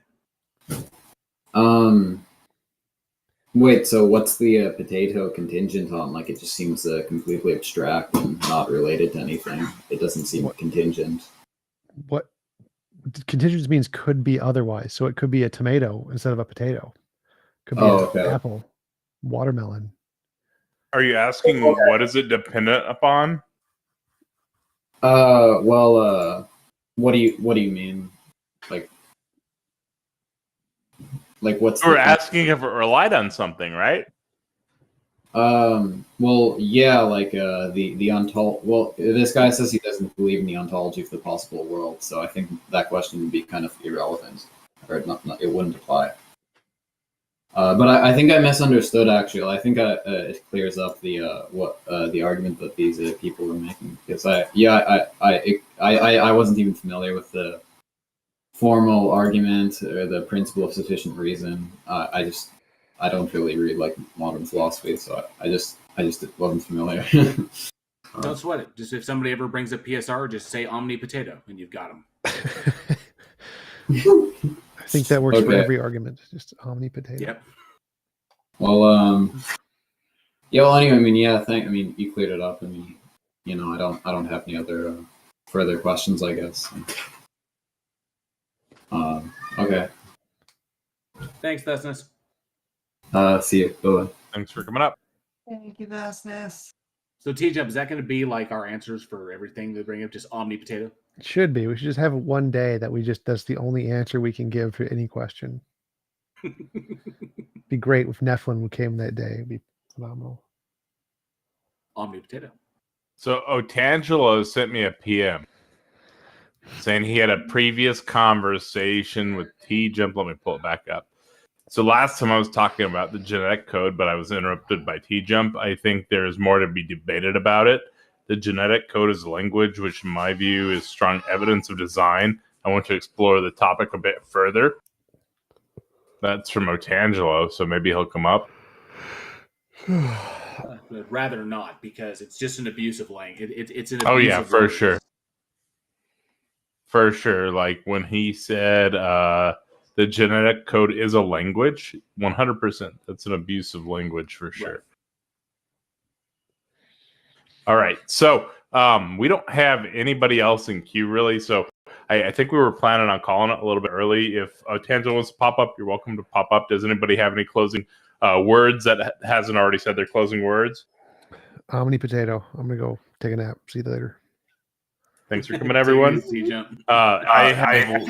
Wait, so what's the potato contingent on? Like, it just seems completely abstract and not related to anything. It doesn't seem contingent. What contingent means could be otherwise. So it could be a tomato instead of a potato. Could be an apple, watermelon. Are you asking what is it dependent upon? Well, what do you mean? Like what's We're asking if it relied on something, right? Well, yeah, like the ontology. Well, this guy says he doesn't believe in the ontology of the possible world, so I think that question would be kind of irrelevant, or not it wouldn't apply. But I think I misunderstood. Actually, I think it clears up the the argument that these people were making, because I wasn't even familiar with the formal argument or the principle of sufficient reason. I don't really read like modern philosophy, so I just wasn't familiar. Don't sweat it. Just if somebody ever brings up PSR, just say omni potato, and you've got them. I think that works for every argument. Just omni potato. Yep. Well, yeah. Well, anyway, I mean, yeah. You cleared it up. I mean, I don't have any other further questions, I guess. Okay. Thanks, Thesness. See you. Bye. Thanks for coming up. Thank you, Thesness. So TJump, is that going to be like our answers for everything they bring up? Just omni potato? It should be. We should just have one day that that's the only answer we can give to any question. Be great if Nephilim came that day. It'd be phenomenal. Omni potato. So Otangelo sent me a PM saying he had a previous conversation with TJump. Let me pull it back up. So last time I was talking about the genetic code, but I was interrupted by TJump. I think there's more to be debated about it. The genetic code is language, which in my view is strong evidence of design. I want to explore the topic a bit further. That's from Otangelo, so maybe he'll come up. I'd rather not, because it's just an abusive language. It's an abusive Oh yeah, for language. sure. For sure. Like when he said the genetic code is a language, 100%. That's an abuse of language for sure. Right. All right. So we don't have anybody else in queue really. So I think we were planning on calling it a little bit early. If Tangela wants to pop up, you're welcome to pop up. Does anybody have any closing words that hasn't already said their closing words? Omni potato. I'm going to go take a nap. See you later. Thanks for coming, everyone. TJump. I have